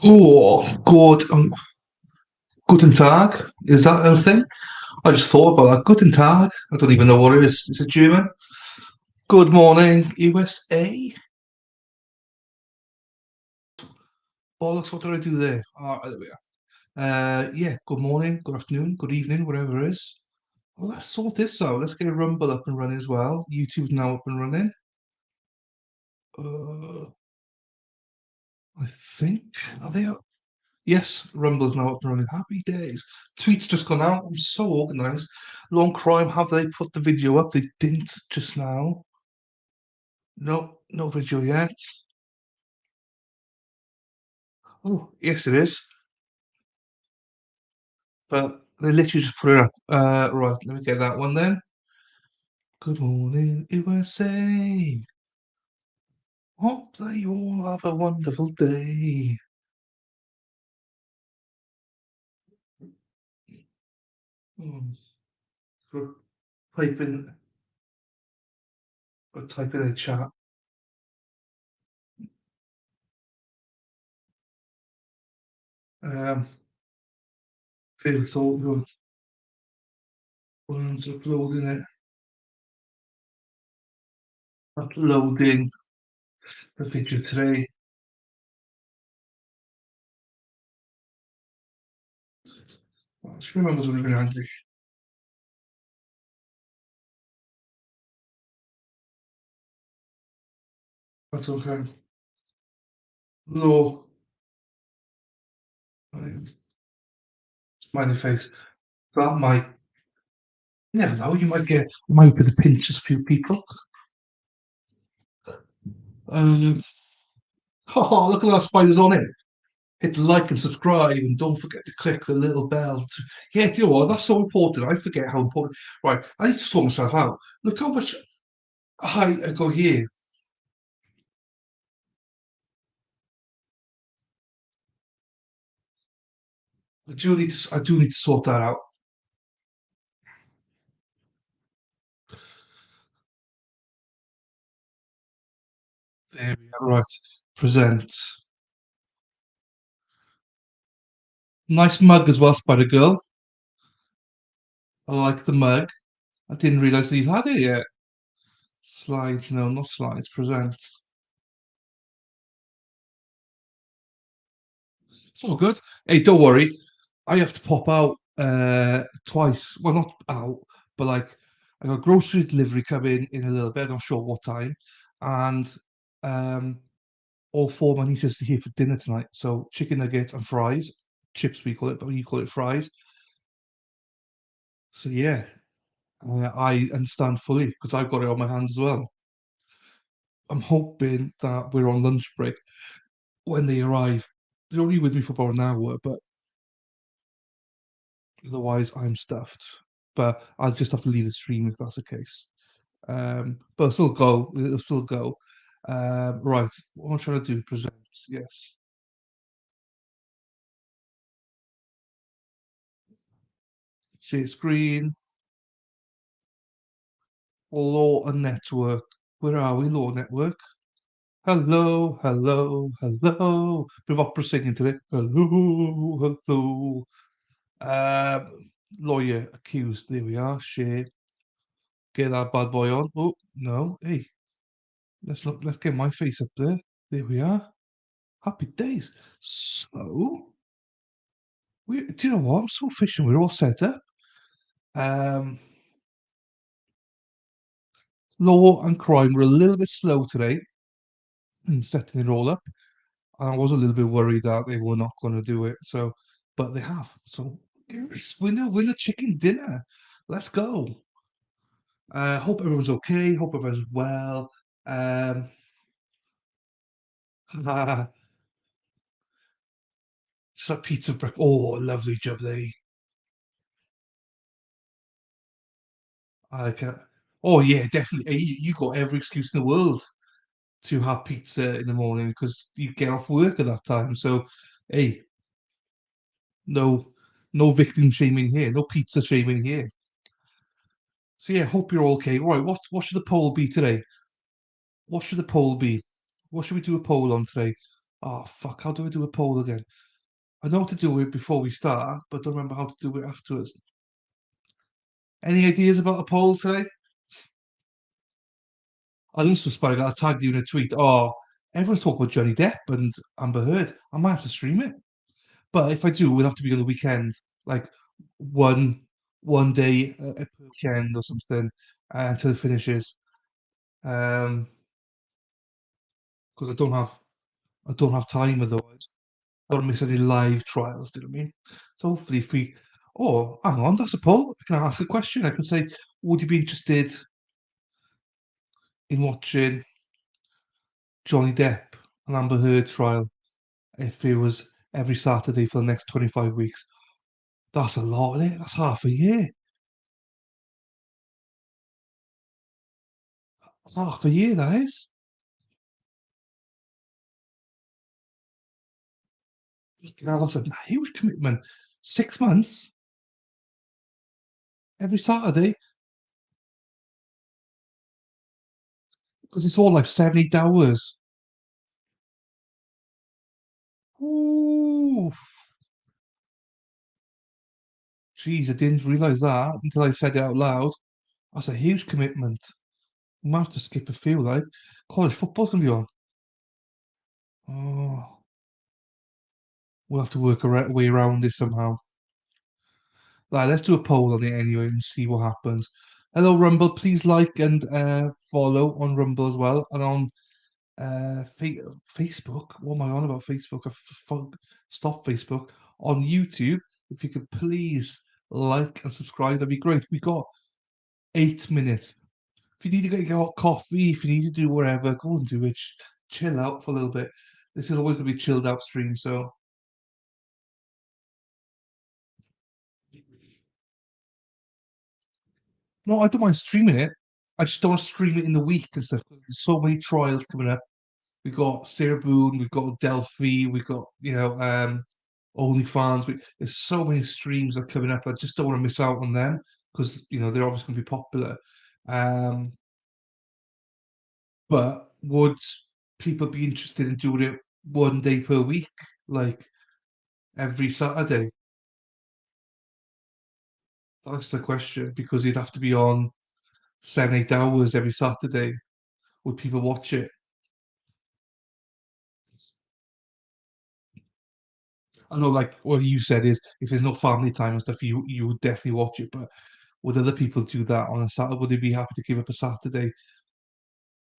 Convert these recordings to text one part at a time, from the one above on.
Oh, guten Tag. Is that a thing? I just thought about that. Guten Tag. I don't even know what it is. Is it German? Good morning, USA. Bollocks, what did I do there? There we are. Yeah, good morning, good afternoon, good evening, whatever it is. Well, let's sort this out. Let's get a Rumble up and running as well. YouTube's now up and running. Uh, I think, are they up? Yes, Rumble's now up and running. Happy days. Tweet's just gone out. I'm so organised. Long crime. Have they put the video up? They didn't just now. No, no video yet. Oh, yes, it is. But they literally just put it up. Right, let me get that one then. Good morning, USA. Hope that you all have a wonderful day. Hmm, for typing, type in the chat. Um, Favorite salt, one's uploading it. Uploading the video today. I just remember when I've been angry. That's okay. No, smiley face. That might, you never know, you might be the pinch of a few people. Um, oh, look at that spiders on it. Hit the like and subscribe, and don't forget to click the little bell. Yeah, do you know what? That's so important. I forget how important. Right, I need to sort myself out. Look how much height I got here. I do need to sort that out. There we are. Right, present. Nice mug as well, Spider Girl. I like the mug. I didn't realize that you've had it yet. Slides, no, not slides. Present. It's all good. Hey, don't worry. I have to pop out twice. Well, not out, but like I got grocery delivery coming in a little bit. I'm not sure what time, and um, all four of my nieces are here for dinner tonight. So chicken nuggets and fries, chips we call it, but you call it fries. So yeah, I understand fully because I've got it on my hands as well. I'm hoping that we're on lunch break when they arrive. They're only with me for about an hour, but otherwise I'm stuffed. But I'll just have to leave the stream if that's the case. But it'll still go. It'll still go. Right. What am I trying to do? Present. Yes. Share screen. Law and network. Where are we? Law network. Hello, hello, hello. Bit of opera singing today. Hello, hello. Lawyer accused. There we are. Share. Get that bad boy on. Oh no. Hey, let's look. Let's get my face up there. There we are. Happy days. So, do you know what? I'm so efficient. We're all set up. Um, Law and crime were a little bit slow today in setting it all up. I was a little bit worried that they were not going to do it. So, but they have. So, yes, winner, chicken dinner. Let's go. Hope everyone's okay. Hope everyone's well. Um, just like pizza breakfast. Oh, lovely job there. I can. Oh yeah, definitely. You got every excuse in the world to have pizza in the morning because you get off work at that time. So, hey, no, no victim shaming here, no pizza shaming here. So yeah, hope you're all okay. Right, what should the poll be today? What should the poll be? What should we do a poll on today? Oh fuck, how do I do a poll again? I know how to do it before we start, but don't remember how to do it afterwards. Any ideas about a poll today? I also spotted I tagged you in a tweet. Oh, everyone's talking about Johnny Depp and Amber Heard. I might have to stream it. But if I do, we'll have to be on the weekend, like one one day per weekend or something until it finishes. Because I don't have time otherwise. I don't miss any live trials. Do you know what I mean? So hopefully, if we, oh, hang on, that's a poll. I can ask a question. I can say, would you be interested in watching Johnny Depp and Amber Heard trial if it was every Saturday for the next 25 weeks? That's a lot, isn't it? That's half a year. Half a year, that is. Now that's a huge commitment. 6 months every Saturday because it's all like 7, 8 hours. Ooh, jeez, I didn't realize that until I said it out loud. That's a huge commitment. I might have to skip a few, like college football's gonna be on. Oh, we'll have to work a way around this somehow. Right, let's do a poll on it anyway and see what happens. Hello, Rumble. Please like and follow on Rumble as well and on Facebook. What am I on about Facebook? Stop Facebook. On YouTube, if you could please like and subscribe, that'd be great. We got 8 minutes. If you need to get hot coffee, if you need to do whatever, go and do it. Chill out for a little bit. This is always going to be a chilled out stream. So, no, I don't mind streaming it. I just don't want to stream it in the week and stuff. 'Cause there's so many trials coming up. We got Sarah Boone, we've got Delphi, we've got OnlyFans. There's so many streams that are coming up. I just don't want to miss out on them because they're obviously going to be popular. Um, but would people be interested in doing it one day per week, like every Saturday? That's the question because you'd have to be on 7, 8 hours every Saturday. Would people watch it? I know, like what you said is if there's no family time and stuff, you would definitely watch it. But would other people do that on a Saturday? Would they be happy to give up a Saturday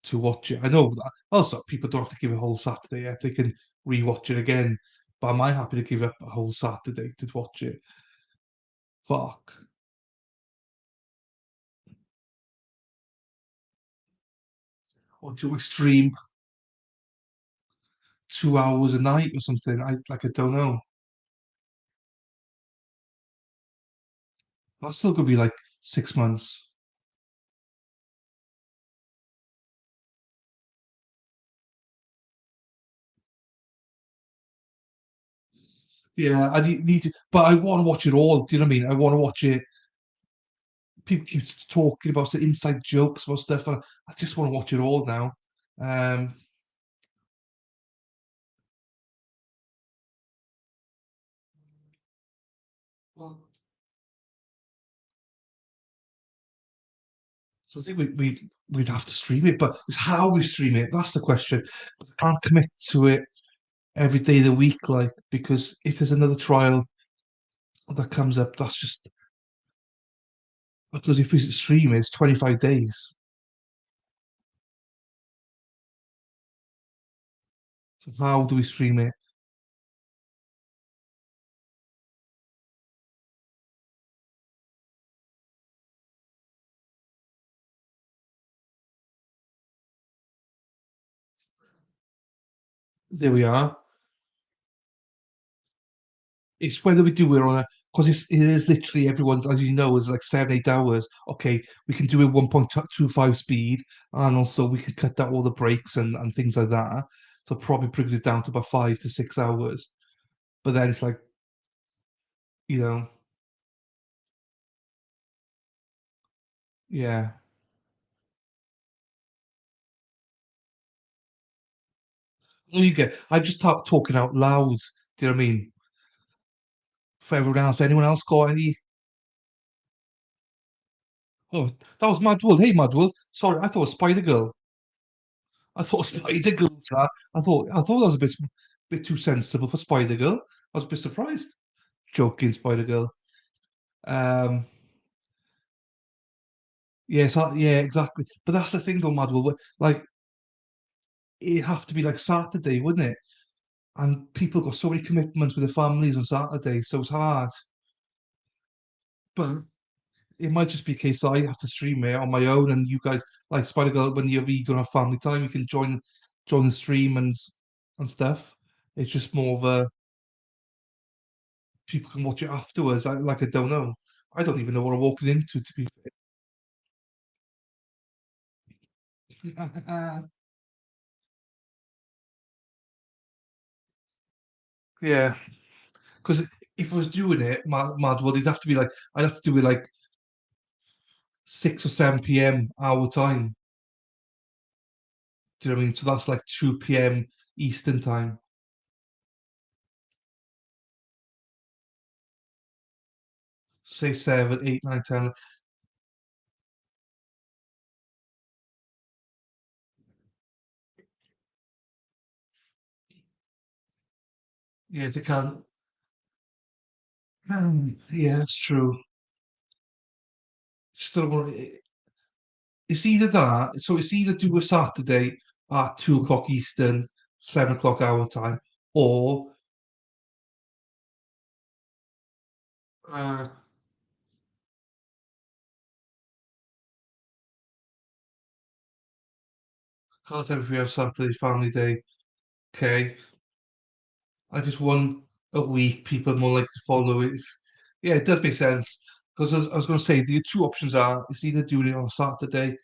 to watch it? I know that also people don't have to give a whole Saturday if they can rewatch it again. But am I happy to give up a whole Saturday to watch it? Fuck. Or do I stream 2 hours a night or something? I don't know. That's still gonna be like 6 months. Yeah, I need to, but I want to watch it all. Do you know what I mean? I want to watch it. People keep talking about the inside jokes about stuff, and I just want to watch it all now. Um, well, so I think we'd have to stream it, but it's how we stream it. That's the question. I can't commit to it every day of the week, like because if there's another trial that comes up, that's just because if we stream it, it's 25 days. So how do we stream it? There we are. It's whether we do it on a because it is literally everyone's, as you know, is like 7, 8 hours. Okay, we can do it 1.25 speed, and also we can cut out all the breaks and things like that. So probably brings it down to about 5 to 6 hours. But then it's like, you know, yeah. Well, you get. I just start talking out loud. Do you know what I mean? For everyone else, anyone else got any? Oh, that was Mad World. Hey, Mad World. Sorry, I thought it was Spider Girl. I thought Spider Girl was that. I thought that was a bit too sensible for Spider Girl. I was a bit surprised. Joking, Spider Girl. Um, yes, yeah, exactly. But that's the thing, though, Mad World. Like, it'd have to be like Saturday, wouldn't it? And people got so many commitments with their families on Saturday, so it's hard. But it might just be a case that I have to stream it on my own, and you guys, like Spider Girl, when you don't have family time, you can join the stream and stuff. It's just more of a people can watch it afterwards. I don't know. I don't even know what I'm walking into, to be fair. Yeah, because if I was doing it, mad, well, it'd have to be like I'd have to do it like 6 or 7 p.m. our time. Do you know what I mean? So that's like 2 p.m. Eastern time. Say 7, 8, 9, 10. Yeah, they can. Yeah, that's true. Still want it's either that, so it's either do a Saturday at 2 o'clock Eastern, 7 o'clock our time, or uh, can't tell if we have Saturday family day. Okay, I just one a week. People are more likely to follow it. Yeah, it does make sense because I was going to say the two options are it's either doing it on Saturday,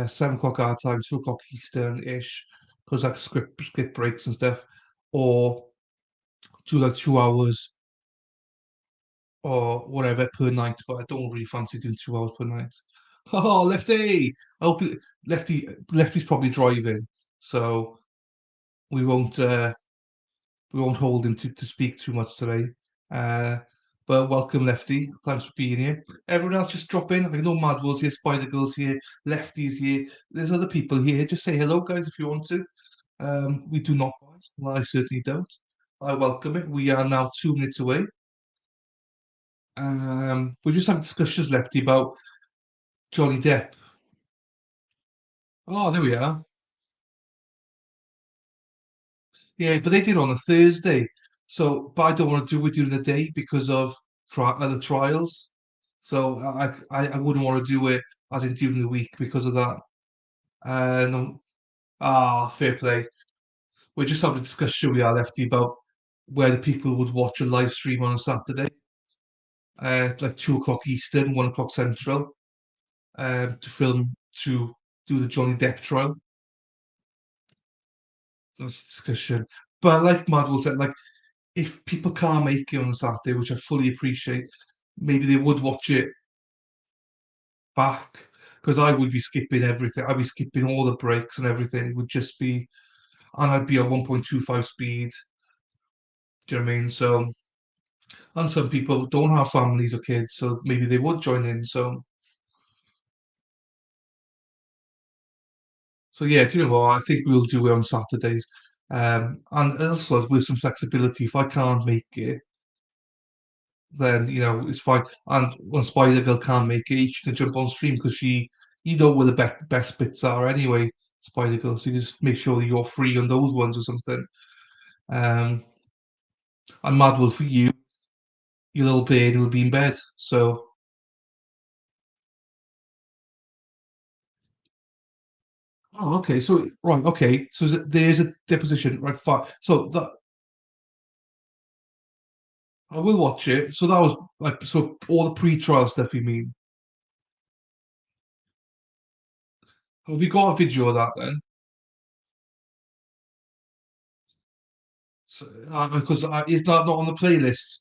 7 o'clock our time, 2 o'clock Eastern ish, because like skip breaks and stuff, or do like 2 hours or whatever per night, but I don't really fancy doing 2 hours per night. Oh, Lefty! I hope Lefty's probably driving, so we won't uh, we won't hold him to speak too much today. Uh, but welcome, Lefty. Thanks for being here. Everyone else just drop in. I know Mad Will's here, Spider Girl's here, Lefty's here. There's other people here. Just say hello, guys, if you want to. We do not bite. Well, I certainly don't. I welcome it. We are now 2 minutes away. We just had discussions, Lefty, about Johnny Depp. Oh, there we are. Yeah, but they did it on a Thursday. So, but I don't want to do it during the day because of other trials. So I wouldn't want to do it as in during the week because of that. No, fair play. We're just having a discussion we are lefty about whether people would watch a live stream on a Saturday, like 2 o'clock Eastern, 1 o'clock Central, to do the Johnny Depp trial. That's a discussion. But like Madwell said, like if people can't make it on a Saturday, which I fully appreciate, maybe they would watch it back because I would be skipping everything. I'd be skipping all the breaks and everything. It would just be, and I'd be at 1.25 speed. Do you know what I mean? So, and some people don't have families or kids, so maybe they would join in. So yeah, do you know what? I think we'll do it on Saturdays. And also with some flexibility. If I can't make it, then it's fine. And when Spider Girl can't make it, she can jump on stream because you know where the best bits are anyway. Spider Girl, so you just make sure that you're free on those ones or something. Um, and Madwell for you, your little baby will be in bed. So, oh, okay. So, right, okay. So there's a deposition, right? Fine. So that I will watch it. So that was like so all the pre-trial stuff. You mean? Have we got a video of that then? So, because is that not on the playlist?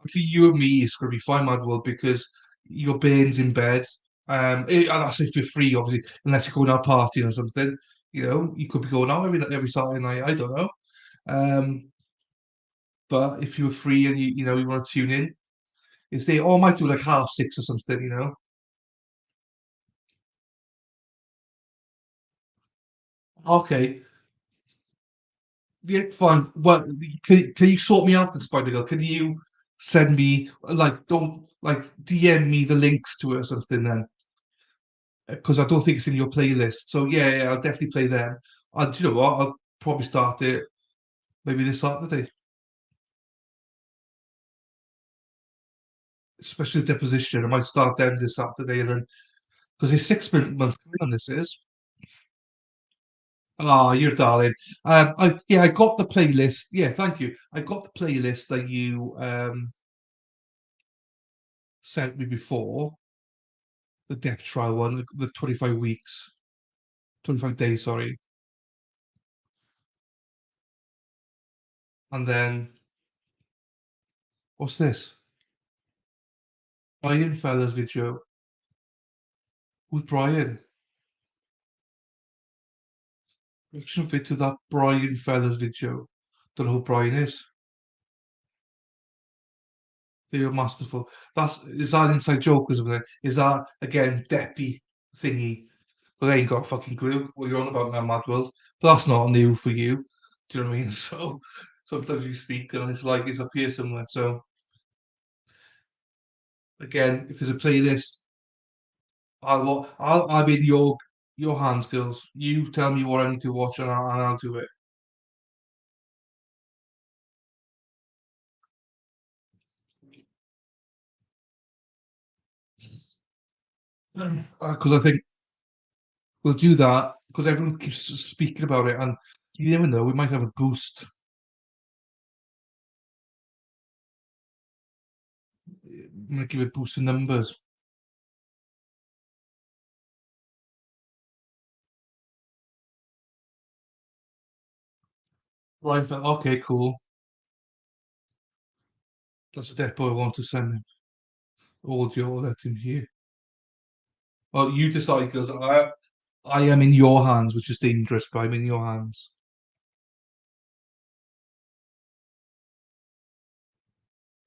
For you and me, it's going to be fine, Madwell, because your Bane's in bed. And that's if you're free, obviously, unless you're going out partying or something. You could be going out every Saturday night. I don't know. Um, but if you were free and you want to tune in, it's they all might do like 6:30 or something. Okay, yeah, fine. Well, can you sort me out the Spider Girl? Can you send me like don't like DM me the links to it or something then? Because I don't think it's in your playlist. So yeah, yeah, I'll definitely play them. And you know what? I'll probably start it maybe this Saturday, especially the deposition. I might start them this Saturday and then because it's 6 months coming on this is. Ah, you're darling. I got the playlist. Yeah, thank you. I got the playlist that you sent me before the depth trial one, the 25 weeks, 25 days, sorry. And then what's this? Brian Fella's video. Who's Brian? Reaction fit to that Brian Fella's video. Don't know who Brian is. They were masterful. Is that an inside joke or something? Is that again Deppy thingy? Well, they ain't got a fucking clue what you're on about in that mad world. But that's not new for you. Do you know what I mean? So sometimes you speak and it's like it's up here somewhere. So again, if there's a playlist, I'll be in your hands, girls. You tell me what I need to watch and I'll do it. Because I think we'll do that because everyone keeps speaking about it, and you never know, we might have a boost. Might give it a boost in numbers. Right, okay, cool. That's a depot I want to send him. Audio, let him hear. Well, you decide, because I am in your hands, which is dangerous, but I'm in your hands.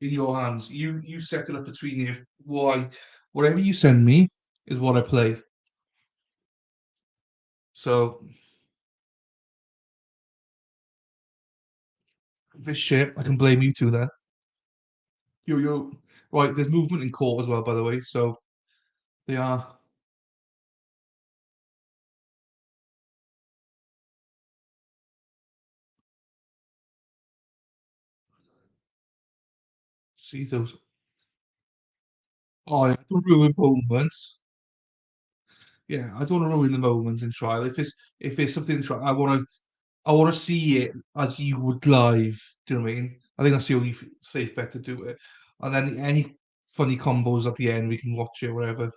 In your hands. You set it up between you. Why? Whatever you send me is what I play. So if it's shit, I can blame you two then. You right. There's movement in court as well, by the way. So they are. See those. Oh, I don't ruin moments. Yeah, I don't want to ruin the moments in trial. If it's something in trial, I want to see it as you would live. Do you know what I mean? I think that's the only safe bet to do it. And then any funny combos at the end, we can watch it wherever.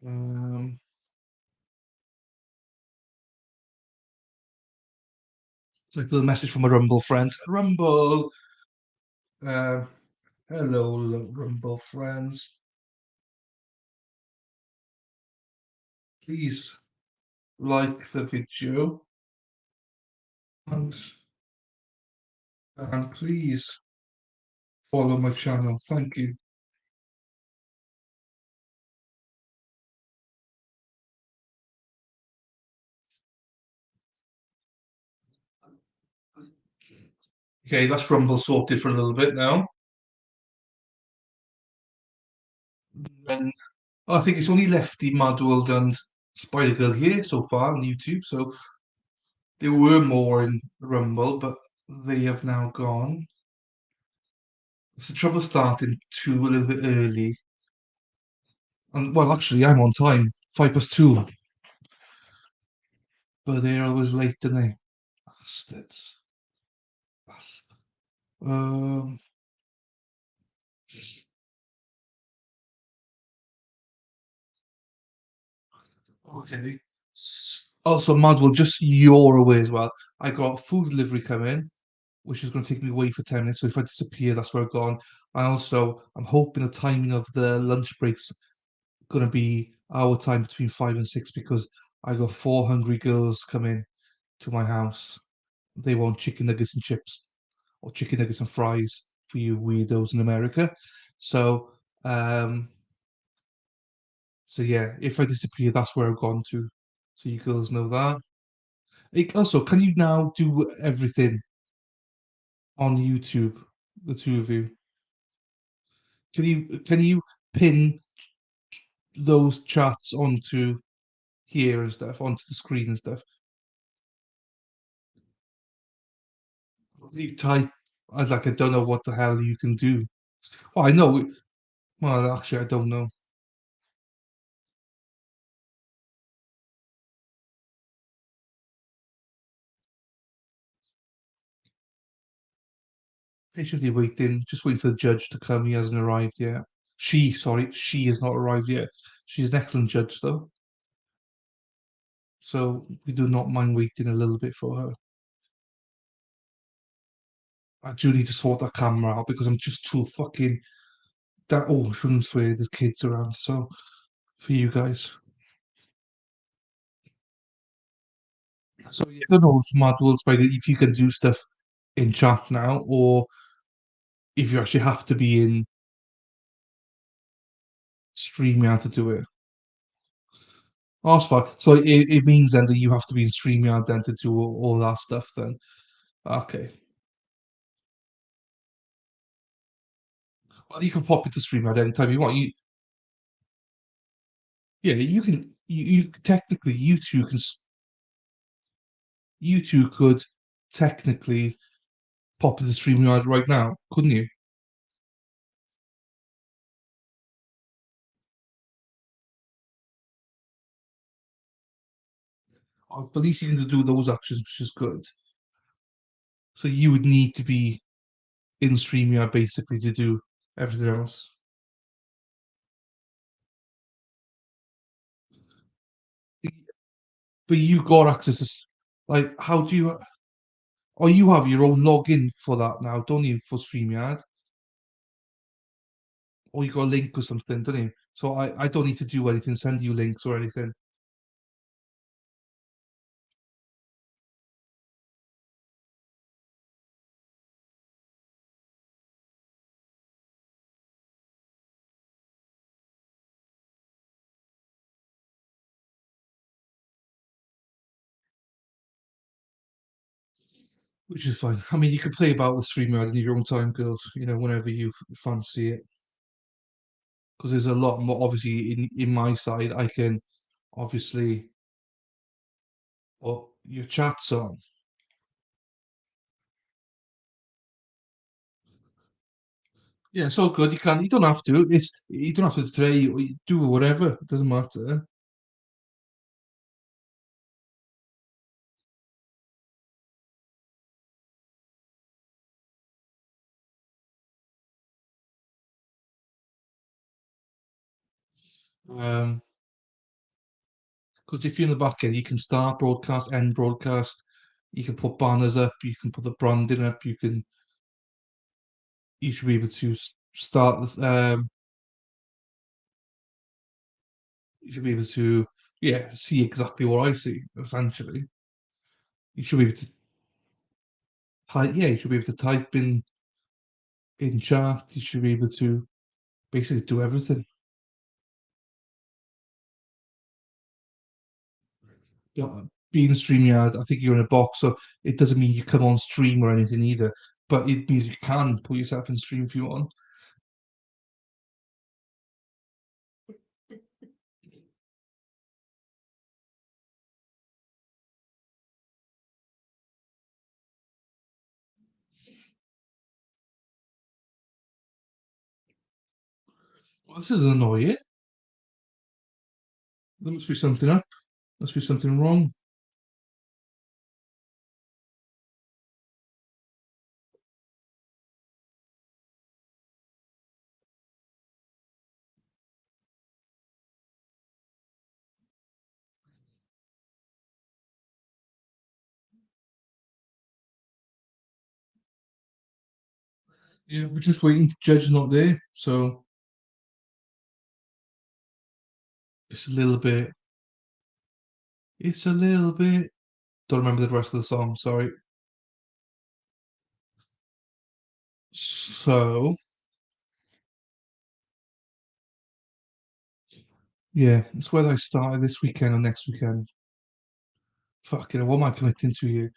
Um, it's like a little message from a Rumble friend. Rumble, uh, hello, Rumble friends. Please like the video and and please follow my channel. Thank you. Okay, that's Rumble sorted for a little bit now. And I think it's only Lefty, Madworld, and Spider Girl here so far on YouTube. So there were more in Rumble, but they have now gone. It's the trouble starting two a little bit early. And well, actually, I'm on time. 2:05. But they're always late, aren't they? Bastards. Bastards. Um, okay. Also, Madworld, just you're away as well. I got food delivery coming, which is going to take me away for 10 minutes. So if I disappear, that's where I've gone. And also, I'm hoping the timing of the lunch breaks going to be our time between 5 and 6 because I got 4 hungry girls coming to my house. They want chicken nuggets and chips or chicken nuggets and fries for you weirdos in America. So, um, so yeah, if I disappear, that's where I've gone to. So you girls know that. Also, can you now do everything on YouTube, the two of you? Can you pin those chats onto here and stuff, onto the screen and stuff? You type as like I don't know what the hell you can do. Well, I know. Well, actually, I don't know. Patiently waiting, just waiting for the judge to come. He hasn't arrived yet. Sorry, she has not arrived yet. She's an excellent judge, though. So we do not mind waiting a little bit for her. I do need to sort that camera out because I'm just too fucking that. Oh, I shouldn't swear. There's kids around. So for you guys. So yeah, I don't know if Mad World Spider if you can do stuff in chat now or if you actually have to be in StreamYard to do it. Oh, that's fine. So it means then that you have to be in StreamYard then to do all that stuff then. Okay. Well, you can pop into StreamYard anytime you want. Yeah, you can. You technically, you two could technically pop into StreamYard right now, couldn't you? At least you can do those actions, which is good. So you would need to be in StreamYard basically to do everything else. But you got access to like how do you? Oh, you have your own login for that now, don't you? For StreamYard, or you got a link or something, don't you? So I don't need to do anything, send you links or anything. Which is fine. I mean, you can play about with StreamYard in your own time, girls. Whenever you fancy it. Because there's a lot more. Obviously, in my side, I can obviously put your chats on. Yeah, it's all good. You can. You don't have to. You don't have to today. You do whatever. It doesn't matter. Um, because if you're in the back end, you can start broadcast, end broadcast. You can put banners up. You can put the branding up. You should be able to start. You should be able to, yeah, see exactly what I see. Essentially, you should be able to type. Yeah, you should be able to type in chat. You should be able to basically do everything. Being a StreamYard, I think you're in a box, so it doesn't mean you come on stream or anything either. But it means you can put yourself in stream if you want. Well, this is annoying. There must be something up. Must be something wrong. Yeah, we're just waiting. Judge not there, so It's a little bit. It's a little bit. Don't remember the rest of the song. Sorry. So yeah, it's whether I started this weekend or next weekend. Fucking hell, what am I committing to you?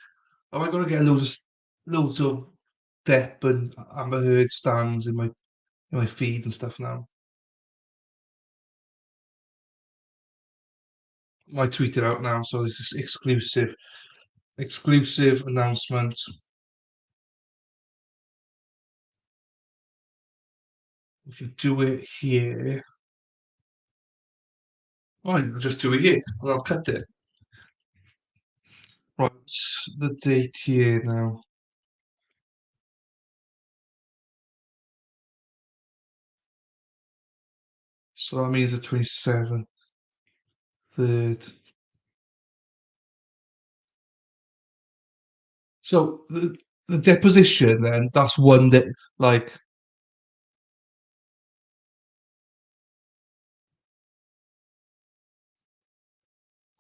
Am I gonna get loads of Depp and Amber Heard stands in my feed and stuff now? I tweet it out now, so this is exclusive announcement. If you do it here, right, I'll just do it here and I'll cut it. Right, the date here now. So that means the 27th, 3rd. So the deposition then, that's one that like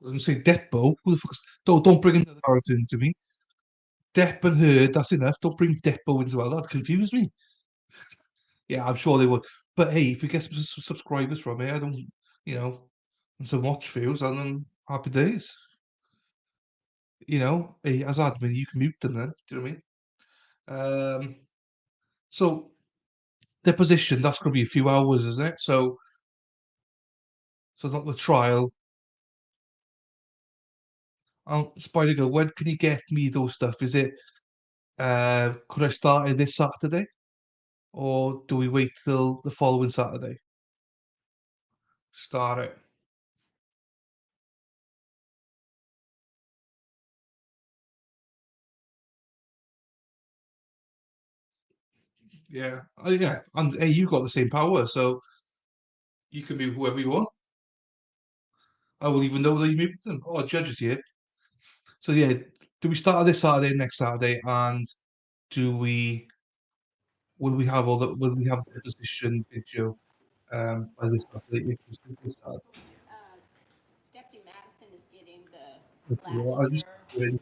I was gonna say Depo. Who the fuck's don't bring another character into me. Depp and Heard, that's enough. Don't bring Depo into well. That confused me. Yeah, I'm sure they would. But hey, if we get some subscribers from it, I don't, you know, and some watch views, and then happy days. Hey, as admin, you can mute them then. Do you know what I mean? So deposition, that's going to be a few hours, isn't it? So not the trial. Spider Girl, when can you get me those stuff? Is it could I start it this Saturday, or do we wait till the following Saturday? Start it. Yeah. Oh, yeah. And hey, you got the same power, so you can mute whoever you want. I will even know that you muted them. Oh, judges here. So yeah, do we start this Saturday, next Saturday, and do we will we have the position video by this Saturday? If it's this Saturday? Uh, Deputy Madison is getting the Okay, last well, I just juror,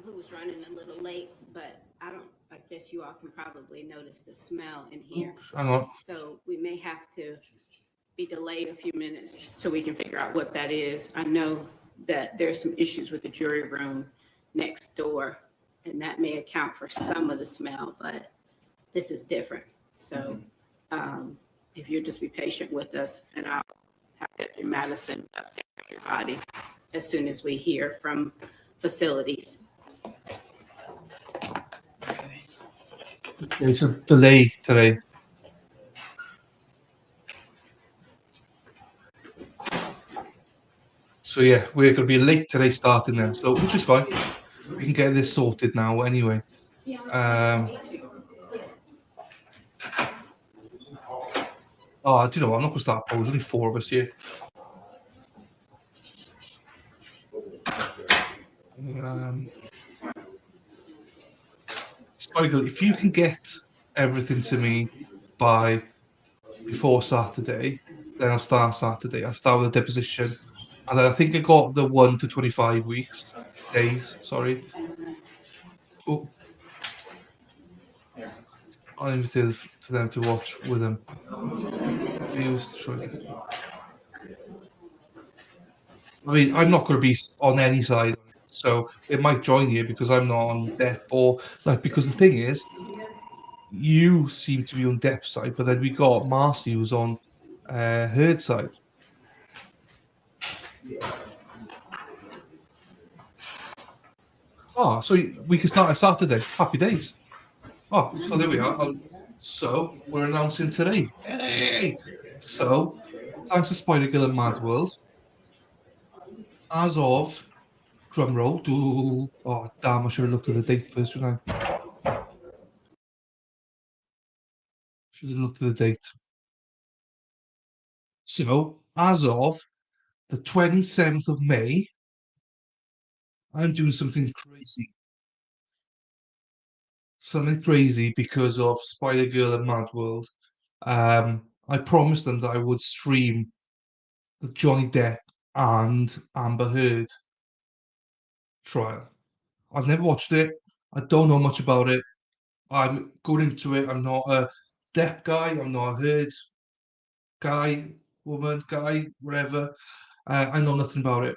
who was running a little late, but I guess you all can probably notice the smell in here. oops, hang on. So we may have to be delayed a few minutes so we can figure out what that is. I know that there's some issues with the jury room next door, and that may account for some of the smell, but this is different. So if you'll just be patient with us, and I'll have Deputy Madison update everybody as soon as we hear from facilities. It's a delay today. So yeah, we're going to be late today starting then, so which is fine. We can get this sorted now anyway. Oh, do you know what? I'm not going to start polls. There's only 4 of us here. Spiegel, if you can get everything to me by before Saturday, then I'll start Saturday. I'll start with the deposition, and then I think I got the 1 to 25 days. Sorry. Oh, unlimited to them to watch with them. I mean, I'm not going to be on any side, so it might join you because I'm not on Depp or like because the thing is, you seem to be on Depp's side, but then we got Marcy who's on Heard's side. Oh, so we can start on Saturday. Happy days. Oh, so there we are. So we're announcing today. Hey! So thanks to Spider Girl and Mad World, as of drum roll. Oh damn! I should have looked at the date first, shouldn't I? Should have looked at the date. So as of the 27th of May, I'm doing something crazy. Something crazy because of Spider Girl and Mad World. I promised them that I would stream the Johnny Depp and Amber Heard trial. I've never watched it. I don't know much about it. I'm going into it. I'm not a Depp guy. I'm not a Heard guy, woman, guy, whatever. I know nothing about it.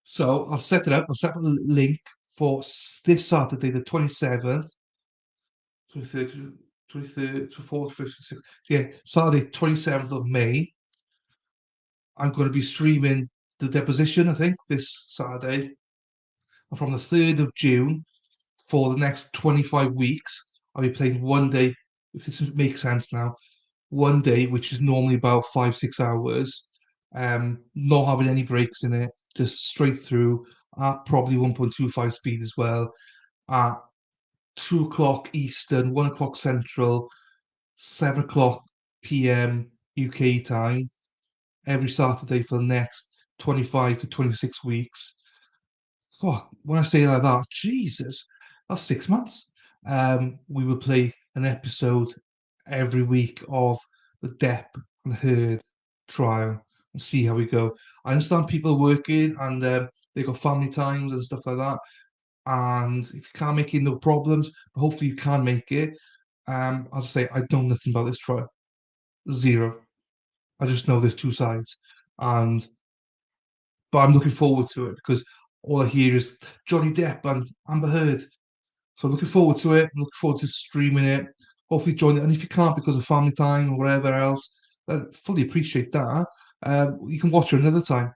So I'll set it up. I'll set up a link for this Saturday, the 27th, 23rd, 23rd, 24th, 5th, 6th. Yeah, Saturday, 27th of May. I'm going to be streaming the deposition, I think, this Saturday. And from the 3rd of June for the next 25 weeks, I'll be playing one day, if this makes sense now, one day, which is normally about 5, 6 hours, not having any breaks in it, just straight through at probably 1.25 speed as well, at 2 o'clock Eastern, 1 o'clock Central, 7 o'clock PM UK time, every Saturday for the next 25 to 26 weeks. Fuck, when I say like that, Jesus, that's 6 months. We will play an episode every week of the Depp and Heard trial and see how we go. I understand people are working and they got family times and stuff like that. And if you can't make it, no problems. But hopefully you can make it. As I say, I know nothing about this trial. Zero. I just know there's two sides. And but I'm looking forward to it because all I hear is Johnny Depp and Amber Heard. So I'm looking forward to it. I'm looking forward to streaming it. Hopefully join it. And if you can't because of family time or whatever else, then fully appreciate that. You can watch it another time.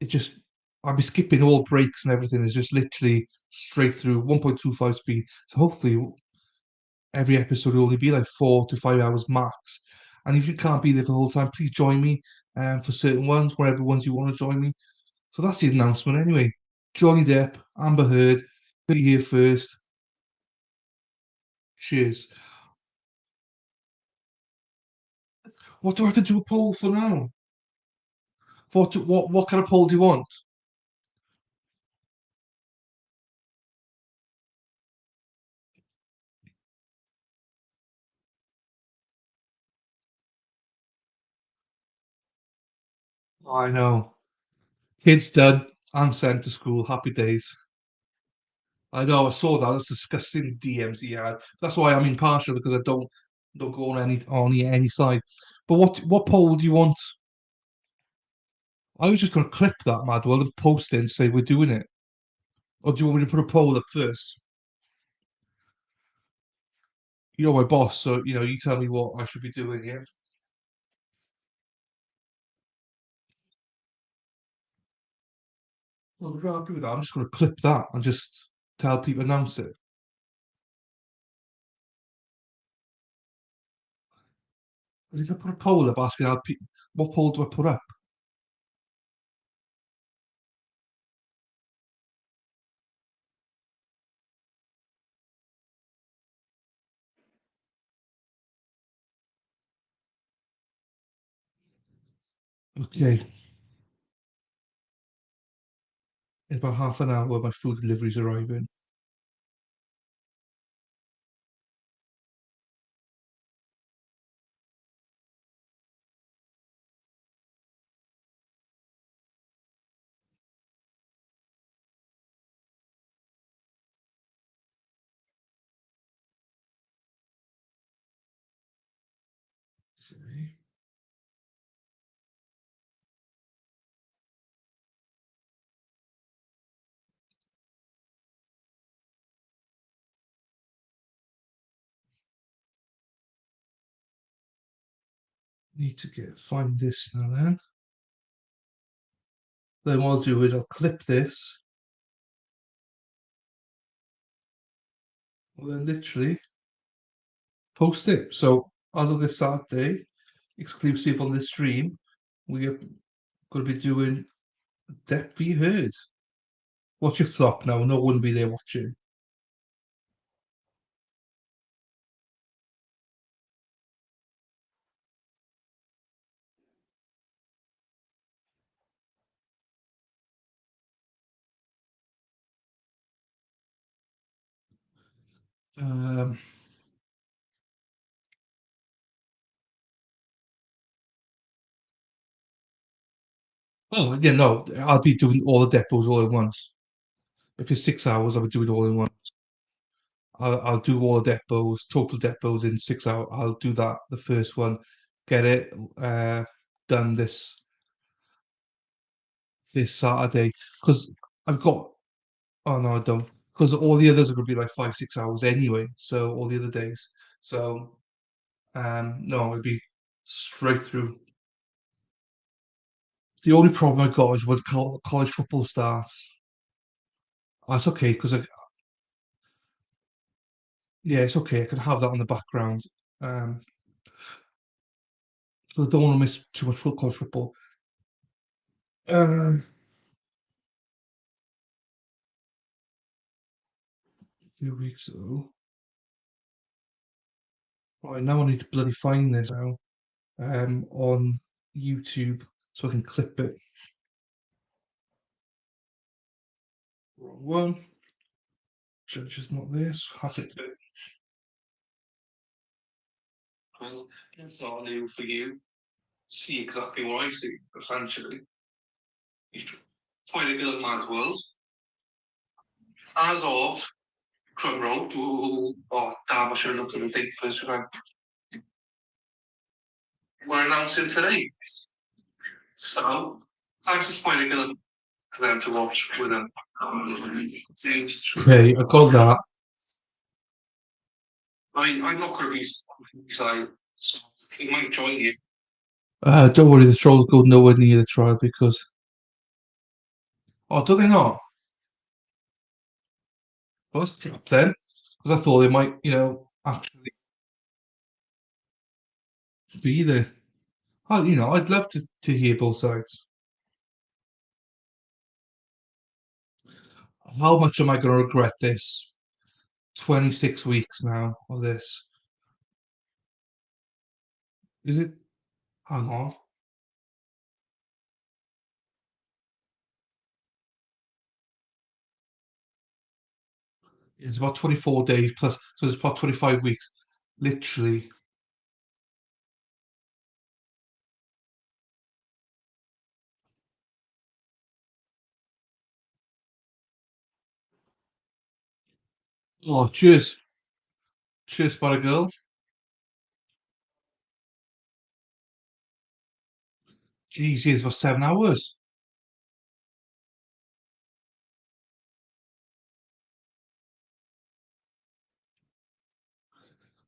It just I'll be skipping all breaks and everything. It's just literally straight through 1.25 speed. So hopefully every episode will only be like 4 to 5 hours max. And if you can't be there for the whole time, please join me for certain ones, whatever ones you want to join me. So that's the announcement anyway. Johnny Depp, Amber Heard, be here first. Cheers. What do I have to do a poll for now? What kind of poll do you want? I know. Kids done and sent to school. Happy days. I know. I saw that. That's disgusting DMs he had. That's why I'm impartial because I don't go on any side. But what poll do you want? I was just going to clip that Madwell and post it and say we're doing it. Or do you want me to put a poll up first? You're my boss, so you tell me what I should be doing. Yeah. Well, we're happy with that. I'm just going to clip that and just tell people announce it. If I put a poll up asking how people, what poll do I put up? Okay, in about half an hour, my food delivery's arriving. Okay. Need to find this now then. Then what I'll do is I'll clip this, and then literally post it. So as of this Saturday, exclusive on this stream, we are going to be doing Depth v Heard. What's your flop now? No one will be there watching. Um, Oh, yeah, no, I'll be doing all the depots all at once. If it's 6 hours, I'll be doing it all in one. I'll do all the depots, total depots in 6 hours. I'll do that, the first one, get it done this Saturday. Because I've got, oh no, I don't. Because all the others are going to be like 5, 6 hours anyway. So all the other days. So no, it'd be straight through. The only problem I got is when college football starts. That's okay because yeah, it's okay. I can have that on the background. Um, 'Cause I don't want to miss too much college football. A few weeks ago. Right, now I need to bloody find this now on YouTube so I can clip it. Wrong one. Judge is not this. Has it? Well, it's not new for you. See exactly what I see, essentially. You find a good man's world. As of drum roll, oh damn, I should have looked at the date first. We're announcing today. So, thanks for spoiling it for them to watch with them. Okay, I got that. I'm not going to be side, so he might join you. Don't worry, the trolls go nowhere near the trial because. Oh, do they not? Well, that's crap then. Because I thought they might, actually be there. Oh, I'd love to hear both sides. How much am I going to regret this? 26 weeks now of this. Is it? Hang on. It's about 24 days plus, so it's about 25 weeks. Literally. Oh, cheers. Cheers, by girl. Jeez, it's about 7 hours.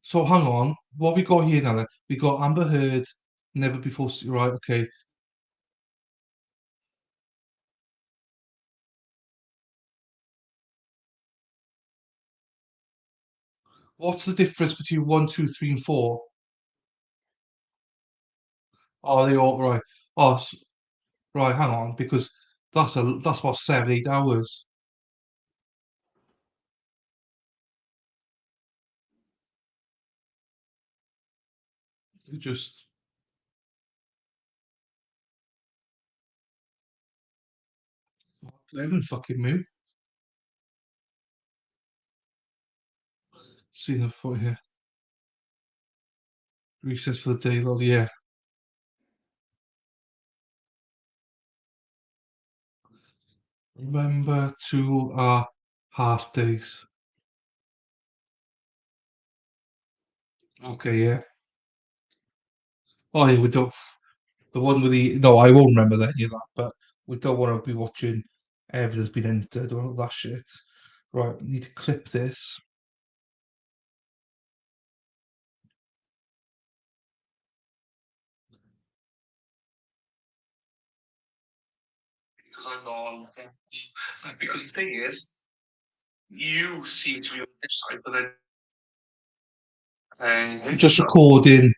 So hang on. What we got here now then? We got Amber Heard, never before. Right, okay. What's the difference between one, two, three, and four? Are they all right? Oh, right. Hang on, because that's about 7, 8 hours. Just let fucking move. See the foot here. Recess for the day, Lord. Yeah. Remember to our half days. Okay, yeah. Oh yeah, we don't. The one with the no, I won't remember that any of that. But we don't want to be watching evidence being entered or all that shit. Right, we need to clip this. Because I'm on. Because the thing is, you seem to be on this side, but then I'm just recording.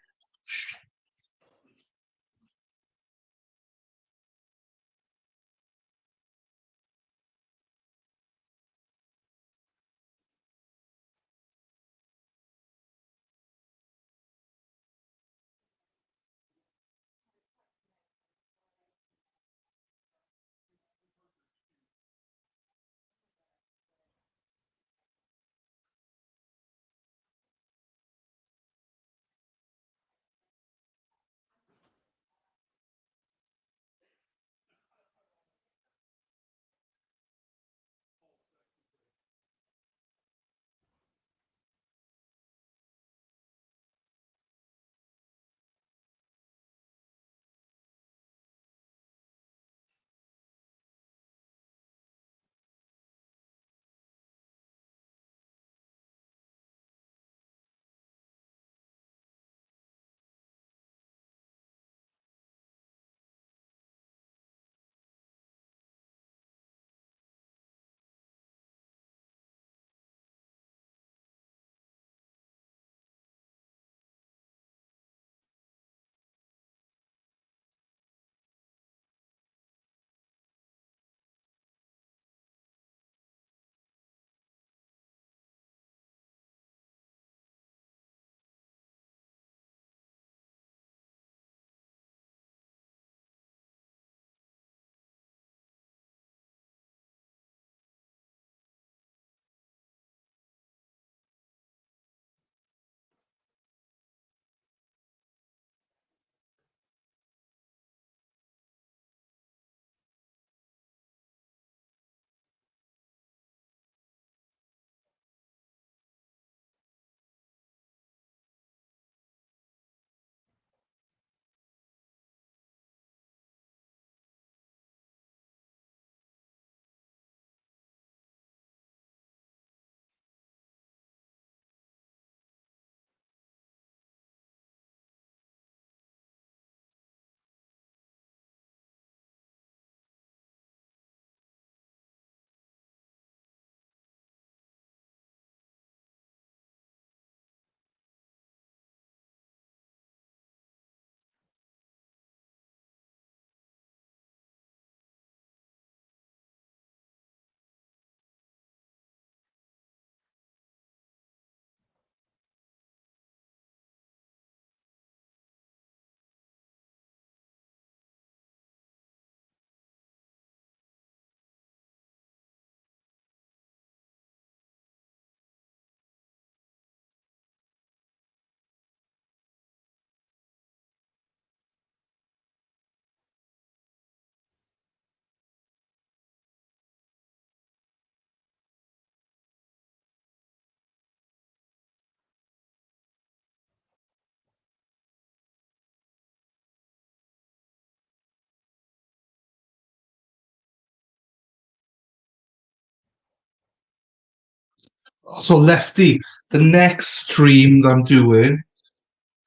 So Lefty, the next stream that I'm doing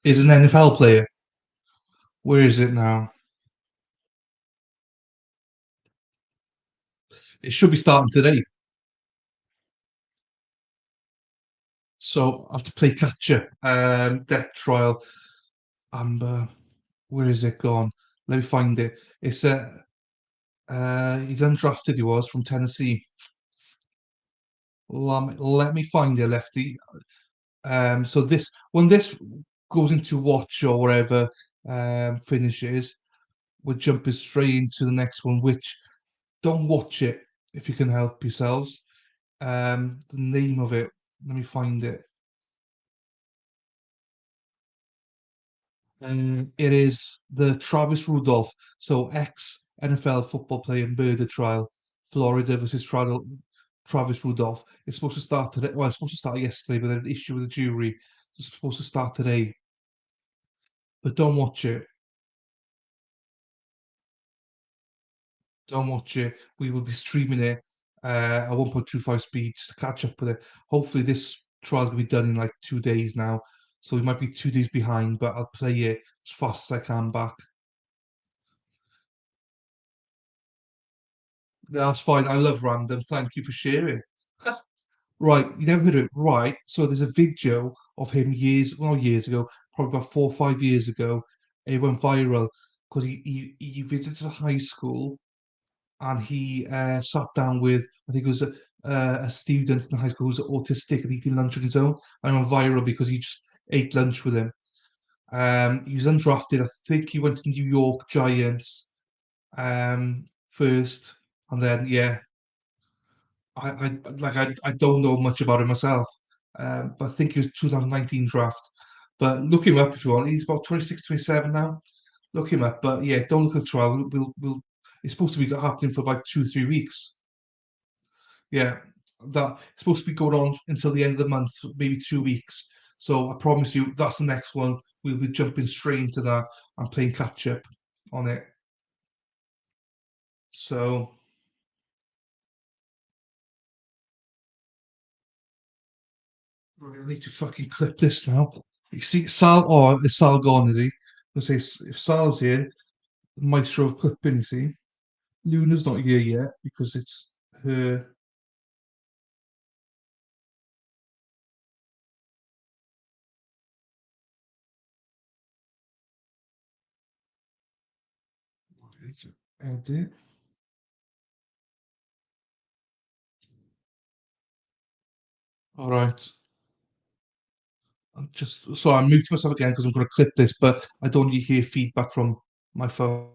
is an NFL player. Where is it now? It should be starting today. So I have to play catch up. Death trial. Amber. Where is it gone? Let me find it. It's he's undrafted. He was from Tennessee. Let me find it, Lefty. So this when this goes into watch or whatever finishes, we're jumping straight into the next one. Which don't watch it if you can help yourselves. The name of it. Let me find it. It is the Travis Rudolph, so ex NFL football player murder trial, Florida versus Travis Rudolph. It's supposed to start today. Well, it's supposed to start yesterday, but an issue with the jury. It's supposed to start today, but don't watch it. Don't watch it. We will be streaming it at 1.25 speed just to catch up with it. Hopefully, this trial will be done in like 2 days now, so we might be 2 days behind, but I'll play it as fast as I can back. That's fine. I love random. Thank you for sharing. Right, you never heard of it. Right, so there's a video of him years ago, probably about 4 or 5 years ago. It went viral because he visited a high school and he sat down with, I think it was a student in the high school who was autistic and eating lunch on his own. And it went viral because he just ate lunch with him. He was undrafted. I think he went to New York Giants first, and then yeah, I don't know much about him myself, but I think he was 2019 draft. But look him up if you want. He's about 26, 27 now. Look him up. But yeah, don't look at the trial. It's supposed to be happening for about 2, 3 weeks. Yeah, that it's supposed to be going on until the end of the month, maybe 2 weeks. So I promise you, that's the next one. We'll be jumping straight into that and playing catch up on it. So I need to fucking clip this now. You see, Sal, oh, is Sal gone, is he? I say, if Sal's here, the maestro of clipping, you see. Luna's not here yet because it's her. I need to edit. All right. I'm just so I'm muting myself again because I'm going to clip this, but I don't need to hear feedback from my phone.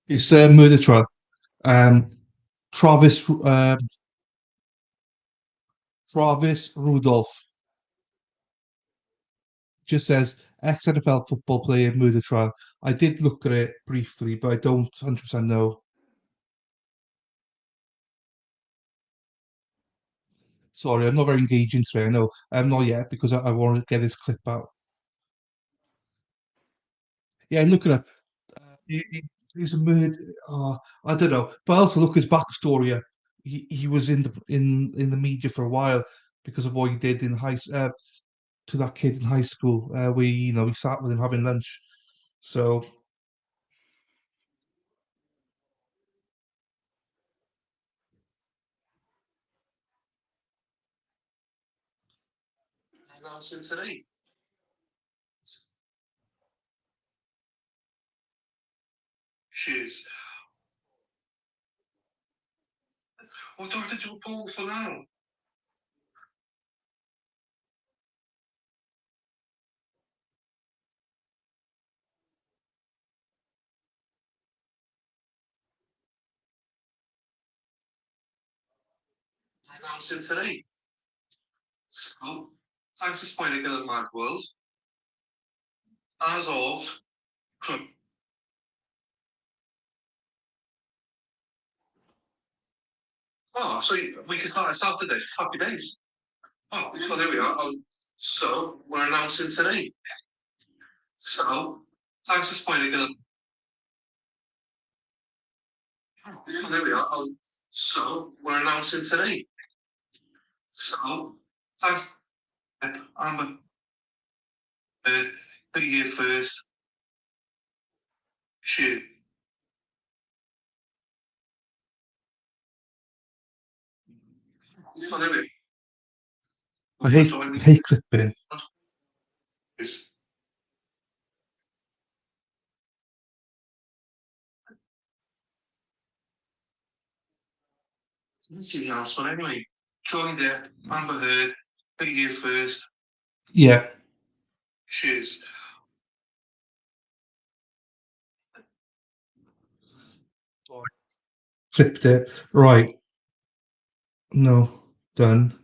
It's a murder trial. Um, Travis Travis Rudolph just says ex NFL football player murder trial. I did look at it briefly, but I don't 100% know. Sorry, I'm not very engaging today. I know I'm not yet because I want to get this clip out. Yeah, look at it. he's a murder. I don't know, but also look his backstory. He was in the media for a while because of what he did in to that kid in high school. We sat with him having lunch. So announcing today. Cheers. What do I have to do a poll for now? Announcing today. So, thanks to Spider Girl and Mad World. As of so we can start on Saturday. Happy days. Oh, so there we are. So we're announcing today. So thanks to Spider Girl. So there we are. So we're announcing today. So thanks. I'm a year first. Shit. So there we are. I hate clipping. Yes. Let's see the last one anyway. Johnny Depp, Amber Heard, a year first. Yeah. Cheers. Clipped it. Right. No. Done.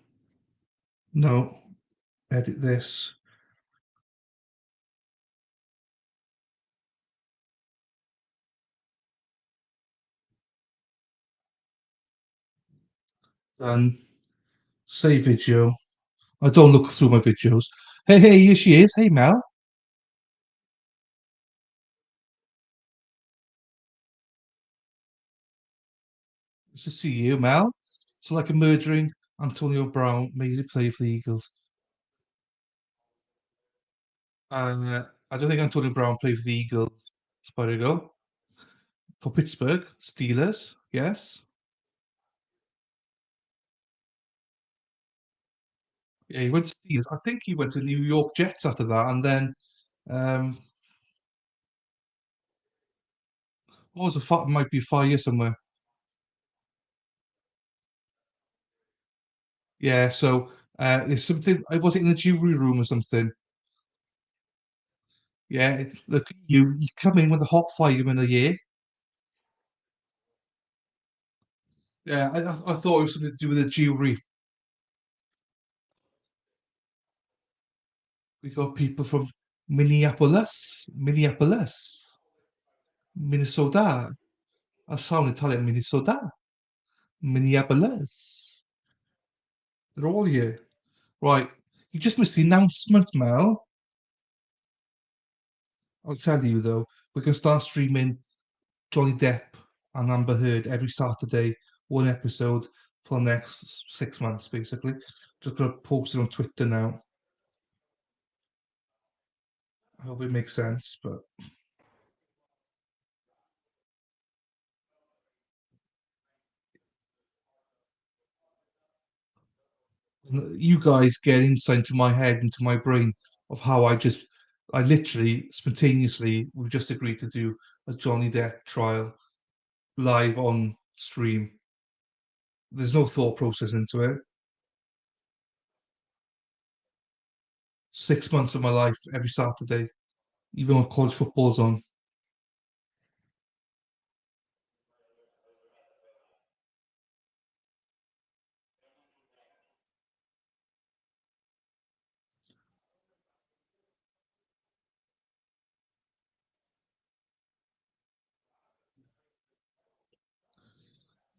No. Edit this. Done. Save video. I don't look through my videos. Hey, here she is. Hey, Mel. Nice to see you, Mel. So, like a murdering Antonio Brown, amazing play for the Eagles. I don't think Antonio Brown played for the Eagles. Spider go for Pittsburgh Steelers. Yes. Yeah, he went to Steelers. I think he went to New York Jets after that, and then um, what was might be fire somewhere. Yeah. So there's something. Was it in the jewelry room or something? Yeah. Look, you come in with a hot fireman a year. Yeah, I thought it was something to do with the jewelry. We got people from Minneapolis, Minnesota. I sound Italian, Minnesota, Minneapolis. They're all here. Right. You just missed the announcement, Mel. I'll tell you though, we can start streaming Johnny Depp and Amber Heard every Saturday, one episode for the next 6 months, basically. Just gonna post it on Twitter now. I hope it makes sense, but you guys get insight into my head, into my brain of how I literally spontaneously, we've just agreed to do a Johnny Depp trial live on stream. There's no thought process into it. 6 months of my life every Saturday, even when college football's on.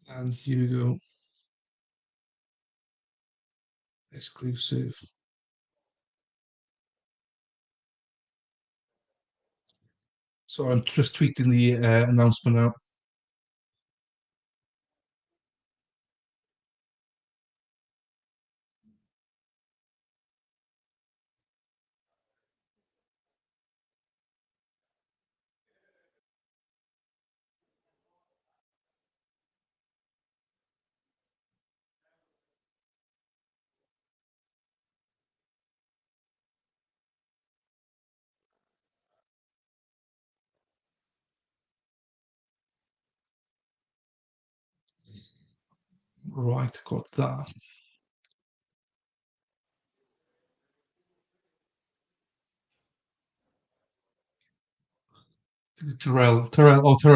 And here we go. Exclusive. So I'm just tweeting the announcement out. Right, got that. Terrell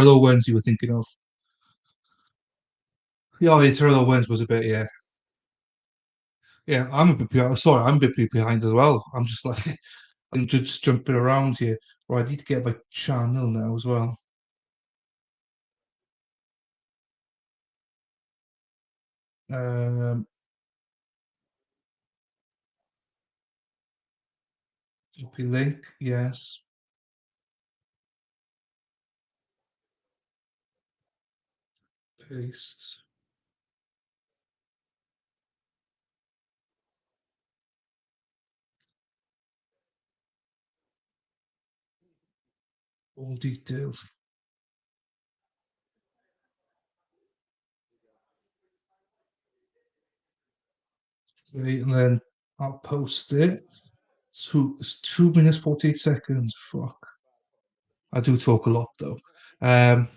Owens you were thinking of. Yeah, oh, yeah, Terrell Owens was a bit, yeah. Yeah, I'm a bit behind. Sorry, I'm a bit behind as well. I'm just like, I'm just jumping around here. Right, I need to get my channel now as well. Um, Copy link, yes. Paste. All details. Okay, and then I'll post it. It's 2 minutes 48 seconds. Fuck. I do talk a lot though. Um,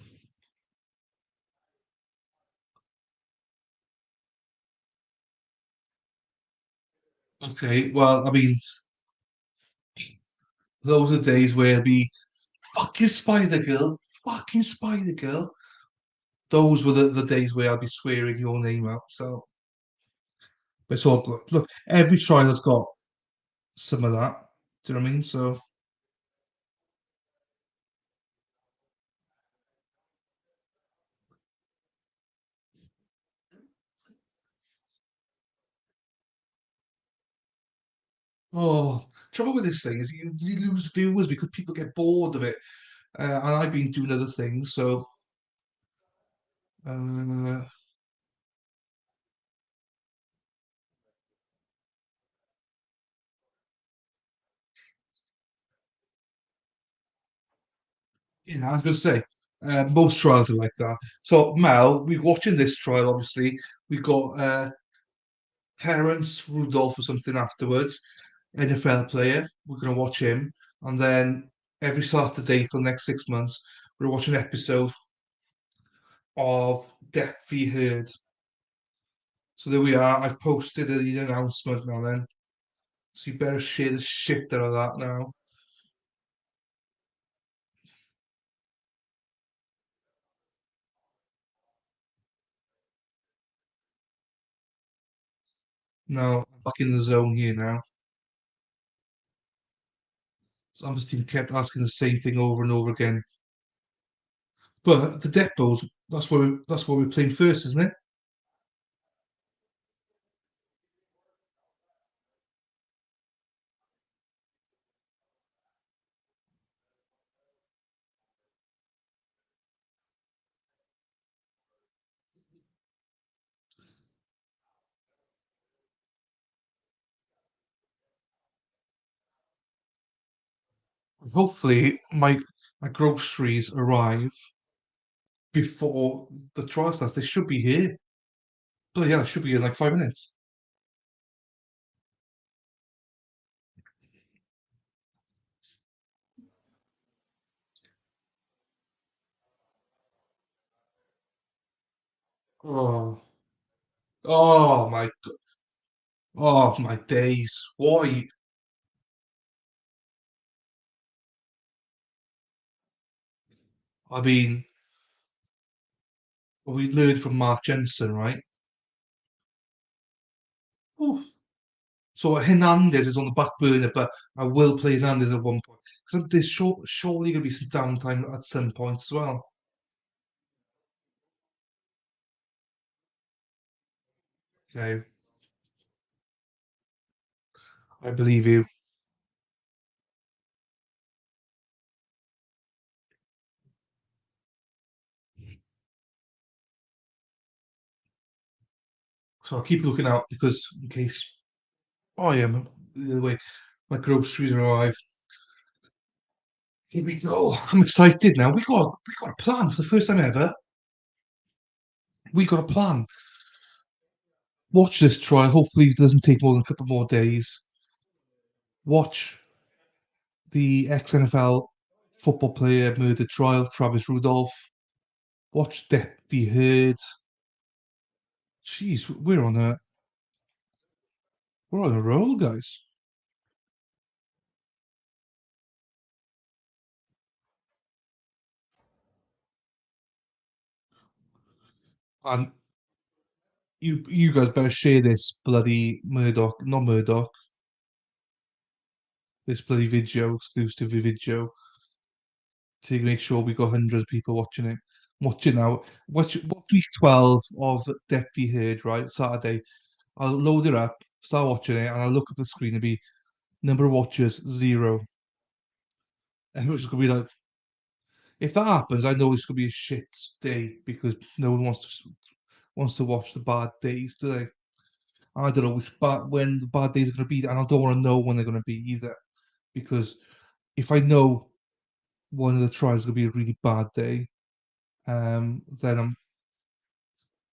okay, well, I mean, those are days where it'll be fucking Spider Girl, fucking Spider Girl. Those were the days where I'll be swearing your name out. So but it's all good. Look, every trial has got some of that. Do you know what I mean? So, oh, trouble with this thing is you lose viewers because people get bored of it. And I've been doing other things. So, uh, I was going to say, most trials are like that. So, Mel, we're watching this trial, obviously. We've got Terence Rudolph or something afterwards, NFL player. We're going to watch him. And then every Saturday for the next 6 months, we're going to watch an episode of Death v. Heard. So there we are. I've posted the announcement now then. So you better share the shit out of that now. Now, I'm back in the zone here now. So I'm team kept asking the same thing over and over again. But the depots, that's what we're playing first, isn't it? Hopefully my groceries arrive before the trial starts. They should be here. But yeah, they should be in like 5 minutes. Oh, oh oh my days. Why? I mean, we learned from Mark Jensen, right? Ooh. So Hernandez is on the back burner, but I will play Hernandez at one point because there's surely going to be some downtime at some point as well. Okay, I believe you. So I'll keep looking out because in case I am the other way, my groceries are arrived. Here we go. I'm excited now. We got a plan for the first time ever. We got a plan. Watch this trial. Hopefully, it doesn't take more than a couple more days. Watch the ex NFL football player murder trial, Travis Rudolph. Watch Depp be heard. Jeez, we're on a roll, guys. And you guys better share this bloody Murdoch, not Murdoch, this bloody video, exclusive video, to make sure we got hundreds of people watching it. Watch it now. Watch week 12 of Depp be heard, right? Saturday. I'll load it up, start watching it, and I'll look at the screen and be number of watchers, 0. And it's gonna be like, if that happens, I know it's gonna be a shit day because no one wants to watch the bad days, do they? I don't know when the bad days are gonna be, and I don't want to know when they're gonna be either, because if I know one of the trials is gonna be a really bad day, then I'm,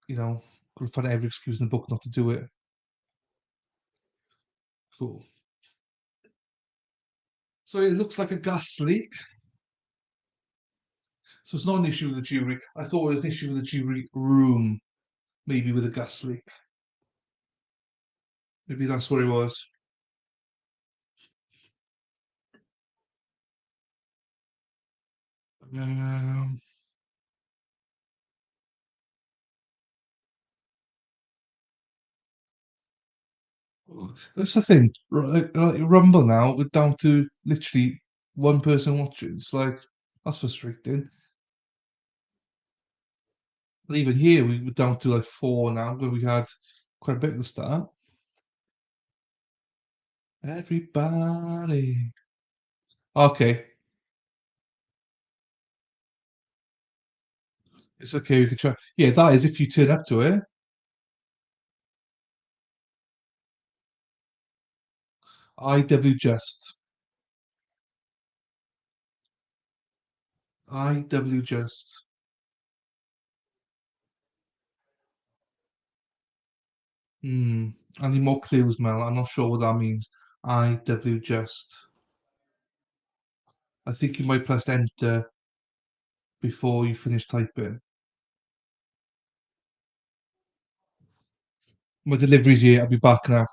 gonna find every excuse in the book not to do it. Cool. So it looks like a gas leak. So it's not an issue with the jury. I thought it was an issue with the jury room, maybe with a gas leak. Maybe that's what it was. Um, that's the thing. Rumble now, we're down to literally one person watching. It's like, that's frustrating. And even here, we were down to like 4 now, where we had quite a bit at the start. Everybody. Okay, it's okay. We can try. Yeah, that is if you turn up to it. IW Just. IW Just. Hmm. I need more clues, Mel. I'm not sure what that means. IW Just. I think you might press enter before you finish typing. My delivery's here. I'll be back now.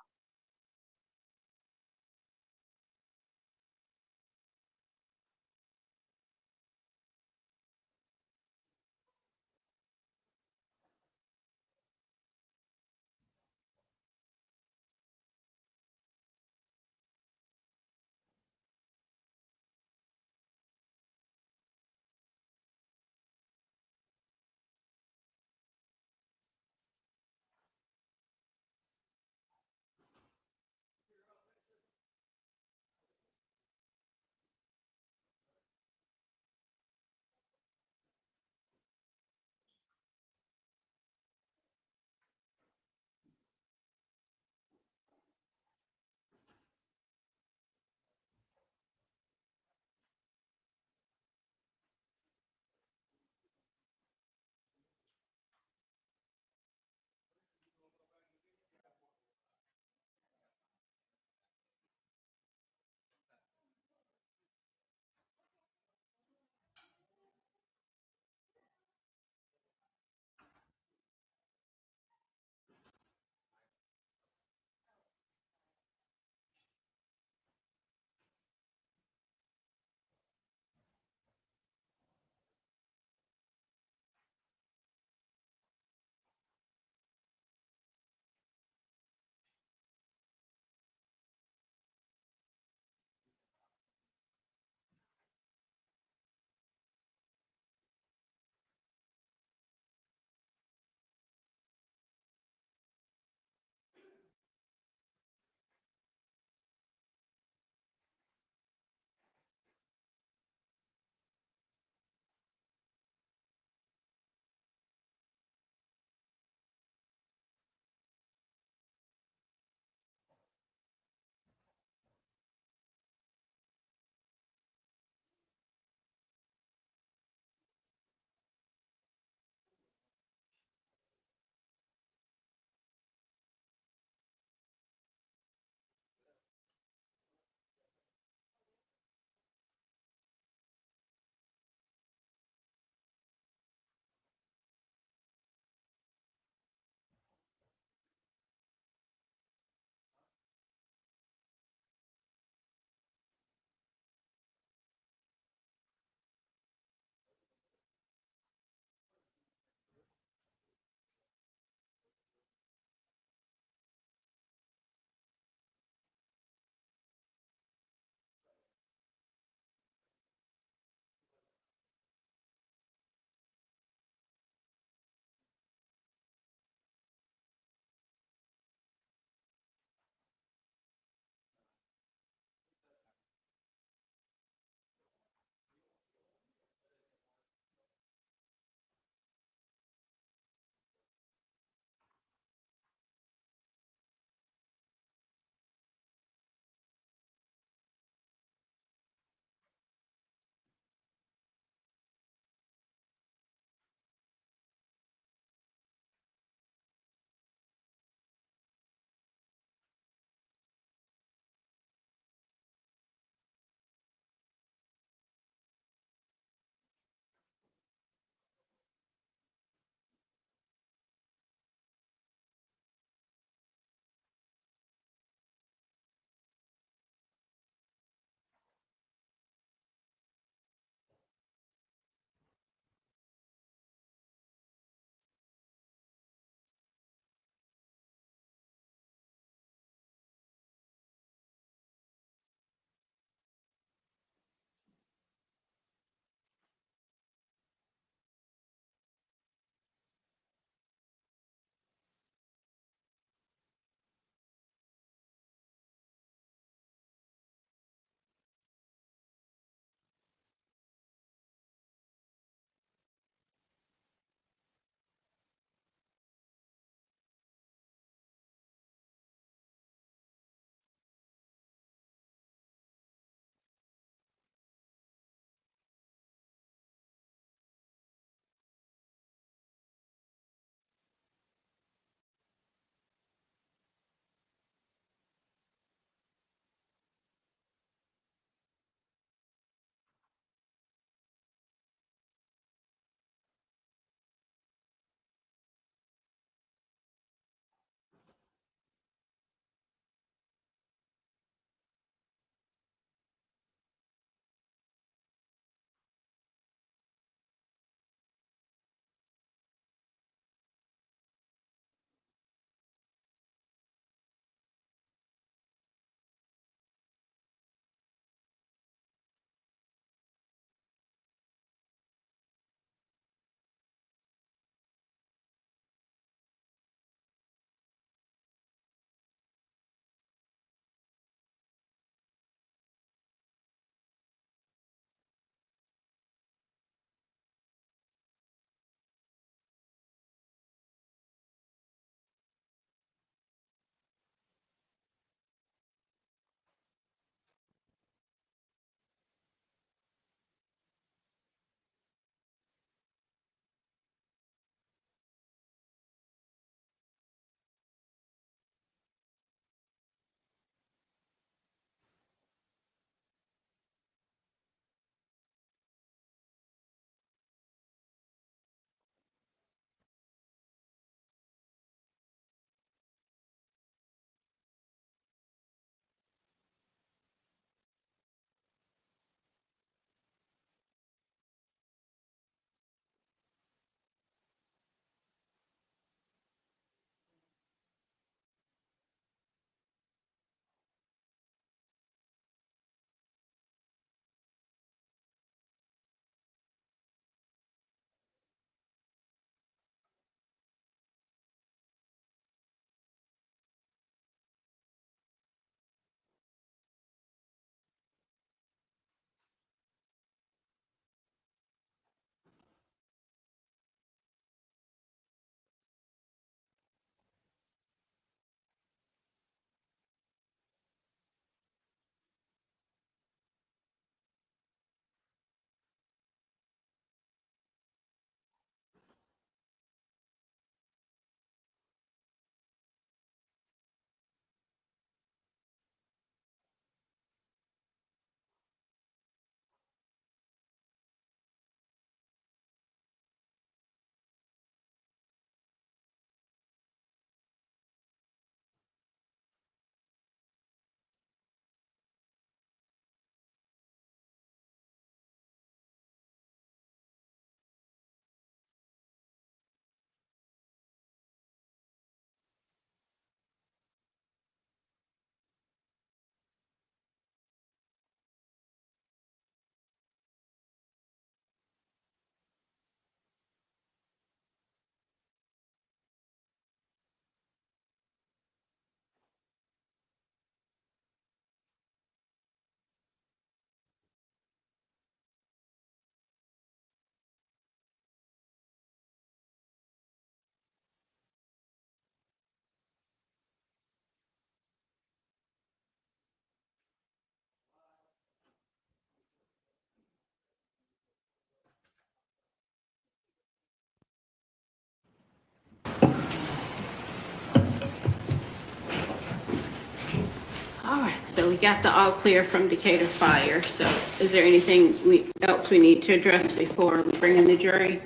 All right, so we got the all clear from Decatur Fire. So is there anything else we need to address before we bring in the jury?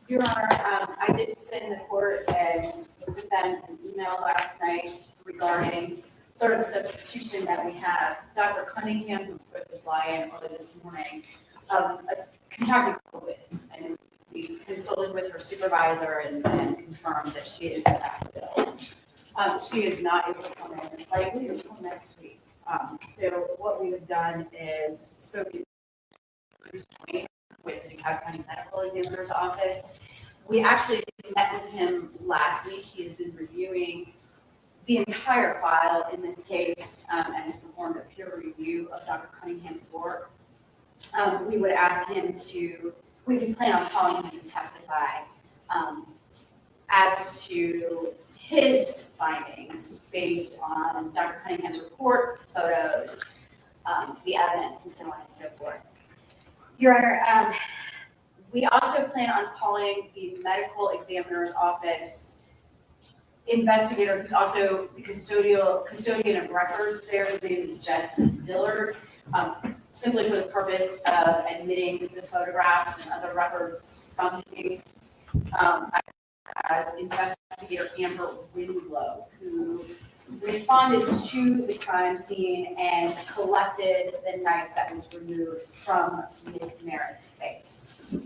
Your Honor, I did sit in the court and sent them some email last night regarding sort of a substitution that we have. Dr. Cunningham, who was supposed to fly in early this morning, contracted COVID, and we consulted with her supervisor and confirmed that she is in fact ill. She is not able to come in, likely until next week. So what we have done is spoken with the DeKalb County Medical Examiner's Office. We actually met with him last week. He has been reviewing the entire file in this case and has performed a peer review of Dr. Cunningham's work. We would ask him to, we plan on calling him to testify as to his findings based on Dr. Cunningham's report, photos, the evidence, and so on and so forth. Your Honor, we also plan on calling the medical examiner's office investigator, who's also the custodian of records there. His name is Jess Dillard, simply for the purpose of admitting the photographs and other records from the case. As investigator Amber Winslow, who responded to the crime scene and collected the knife that was removed from Ms. Merritt's face.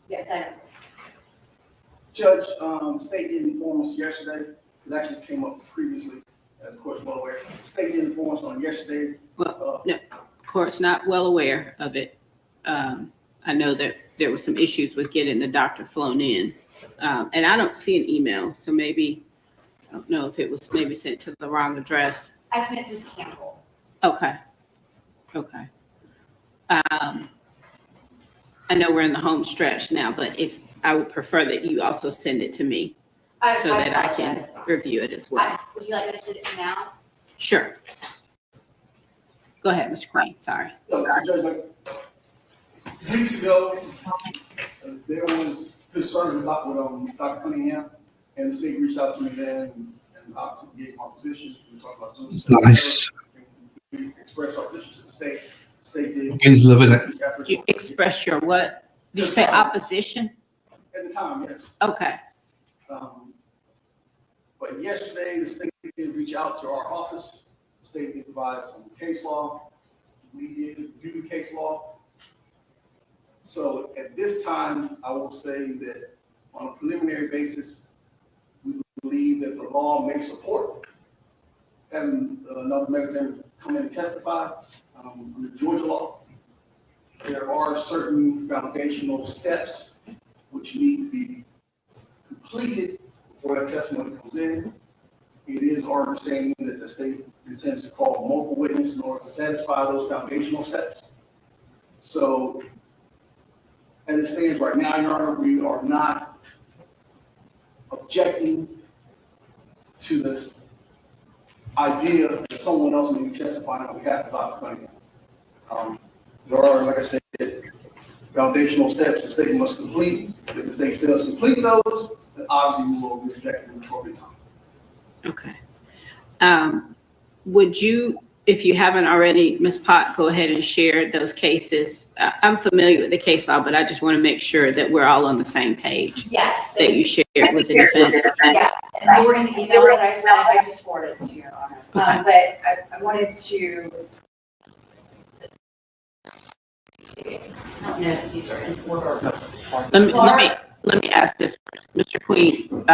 Yes, I know. Judge, state did inform us yesterday. It actually came up previously, as the court's well aware. State did inform us on yesterday. Well, no, court's not well aware of it. I know that there were some issues with getting the doctor flown in. And I don't see an email, so maybe, I don't know if it was maybe sent to the wrong address. I sent it to Campbell. Okay. Okay. I know we're in the home stretch now, but if I would prefer that you also send it to me so that I can review it as well. Would you like me to send it to you now? Sure. Go ahead, Mr. Queen. Sorry. So Judge, like, weeks ago, there was concern about with Dr. Cunningham, and the state reached out to me then, and obviously gave my position. We talked about Zoom. It's nice. We expressed our position to the state. The state did. He's living it. You expressed your what? Did you say opposition? At the time, yes. Okay. But yesterday, the state did reach out to our office. The state did provide some case law. We did review the case law. So at this time, I will say that on a preliminary basis, we believe that the law may support having another medical come in and testify under Georgia law. There are certain foundational steps which need to be completed before that testimony comes in. It is our understanding that the state intends to call multiple witnesses in order to satisfy those foundational steps. So as it stands right now, Your Honor, we are not objecting to this idea that someone else may be testifying on behalf of Dr. Cunningham. There are, like I said, foundational steps the state must complete. If the state fails to complete those, then obviously we will be rejecting the appropriate time. Okay. Would you, if you haven't already, Ms. Pot, go ahead and share those cases? I'm familiar with the case law, but I just want to make sure that we're all on the same page. Yes. That you shared with the defense. Yes, and they were in the email that I sent. I just forwarded it to Your Honor. Okay. But I wanted to. I don't know if these are in order. Let me ask this, Mr. Queen.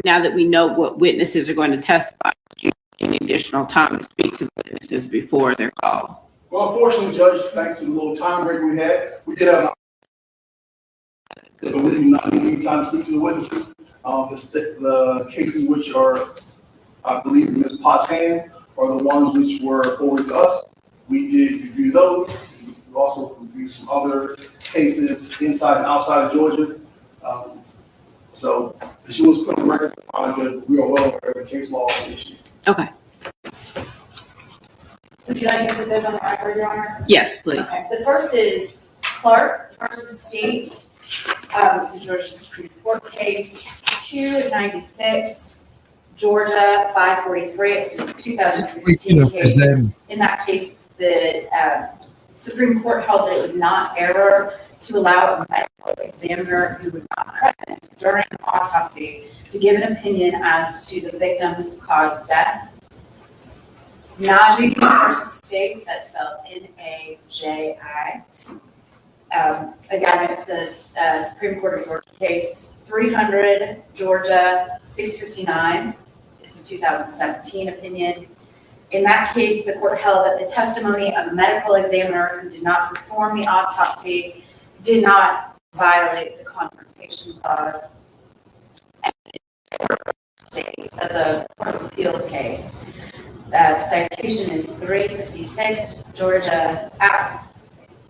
Now that we know what witnesses are going to testify, do you need any additional time to speak to the witnesses before they're called? Well, unfortunately, Judge, thanks to the little time break we had, we did have so we do not need any time to speak to the witnesses. The cases which are, I believe, in Ms. Potts' hand are the ones which were forwarded to us. We did review those. We also reviewed some other cases inside and outside of Georgia. So she was put on the record, but we are well aware of the case law issue. Okay. Would you like me to put those on the record, Your Honor? Yes, please. Okay. The first is Clark versus State. It's a Georgia Supreme Court case, 296, Georgia 543. It's a 2015 case. In that case, the Supreme Court held that it was not error to allow a medical examiner who was not present during an autopsy to give an opinion as to the victim's cause of death. Najee versus State, that's spelled N-A-J-I. Again, it's a Supreme Court of Georgia case, 300, Georgia 659. It's a 2017 opinion. In that case, the court held that the testimony of a medical examiner who did not perform the autopsy did not violate the confrontation clause. And states as a court of appeals case. Citation is 356, Georgia Act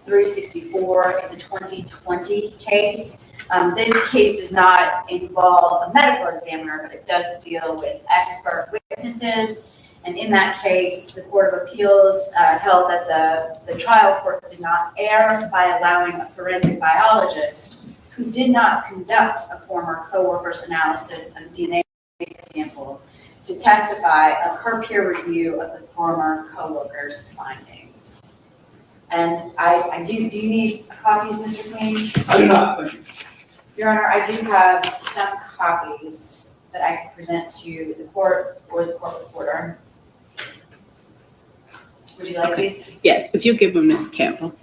364. It's a 2020 case. This case does not involve a medical examiner, but it does deal with expert witnesses. And in that case, the Court of Appeals held that the trial court did not err by allowing a forensic biologist who did not conduct a former coworker's analysis of DNA sample to testify of her peer review of the former coworker's findings. And do you need copies, Mr. Queen? I do not, thank you. Your Honor, I do have some copies that I can present to the court or the court reporter. Would you like these? Yes, if you give them Ms. Campbell.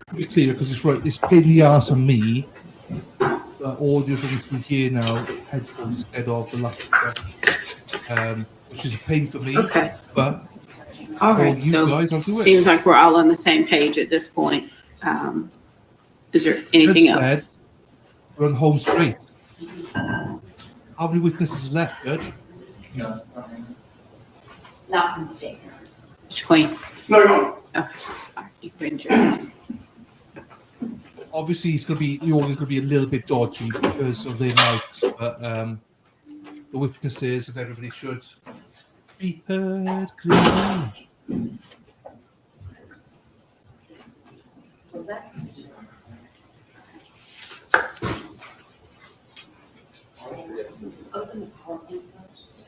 To be clear, because it's right, it's pain in the ass on me. The audio's only through here now, headphones instead of the laptop, which is a pain for me. Okay. But All for right. you So guys, I'll do it. seems like we're all on the same page at this point. Is there anything Judge else? said we're on home straight. How many witnesses left, Judge? Not from the state. Mr. Queen? No, Your Honor. Okay. All right. You can adjourn. Obviously, the audio's going to be a little bit dodgy because of their mics, but the witnesses and everybody should be heard clearly. What was that? Open the PowerPoint first.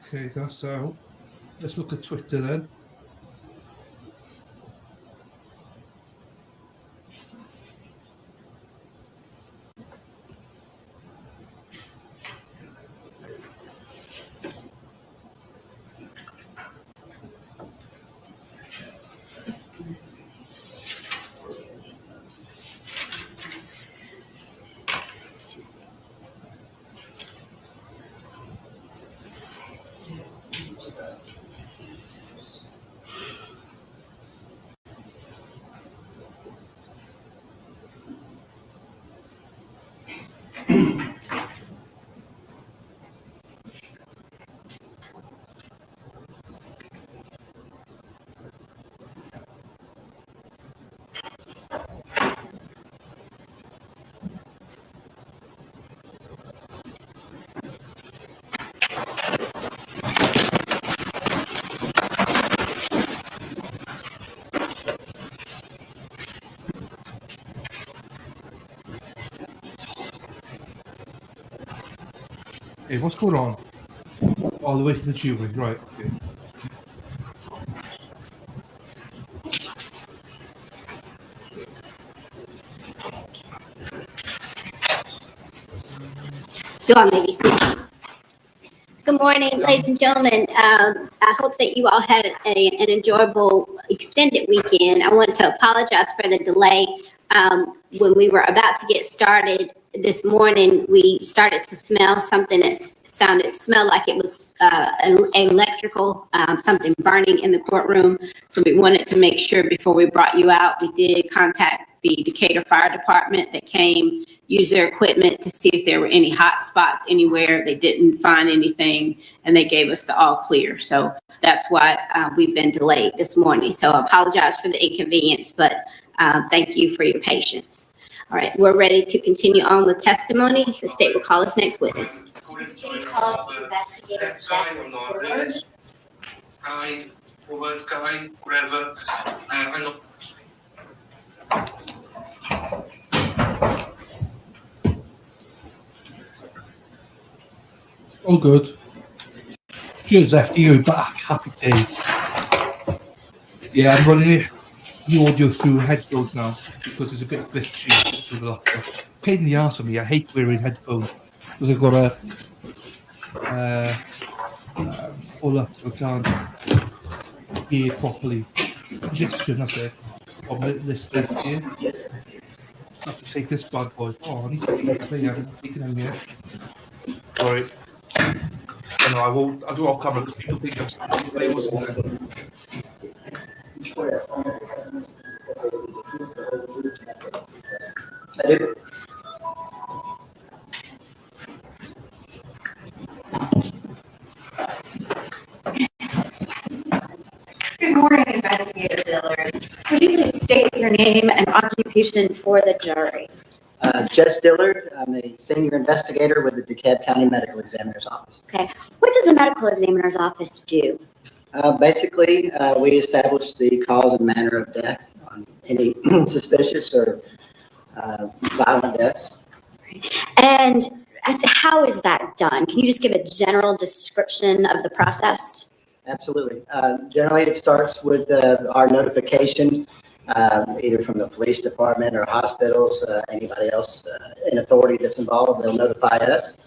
Okay, that's out. Let's look at Twitter then. Hey, what's going on? All the way to the jury, right? Okay. You all may be seated. Good morning, ladies and gentlemen. I hope that you all had an enjoyable extended weekend. I want to apologize for the delay. When we were about to get started this morning, we started to smell something that smelled like it was electrical, something burning in the courtroom. So we wanted to make sure before we brought you out, we did contact the Decatur Fire Department that came, use their equipment to see if there were any hot spots anywhere. They didn't find anything, and they gave us the all clear. So that's why we've been delayed this morning. So I apologize for the inconvenience, but thank you for your patience. All right, we're ready to continue on with testimony. The state will call us next witness. The state called investigator Jess Dillard. Guy, woman, guy, whatever. I know. All good. Cheers, FD, you're back. Happy day. Yeah, I'm running the audio through headphones now because it's a bit glitchy through the laptop. Pain in the ass for me. I hate wearing headphones because I've got a full up so I can't hear properly. Congestion, that's it. On this thing here. I have to take this bad boy. Oh, I need to take this. I haven't taken him yet. Sorry. No, I won't. I'll do it off camera because people think I'm standing away, wasn't I? Good morning, Investigator Dillard. Could you please state your name and occupation for the jury? Jess Dillard, I'm a senior investigator with the DeKalb County Medical Examiner's Office. Okay, what does the medical examiner's office do? Basically, we establish the cause and manner of death on any suspicious or violent deaths. And how is that done? Can you just give a general description of the process? Absolutely. Generally, it starts with our notification, either from the police department or hospitals, anybody else in authority that's involved, they'll notify us.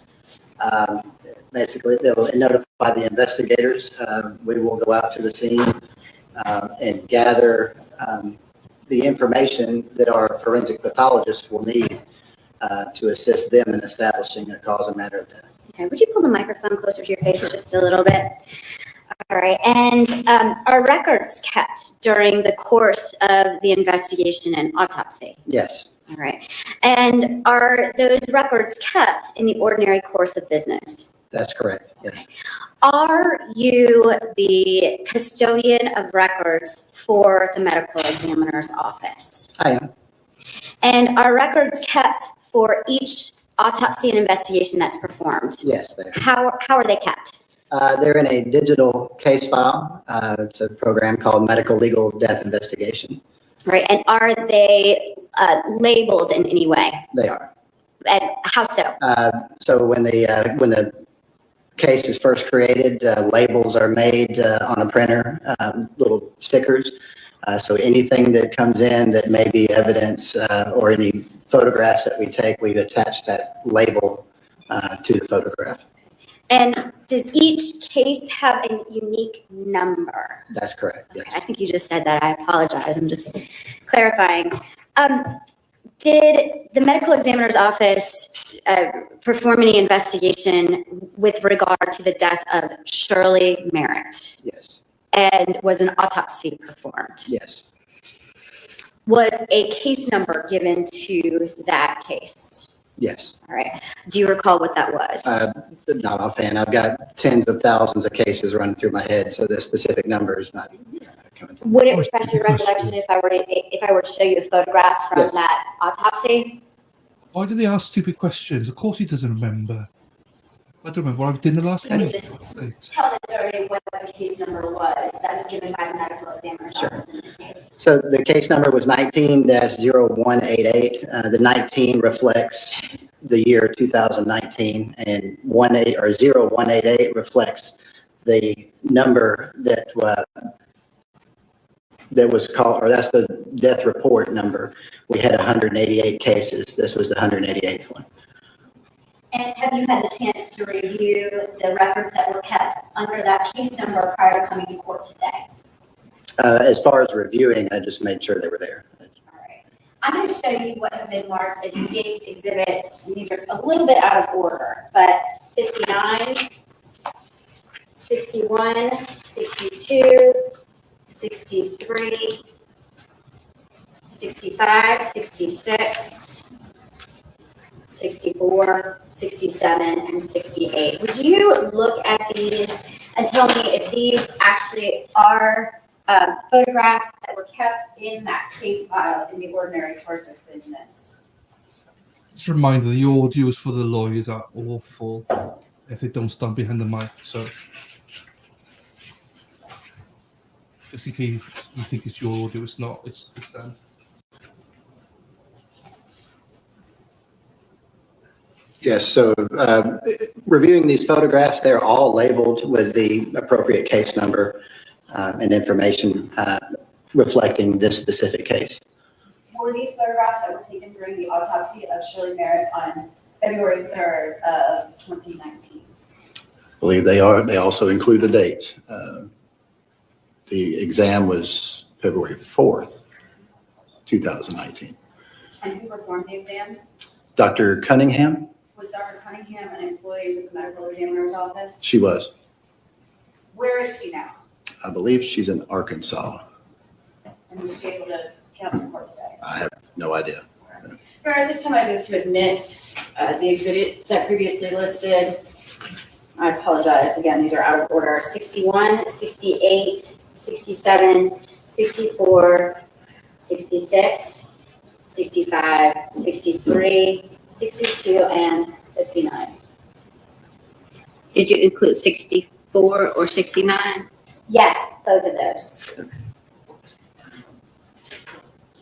Basically, they'll notify the investigators. We will go out to the scene and gather the information that our forensic pathologists will need to assist them in establishing a cause and manner of death. Okay, would you pull the microphone closer to your face just a little bit? All right, and are records kept during the course of the investigation and autopsy? Yes, All right, and are those records kept in the ordinary course of business? that's correct. Yes. Are you the custodian of records for the medical examiner's office? I am. And are records kept for each autopsy and investigation that's performed? Yes, they are. How are they kept? They're in a digital case file. It's a program called Medical Legal Death Investigation. Right, and are they labeled in any way? They are. And how so? So when the case is first created, labels are made on a printer, little stickers. So anything that comes in that may be evidence or any photographs that we take, we attach that label to the photograph. And does each case have a unique number? That's correct, Okay, I yes. think you just said that. I apologize. I'm just clarifying. Did the medical examiner's office perform any investigation with regard to the death of Shirley Merritt? Yes, And was an autopsy performed? yes. Was a case number given to that case? Yes. All right. Do you recall what that was? Not offhand. I've got tens of thousands of cases running through my head, so the specific number is not coming to me. Would it refresh your recollection if I were to show you a photograph from Yes. that autopsy? Why do they ask stupid questions? Of course he doesn't remember. I don't remember what I did in the last Let me hearing. just tell the jury what the case number was that was given by the medical examiner's Sure. office in this case. So the case number was 19-0188. The 19 reflects the year 2019, and 0188 reflects the number that was called, or that's the death report number. We had 188 cases. This was the 188th one. And have you had the chance to review the records that were kept under that case number prior to coming to court today? As far as reviewing, I just made sure they were there. All right. I'm going to show you what have been marked as state's exhibits. These are a little bit out of order, but 59, 61, 62, 63, 65, 66, 64, 67, and 68. Would you look at these and tell me if these actually are photographs that were kept in that case file in the ordinary course of business? Just a reminder, the audio is for the lawyers are awful if they don't stand behind the mic. So just in case you think it's your audio, it's not. It's them. Yes, so reviewing these photographs, they're all labeled with the appropriate case number and information reflecting this specific case. Were these photographs that were taken during the autopsy of Shirley Merritt on February 3rd of 2019? I believe they are. They also include the date. The exam was February 4th, 2019. And who performed the exam? Dr. Cunningham, Was Dr. Cunningham an employee with the medical examiner's office? she was. Where is she now? I believe she's in Arkansas. And was she able to come to court today? I have no idea. All right, this time I move to admit the exhibits that previously listed. I apologize. Again, these are out of order. 61, 68, 67, 64, 66, 65, 63, 62, and 59. Did you include 64 or 69? Yes, both of those.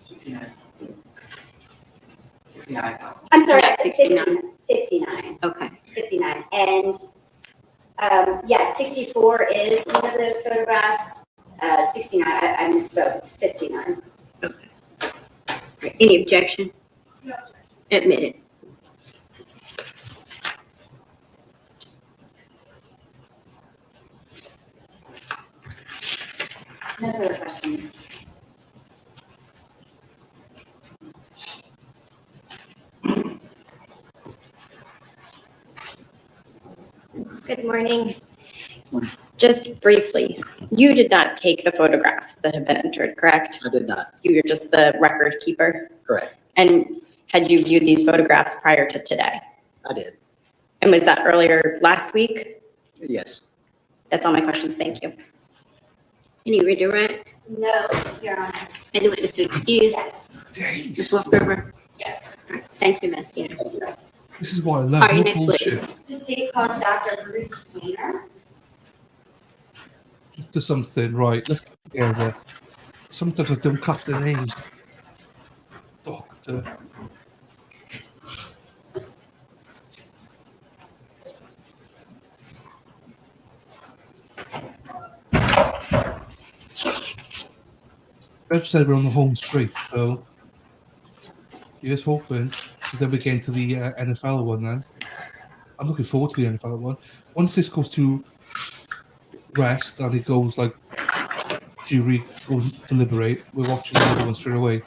69. 69. I'm sorry, Yeah, 69. 59. Okay. 59. And yes, 64 is one of those photographs. 69, I misspoke, it's 59. Any objection? No. Admitted. No further questions. Good morning. Just briefly, you did not take the photographs that have been entered, correct? I did not. You were just the record keeper? Correct. And had you viewed these photographs prior to today? I did. And was that earlier last week? Yes. That's all my questions. Thank you. Any redirect? No, Your Honor. Any witness to excuse? Yes. Ms. Wolf River? Yes. All right. Thank you, investigator. This is what I All love. right, No next bullshit. witness. The state calls Dr. Bruce Weiner. Do something right. Let's get together. Sometimes I don't catch the names. Doctor. Reg said we're on the home straight, so here's hoping. So then we get into the NFL one then. I'm looking forward to the NFL one. Once this goes to rest and it goes like jury goes to deliberate, we're watching the other one straight away.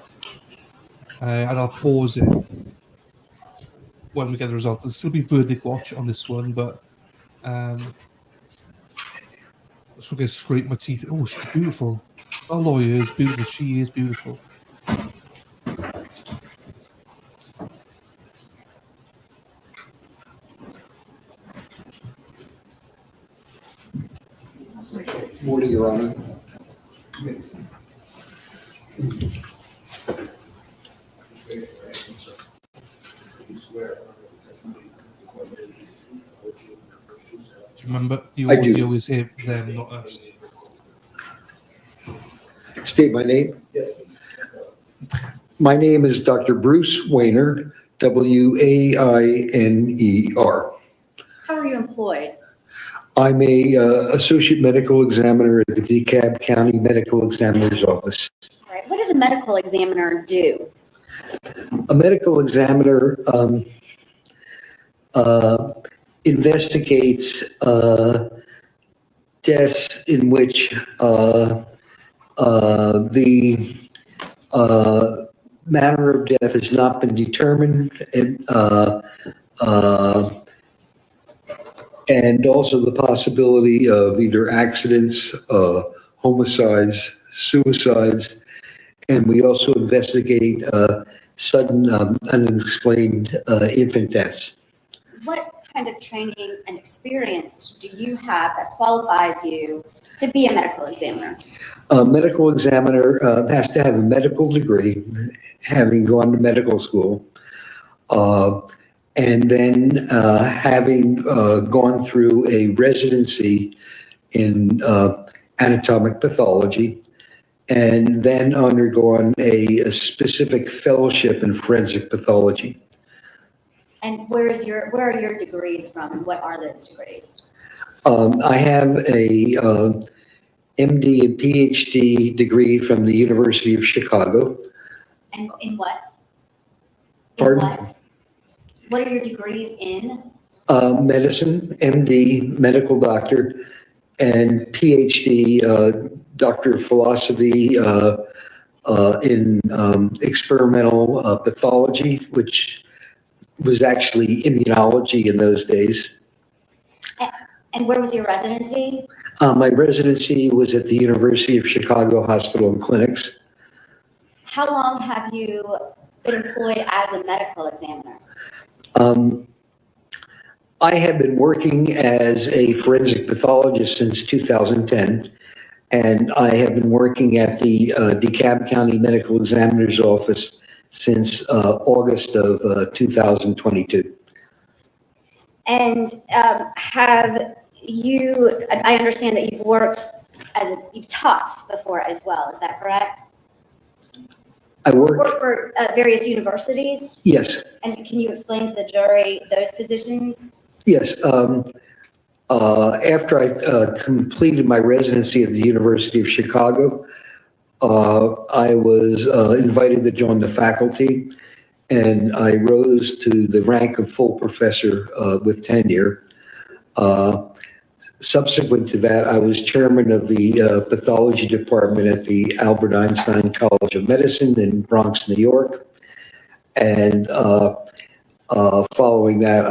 And I'll pause it when we get the result. There'll still be verdict watch on this one, but let's get straight my teeth. Oh, she's beautiful. Our lawyer is beautiful. She is beautiful. Morning, Your Honor. Do you remember the I do. audio is him, them, not us? State my name. My name is Dr. Bruce Weiner, W-A-I-N-E-R. How are you employed? I'm a associate medical examiner at the DeKalb County Medical Examiner's Office. All right. What does a medical examiner do? A medical examiner investigates deaths in which the manner of death has not been determined, and also the possibility of either accidents, homicides, suicides, and we also investigate sudden unexplained infant deaths. What kind of training and experience do you have that qualifies you to be a medical examiner? A medical examiner has to have a medical degree, having gone to medical school. And then having gone through a residency in anatomic pathology, and then undergone a specific fellowship in forensic pathology. And where are your degrees from, and what are those degrees? I have a MD and PhD degree from the University of Chicago. And in what? Pardon? What? What are your degrees in? Medicine, MD, medical doctor, and PhD, Doctor of Philosophy in experimental pathology, which was actually immunology in those days. And where was your residency? My residency was at the University of Chicago Hospital and Clinics. How long have you been employed as a medical examiner? I have been working as a forensic pathologist since 2010, and I have been working at the DeKalb County Medical Examiner's Office since August of 2022. And have you, I understand that you've worked you've taught before as well, is that correct? I worked, Worked for various universities? yes, And can you explain to the jury those positions? yes. After I completed my residency at the University of Chicago, I was invited to join the faculty, and I rose to the rank of full professor with tenure. Subsequent to that, I was chairman of the pathology department at the Albert Einstein College of Medicine in Bronx, New York. And following that,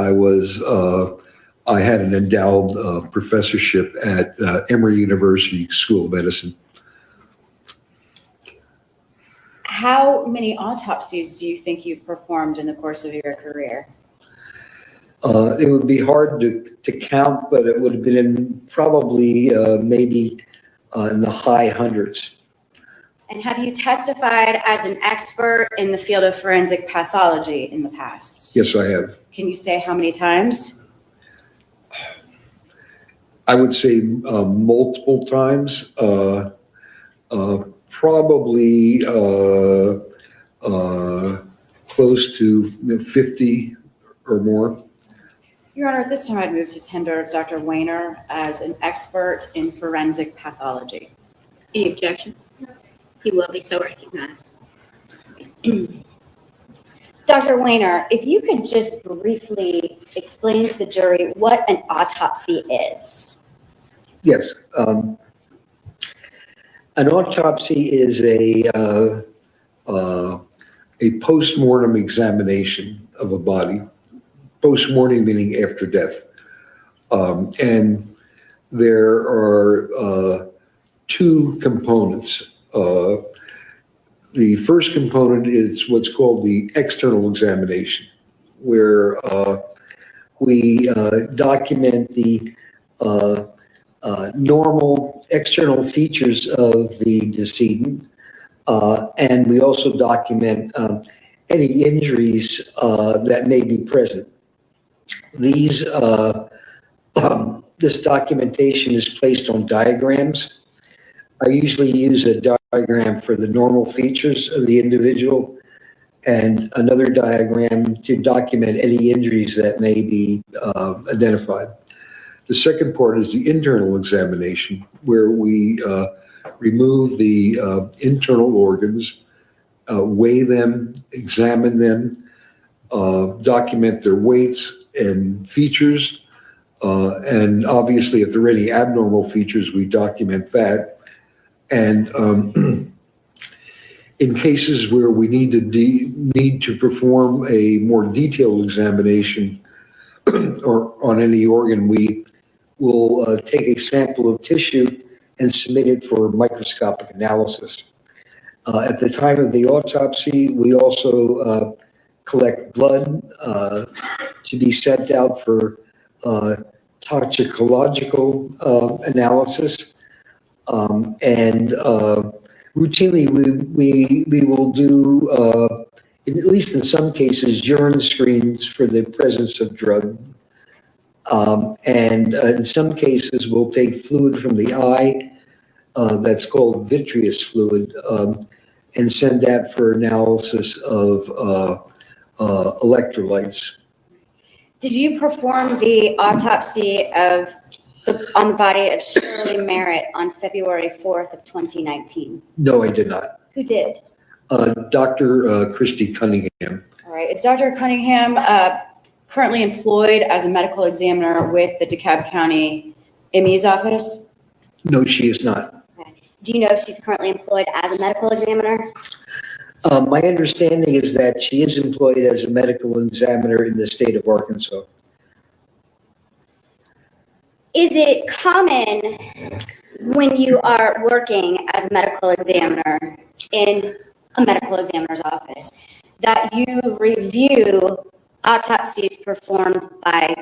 I had an endowed professorship at Emory University School of Medicine. How many autopsies do you think you've performed in the course of your career? It would be hard to count, but it would have been probably maybe in the high hundreds. And have you testified as an expert in the field of forensic pathology in the past? Yes, I have. Can you say how many times? I would say multiple times, probably close to 50 or more. Your Honor, at this time I'd move to tender Dr. Weiner as an expert in forensic pathology. Any objection? He will be so recognized. Dr. Weiner, if you could just briefly explain to the jury what an autopsy is. Yes. An autopsy is a post-mortem examination of a body. Post-mortem meaning after death. And there are two components. The first component is what's called the external examination, where we document the normal external features of the decedent, and we also document any injuries that may be present. This documentation is placed on diagrams. I usually use a diagram for the normal features of the individual and another diagram to document any injuries that may be identified. The second part is the internal examination, where we remove the internal organs, weigh them, examine them, document their weights and features, and obviously if there are any abnormal features, we document that. And in cases where we need to perform a more detailed examination or on any organ, we will take a sample of tissue and submit it for microscopic analysis. At the time of the autopsy, we also collect blood to be sent out for toxicological analysis. And routinely, we will do at least in some cases, urine screens for the presence of drug. And in some cases, we'll take fluid from the eye, that's called vitreous fluid, and send that for analysis of electrolytes. Did you perform the autopsy on the body of Shirley Merritt on February 4th of 2019? No, I did not. Who did? Dr. Christy Cunningham. All right. Is Dr. Cunningham currently employed as a medical examiner with the DeKalb County ME's office? No, she is not. Okay. Do you know if she's currently employed as a medical examiner? My understanding is that she is employed as a medical examiner in the state of Arkansas. Is it common when you are working as a medical examiner in a medical examiner's office that you review autopsies performed by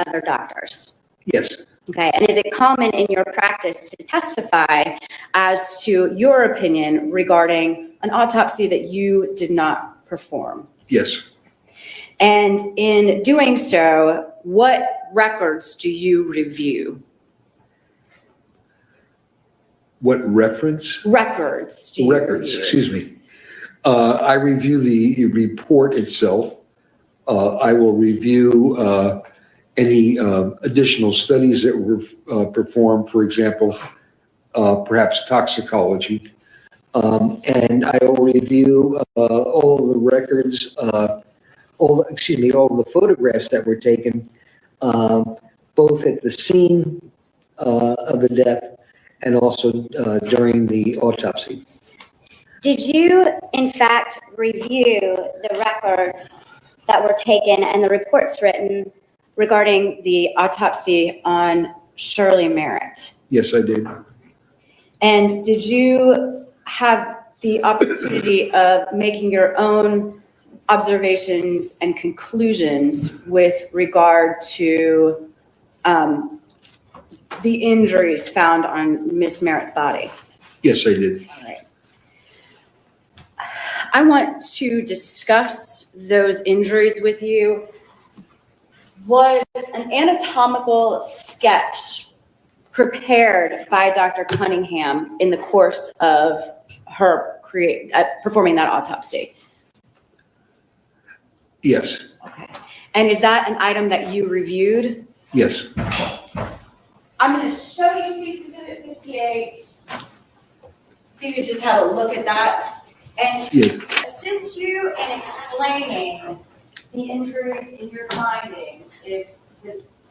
other doctors? Yes, Okay, and is it common in your practice to testify As to your opinion regarding an autopsy that you did not perform? yes. And in doing so, what records do you review? What reference? Records do you Records, review? excuse me. I review the report itself. I will review any additional studies that were performed, for example, perhaps toxicology. And I will review all of the records, all the photographs that were taken, both at the scene of the death and also during the autopsy. Did you, in fact, review the records that were taken and the reports written regarding the autopsy on Shirley Merritt? Yes, I did. And did you have the opportunity of making your own observations and conclusions with regard to the injuries found on Miss Merritt's body? Yes, I did. All right. I want to discuss those injuries with you. Was an anatomical sketch prepared by Dr. Cunningham in the course of her performing that autopsy? Yes, Okay. And is that an item that you reviewed? yes. I'm going to show you State's Exhibit 58. If you could just have a look at that and Yes. assist you in explaining the injuries in your findings if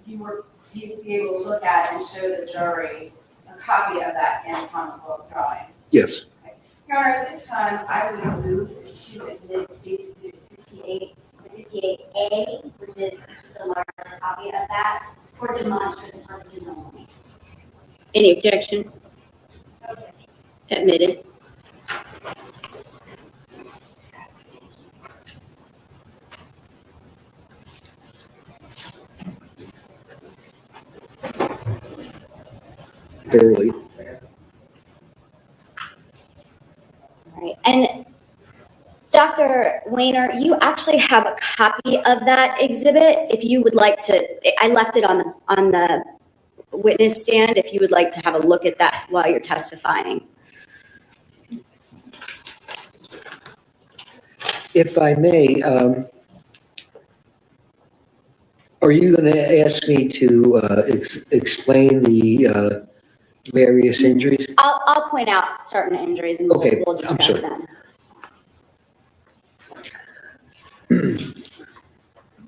you were to be able to look at and show the jury a copy of that anatomical drawing. Yes. Your Honor, at this time, I would move to admit State's Exhibit 58, 58A, which is just a larger copy of that, for demonstrative purposes only. any objection? Admitted. Barely. All right, and Dr. Weiner, you actually have a copy of that exhibit. If you would like to, I left it on the witness stand, if you would like to have a look at that while you're testifying. If I may, are you going to ask me to explain the various injuries? I'll point out certain injuries and Okay, we'll I'm discuss sorry. them.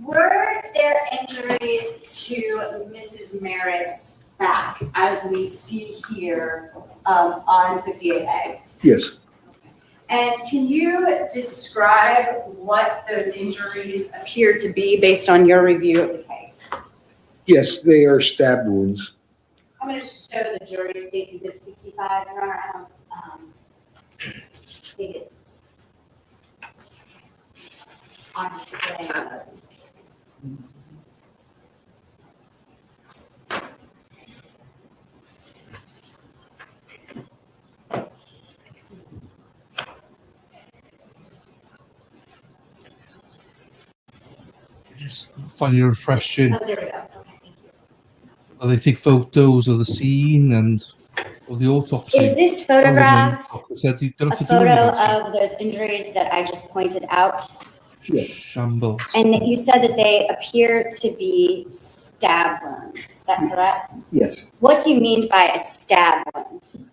Were there injuries to Mrs. Merritt's back, as we see here on 58A? Yes. And can you describe what those injuries appear to be based on your review of the case? Yes, they are stab wounds. I'm going to show the jury State's Exhibit 65, Your Honor. I don't think it's on display. just find it refreshing. Oh, there we go. Okay, thank you. They take photos of the scene and of the autopsy. Is this photograph Doctor said you don't a have to do photo anything. of those injuries that I just pointed out? Shambles. And that you said that they appear to be stab wounds, is that correct? Yes. What do you mean by a stab wound?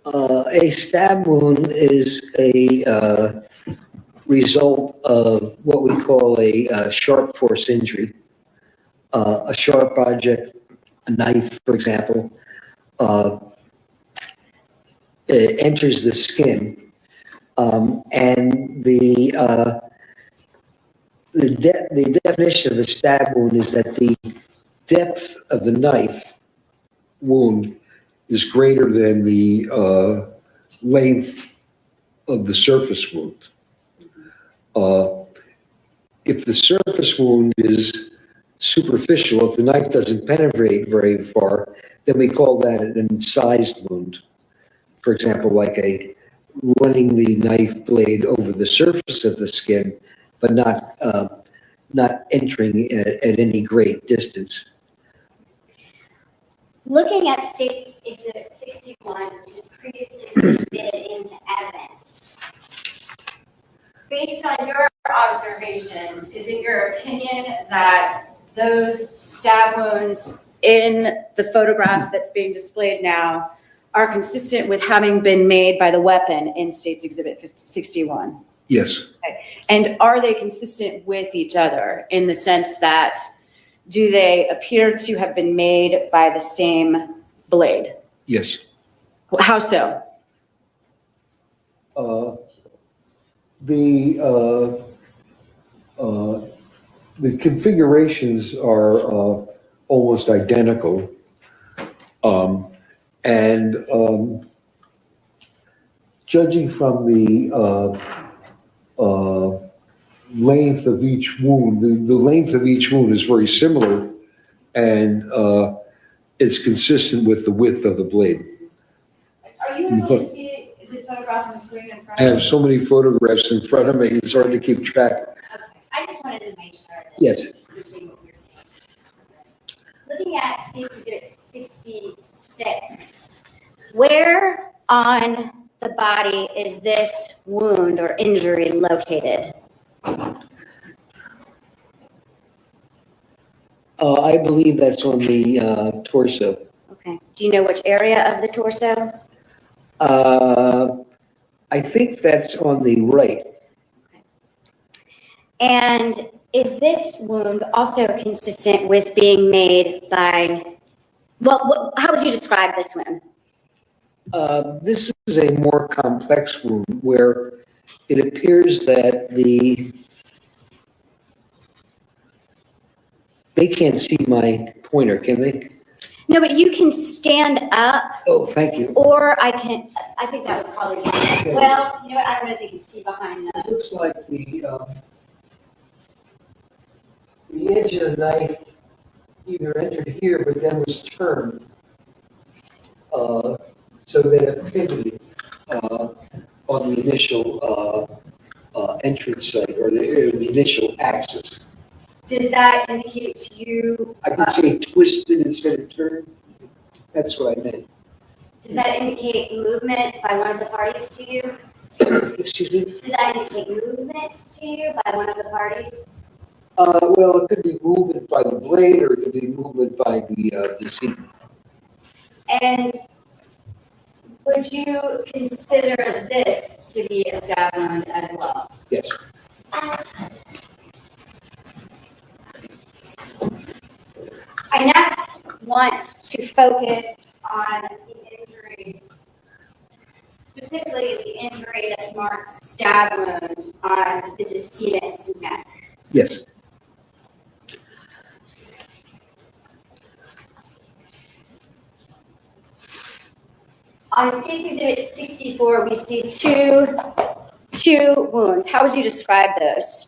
A stab wound is a result of what we call a sharp force injury. A sharp object, a knife, for example, it enters the skin. And the definition of a stab wound is that the depth of the knife wound is greater than the length of the surface wound. If the surface wound is superficial, if the knife doesn't penetrate very far, then we call that an incised wound. For example, like running the knife blade over the surface of the skin, but not entering at any great distance. Looking at State's Exhibit 61, which has previously been admitted into evidence, based on your observations, is it your opinion that those stab wounds in the photograph that's being displayed now are consistent with having been made by the weapon in State's Exhibit 61? Yes. And are they consistent with each other in the sense that do they appear to have been made by the same blade? Yes. How so? The configurations are almost identical. Judging from the length of each wound, the length of each wound is very similar, and it's consistent with the width of the blade. Are you able to see the photograph on the screen in front I of you? have so many photographs in front of me, it's hard to keep track. Okay, I just wanted to make sure that Yes. you're seeing what you're seeing. Looking at State's Exhibit 66, where on the body is this wound or injury located? I believe that's on the torso. Okay. Do you know which area of the torso? I think that's on the right. And is this wound also consistent with being made by, well, how would you describe this wound? This is a more complex wound where it appears that they can't see my pointer, can they? No, but you can stand up, Oh, thank you. or I think that would probably be, well, you know what, I don't know if you can see behind It them. looks like the edge of the knife either entered here, but then was turned. So that it pivoted on the initial entrance site or the initial axis. Does that indicate to you, I could say twisted instead of turned. That's what I meant. does that indicate movement by one of the parties to you? Excuse me? Does that indicate movement to you by one of the parties? Well, it could be movement by the blade or it could be movement by the decedent. And would you consider this to be a stab wound as well? Yes. I next want to focus on the injuries, specifically the injury that's marked stab wound on the decedent's neck. Yes. On State's Exhibit 64, we see two wounds. How would you describe those?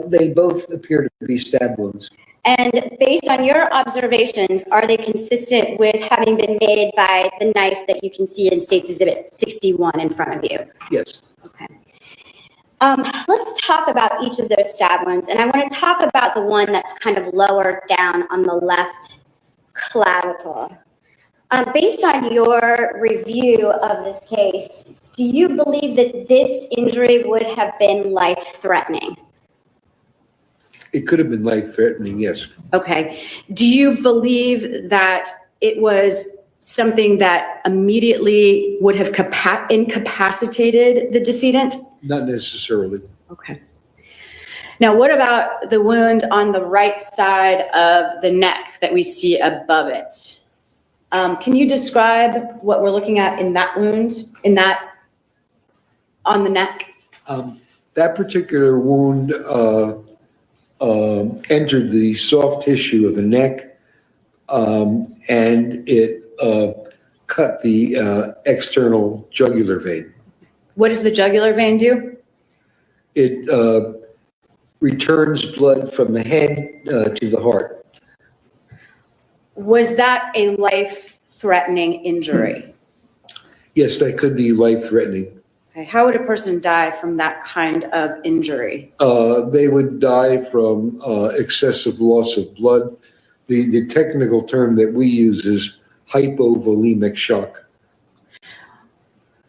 They both appear to be stab wounds. And based on your observations, are they consistent with having been made by the knife that you can see in State's Exhibit 61 in front of you? Yes. Okay. Let's talk about each of those stab wounds, and I want to talk about the one that's kind of lower down on the left clavicle. Based on your review of this case, do you believe that this injury would have been life-threatening? It could have been life-threatening, yes. Okay. Do you believe that it was something that immediately would have incapacitated the decedent? Not necessarily. Okay. Now, what about the wound on the right side of the neck that we see above it? Can you describe what we're looking at in that wound, on the neck? That particular wound entered the soft tissue of the neck, and it cut the external jugular vein. What does the jugular vein do? It returns blood from the head to the heart. Was that a life-threatening injury? Yes, that could be life-threatening. Okay. How would a person die from that kind of injury? They would die from excessive loss of blood. The technical term that we use is hypovolemic shock.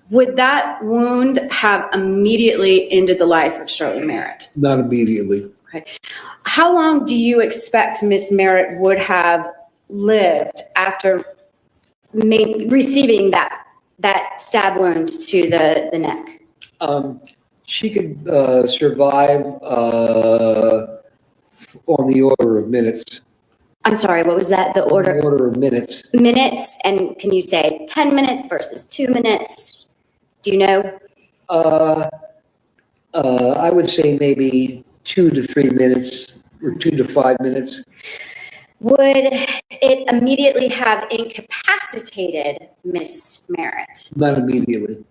Would that wound have immediately ended the life of Shirley Merritt? Not immediately. Okay. How long do you expect Miss Merritt would have lived after receiving that stab wound to the neck? She could survive on the order of minutes. I'm sorry, what was that, the order? On the order of minutes. Minutes, and can you say 10 minutes versus 2 minutes? Do you know? I would say maybe 2 to 3 minutes or 2 to 5 minutes. Would it immediately have incapacitated Miss Merritt? Not immediately.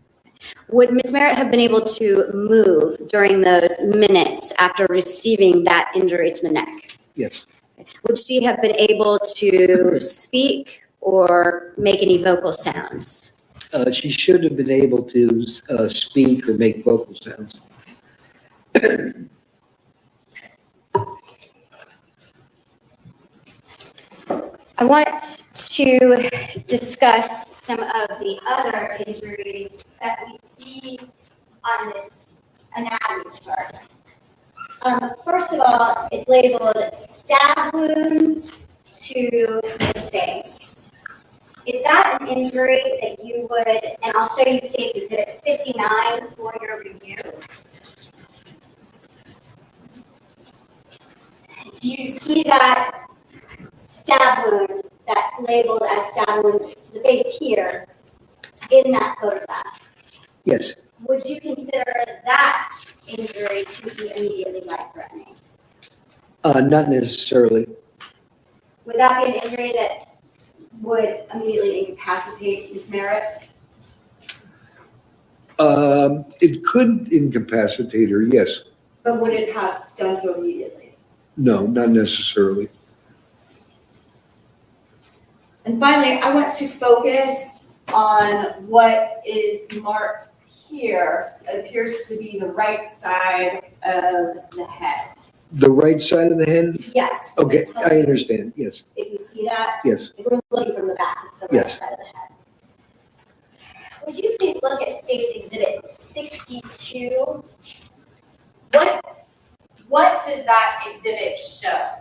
Would Miss Merritt have been able to move during those minutes after receiving that injury to the neck? Yes. Would she have been able to speak or make any vocal sounds? She should have been able to speak or make vocal sounds. I want to discuss some of the other injuries that we see on this anatomy chart. First of all, it's labeled stab wounds to the face. Is that an injury that you would, and I'll show you State's Exhibit 59 for your review. Do you see that stab wound that's labeled as stab wound to the face here in that photograph? Yes. Would you consider that injury to be immediately life-threatening? Not necessarily. Would that be an injury that would immediately incapacitate Ms. Merritt? It could incapacitate her, yes. But would it have done so immediately? No, not necessarily. And finally, I want to focus on what is marked here. It appears to be the right side of the head. The right side of the head? Yes. Okay, I understand, yes, If you see that, yes. if we're looking from the back, it's the right Yes. side of the head. Would you please look at State's Exhibit 62? What does that exhibit show?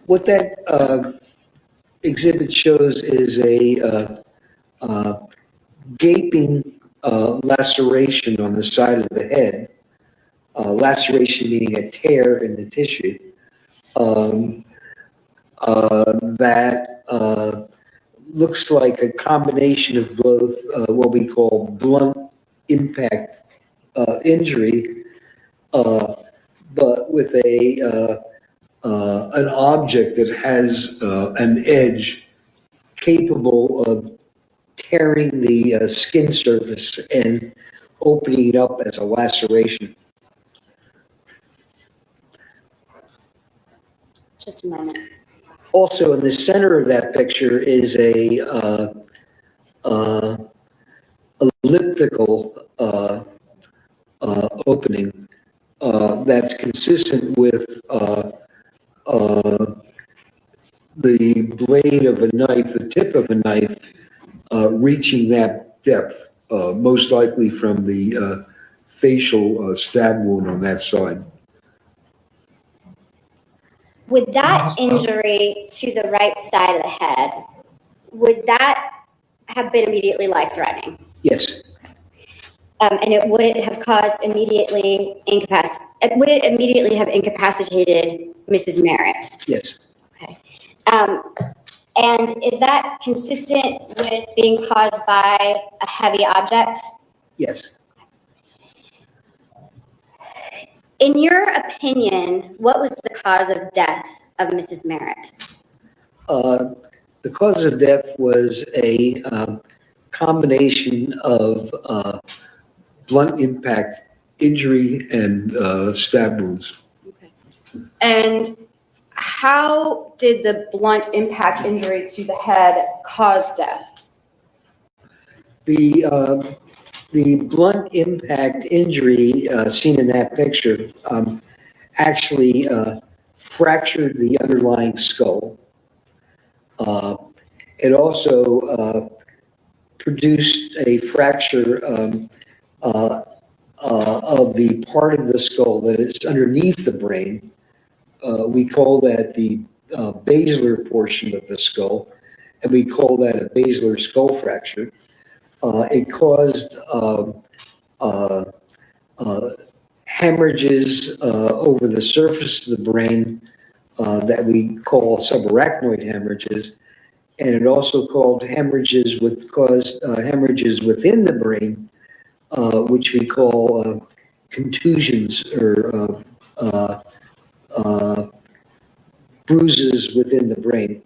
What that exhibit shows is a gaping laceration on the side of the head. Laceration meaning a tear in the tissue that looks like a combination of both what we call blunt impact injury, but with an object that has an edge capable of tearing the skin surface and opening it up as a laceration. Just a moment. Also, in the center of that picture is a elliptical opening that's consistent with the blade of a knife, the tip of a knife, reaching that depth, most likely from the facial stab wound on that side. Would that Master. injury to the right side of the head, would that have been immediately life-threatening? Yes, And would it have caused would it immediately have incapacitated Mrs. Merritt? yes, And is that consistent with being caused by a heavy object? yes. In your opinion, what was the cause of death of Mrs. Merritt? The cause of death was a combination of blunt impact injury and stab wounds. And how did the blunt impact injury to the head cause death? The blunt impact injury seen in that picture actually fractured the underlying skull. It also produced a fracture of the part of the skull that is underneath the brain. We call that the basilar portion of the skull, and we call that a basilar skull fracture. It caused hemorrhages over the surface of the brain that we call subarachnoid hemorrhages, and it also caused hemorrhages within the brain, which we call contusions or bruises within the brain.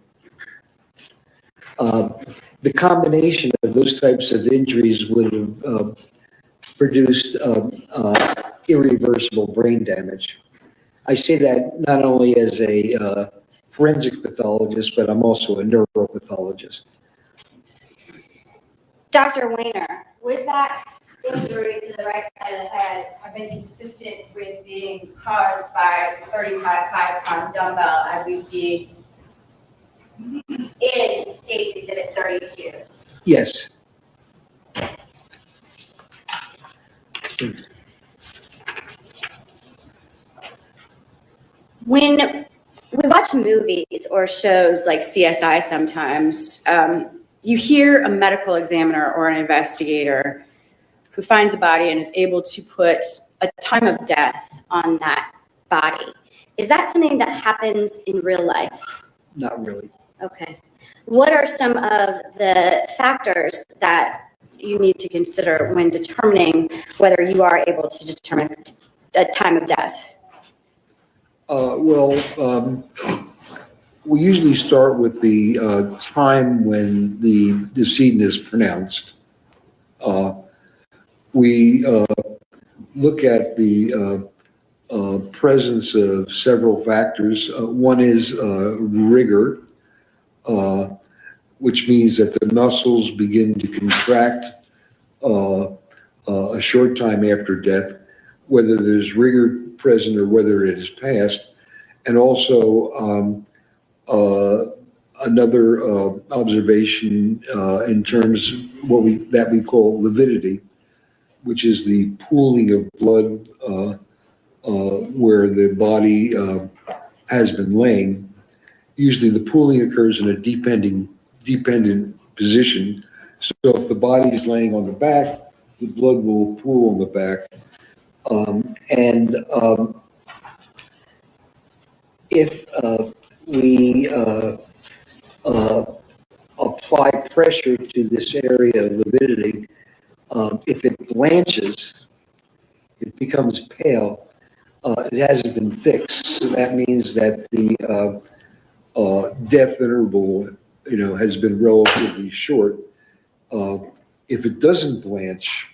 The combination of those types of injuries would have produced irreversible brain damage. I say that not only as a forensic pathologist, but I'm also a neuropathologist. Dr. Weiner, would that injury to the right side of the head have been consistent with being caused by a 35-pound dumbbell, as we see in State's Exhibit 32? Yes. When we watch movies or shows like CSI sometimes, you hear a medical examiner or an investigator who finds a body and is able to put a time of death on that body. Is that something that happens in real life? Not really. Okay. What are some of the factors that you need to consider when determining whether you are able to determine a time of death? We usually start with the time when the decedent is pronounced. We look at the presence of several factors. One is rigor, which means that the muscles begin to contract a short time after death, whether there's rigor present or whether it is past. And also another observation in terms of that we call lividity, which is the pooling of blood where the body has been laying. Usually the pooling occurs in a dependent position. So if the body is laying on the back, the blood will pool on the back. If we apply pressure to this area of lividity, if it blanches, it becomes pale, it hasn't been fixed. So that means that the death interval, has been relatively short. If it doesn't blanch,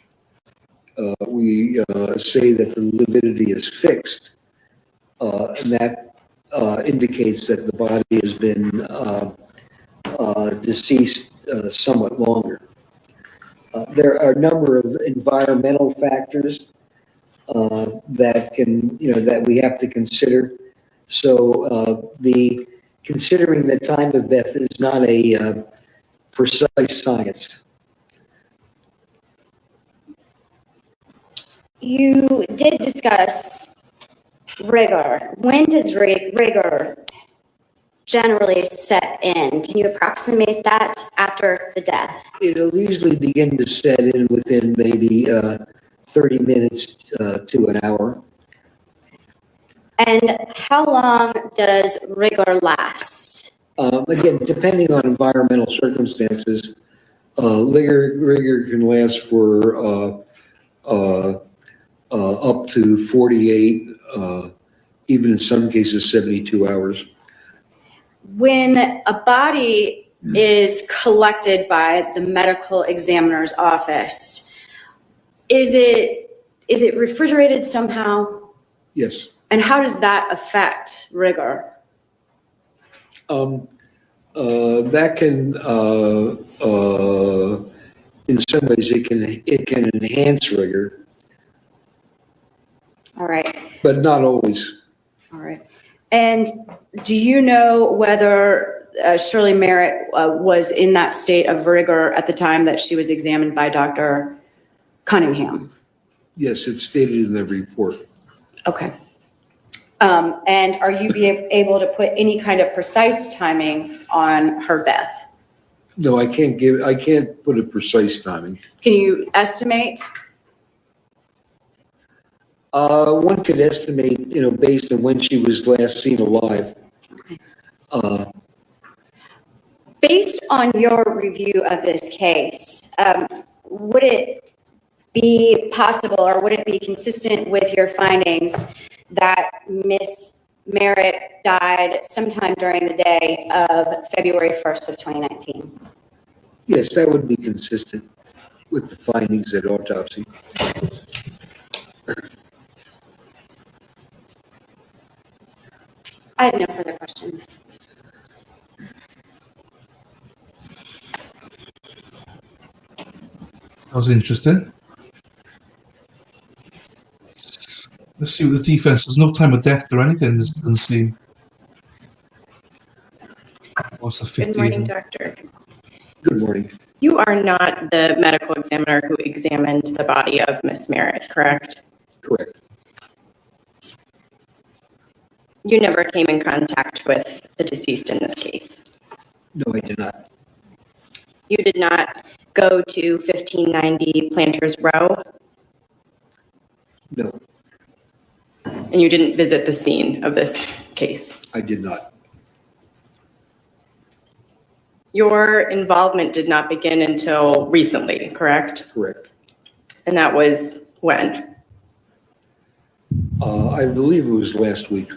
we say that the lividity is fixed, and that indicates that the body has been deceased somewhat longer. There are a number of environmental factors that can, that we have to consider. So considering the time of death is not a precise science. You did discuss rigor. When does rigor generally set in? Can you approximate that after the death? It'll usually begin to set in within maybe 30 minutes to an hour. And how long does rigor last? Again, depending on environmental circumstances, rigor can last for up to 48, even in some cases 72 hours. When a body is collected by the medical examiner's office, is it refrigerated somehow? Yes. And how does that affect rigor? That can, in some ways, it can enhance rigor, All right. but not always. All right. And do you know whether Shirley Merritt was in that state of rigor at the time that she was examined by Dr. Cunningham? Yes, it's stated in the report. Okay. And are you able to put any kind of precise timing on her death? No, I can't put a precise timing. Can you estimate? One could estimate, based on when she was last seen alive. Based on your review of this case, would it be possible or would it be consistent with your findings that Ms. Merritt died sometime during the day of February 1st of 2019? Yes, that would be consistent with the findings at autopsy. I have no further questions. That was interesting. Let's see what the defense. There's no time of death or anything. This doesn't seem. What's the 50? Good morning, doctor. Good morning. You are not the medical examiner who examined the body of Miss Merritt, correct? Correct. You never came in contact with the deceased in this case. No, I did not. You did not go to 1590 Planters Row, No, and you didn't visit the scene of this case. I did not. Your involvement did not begin until recently, correct? Correct. And that was when? I believe it was last week.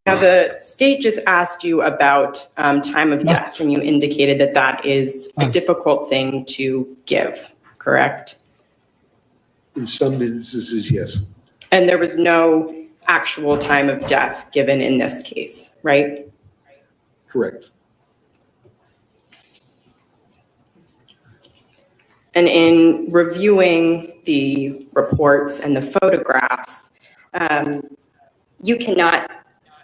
Now, the state just asked you about time of death, and you indicated that that is a difficult thing to give, correct? In some instances, yes. And there was no actual time of death given in this case, right? Correct. And in reviewing the reports and the photographs, you cannot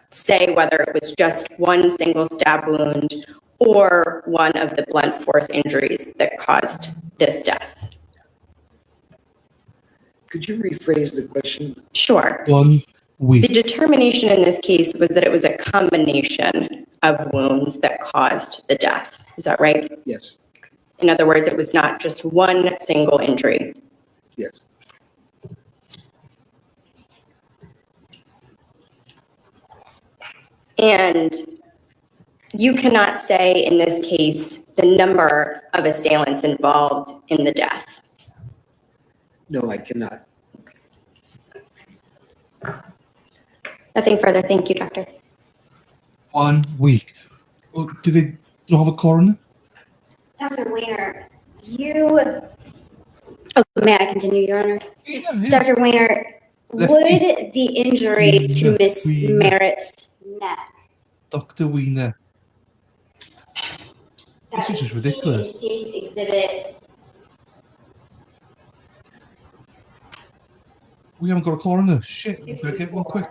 say whether it was just one single stab wound or one of the blunt force injuries that caused this death. Could you rephrase the question? Sure. 1 week. The determination in this case was that it was a combination of wounds that caused the death. Is that right? Yes. In other words, it was not just one single injury. Yes. And you cannot say in this case the number of assailants involved in the death. No, I cannot. Nothing further. Thank you, doctor. 1 week. Oh, did they not have a coroner? Dr. Weiner, may I continue, Your Honor? Yeah. Dr. Weiner, Left would knee. the injury to Weiner, Miss Weiner. Merritt's neck Dr. Weiner. That This is just would see ridiculous. in State's exhibit. We haven't got a coroner. Shit, we better get one quick.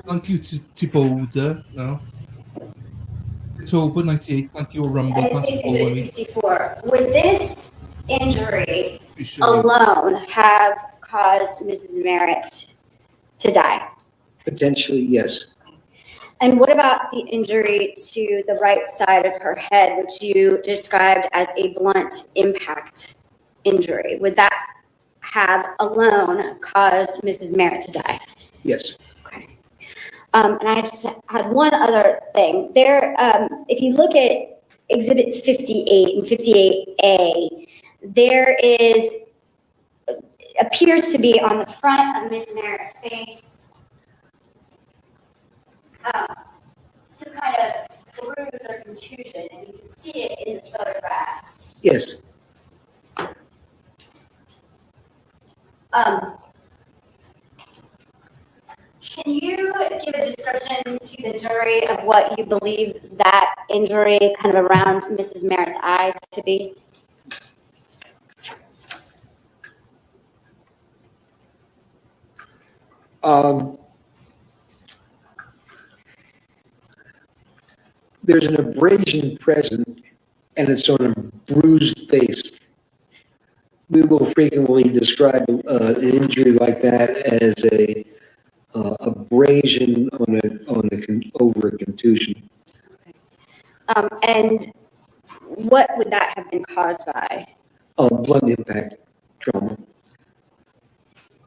Thank you to Boulder. No. October 98. Thank you, Rumble. And Thank State's you, exhibit Paul. 64. Would this injury Appreciate you. alone have caused Mrs. Merritt to die? Potentially, yes. And what about the injury to the right side of her head, which you described as a blunt impact injury? Would that have alone caused Mrs. Merritt to die? Yes. Okay. And I just had one other thing. There, if you look at Exhibit 58 and 58A, there appears to be on the front of Miss Merritt's face some kind of bruise or contusion, and you can see it in the photographs. Yes. Can you give a description to the jury of what you believe that injury kind of around Mrs. Merritt's eye to be? There's an abrasion present, and it's on a bruised face. We will frequently describe an injury like that as a abrasion over a contusion. And what would that have been caused by? Blunt impact trauma.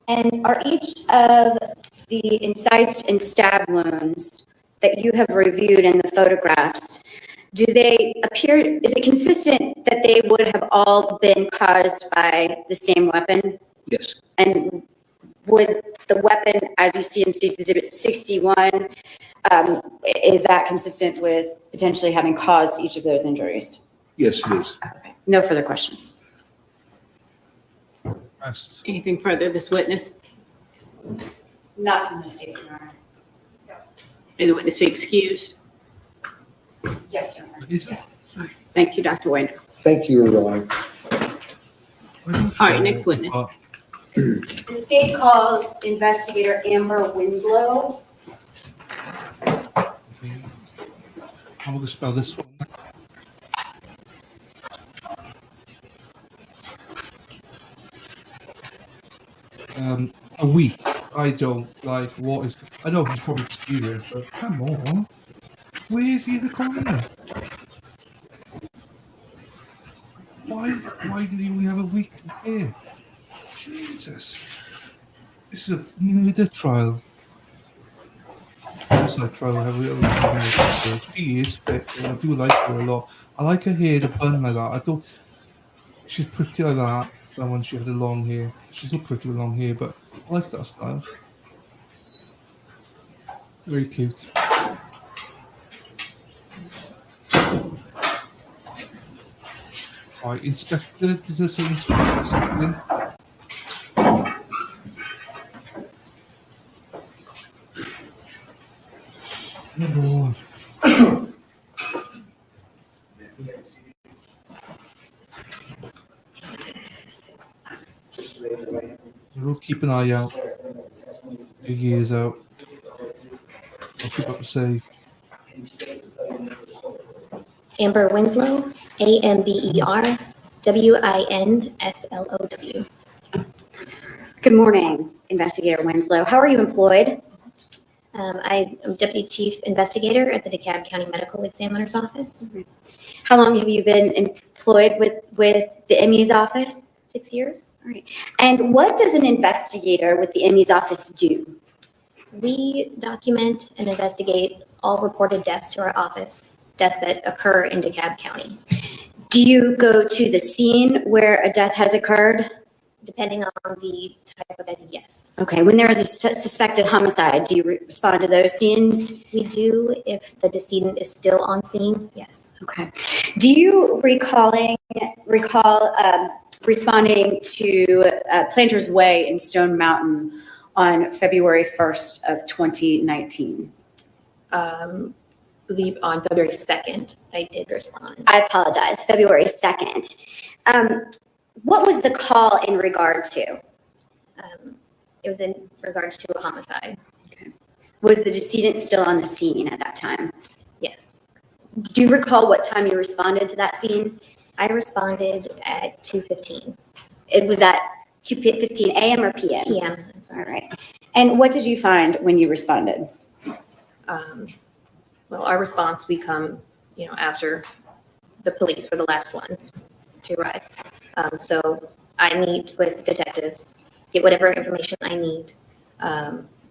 And are each of the incised and stab wounds that you have reviewed in the photographs, do they appear, is it consistent that they would have all been caused by the same weapon? Yes. And would the weapon, as you see in State's Exhibit 61, is that consistent with potentially having caused each of those injuries? Yes, it is. Okay. No further questions. Best. Anything further, this witness? Not from the state, Your Honor. May the witness be excused? Yes, Your Honor. Is it? Thank you, Dr. Wayne. Thank you, Your Honor. All right, next witness. The state calls investigator Amber Winslow. I'm going to spell this one. A week. I don't like what is. I know he's probably serious, but come on. Where is he, the coroner? Why did he only have a week here? Jesus. This is a murder trial. Homicide trial. She is fit, and I do like her a lot. I like her hair, the bun like that. I thought she's pretty like that than when she had the long hair. She's not pretty with long hair, but I like that style. Very cute. Alright, inspector, did I say inspector something? Oh Lord. We'll keep an eye out. Your ears out. What's you about to say? Amber Winslow, Amber Winslow. Good morning, Investigator Winslow. How are you employed? I am Deputy Chief Investigator at the DeKalb County Medical Examiner's Office. How long have you been employed with the ME's office? 6 years. All right. And what does an investigator with the ME's office do? We document and investigate all reported deaths to our office, deaths that occur in DeKalb County. Do you go to the scene where a death has occurred? Depending on the type of death, yes. Okay. When there is a suspected homicide, do you respond to those scenes? We do if the decedent is still on scene, yes. Okay. Do you recall responding to Planter's Way in Stone Mountain on February 1st of 2019? Believe on February 2nd, I did respond. I apologize, February 2nd. What was the call in regard to? It was in regards to a homicide. Was the decedent still on the scene at that time? Yes. Do you recall what time you responded to that scene? I responded at 2:15 It was at 2:15 a.m. or p.m.? p.m. I'm All sorry. right. And what did you find when you responded? Well, our response, we come, after the police were the last ones to arrive. So I meet with detectives, get whatever information I need.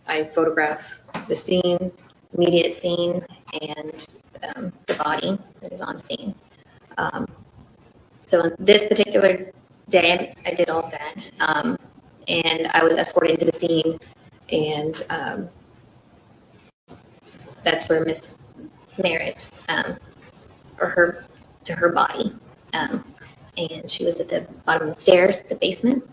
I photograph the scene, immediate scene, and the body that is on scene. So on this particular day, I did all that. And I was escorted to the scene, and that's where Miss Merritt, to her body. And she was at the bottom of the stairs, the basement.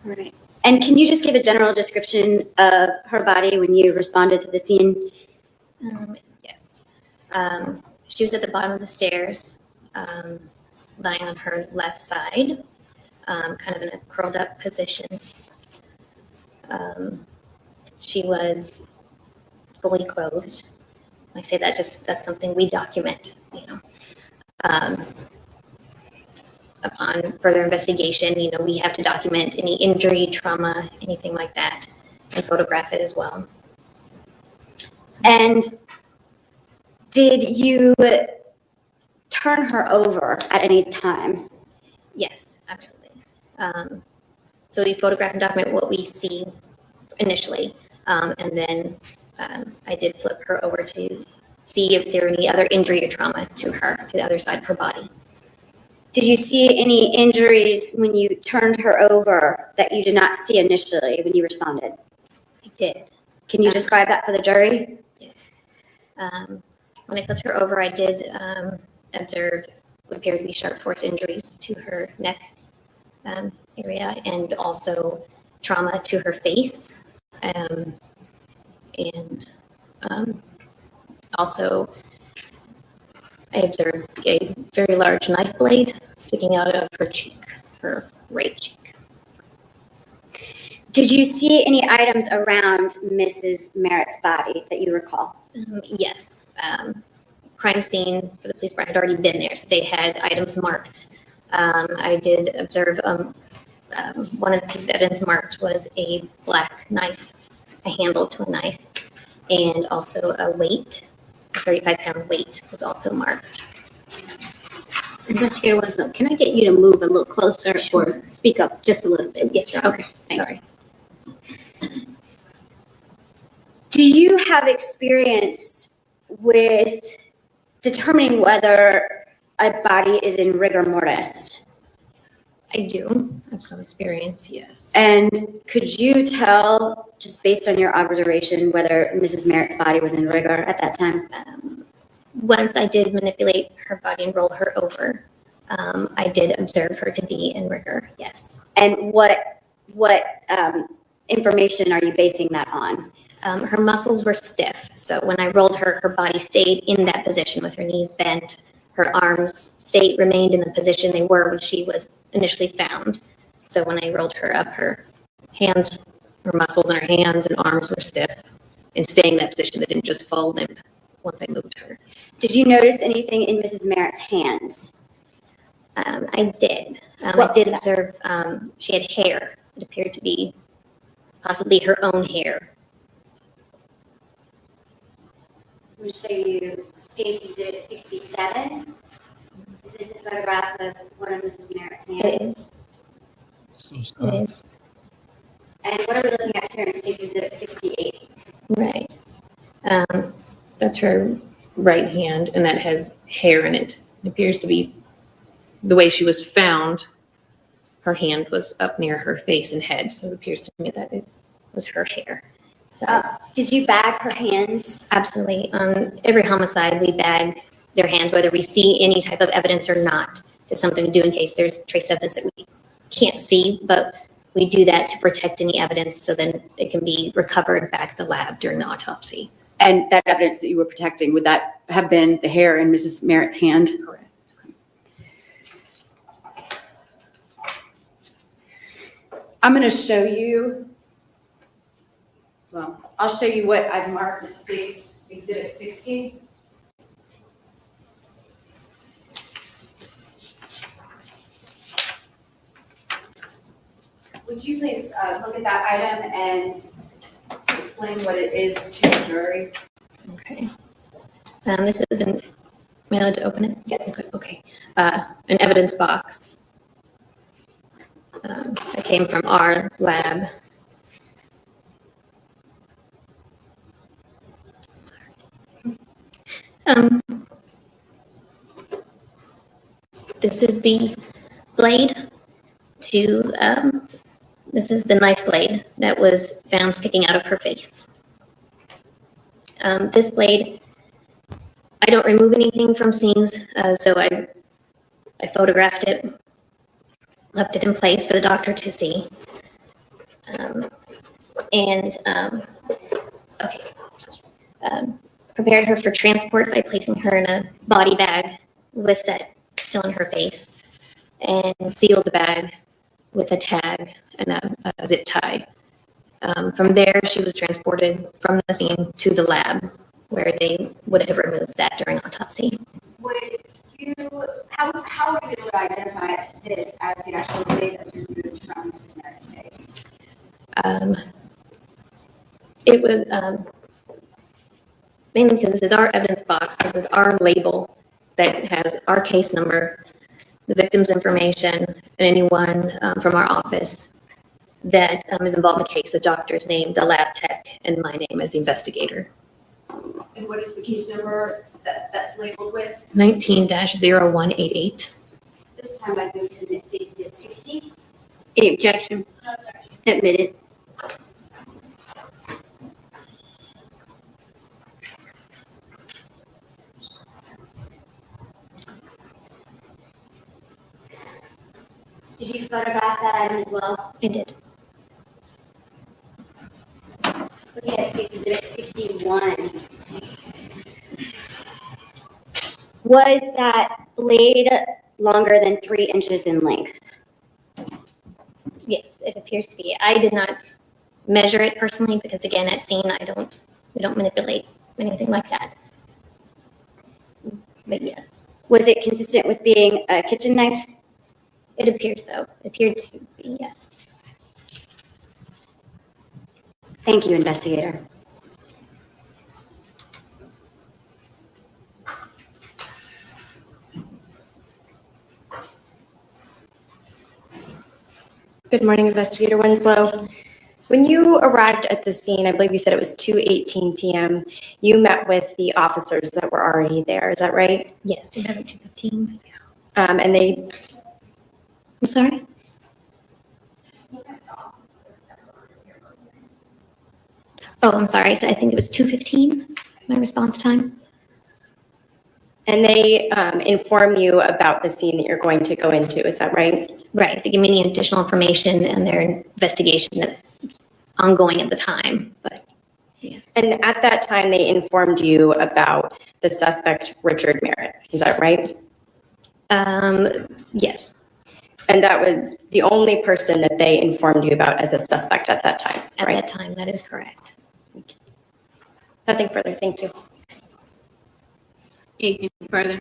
All right. And can you just give a general description of her body when you responded to the scene? Yes. She was at the bottom of the stairs, lying on her left side, kind of in a curled up position. She was fully clothed. I say that that's something we document, Upon further investigation, we have to document any injury, trauma, anything like that, and photograph it as well. And did you turn her over at any time? Yes, absolutely. So we photograph and document what we see initially, and then I did flip her over to see if there were any other injury or trauma to her, to the other side of her body. Did you see any injuries when you turned her over that you did not see initially when you responded? I did. Can you describe that for the jury? Yes. When I flipped her over, I did observe what appeared to be sharp force injuries to her neck area, and also trauma to her face. Also, I observed a very large knife blade sticking out of her cheek, her right cheek. Did you see any items around Mrs. Merritt's body that you recall? Yes. Crime scene for the police department had already been there, so they had items marked. I did observe one of the pieces of evidence marked was a black knife, a handle to a knife, and also a weight, a 35-pound weight was also marked. Investigator Winslow, can I get you to move a little closer or speak up just a little bit? Yes, Your Honor. Okay, Sorry. Do you have experience with determining whether a body is in rigor mortis? I do have some experience, yes. And could you tell, just based on your observation, whether Mrs. Merritt's body was in rigor at that time? Once I did manipulate her body and roll her over, I did observe her to be in rigor, yes. And what information are you basing that on? Her muscles were stiff, so when I rolled her, her body stayed in that position with her knees bent. Her arms remained in the position they were when she was initially found. So when I rolled her up, her muscles in her hands and arms were stiff and staying in that position. They didn't just fall limp once I moved her. Did you notice anything in Mrs. Merritt's hands? I did. I What did was that? observe she had hair. It appeared to be possibly her own hair. I'm going to show you State's Exhibit 67. Is this a photograph of one of Mrs. Merritt's It hands? is. It is. And what are we looking at here in State's Exhibit 68? Right. That's her right hand, and that has hair in it. It appears to be the way she was found. Her hand was up near her face and head, so it appears to me that was her hair. So Did you bag her hands? absolutely, every homicide we bag their hands, whether we see any type of evidence or not, to something to do in case there's trace evidence that we can't see, but we do that to protect any evidence so then it can be recovered back at the lab during the autopsy. And that evidence that you were protecting, would that have been the hair in Mrs. Merritt's hand? Correct. I'm going to show you, well, I'll show you what I've marked as State's Exhibit 60. Would you please look at that item and explain what it is to the jury? Okay. This is an, may I allowed to open it? Yes. Okay. An evidence box. That came from our lab. This is the blade to, this is the knife blade that was found sticking out of her face. This blade, I don't remove anything from scenes, so I photographed it, left it in place for the doctor to see. Prepared her for transport by placing her in a body bag with that still in her face, and sealed the bag with a tag and a zip tie. From there, she was transported from the scene to the lab where they would have removed that during autopsy. Would you, how are you able to identify this as the actual blade that was removed from Mrs. Merritt's face? It was mainly because this is our evidence box. This is our label that has our case number, the victim's information, and anyone from our office that is involved in the case, the doctor's name, the lab tech, and my name as the investigator. And what is the case number that's labeled with? 19-0188. This time I go to Ms. State's 60. Any objections? Admitted. Did you photograph that item as well? I did. Looking at State's Exhibit 61. Was that blade longer than 3 inches in length? Yes, it appears to be. I did not measure it personally because, again, at scene, we don't manipulate anything like that. But yes, Was it consistent with being a kitchen knife? it appears so. It appeared to be, yes. Thank you, investigator. Good morning, Investigator Winslow. When you arrived at the scene, I believe you said it was 2:18 p.m., you met with the officers that were already there, is that right? Yes, do you have it 2:15? And they, I'm sorry? Oh, I'm sorry. I think it was 2:15, my response time. and they inform you about the scene that you're going to go into, is that right? Right. They give me any additional information and their investigation that's ongoing at the time, but yes. And at that time, they informed you about the suspect, Richard Merritt, is that right? Yes. And that was the only person that they informed you about as a suspect at that time, At right? that time, that is correct. Nothing further, thank you. Anything further?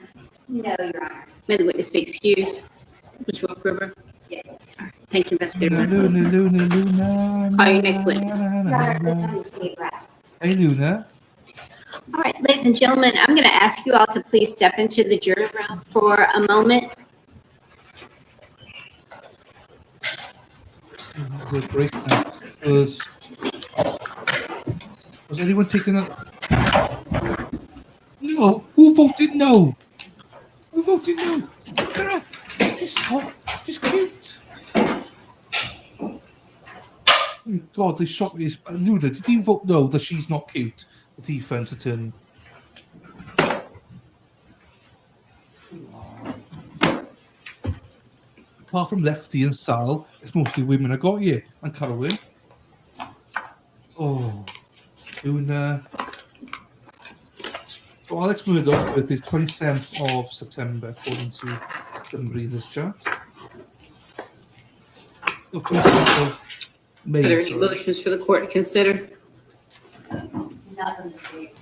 No, Your Honor. May the witness be excused. Ms. Wolf River? Yes. All right. Thank you, Investigator. Luna, Luna, Luna. Call your next witness. Your Honor, the time the state rests. Hey, Luna. All right, ladies and gentlemen, I'm going to ask you all to please step into the jury room for a moment. The break now was anyone taking that? No. Who voted no? Who voted no? Girl, she's hot. She's cute. Oh God, they shot me. Luna, did you vote no that she's not cute? The defense attorney. apart from Lefty and Sal, it's mostly women I got here, and Carolyn. Oh, Luna. So Alex Murdoch's birthday is 27th of September, according to somebody in this chat. Oh, 27th of May. Are there any sorry. motions for the court to consider? Nothing to see.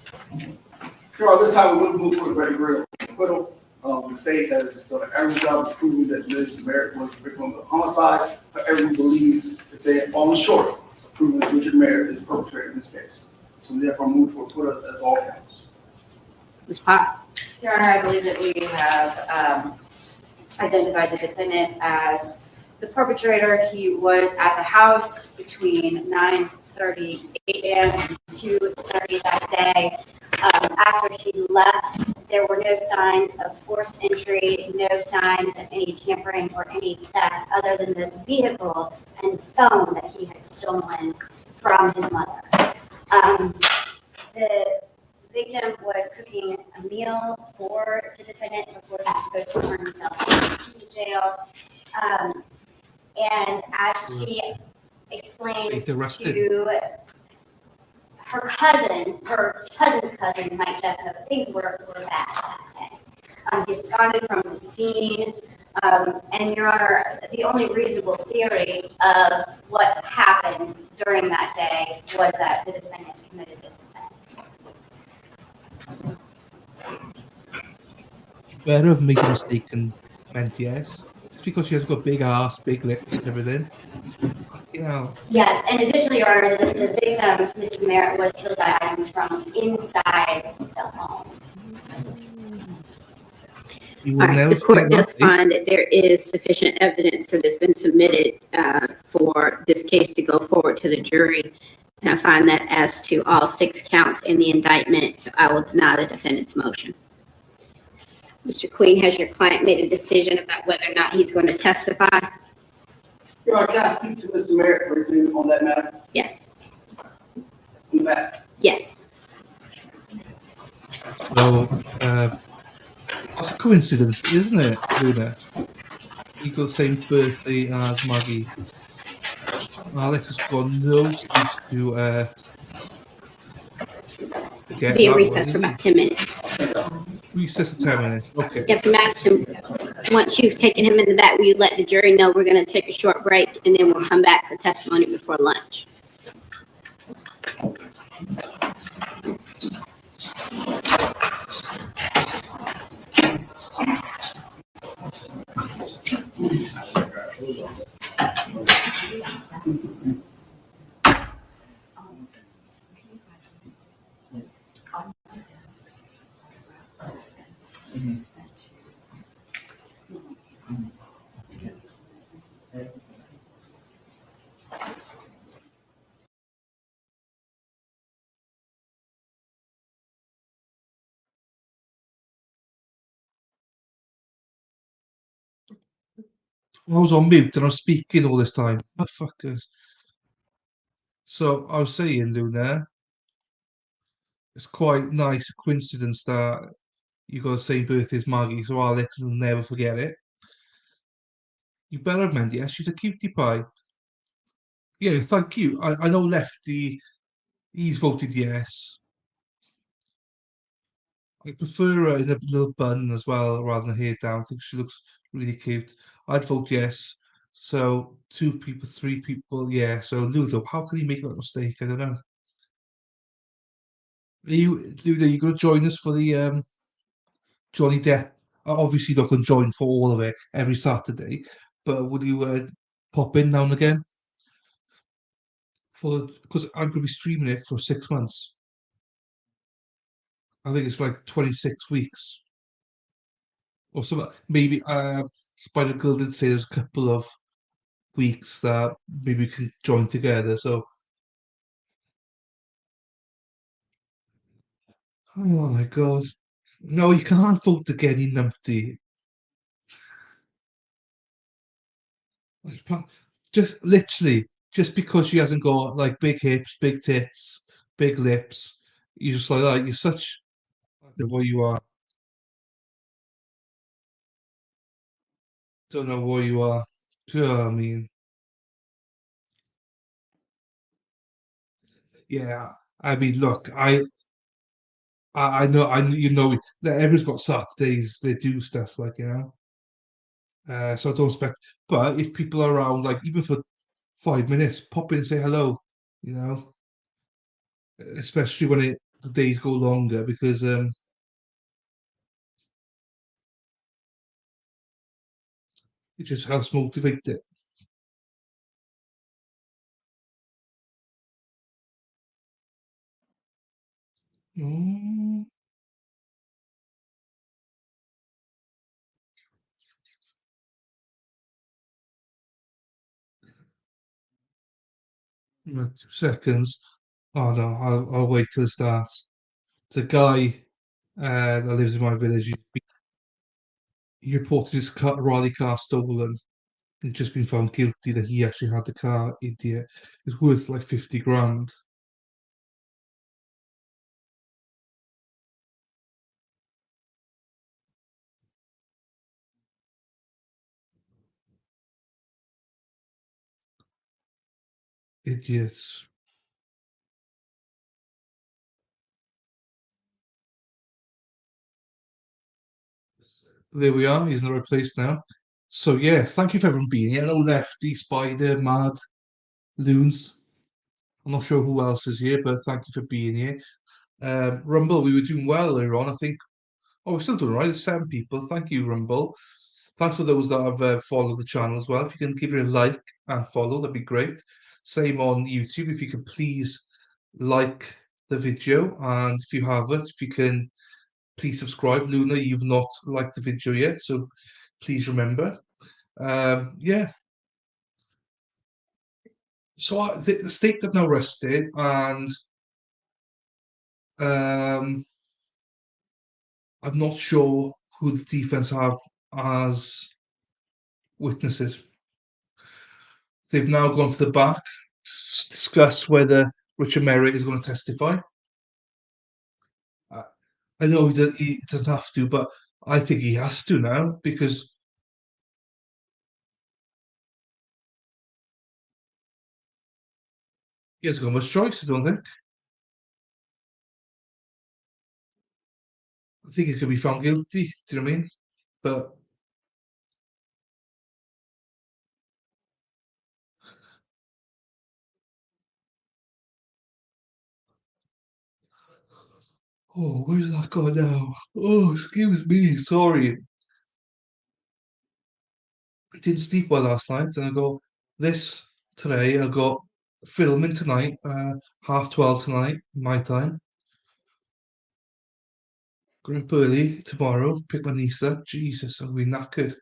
Your Honor, this time we will move for the very real acquittal. The state has done an excellent job of proving that Ms. Merritt was the victim of a homicide. However, we believe that they have fallen short of proving that Richard Merritt is the perpetrator in this case. So we therefore move for acquittal as all counts. Ms. Pop? Your Honor, I believe that we have identified the defendant as the perpetrator. He was at the house between 9:30 a.m. and 2:30 that day. After he left, there were no signs of forced entry, no signs of any tampering or any theft other than the vehicle and phone that he had stolen from his mother. The victim was cooking a meal for the defendant before he was supposed to turn himself into jail. And as she explained to her cousin's cousin, Mike Jeffco, things were bad that day. He absconded from the scene, and Your Honor, the only reasonable theory of what happened during that day was that the defendant committed this offense. Better have made a mistake and meant yes. It's because she has got big ass, big lips, and everything. You know. Yes, and additionally, Your Honor, the victim, Mrs. Merritt, was killed by items from inside the home. You All will right, never the court forget does that day. find that there is sufficient evidence that has been submitted for this case to go forward to the jury. And I find that as to all 6 counts in the indictment, so I will deny the defendant's motion. Mr. Queen, has your client made a decision about whether or not he's going to testify? Your Honor, can I speak to Mr. Merritt briefly on that matter? Yes. On that. Yes. So, that's a coincidence, isn't it, Luna? You got the same birthday as Maggie. Alex has got no excuse to forget Be in that recess one, for is about 10 minutes. he? Recess for 10 minutes. Okay. Deputy Madison, once you've taken him in the back, will you let the jury know we're going to take a short break and then we'll come back for testimony before lunch? I was on mute and I was speaking all this time. Oh, fuckers. So I was saying, Luna, it's quite nice coincidence that you got the same birthday as Maggie, so Alex will never forget it. You better have meant yes, she's a cutie pie. Yeah, thank you. I know Lefty, he's voted yes. I prefer her in a little bun as well, rather than hair down. I think she looks really cute. I'd vote yes. So 2 people, 3 people, yeah. So Ludo, how can you make that mistake? I don't know. Ludo, you gonna join us for the Johnny Depp? Obviously not gonna join for all of it every Saturday, but would you pop in now and again? Because I'm gonna be streaming it for 6 months. I think it's like 26 weeks or something. Maybe Spider Girl did say there's a couple of weeks that maybe we can join together. So, oh my god, no, you can't vote again, you numpty. Like, just literally, just because she hasn't got like big hips, big tits, big lips, you're just like that. You're such I don't know what you are. Don't know what you are. I mean, yeah. I mean, look, I know, you know, that everyone's got Saturdays they do stuff like, you know. So I don't expect, but if people are around, like even for 5 minutes, pop in and say hello, you know, especially when the days go longer because it just helps motivate it. Mm, right, 2 seconds. Oh no, I'll wait till it starts. The guy that lives in my village, he reported his Raleigh car stolen. He'd just been found guilty that he actually had the car. Idiot. It's worth like 50 grand. Idiots. There we are. He's in the right place now. So yeah, thank you for everyone being here. No lefty, spider, mad, loons. I'm not sure who else is here, but thank you for being here. Rumble, we were doing well earlier on. I think. Oh, we're still doing all right. There's 7 people. Thank you, Rumble. Thanks for those that have followed the channel as well. If you can give it a like and follow, that'd be great. Same on YouTube. If you could please like the video, and if you haven't, if you can please subscribe. Luna, you've not liked the video yet, so please remember. Yeah. So the state have now rested, and um, I'm not sure who the defense have as witnesses. They've now gone to the back to discuss whether Richard Merritt is going to testify. I I know he doesn't have to, but I think he has to now because he hasn't got much choice. I don't think. I think he could be found guilty. Do you know what I mean? But oh, where's that gone now? Oh, excuse me. Sorry. I didn't sleep well last night, and I go this today. I got filming tonight, 12:30 tonight, my time. Going up early tomorrow, pick my niece up. Jesus, I'll be knackered.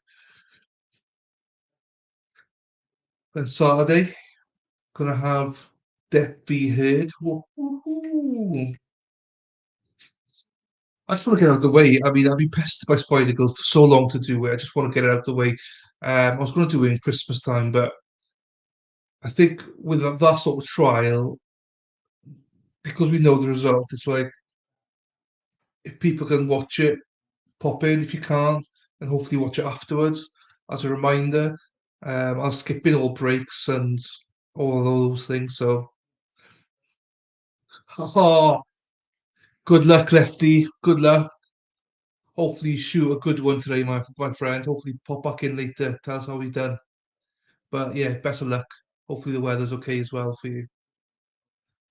Then Saturday, gonna have Depp v Heard. Woo-hoo-hoo. I just want to get out of the way. I mean, I've been pestered by Spider Girl for so long to do it. I just want to get it out of the way. I was going to do it in Christmas time, but I think with that sort of trial, because we know the result, it's like if people can watch it, pop in. If you can't, and hopefully watch it afterwards as a reminder. I'll skip in all breaks and all of those things. So, oh, good luck, Lefty. Good luck. Hopefully, you shoot a good one today, my friend. Hopefully, pop back in later. Tell us how we done. But yeah, best of luck. Hopefully, the weather's okay as well for you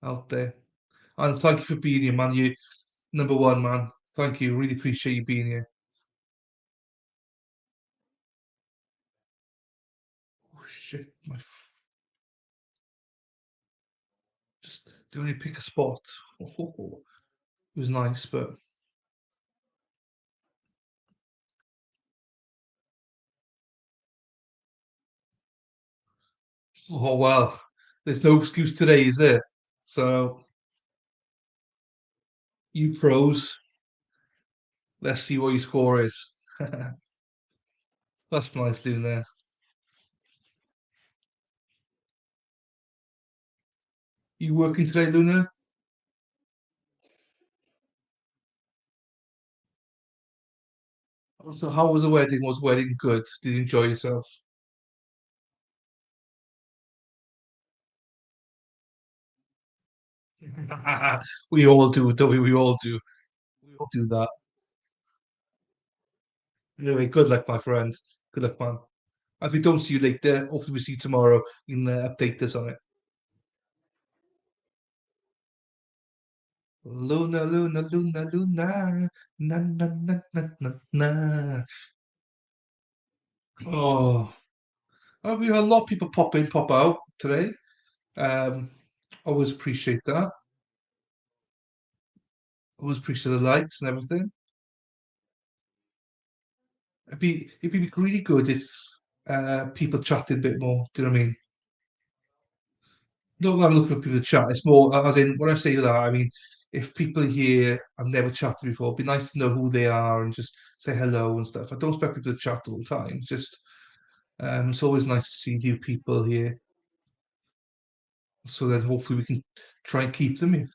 out there. And thank you for being here, man. You number one, man. Thank you. Really appreciate you being here. Oh, shit, just do only pick a spot. Oh, it was nice, but oh well. There's no excuse today, is there? So you pros, let's see what your score is. That's nice doing there. You working today, Luna? So how was the wedding? Was the wedding good? Did you enjoy yourself? We all do, don't we? We all do. We all do that. Anyway, good luck, my friend. Good luck, man. If we don't see you later, hopefully we see you tomorrow. You can update us on it. Luna, Luna, Luna, Luna. Na, na, na, na, na, na. Oh, we had a lot of people pop in, pop out today. Um, always appreciate that. Always appreciate the likes and everything. It'd be really good if people chatted a bit more. Do you know what I mean? Not that I'm looking for people to chat. It's more as in when I say that, I mean if people here I've never chatted before, it'd be nice to know who they are and just say hello and stuff. I don't expect people to chat all the time. It's always nice to see new people here. So then hopefully we can try and keep them here.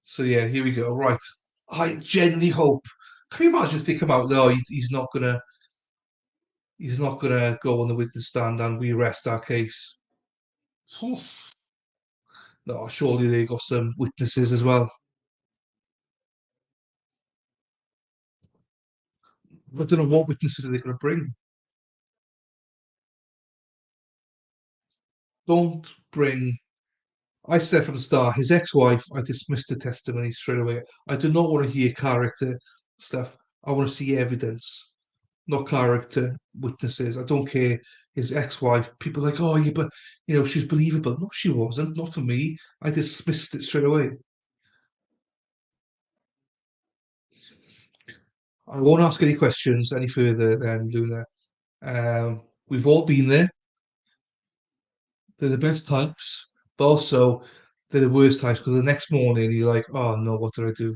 So yeah, here we go. Right. I genuinely hope. Can you imagine if they come out? No, he's not gonna go on the witness stand and we rest our case. No, surely they got some witnesses as well. I don't know what witnesses are they going to bring. Don't bring. I said from the start, his ex-wife. I dismissed the testimony straight away. I do not want to hear character stuff. I want to see evidence, not character witnesses. I don't care. His ex-wife. People are like, oh yeah, but she's believable. No, she wasn't. Not for me. I dismissed it straight away. I won't ask any questions any further then, Luna. We've all been there. They're the best types, but also they're the worst types because the next morning you're like, oh no, what did I do?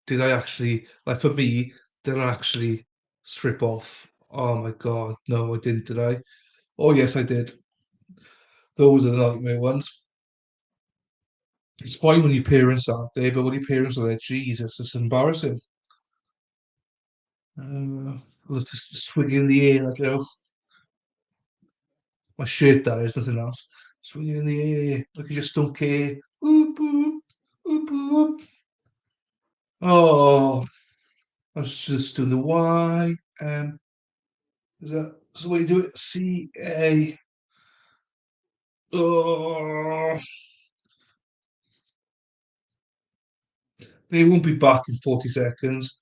Did I actually, like for me, did I actually strip off? Oh my God, no, I didn't, did I? Oh yes, I did. Those are the nightmare ones. It's fine when your parents aren't there, but when your parents are there, Jesus, it's embarrassing. I'll have to swing in the air, like, my shirt, that is, nothing else. Swing it in the air, like you just don't care. Oop, oop, oop, oop. Oh, I was just doing the Y. Is that the way you do it? CA. Oh, they won't be back in 40 seconds,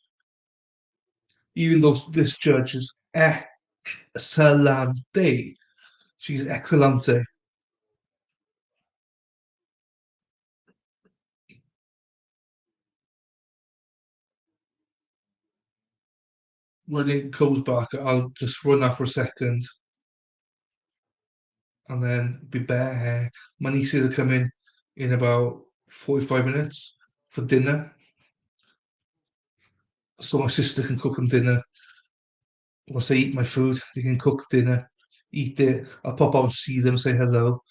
even though this judge is excellente. She's excellente. When it comes back, I'll just run that for a second and then be back. My nieces are coming in about 45 minutes for dinner. So my sister can cook them dinner. Once they eat my food, they can cook dinner, eat it. I'll pop out and see them, say hello.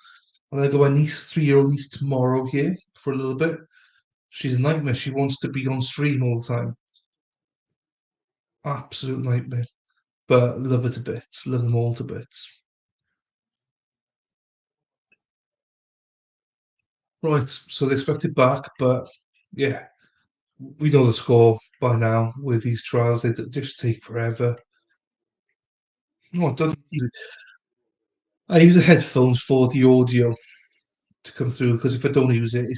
And I got my niece, 3-year-old niece, tomorrow here for a little bit. She's a nightmare. She wants to be on stream all the time. Absolute nightmare. But love her to bits. Love them all to bits. Right, so they expect it back, but yeah, we know the score by now with these trials. They just take forever. No, it doesn't. I use the headphones for the audio to come through because if I don't use it,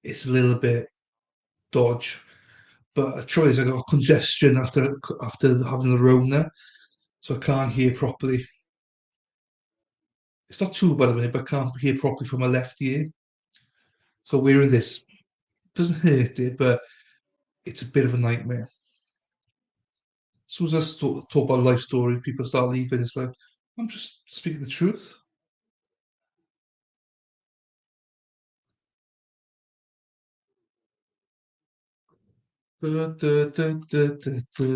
it's a little bit dodge. But a choice, I got congestion after having the Rona, so I can't hear properly. It's not too bad at the minute, but I can't hear properly from my left ear. So wearing this doesn't hurt it, but it's a bit of a nightmare. As soon as I talk about life story, people start leaving. It's like I'm just speaking the truth. Da, da, da, da, da, da.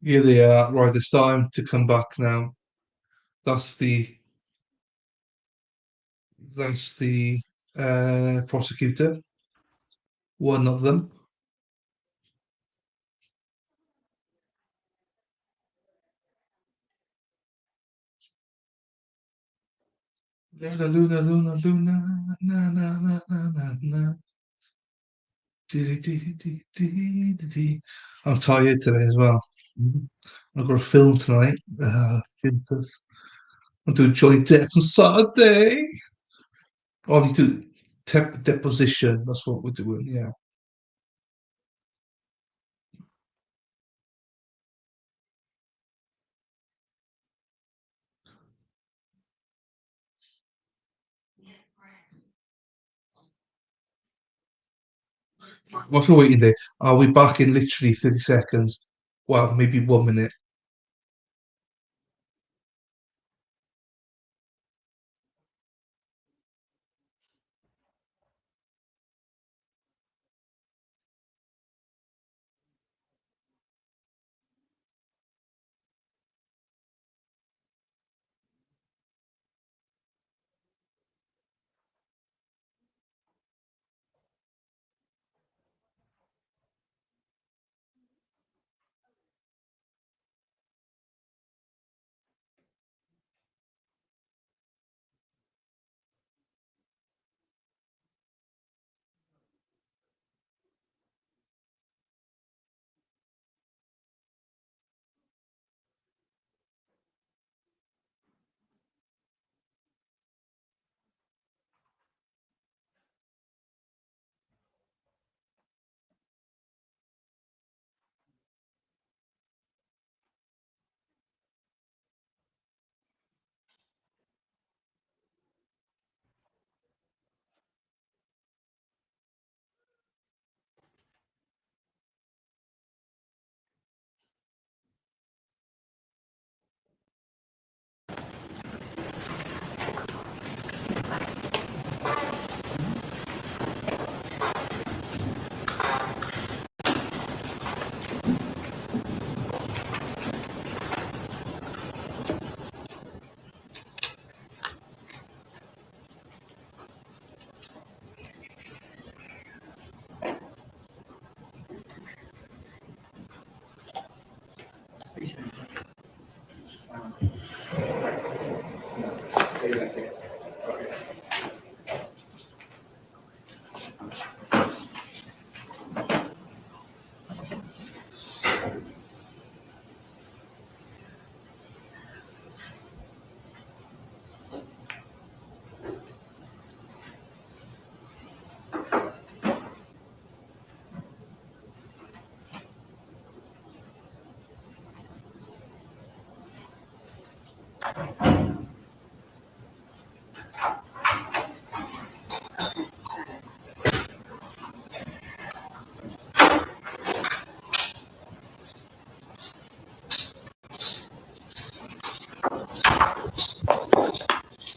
Here they are. Right, it's time to come back now. That's the That's the prosecutor, one of them. Luna, Luna, Luna, Luna, na, na, na, na, na, na. Dee, dee, dee, dee, dee, dee, dee. I'm tired today as well. I've got a film tonight. Jesus. I'm doing Johnny Depp on Saturday. Oh, we do deposition. That's what we're doing. Yeah. Whilst we're waiting there, I'll be back in literally 30 seconds. Well, maybe 1 minute.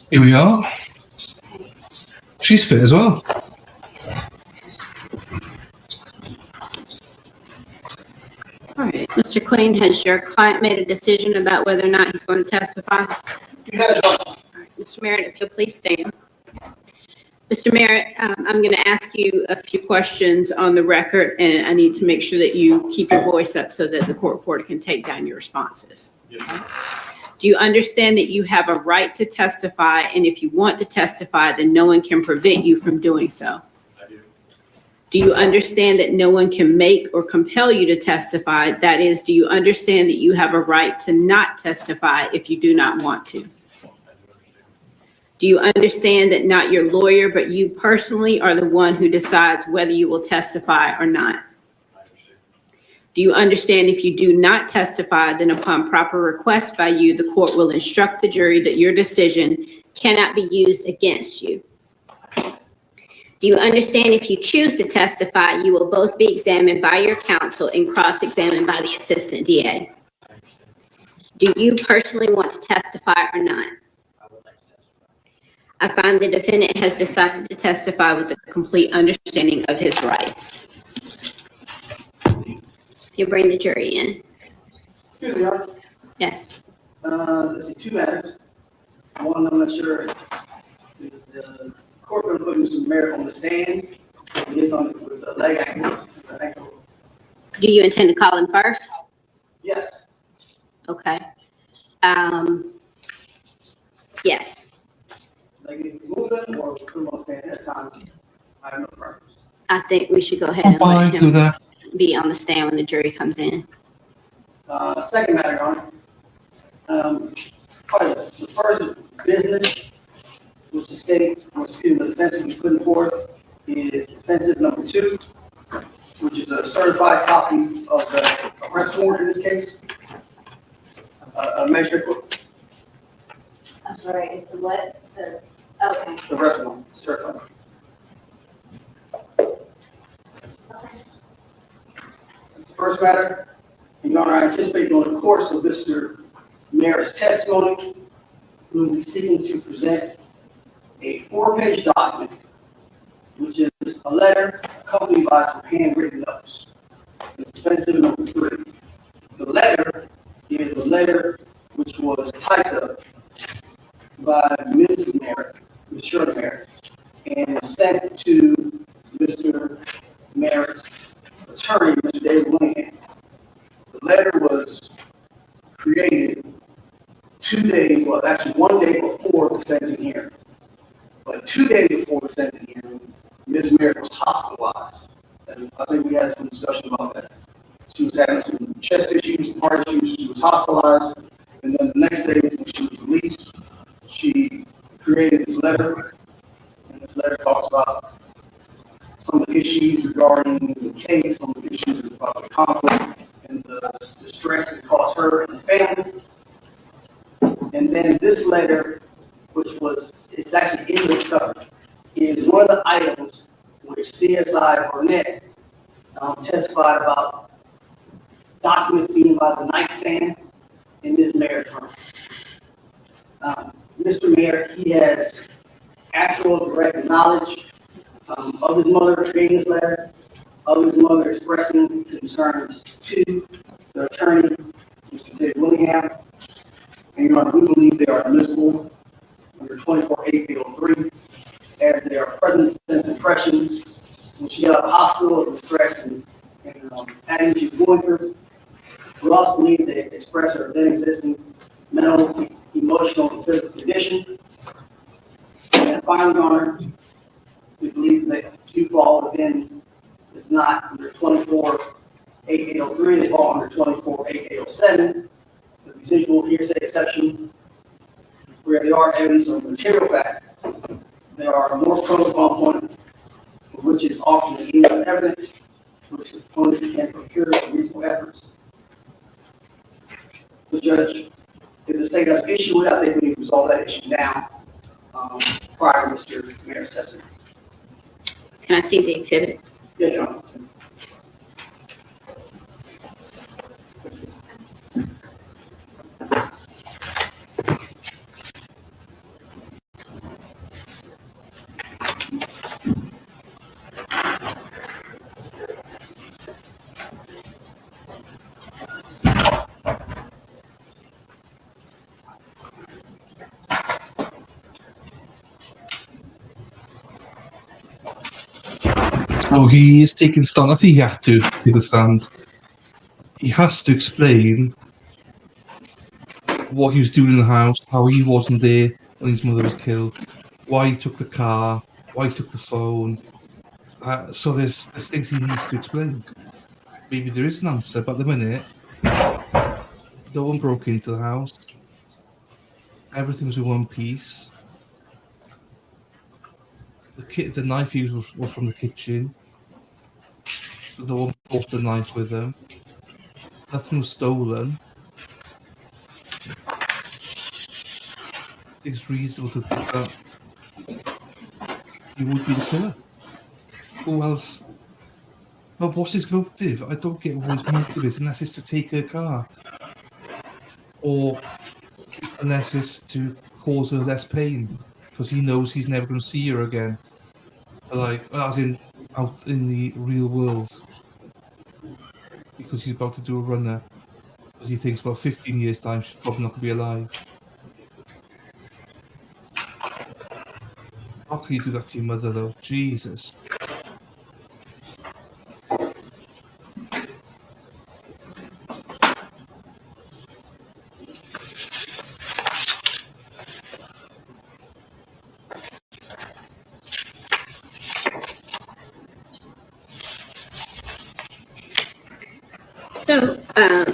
Here we are. She's fit as well. All right, Mr. Queen, has your client made a decision about whether or not he's going to testify? Yeah, All right, Mr. Merritt, if you'll please stand. Mr. Merritt, I'm going to ask you a few questions on the record, and I need to make sure that you keep your voice up so that the court reporter can take down your responses. Yes, Okay? Do you understand that you have a right to testify, and if you want to testify, then no one can prevent you from doing so? I do. Do you understand that no one can make or compel you to testify? That is, do you understand that you have a right to not testify if you do not want to? Do you understand that not your lawyer, but you personally are the one who decides whether you will testify or not? I understand. Do you understand if you do not testify, then upon proper request by you, the court will instruct the jury that your decision cannot be used against you? Do you understand if you choose to testify, you will both be examined by your counsel and cross-examined by the assistant DA? I understand. Do you personally want to testify or not? I would like to testify. I find the defendant has decided to testify with a complete understanding of his rights. You bring the jury in. Excuse me, Yes. let's see, two matters. One, I'm not sure, is the court will put Mr. Merritt on the stand. He is on with the leg ankle. Do you intend to call him first? Yes. Okay. Yes, Like, move them or put them on stand at a time. I have no preference. I think we should go ahead Oh, and let fine, do him that. be on the stand when the jury comes in. Second matter, Your Honor. Probably the first business which the state, or excuse me, the defense will be putting forth is offensive number 2, which is a certified copy of the arrest warrant in this case. Magistrate court, I'm sorry, it's the what? Okay. the arrest warrant, certified. That's the first matter. And Your Honor, I anticipate during the course of Mr. Merritt's testimony, we will be seeking to present a 4-page document, which is a letter accompanied by some handwritten notes. It's offensive number 3. The letter is a letter which was typed up by Ms. Merritt, Ms. Shirley Merritt, and sent to Mr. Merritt's attorney, Mr. David Willingham. The letter was created 2 days, well, actually 1 day before the sentencing hearing. But 2 days before the sentencing hearing, Ms. Merritt was hospitalized. And I think we had some discussion about that. She was having some chest issues, heart issues. She was hospitalized. And then the next day, when she was released, she created this letter. And this letter talks about some of the issues regarding the case, some of the issues about the conflict and the distress it caused her and the family. And then this letter, which was, it's actually in this cover, is one of the items which CSI Barnett testified about documents being by the nightstand in Ms. Merritt's room. Mr. Merritt, he has actual direct knowledge of his mother creating this letter, of his mother expressing concerns to the attorney, Mr. David Willingham. And Your Honor, we believe they are admissible under 24-803, as they are present sense impressions when she got out of the hospital of distress and agony she was going through. We also believe they express her then existing mental, emotional, and physical condition. And finally, Your Honor, we believe that you fall within, if not under 24-8803, they fall under 24-8807, the residual hearsay exception, where they are evidence of material fact. They are more protocol point, which is often the of evidence, which the opponent can procure with reasonable efforts. The judge, if the state has an issue with that, they can resolve that issue now, prior to Mr. Merritt's testimony. Can I see the exhibit? Yeah, Your Honor. So he is taking stand. I think he had to take the stand. He has to explain what he was doing in the house, how he wasn't there when his mother was killed, why he took the car, why he took the phone. So there's things he needs to explain. Maybe there is an answer, but at the minute, no one broke into the house. Everything was in one piece. The knife used was from the kitchen. So no one brought the knife with them. Nothing was stolen. I think it's reasonable to think that he would be the killer. Who else? Well, what's his motive? I don't get what his motive is unless it's to take her car. Or unless it's to cause her less pain. Because he knows he's never going to see her again. Like, as in, out in the real world. Because he's about to do a runner. Because he thinks about 15 years' time she's probably not going to be alive. can you do that to your mother, though? Jesus. So,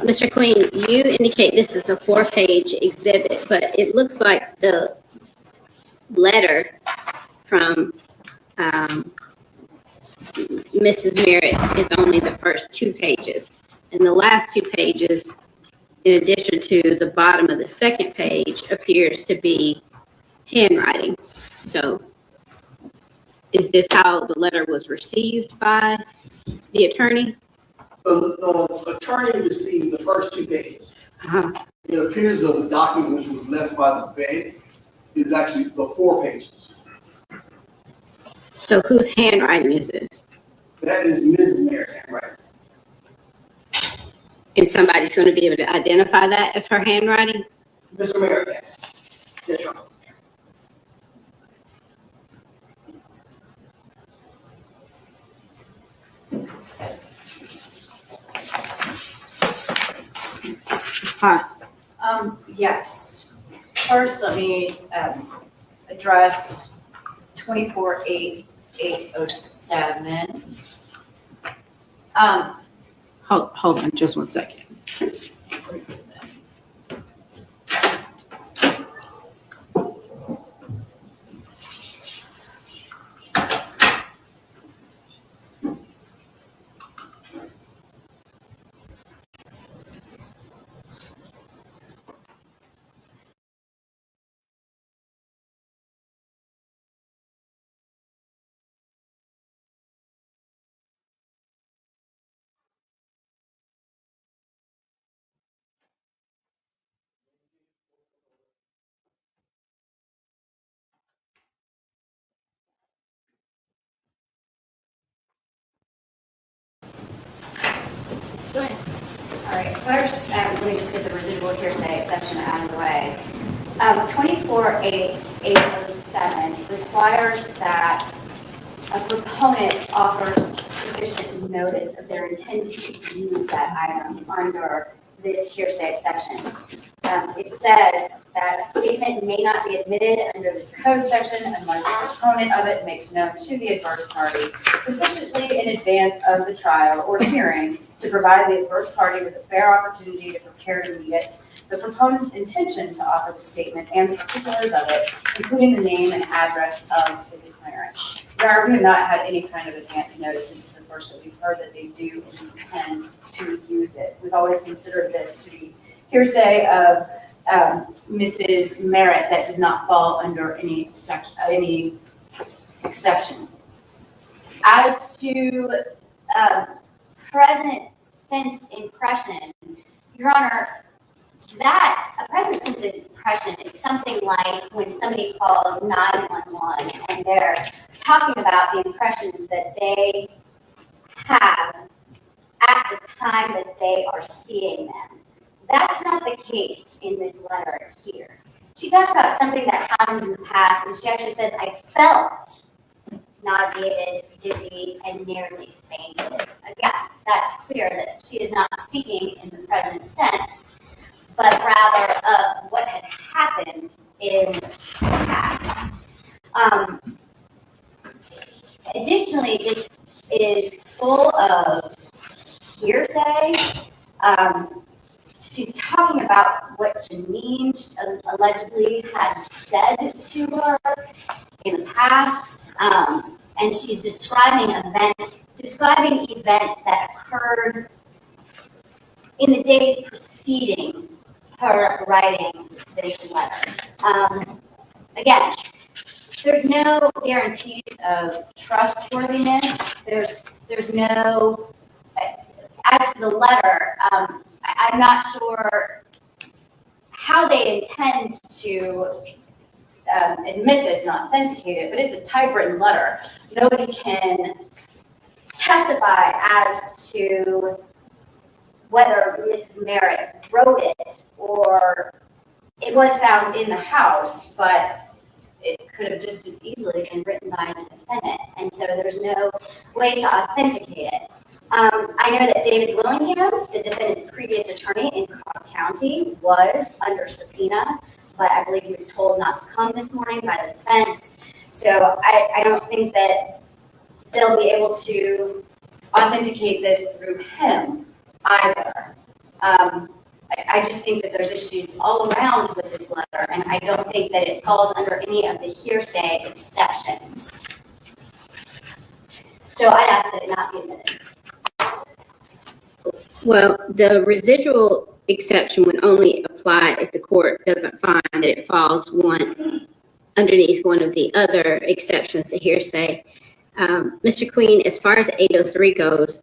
Mr. Queen, you indicate this is a 4-page exhibit, but it looks like the letter from Mrs. Merritt is only the first 2 pages. And the last 2 pages, in addition to the bottom of the 2nd page, appears to be handwriting. So is this how the letter was received by the attorney? The attorney received the first 2 pages. Uh-huh. It appears that the document which was left by the bank is actually the 4 pages. So whose handwriting is this? That is Mrs. Merritt's handwriting. And somebody's going to be able to identify that as her handwriting? Mr. Merritt, yes. Yes, Your Honor. Hi. Yes. First, let me address 248807. Hold on just 1 second. All right, first, let me just get the residual hearsay exception out of the way. 248807 requires that a proponent offers sufficient notice of their intent to use that item under this hearsay exception. It says that a statement may not be admitted under this code section unless the proponent of it makes known to the adverse party sufficiently in advance of the trial or hearing to provide the adverse party with a fair opportunity to prepare to meet it, the proponent's intention to offer the statement and the particulars of it, including the name and address of the declarant. We have not had any kind of advance notice. This is the first that we've heard that they do intend to use it. We've always considered this to be hearsay of Mrs. Merritt that does not fall under any exception. As to present sense impression, Your Honor, that a present sense impression is something like when somebody calls 911 and they're talking about the impressions that they have at the time that they are seeing them. That's not the case in this letter here. She talks about something that happened in the past, and she actually says, I felt nauseated, dizzy, and nearly fainted. Again, that's clear that she is not speaking in the present sense, but rather of what had happened in the past. Additionally, this is full of hearsay. She's talking about what Janine allegedly had said to her in the past, and she's describing events that occurred in the days preceding her writing this letter. Again, there's no guarantees of trustworthiness. There's no, as to the letter, I'm not sure how they intend to admit this and authenticate it, but it's a typewritten letter. Nobody can testify as to whether Mrs. Merritt wrote it or it was found in the house, but it could have just as easily been written by the defendant. And so there's no way to authenticate it. I know that David Willingham, the defendant's previous attorney in Cobb County, was under subpoena, but I believe he was told not to come this morning by the defense. So I don't think that they'll be able to authenticate this through him either. I just think that there's issues all around with this letter, and I don't think that it falls under any of the hearsay exceptions. So I'd ask that it not be admitted. Well, the residual exception would only apply if the court doesn't find that it falls underneath one of the other exceptions to hearsay. Mr. Queen, as far as 803 goes,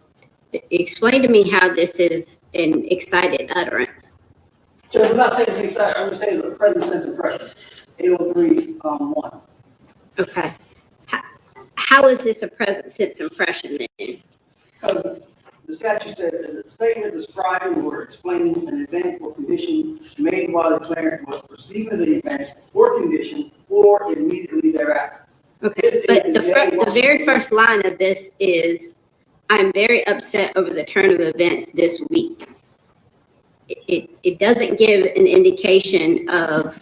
explain to me how this is an excited utterance. Judge, I'm not saying it's excited, I'm just saying the present sense impression, 803.1. Okay. How is this a present sense impression then? Because the statute says that a statement describing or explaining an event or condition made while the declarant was perceiving the event or condition or immediately thereafter. Okay, but the very first line of this is, I'm very upset over the turn of events this week. It doesn't give an indication of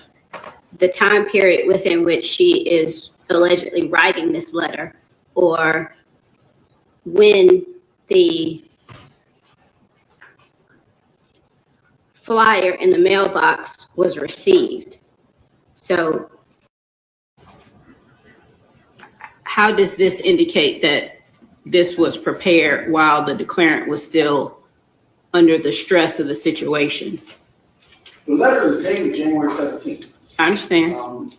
the time period within which she is allegedly writing this letter or when the flyer in the mailbox was received. So how does this indicate that this was prepared while the declarant was still under the stress of the situation? The letter is dated January 17th. I understand.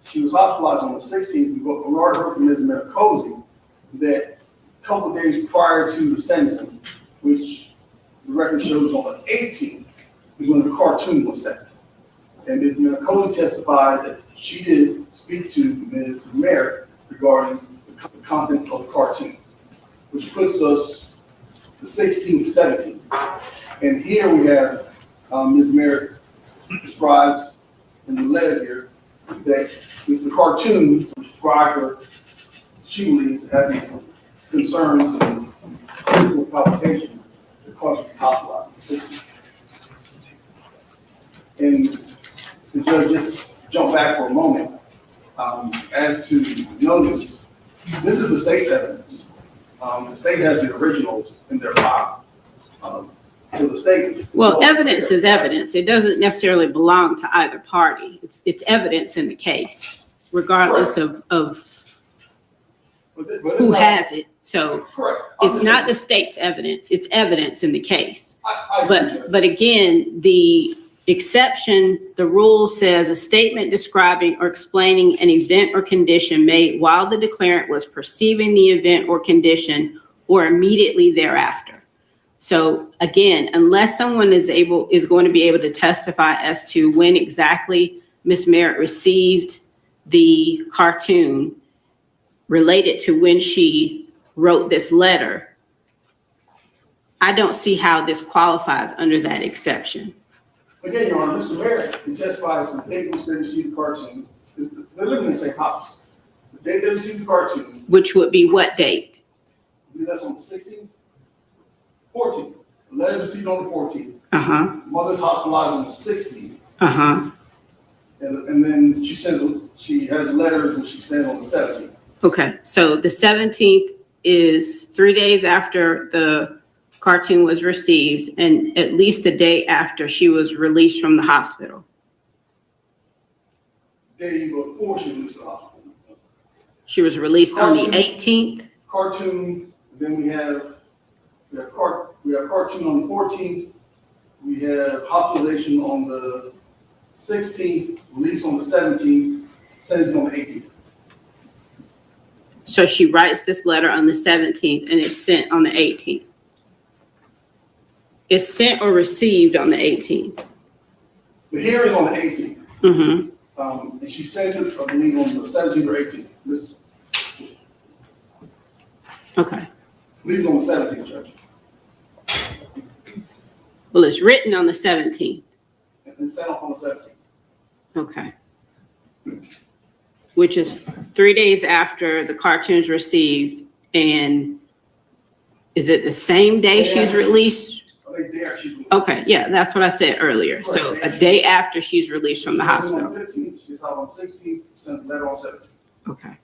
She was hospitalized on the 16th. We already heard from Ms. Merritt that a couple of days prior to the sentencing, which the record shows on the 18th, is when the cartoon was sent. And Ms. Merritt testified that she did speak to Ms. Merritt regarding the contents of the cartoon, which puts us the 16th, 17th. And here we have Ms. Merritt describes in the letter here that it's the cartoon which described her, she believes, having concerns and physical palpitations that caused her to hospitalize on the 16th. And the judge, just jump back for a moment, as to notice, this is the state's evidence. The state has the originals in their file. So the state. Well, evidence is evidence. It doesn't necessarily belong to either party. It's evidence in the case, regardless of who has it. So Correct. it's not the state's evidence. It's evidence in the case. I agree, Judge. But again, the exception, the rule says a statement describing or explaining an event or condition made while the declarant was perceiving the event or condition or immediately thereafter. So again, unless someone is going to be able to testify as to when exactly Ms. Merritt received the cartoon related to when she wrote this letter, I don't see how this qualifies under that exception. Again, Your Honor, Mr. Merritt can testify as the date which they received the cartoon. They're living in the same house. The date they received the cartoon. Which would be what date? I believe that's on the 16th, 14th. The letter received on the 14th. Uh-huh. Mother's hospitalized on the 16th. Uh-huh. And then she has a letter which she sent on the 17th. Okay, so the 17th is 3 days after the cartoon was received and at least the day after she was released from the hospital. Day before she released the hospital. She was released on the 18th. Cartoon, then we have cartoon on the 14th. We have hospitalization on the 16th, release on the 17th, sentencing on the 18th. So she writes this letter on the 17th and it's sent on the 18th. It's sent or received on the 18th. The hearing on the 18th. Mm-hmm. And she sent it, I believe, on the 17th or 18th. Okay. I believe it's on the 17th, Judge. Well, it's written on the 17th. And sent off on the 17th. Okay. which is 3 days after the cartoon's received, and is it the same day she's released? They there, she's released. Okay, yeah, that's what I said earlier. So a day after she's released from the She was hospital. on 15th, she gets out on 16th, sent a letter on 17th. Okay.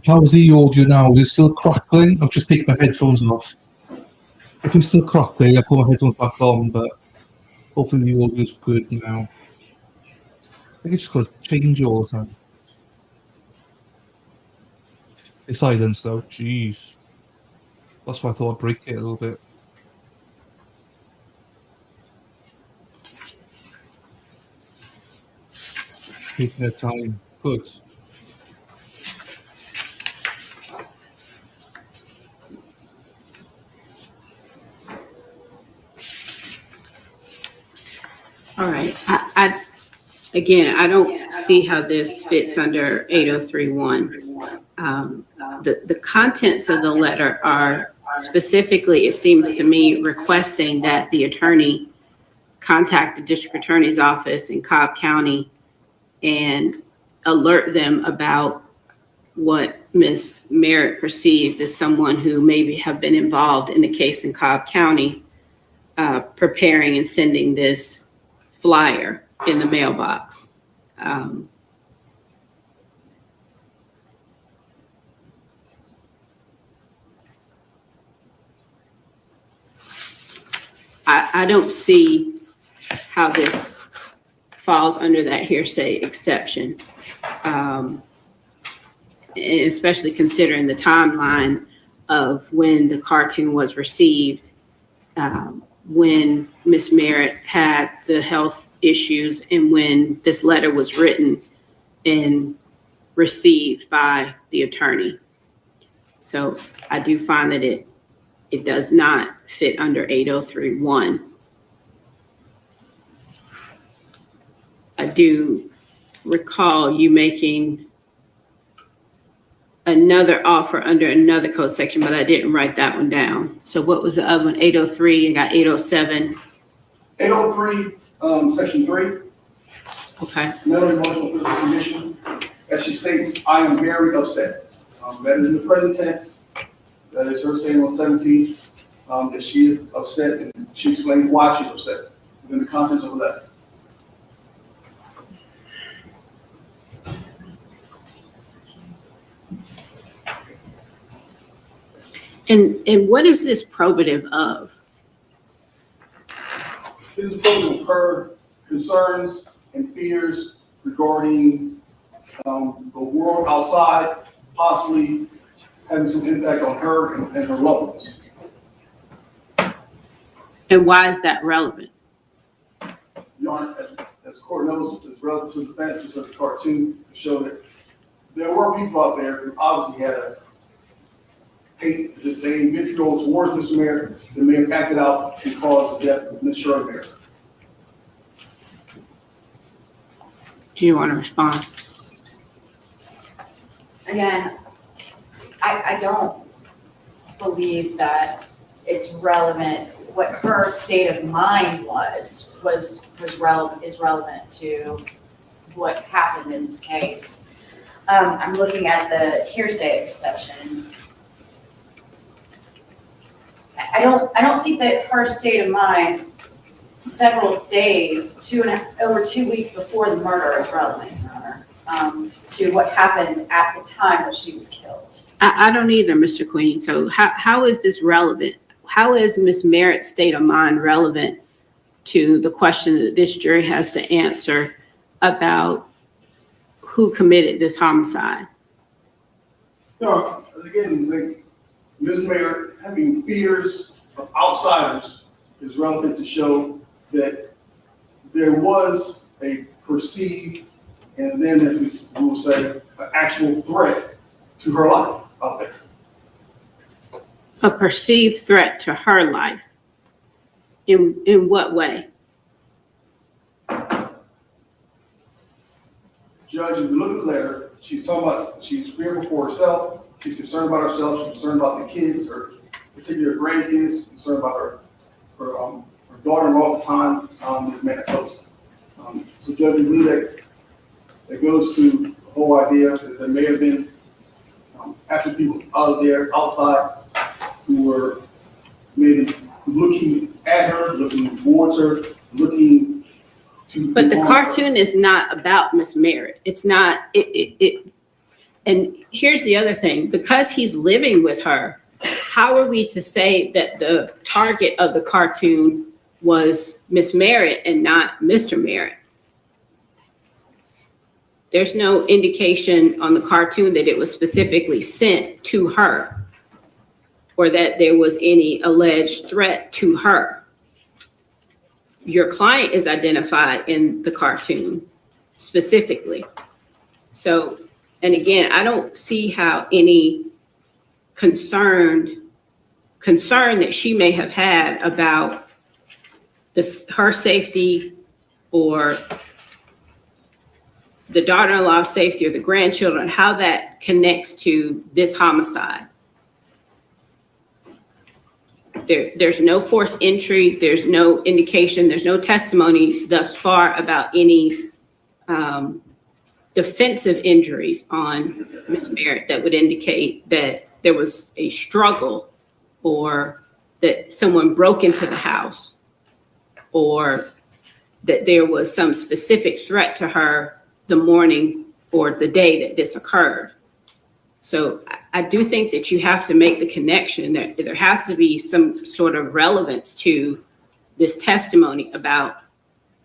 How's the audio now? Is it still crackling? I've just taken my headphones off. If it's still crackling, I put my headphones back on, but hopefully the audio's good now. I think it's just got to change all the time. It's silence though, jeez. That's why I thought I'd break it a little bit. Taking their time. Good. All right. Again, I don't see how this fits under 8031. The contents of the letter are specifically, it seems to me, requesting that the attorney contact the district attorney's office in Cobb County and alert them about what Ms. Merritt perceives as someone who maybe have been involved in the case in Cobb County, preparing and sending this flyer in the mailbox. I don't see how this falls under that hearsay exception, especially considering the timeline of when the cartoon was received, when Ms. Merritt had the health issues, and when this letter was written and received by the attorney. So I do find that it does not fit under 8031. I do recall you making another offer under another code section, but I didn't write that one down. So what was the other one? 803, I got 807. 803, section 3. Okay. Mental and emotional physical condition. As she states, I am very upset. That is in the present tense. That is her saying on 17th that she is upset, and she explains why she's upset within the contents of the letter. And what is this probative of? This is probative of her concerns and fears regarding the world outside, possibly having some impact on her and her loved ones. And why is that relevant? Your Honor, as the court knows, it's relevant to the fact just of the cartoon to show that there were people out there who obviously had a hate, disdain, vitriol towards Mr. Merritt that may have acted out and caused the death of Ms. Shirley Merritt. Do you want to respond? Again, I don't believe that it's relevant. What her state of mind was relevant to what happened in this case. I'm looking at the hearsay exception. I don't think that her state of mind, several days, over 2 weeks before the murder, is relevant, Your Honor, to what happened at the time that she was killed. I don't either, Mr. Queen. So how is this relevant? How is Ms. Merritt's state of mind relevant to the question that this jury has to answer about who committed this homicide. No, again, Ms. Merritt having fears of outsiders is relevant to show that there was a perceived, and then as we will say, an actual threat to her life out there. A perceived threat to her life. In what way? Judge, if you look at the letter, she's talking about she's fearful for herself, she's concerned about herself, she's concerned about the kids, her particular grandkids, concerned about her daughter-in-law at the time, Ms. Manicosa. So Judge, we believe that goes to the whole idea that there may have been actual people out there, outside, who were maybe looking at her, looking towards her, looking to. But the cartoon is not about Miss Merritt. It's not, and here's the other thing, because he's living with her, how are we to say that the target of the cartoon was Miss Merritt and not Mr. Merritt? There's no indication on the cartoon that it was specifically sent to her or that there was any alleged threat to her. Your client is identified in the cartoon specifically. So, and again, I don't see how any concern that she may have had about her safety or the daughter-in-law's safety or the grandchildren, how that connects to this homicide. There's no forced entry, there's no indication, there's no testimony thus far about any defensive injuries on Ms. Merritt that would indicate that there was a struggle or that someone broke into the house or that there was some specific threat to her the morning or the day that this occurred. So I do think that you have to make the connection that there has to be some sort of relevance to this testimony about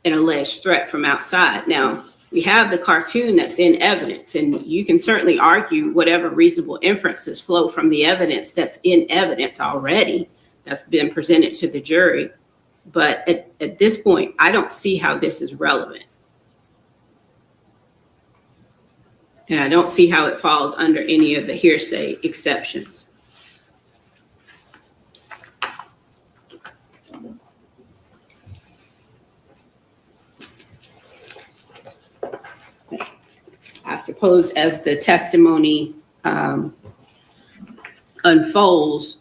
an alleged threat from outside. Now, we have the cartoon that's in evidence, and you can certainly argue whatever reasonable inferences flow from the evidence that's in evidence already that's been presented to the jury. But at this point, I don't see how this is relevant. And I don't see how it falls under any of the hearsay exceptions. I suppose as the testimony unfolds,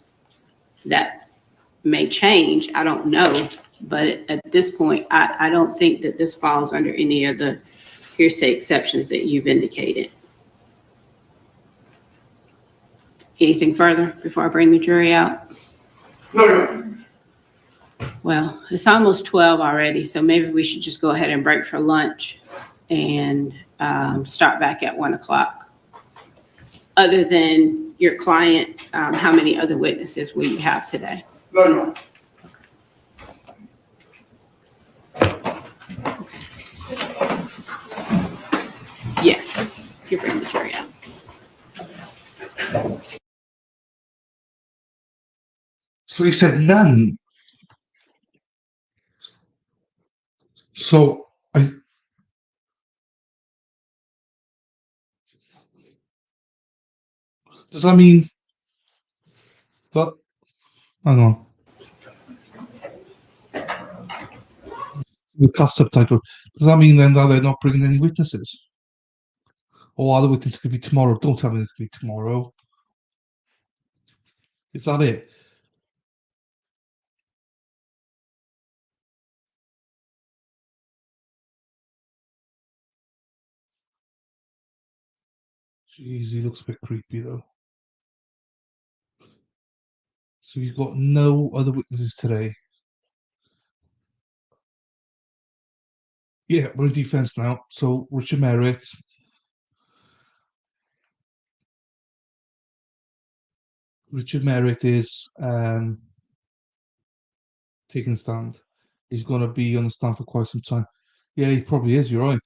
that may change. I don't know. But at this point, I don't think that this falls under any of the hearsay exceptions that you've indicated. Anything further before I bring the jury out? No. Well, it's almost 12 already, so maybe we should just go ahead and break for lunch and start back at 1 o'clock. Other than your client, how many other witnesses will you have today? No. Yes, you bring the jury out. So he said none. So does that mean that? Hang on. The class subtitle. Does that mean then that they're not bringing any witnesses? Or are the witnesses could be tomorrow? Don't tell me it could be tomorrow. Is that it? Jeez, he looks a bit creepy though. So he's got no other witnesses today. Yeah, we're in defense now. So Richard Merritt. Richard Merritt is taking a stand. He's going to be on the stand for quite some time. Yeah, he probably is. You're right.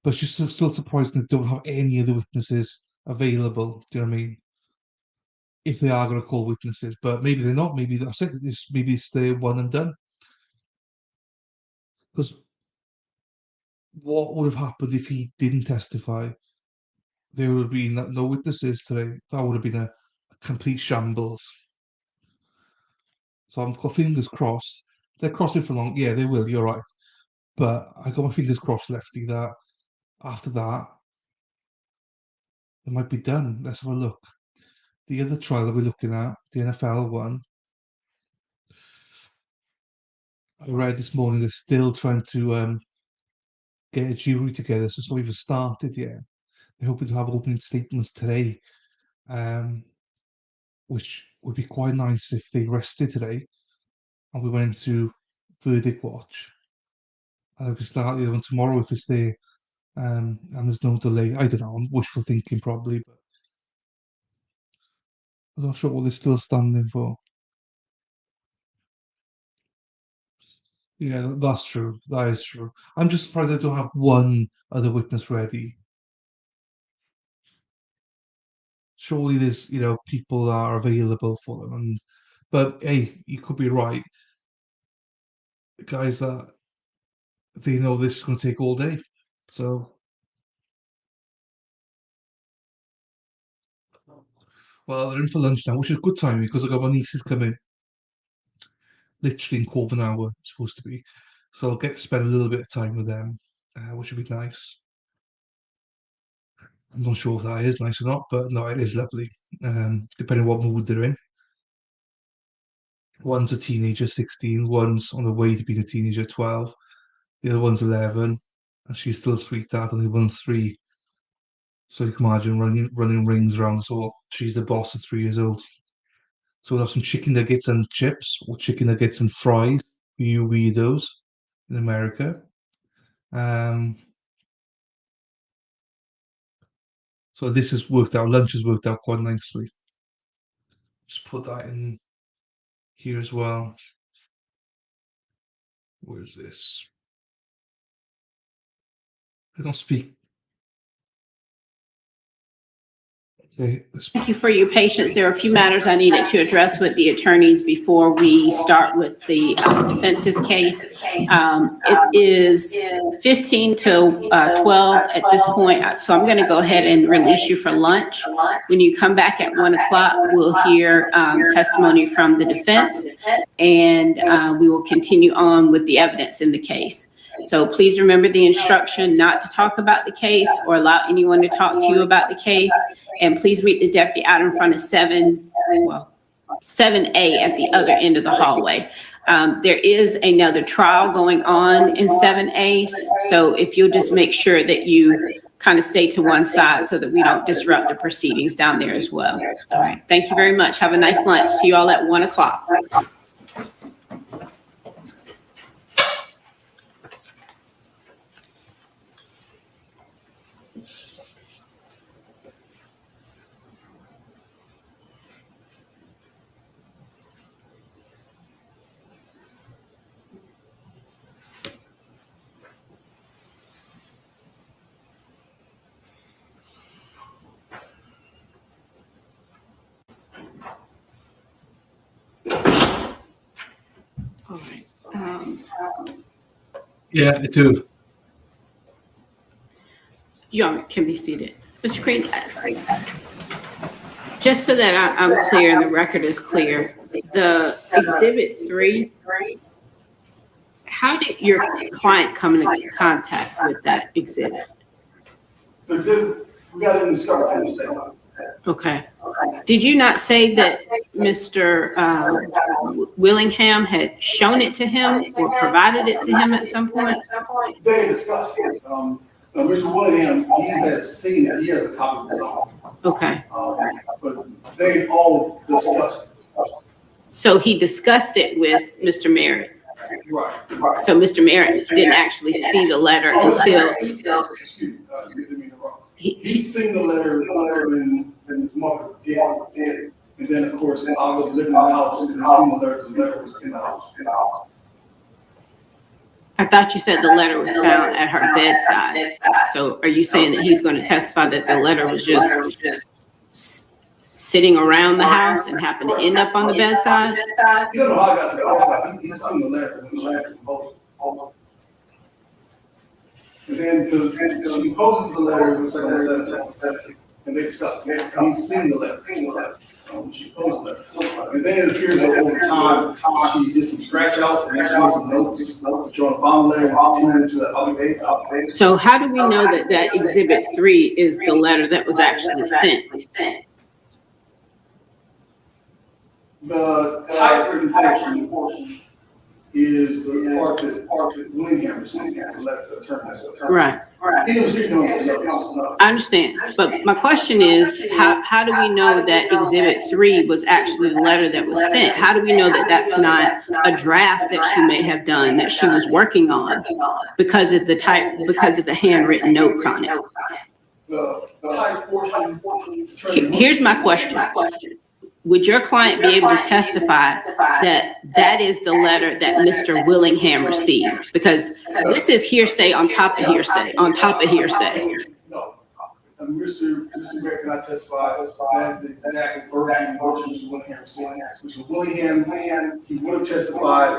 But it's just still surprising they don't have any other witnesses available. Do you know what I mean? If they are going to call witnesses, but maybe they're not. Maybe that's it. Maybe it's the one and done. Because what would have happened if he didn't testify? There would have been no witnesses today. That would have been a complete shambles. So I've got fingers crossed. They're crossing for long. Yeah, they will. You're right. But I got my fingers crossed, Lefty, that after that, it might be done. Let's have a look. The other trial that we're looking at, the NFL one, I read this morning they're still trying to get a jury together, so it's not even started yet. They're hoping to have opening statements today, which would be quite nice if they rested today and we went into verdict watch. And we can start the other one tomorrow if it's there, and there's no delay. I don't know, I'm wishful thinking probably, but I'm not sure what they're still standing for. Yeah, that's true. That is true. I'm just surprised they don't have one other witness ready. Surely there's, people are available for them, but hey, you could be right. The guys that they know this is going to take all day, so well, they're in for lunch now, which is good timing because I got my nieces coming literally in quarter of an hour. It's supposed to be, so I'll get to spend a little bit of time with them, which would be nice. I'm not sure if that is nice or not, but no, it is lovely. Depending on what mood they're in. One's a teenager, 16. One's on the way to being a teenager, 12. The other one's 11, and she's still a sweetheart, and the one's 3. So you can imagine running rings around us all. She's the boss at 3 years old. So we'll have some chicken nuggets and chips, or chicken nuggets and fries for you weirdos in America. So this has worked out. Lunch has worked out quite nicely. Just put that in here as well. Where's this? I don't speak. Okay, Thank you for your patience. There are a few matters I needed to address with the attorneys before we start with the defense's case. It is 15 to 12 at this point, so I'm going to go ahead and release you for lunch. When you come back at 1 o'clock, we'll hear testimony from the defense, and we will continue on with the evidence in the case. So please remember the instruction not to talk about the case or allow anyone to talk to you about the case. And please meet the deputy out in front of 7A at the other end of the hallway. There is another trial going on in 7A. So if you'll just make sure that you kind of stay to one side so that we don't disrupt the proceedings down there as well. All right. Thank you very much. Have a nice lunch. See you all at 1 o'clock. All right. Yeah, I do. You can be seated. Mr. Green, just so that I'm clear and the record is clear, the Exhibit 3, how did your client come into contact with that exhibit? The exhibit, we got it in the discovery from the state. Okay. Did you not say that Mr. Willingham had shown it to him or provided it to him at some point? They discussed it. Mr. Willingham, he has seen it. He has a copy of his own. Okay. But they all discussed it. So he discussed it with Mr. Merritt. Right. So Mr. Merritt didn't actually see the letter until Excuse me, he's seen the letter and his mother did. And then, of course, I was living in the house and I seen the letter was in the house. I thought you said the letter was found at her bedside. So are you saying that he's going to testify that the letter was just sitting around the house and happened to end up on the bedside? You don't know how I got to the bedside. He's seen the letter when the letter was composed. And then, because she composes the letter, it was like on the 17th, and they discussed it. And he's seen the letter. She composed the letter. And then it appears that over time, she did some scratch outs and actually made some notes, showing the bottom letter and continued to the other page. So how do we know that that Exhibit 3 is the letter that was actually sent? The typewritten portion is the part that Willingham received, the letter to the attorney. Right. He didn't receive no. I understand, but my question is, how do we know that Exhibit 3 was actually the letter that was sent? How do we know that that's not a draft that she may have done, that she was working on because of the handwritten notes on it? The type portion. Here's my question. Would your client be able to testify that that is the letter that Mr. Willingham received? Because this is hearsay on top of hearsay, on top of hearsay. No. Mr. Merritt cannot testify that's the exact version of what Mr. Willingham received. Mr. Willingham, he would have testified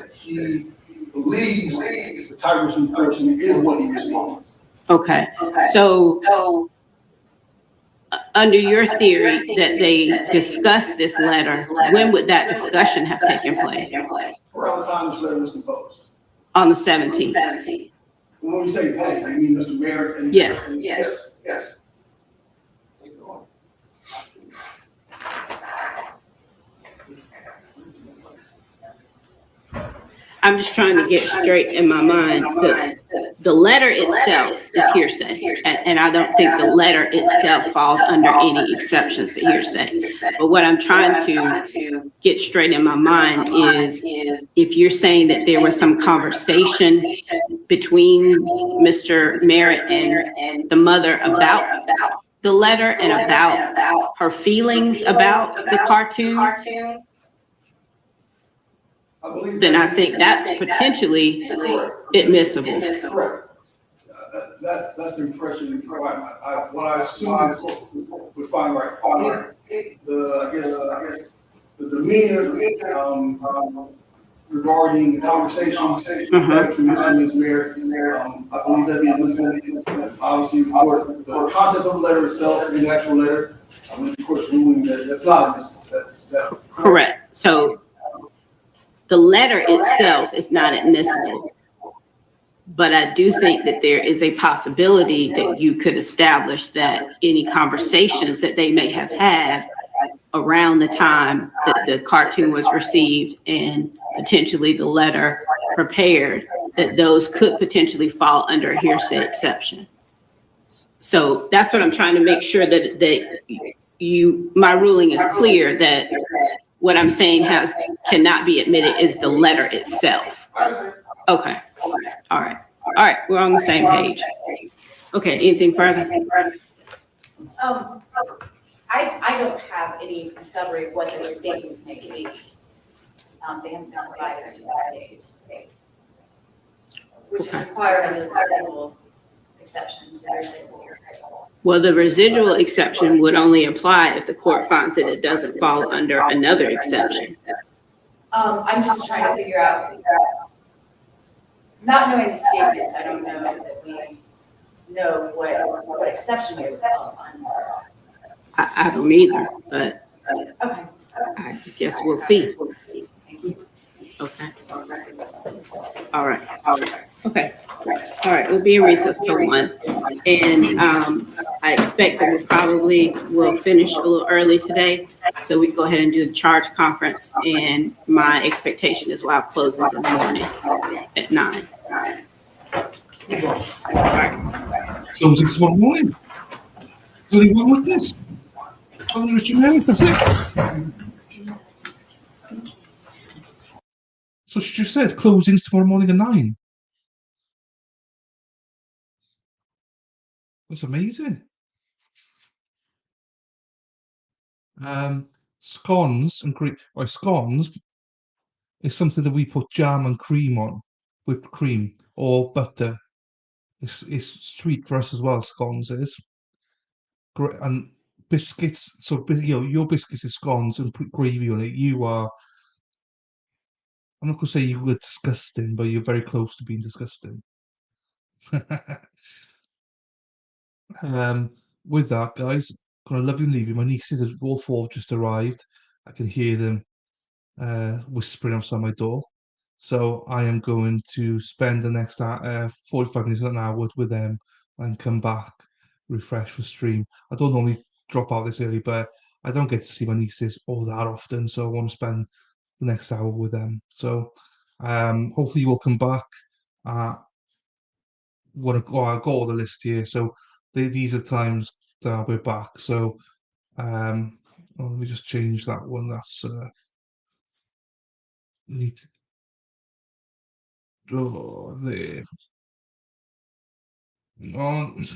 that he believes the typewritten portion is what he received. Okay, so under your theory that they discussed this letter, when would that discussion have taken place? Around the time this letter was composed. On the 17th? When we say that, I mean Mr. Merritt and. Yes. Yes. I'm just trying to get straight in my mind. The letter itself is hearsay, and I don't think the letter itself falls under any exceptions to hearsay. But what I'm trying to get straight in my mind is if you're saying that there was some conversation between Mr. Merritt and the mother about the letter and about her feelings about the cartoon, then I think that's potentially admissible. Correct. That's the impression what I assume would find right. I guess the demeanor regarding the conversations between Mr. and Ms. Merritt, I believe that'd be admissible. Obviously, of course, the contents of the letter itself, the actual letter, I believe, of course, ruling that that's not admissible. Correct. So the letter itself is not admissible, but I do think that there is a possibility that you could establish that any conversations that they may have had around the time that the cartoon was received and potentially the letter prepared, that those could potentially fall under a hearsay exception. So that's what I'm trying to make sure that my ruling is clear that what I'm saying cannot be admitted is the letter itself. Okay. All right. We're on the same page. Okay. Anything further? I don't have any discovery of what those statements may be. They haven't been provided to the state, which is required under the residual exception to the residual. Well, the residual exception would only apply if the court finds that it doesn't fall under another exception. I'm just trying to figure out, not knowing the statements, I don't know that we know what exception they would fall under. I don't either, but Okay. I guess we'll see. Thank you. Okay. All right. Okay. All right. We'll be in recess till 1. And I expect that we probably will finish a little early today. So we can go ahead and do the charge conference. And my expectation is we'll have closings in the morning at 9. Closing tomorrow morning. There's only one witness. Only Richard Merritt, that's it. So she just said closings tomorrow morning at 9. That's amazing. Scones and cream. Well, scones is something that we put jam and cream on, whipped cream or butter. It's sweet for us as well. Scones is great, and biscuits. So your biscuits is scones and put gravy on it. You are. I'm not gonna say you were disgusting, but you're very close to being disgusting. Um, with that, guys, gonna love you and leave you. My nieces have all four have just arrived. I can hear them whispering outside my door. So I am going to spend the next 45 minutes, an hour with them, and come back, refresh for stream. I don't normally drop out this early, but I don't get to see my nieces all that often, so I want to spend the next hour with them. So hopefully you will come back. I've got all the list here. So these are times that we're back. So let me just change that one. That's need to go there. On.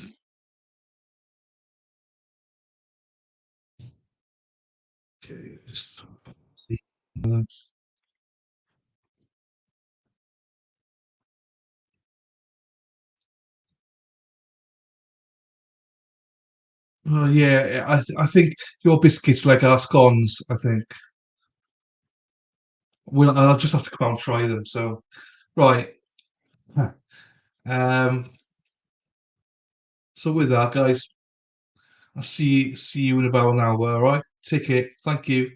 Okay, just see. Oh yeah, I think your biscuits like our scones. I think. Well, I'll just have to come out and try them. So, right. Huh. Um. So with that, guys, I'll see you in about an hour. All right. Take it. Thank you.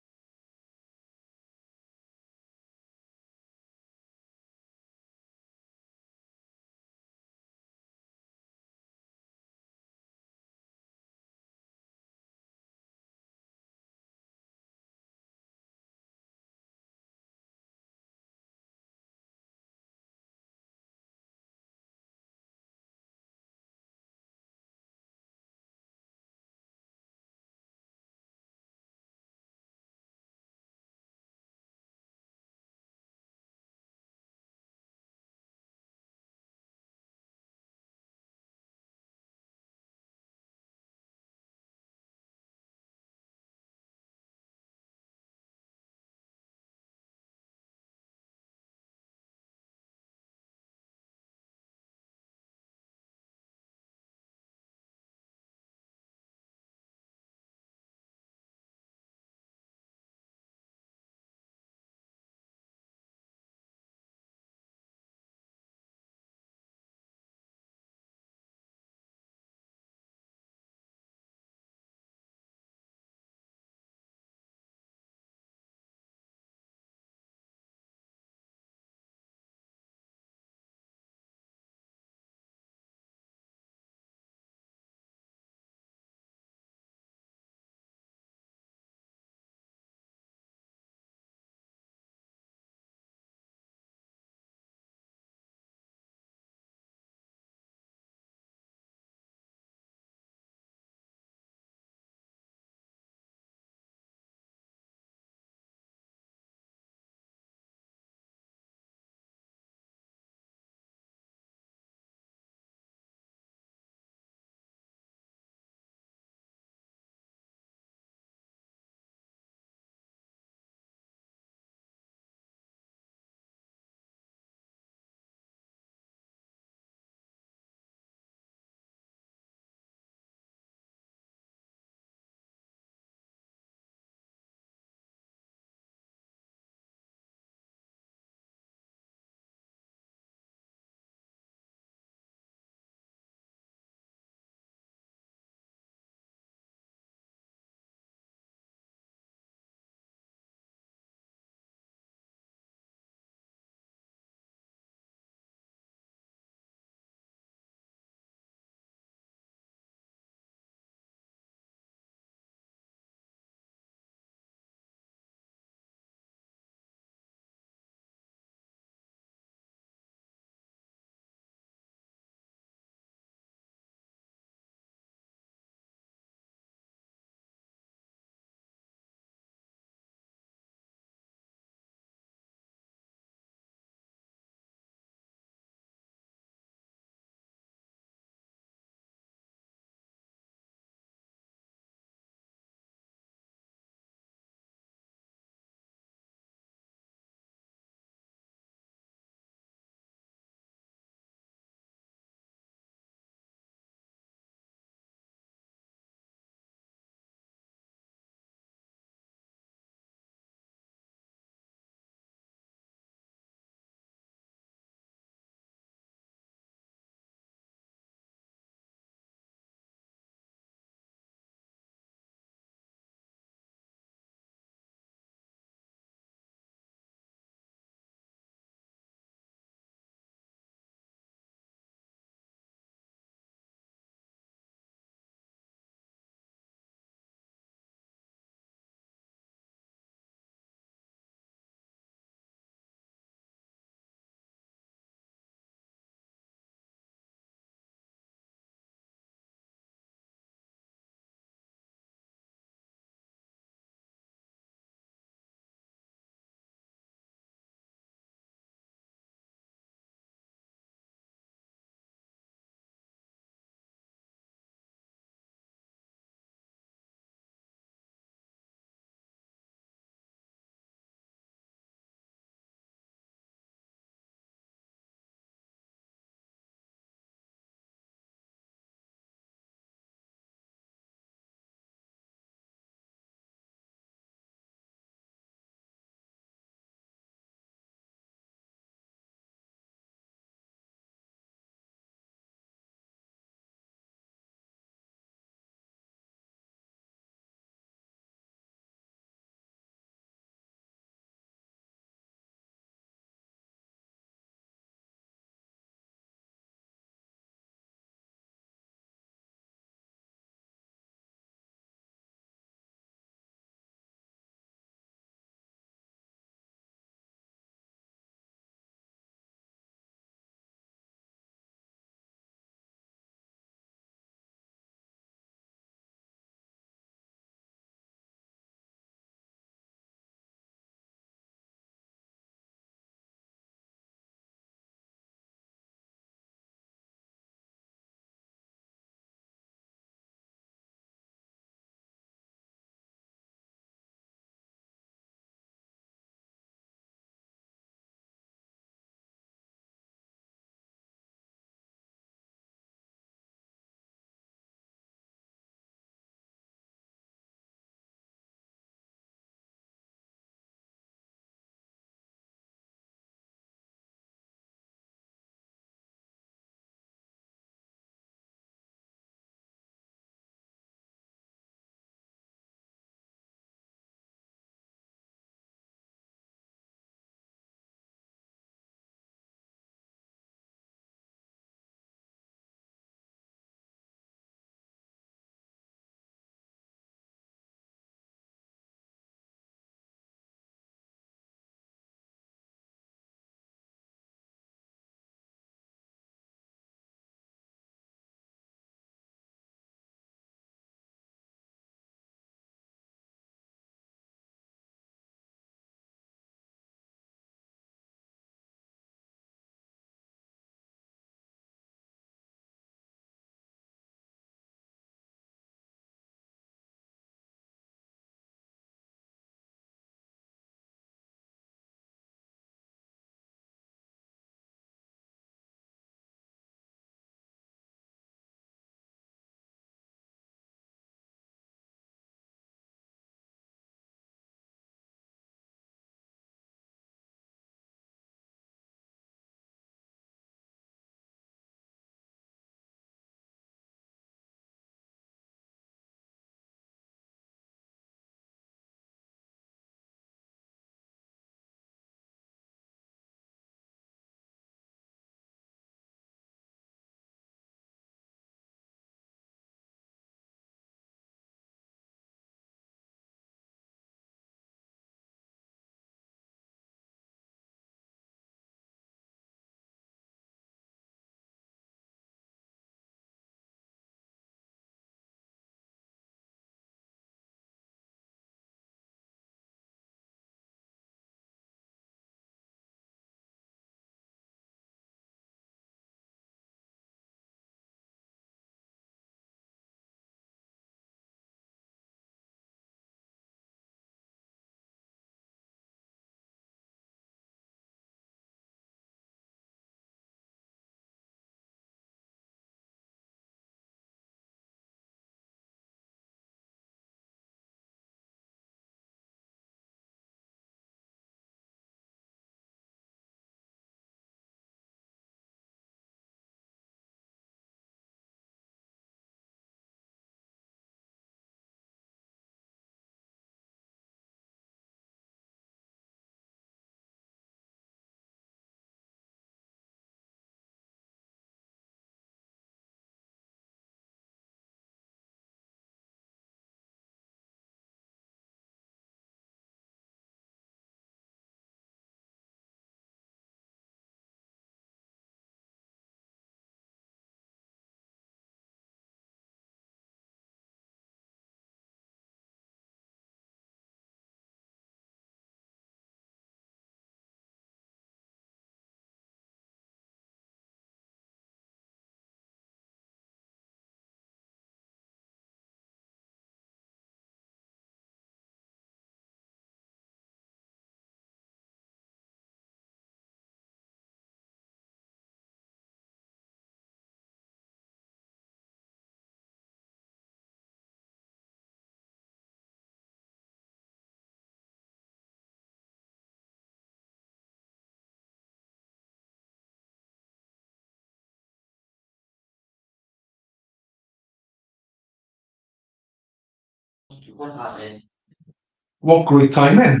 What great timing.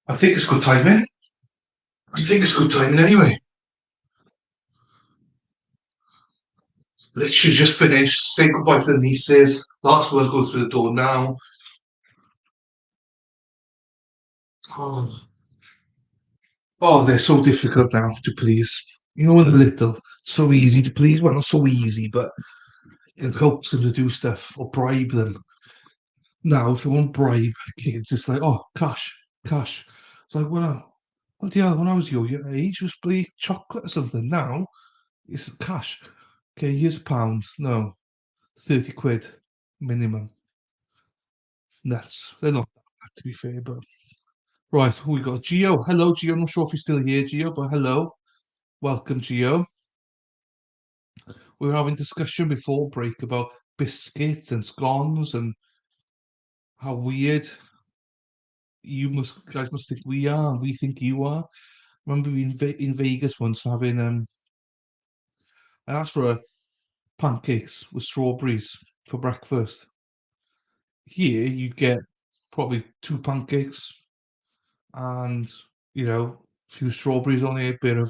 I think it's good timing. I think it's good timing anyway. Literally just finished. Say goodbye to the nieces. Last words go through the door now. Oh, they're so difficult now to please. You know, when they're little, so easy to please. Well, not so easy, but you can coax them to do stuff or bribe them. Now, if you want to bribe kids, it's like, oh, cash, cash. It's like, well, bloody hell, when I was your age, it was bloody chocolate or something. Now, it's cash. Okay, here's a pound. No, 30 quid minimum. Nuts. They're not that bad, to be fair, but. Right, who we got? Gio. Hello, Gio. I'm not sure if you're still here, Gio, but hello. Welcome, Gio. We were having discussion before break about biscuits and scones and how weird guys must think we are and we think you are. Remember we in Vegas once having I asked for pancakes with strawberries for breakfast. Here you'd get probably 2 pancakes and a few strawberries on it, a bit of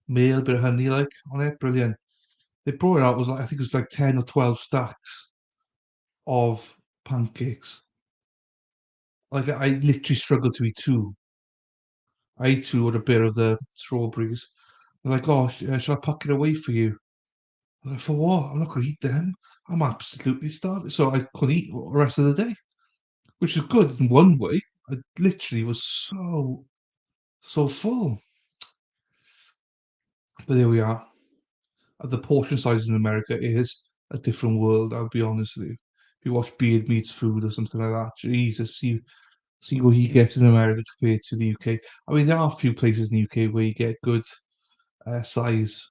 meal, a bit of honey like on it. Brilliant. They brought it out, was like, I think it was like 10 or 12 stacks of pancakes. Like I literally struggled to eat 2. I ate 2 with a bit of the strawberries. They're like, oh, shall I pack it away for you? I'm like, for what? I'm not going to eat them. I'm absolutely starving. So I couldn't eat the rest of the day, which is good in one way. I literally was so full. But there we are. The portion sizes in America is a different world, I'll be honest with you. If you watch Beard Meats Food or something like that, Jesus, see what he gets in America compared to the UK. I mean, there are a few places in the UK where you get good size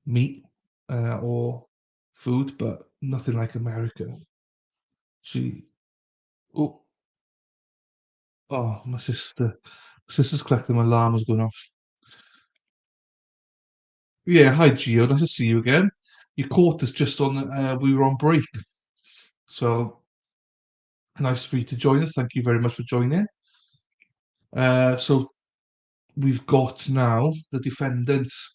meat or food, but nothing like America. She, oh, my sister's collecting. My alarm was going off. Yeah, hi Gio, nice to see you again. You caught us just on. We were on break, so nice for you to join us. Thank you very much for joining. So we've got now the defendants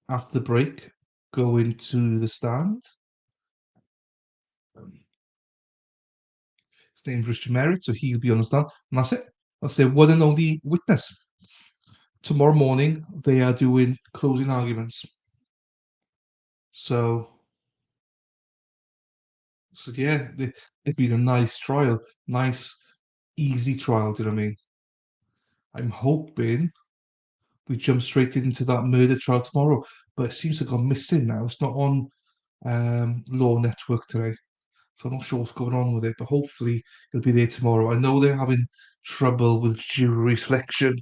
after the break going to the stand. His name's Richard Merritt, so he'll be on the stand, and that's it. That's their one and only witness. Tomorrow morning, they are doing closing arguments. So yeah, it'd been a nice trial, nice, easy trial. Do you know what I mean? I'm hoping we jump straight into that murder trial tomorrow, but it seems to have gone missing now. It's not on Law Network today, so I'm not sure what's going on with it. But hopefully it'll be there tomorrow. I know they're having trouble with jury selection.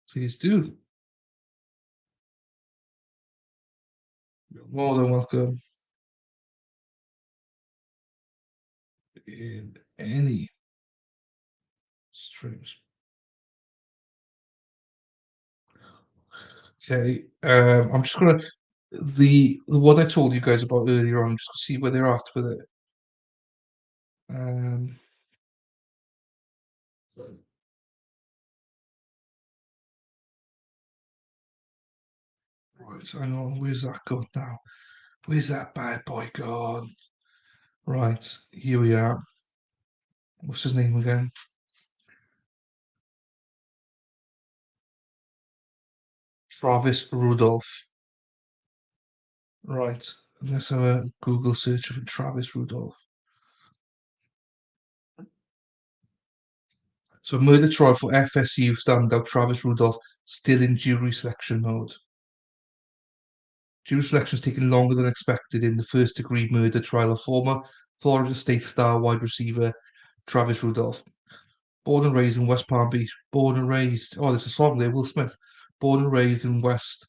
Please do. You're more than welcome in any streams. Okay, I'm just gonna the one I told you guys about earlier on, just to see where they're at with it. Right, I know where's that gone now? Where's that bad boy gone? Right, here we are. What's his name again? Travis Rudolph. Right, let's have a Google search of Travis Rudolph. So murder trial for FSU standout Travis Rudolph still in jury selection mode. Jury selection is taking longer than expected in the first-degree murder trial of former Florida State star wide receiver Travis Rudolph. Born and raised in West Palm Beach. Born and raised. Oh, there's a song there, Will Smith. Born and raised in West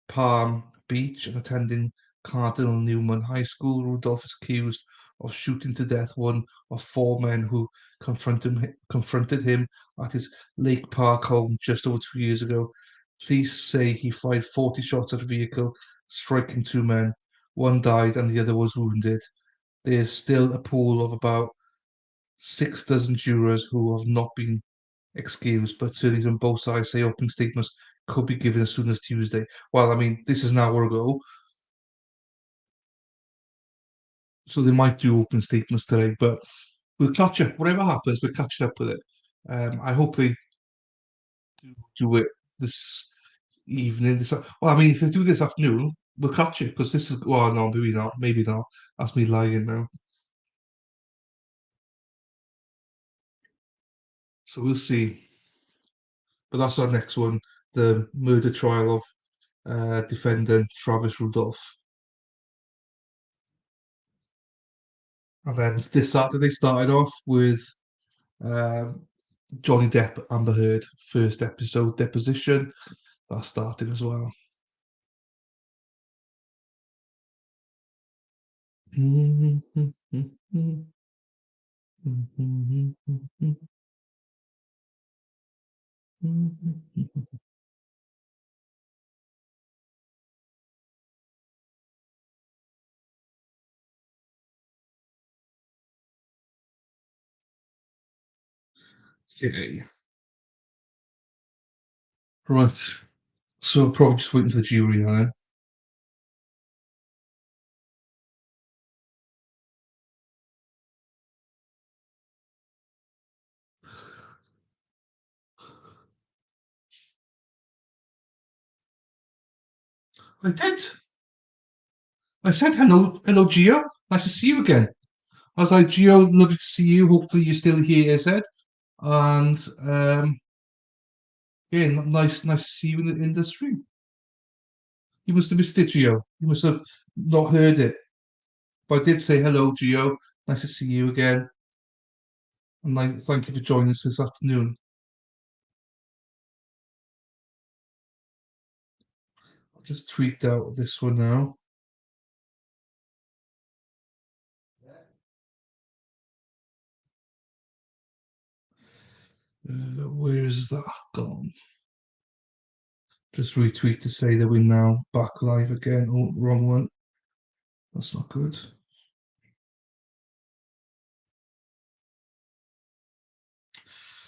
Palm Beach and attending Cardinal Newman High School. Rudolph is accused of shooting to death one of four men who confronted him at his Lake Park home just over 2 years ago. Police say he fired 40 shots at a vehicle, striking two men. One died and the other was wounded. There is still a pool of about 6 dozen jurors who have not been excused, but attorneys on both sides say opening statements could be given as soon as Tuesday. Well, I mean, this is an hour ago, so they might do open statements today, but we'll catch up. Whatever happens, we're catching up with it. I hope they do it this evening. Well, I mean, if they do this afternoon, we'll catch it because this is. Well, no, maybe not. Maybe not. That's me lying now. So we'll see. But that's our next one: the murder trial of defendant Travis Rudolph. And then this Saturday started off with um, Johnny Depp, Amber Heard, first episode deposition. That started as well. Okay. Right. So probably just waiting for the jury now. I did. I said hello, hello, Gio. Nice to see you again. I was like, Gio, lovely to see you. Hopefully you're still here, I said. And yeah, nice to see you in the industry. You must have missed it, Gio. You must have not heard it. But I did say hello, Gio. Nice to see you again. And thank you for joining us this afternoon. I'll just tweet out this one now. Where is that gone? Just retweet to say that we're now back live again. Oh, wrong one. That's not good.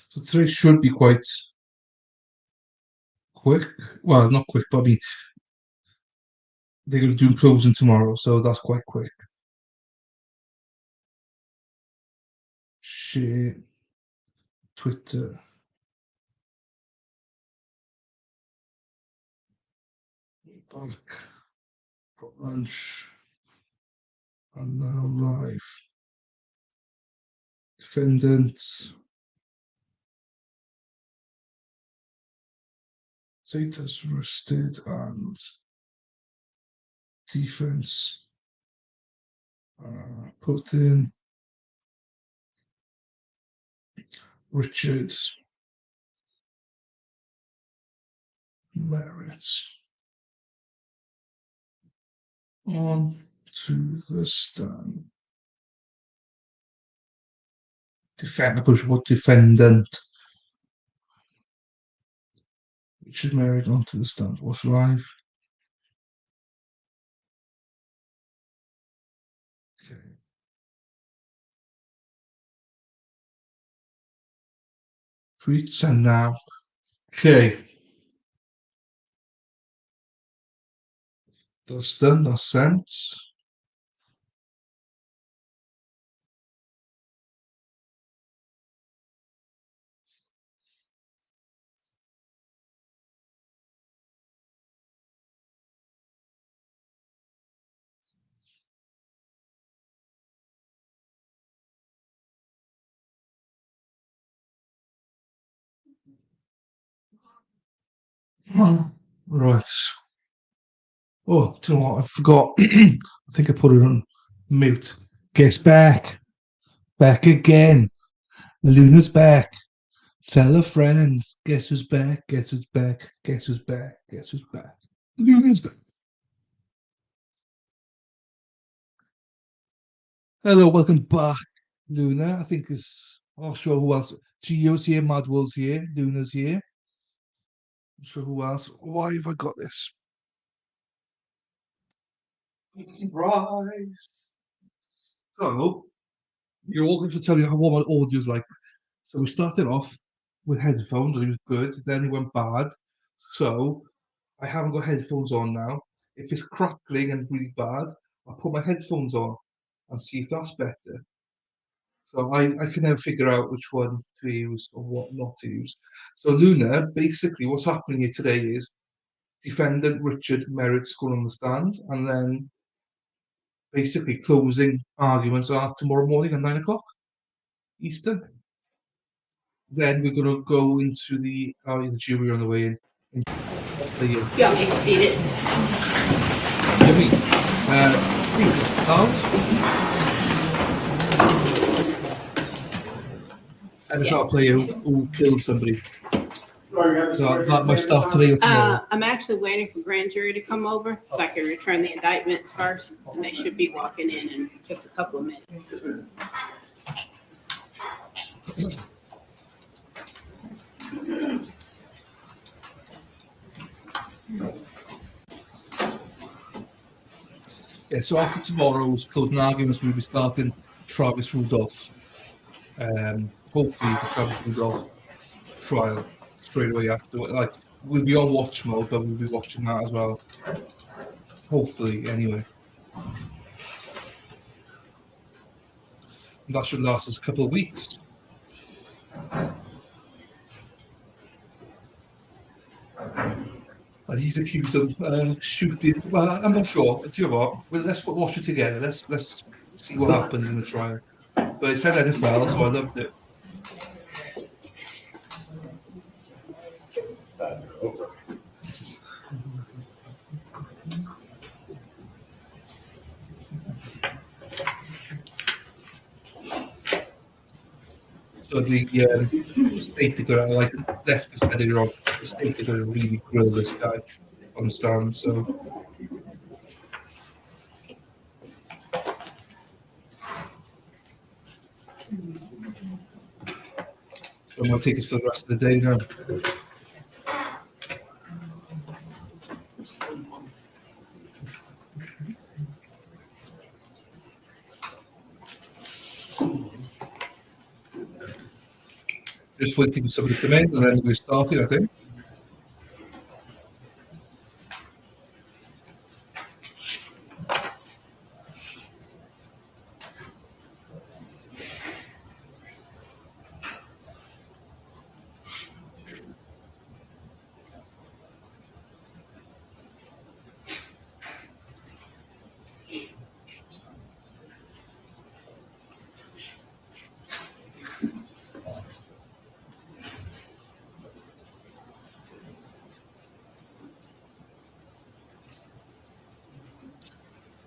So today should be quite quick. Well, not quick, but I mean, they're going to do closing tomorrow, so that's quite quick. Share Twitter. Back for lunch. And now live. Defendants. Status arrested and defense put in. Richard Merritt on to the stand. Defendant Richard Merritt onto the stand. Was live. Okay. Tweets and now. Okay. That's done. That's sent. Right. Oh, do you know what? I forgot. I think I put it on mute. Guess back. Back again. Luna's back. Tell a friend. Guess who's back? Guess who's back? Guess who's back? Guess who's back? Luna's back. Hello, welcome back, Luna. I think it's, I'm not sure who else. Gio's here, Madwell's here, Luna's here. Not sure who else. Why have I got this? Surprise. So, you're all going to tell you what my audio's like. So we started off with headphones, and it was good. Then it went bad. So I haven't got headphones on now. If it's crackling and really bad, I'll put my headphones on and see if that's better. So I can never figure out which one to use or what not to use. So Luna, basically what's happening here today is defendant Richard Merritt's going on the stand, and then basically closing arguments are tomorrow morning at 9 o'clock Eastern. Then we're going to go into the jury on the way in. You want me to seat it? Please just start. And it's not play who killed somebody. So that might start today or tomorrow. I'm actually waiting for grand jury to come over so I can return the indictments first, and they should be walking in just a couple of minutes. Yeah, so after tomorrow's closing arguments, we'll be starting Travis Rudolph. Hopefully the Travis Rudolph trial straight away after. Like, we'll be on watch mode, but we'll be watching that as well. Hopefully, anyway. And that should last us a couple of weeks. And he's accused of shooting. Well, I'm not sure. Do you know what? Well, let's watch it together. Let's see what happens in the trial. But it said NFL, so I loved it. So the state are going to, like leftist said earlier on, the state are going to really grill this guy on the stand. So. So I'm going to take us for the rest of the day now. Just waiting for somebody to come in, and then we're starting, I think.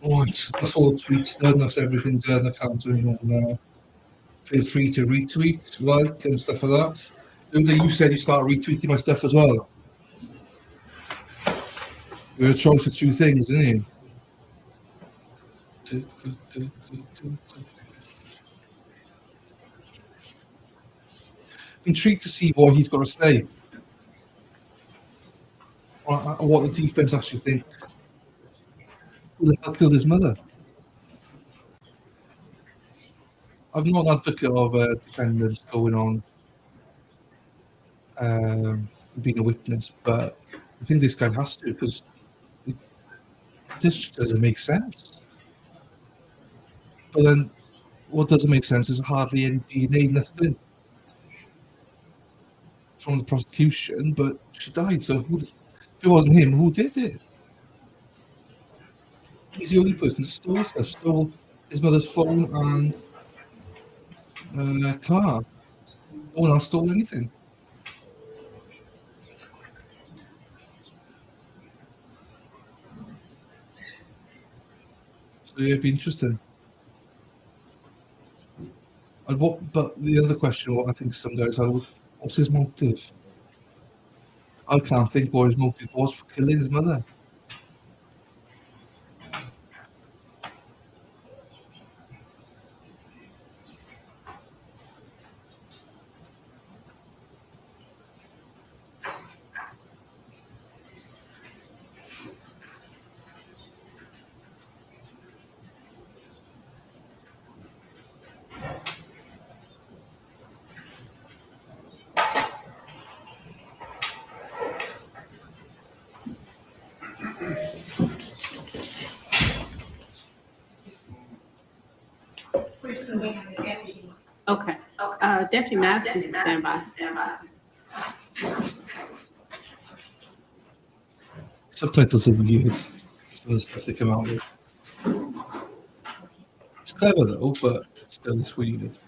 Right, that's all the tweets done, that's everything done, I can't do any more now. Feel free to retweet, like, and stuff like that. Luna, you said you start retweeting my stuff as well. You're a choice for two things, isn't you? Intrigued to see what he's got to say. Or what the defense actually think. Who the hell killed his mother? I'm not an advocate of defendants going on being a witness, but I think this guy has to, because this just doesn't make sense. But then, what doesn't make sense is hardly any DNA, nothing from the prosecution, but she died, so if it wasn't him, who did it? He's the only person that stole stuff, stole his mother's phone and car. No one else stole anything. So yeah, it'd be interesting. But the other question, what I think some guys are, what's his motive? I can't think what his motive was for killing his mother. Okay. Deputy Madison can stand by. Subtitles are weird. Some of the stuff they come out with. It's clever though, but still it's weird.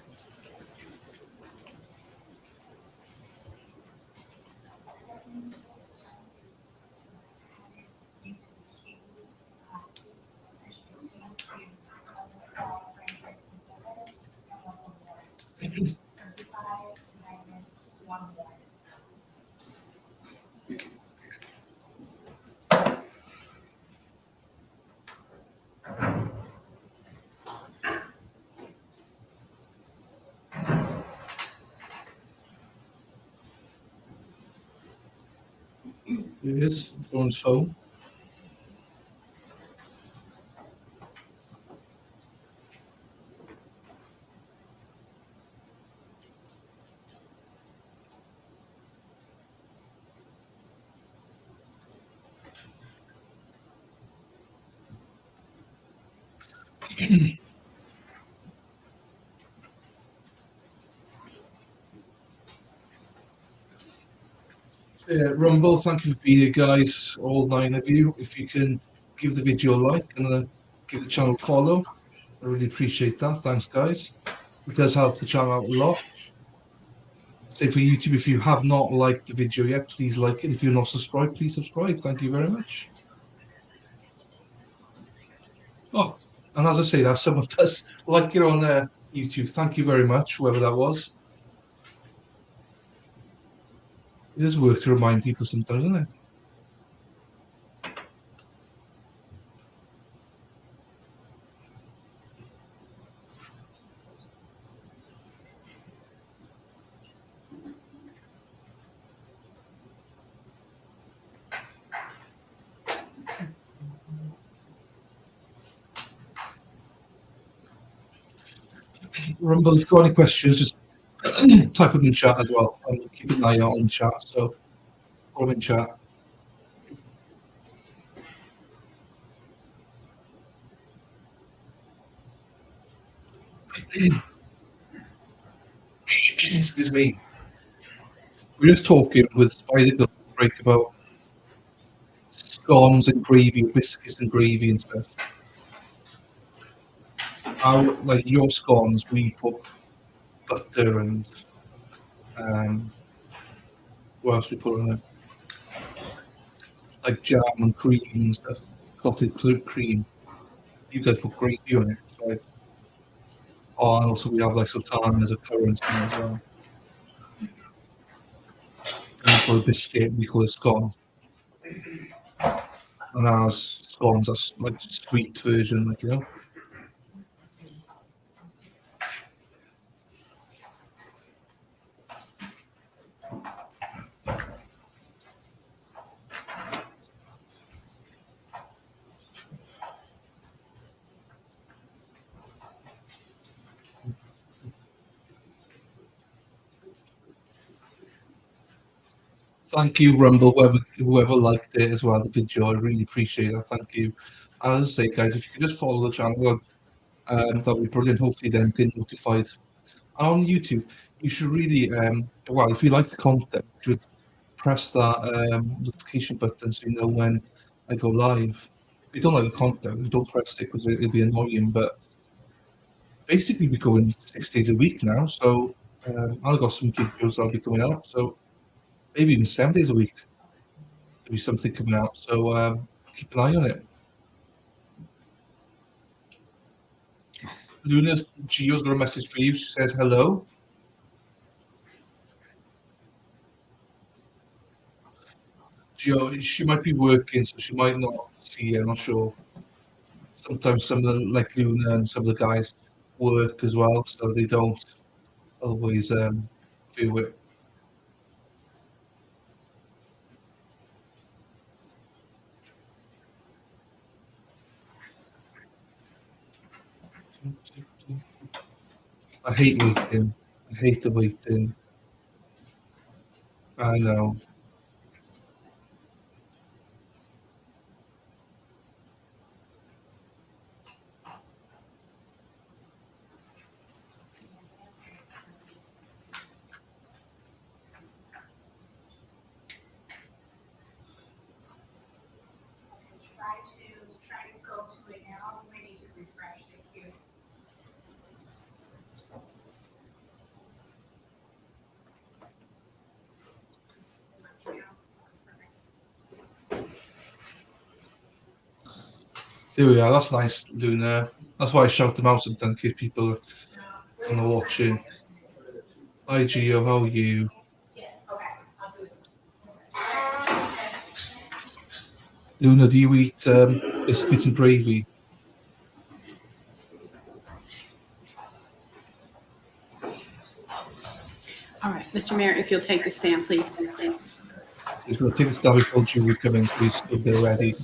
Here it is, on his phone. Yeah, Rumble, thank you for being here, guys, all 9 of you. If you can give the video a like and give the channel a follow, I really appreciate that. Thanks, guys. It does help the channel out a lot. Say for YouTube, if you have not liked the video yet, please like it. If you're not subscribed, please subscribe. Thank you very much. Oh, and as I say that, someone does like it on YouTube. Thank you very much, whoever that was. It does work to remind people sometimes, doesn't it? Rumble, if you've got any questions, just type them in chat as well. And keep an eye out on chat, so put them in chat. Excuse me. We're just talking with Spider break about scones and gravy, biscuits and gravy and stuff. How, like your scones, we put butter and what else we put on it? Like jam and cream and stuff, clotted cream. You guys put gravy on it, right? Oh, and also we have like sultan as a currency as well. And for a biscuit, we call it scone. And ours scones are like sweet version, like, you know. Thank you, Rumble, whoever liked it as well, the video. I really appreciate that. Thank you. And as I say, guys, if you could just follow the channel, that'd be brilliant. Hopefully, then get notified. And on YouTube, you should really, well, if you like the content, you should press that notification button so you know when I go live. If you don't like the content, don't press it because it'll be annoying. But basically, we're going 6 days a week now, so I've got some videos that'll be coming out. So maybe even 7 days a week. There'll be something coming out. So keep an eye on it. Luna's Gio's got a message for you. She says hello. Gio, she might be working, so she might not see you. I'm not sure. Sometimes some of the, like Luna and some of the guys work as well, so they don't always do it. I hate waiting. I hate the waiting. I know. to try to go to it now. We need to refresh. Thank you. There we are. That's nice, Luna. That's why I shout them out in case people are watching. Hi, Gio. How are you? Luna, do you eat biscuits and gravy? All right, Mr. Mayor, if you'll take the stand, please. He's going to take a stand before jury come in. Please stood there ready.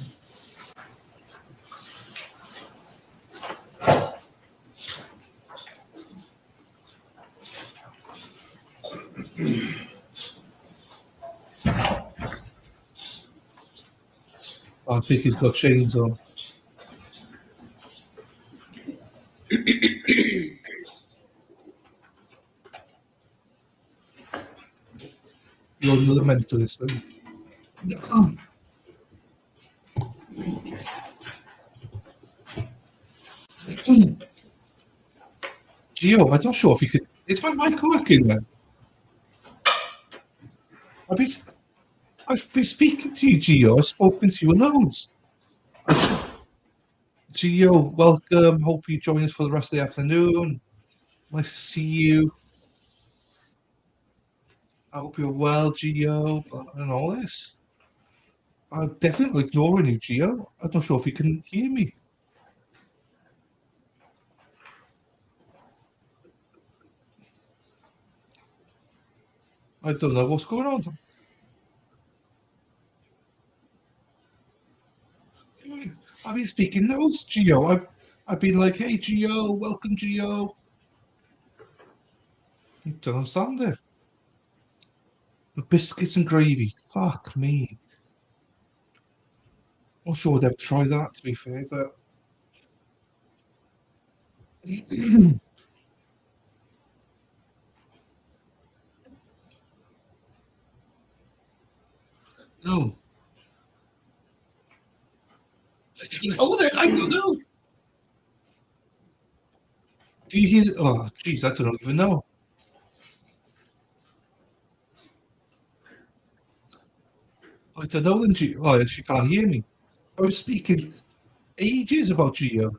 I think he's got chains on. You're another mentalist then. Gio, I'm not sure if you could. Is my mic working then? I've been speaking to you, Gio. I've spoken to you loads. Gio, welcome. Hope you join us for the rest of the afternoon. Nice to see you. I hope you're well, Gio, and all this. I'm definitely ignoring you, Gio. I'm not sure if you can hear me. I don't know what's going on. I've been speaking loads, Gio. I've been like, hey, Gio, welcome, Gio. You don't understand it. Biscuits and gravy. Fuck me. Not sure I'd ever try that, to be fair, but. No. I don't know that. I don't know. Do you hear? Oh, jeez, I don't even know. I don't know then, Gio. Oh, she can't hear me. I was speaking ages about Gio.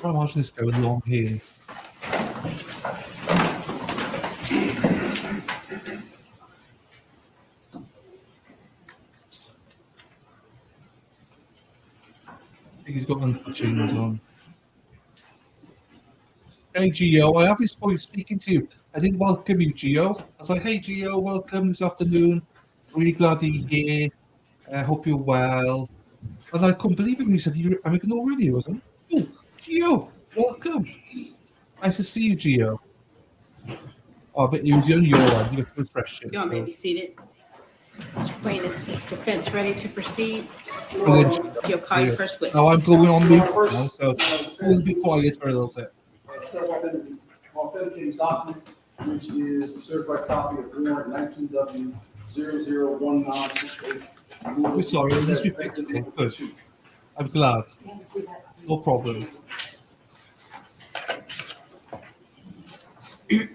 How much this going along here? I think he's got chains on. Hey Gio, I have been speaking to you. I didn't welcome you, Gio. I was like, hey Gio, welcome this afternoon. Really glad you're here. I hope you're well. And I couldn't believe it when you said I'm ignoring you. I was like, oh, Gio, welcome. Nice to see you, Gio. Oh, but it was only your one. You have to refresh it. You want me to be seated? Mr. Plaintiff's defense ready to proceed? Or You'll call your first witness. now I'm going on mute now, so we'll be quiet for a little bit. Authenticating document, which is a certified copy of warrant 19W001968. I'm sorry, at least we fixed it. Good. I'm glad. No problem. No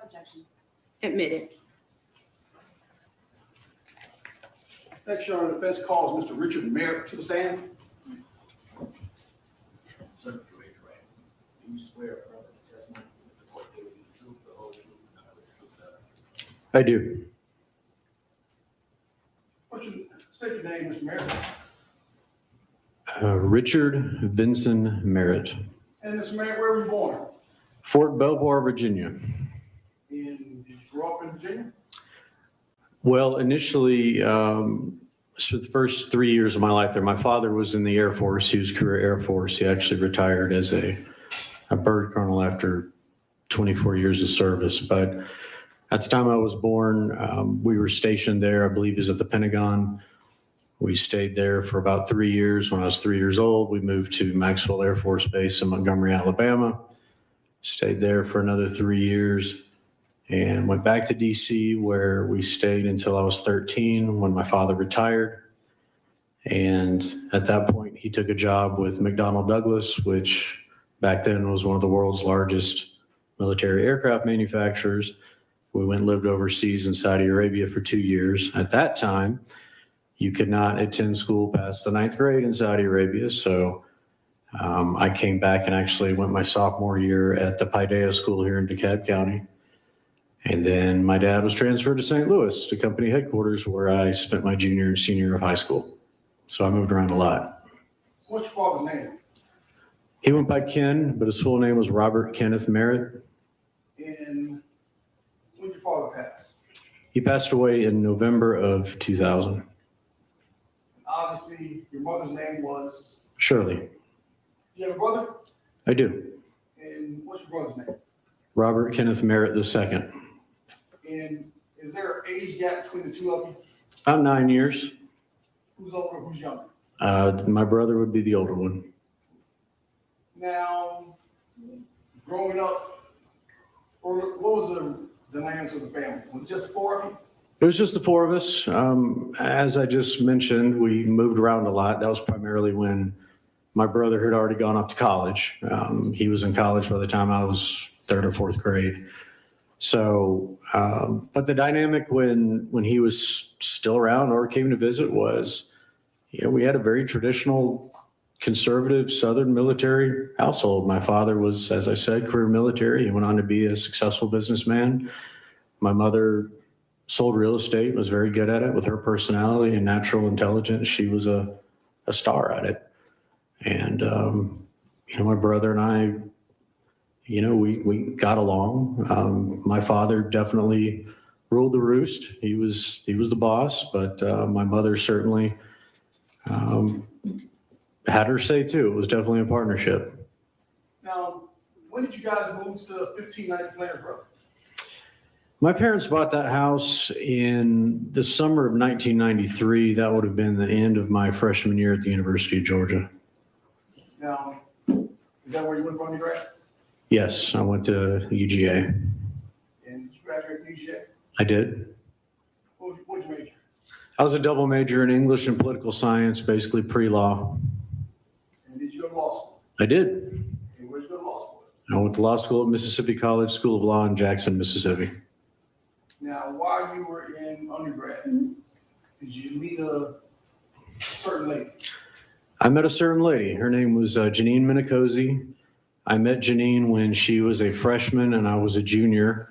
objection. Admitted. Next, Your Honor, the defense calls Mr. Richard Merritt to the stand. Sir, you raise your hand. Do you swear affirm that the testimony that the court gave you the truth, the whole truth, and nothing but the truth, sir? I do. State your name, Mr. Merritt. Richard Vincent Merritt, And Mr. Merritt, where were you born? Fort Belvoir, Virginia. Did you grow up in Virginia? Well, initially, so the first 3 years of my life there, my father was in the Air Force. He was career Air Force. He actually retired as a bird colonel after 24 years of service. But at the time I was born, we were stationed there. I believe it was at the Pentagon. We stayed there for about 3 years. When I was 3 years old, we moved to Maxwell Air Force Base in Montgomery, Alabama. Stayed there for another 3 years and went back to DC, where we stayed until I was 13 when my father retired. And at that point, he took a job with McDonnell Douglas, which back then was one of the world's largest military aircraft manufacturers. We went and lived overseas in Saudi Arabia for 2 years. At that time, you could not attend school past the 9th grade in Saudi Arabia. So I came back and actually went my sophomore year at the Paideia School here in DeKalb County. And then my dad was transferred to St. Louis to company headquarters, where I spent my junior and senior year of high school. So I moved around a lot. What's your father's name? He went by Ken, but his full name was Robert Kenneth Merritt. And when did your father pass? He passed away in November of 2000. Obviously, your mother's name was? Shirley. Do you have a brother? I do. And what's your brother's name? Robert Kenneth Merritt II. And is there an age gap between the two of you? About 9 years. Who's older, who's younger? My brother would be the older one. Now, growing up, or what was the dynamics of the family? Was it just the four of you? It was just the four of us. As I just mentioned, we moved around a lot. That was primarily when my brother had already gone up to college. He was in college by the time I was 3rd or 4th grade. So, but the dynamic when he was still around or came to visit was, we had a very traditional, conservative Southern military household. My father was, as I said, career military. He went on to be a successful businessman. My mother sold real estate, was very good at it with her personality and natural intelligence. She was a star at it. And, my brother and I, we got along. My father definitely ruled the roost. He was the boss, but my mother certainly had her say too. It was definitely a partnership. Now, when did you guys move to 1590 Planters Road? My parents bought that house in the summer of 1993. That would have been the end of my freshman year at the University of Georgia. Now, is that where you went for undergrad? Yes, I went to UGA. And did you graduate from UGA? I did. What did you major? I was a double major in English and political science, basically pre-law. And did you go to law school? I did. And where'd you go to law school? I went to law school at Mississippi College School of Law in Jackson, Mississippi. Now, while you were in undergrad, did you meet a certain lady? I met a certain lady. Her name was Janine Minicozy. I met Janine when she was a freshman and I was a junior.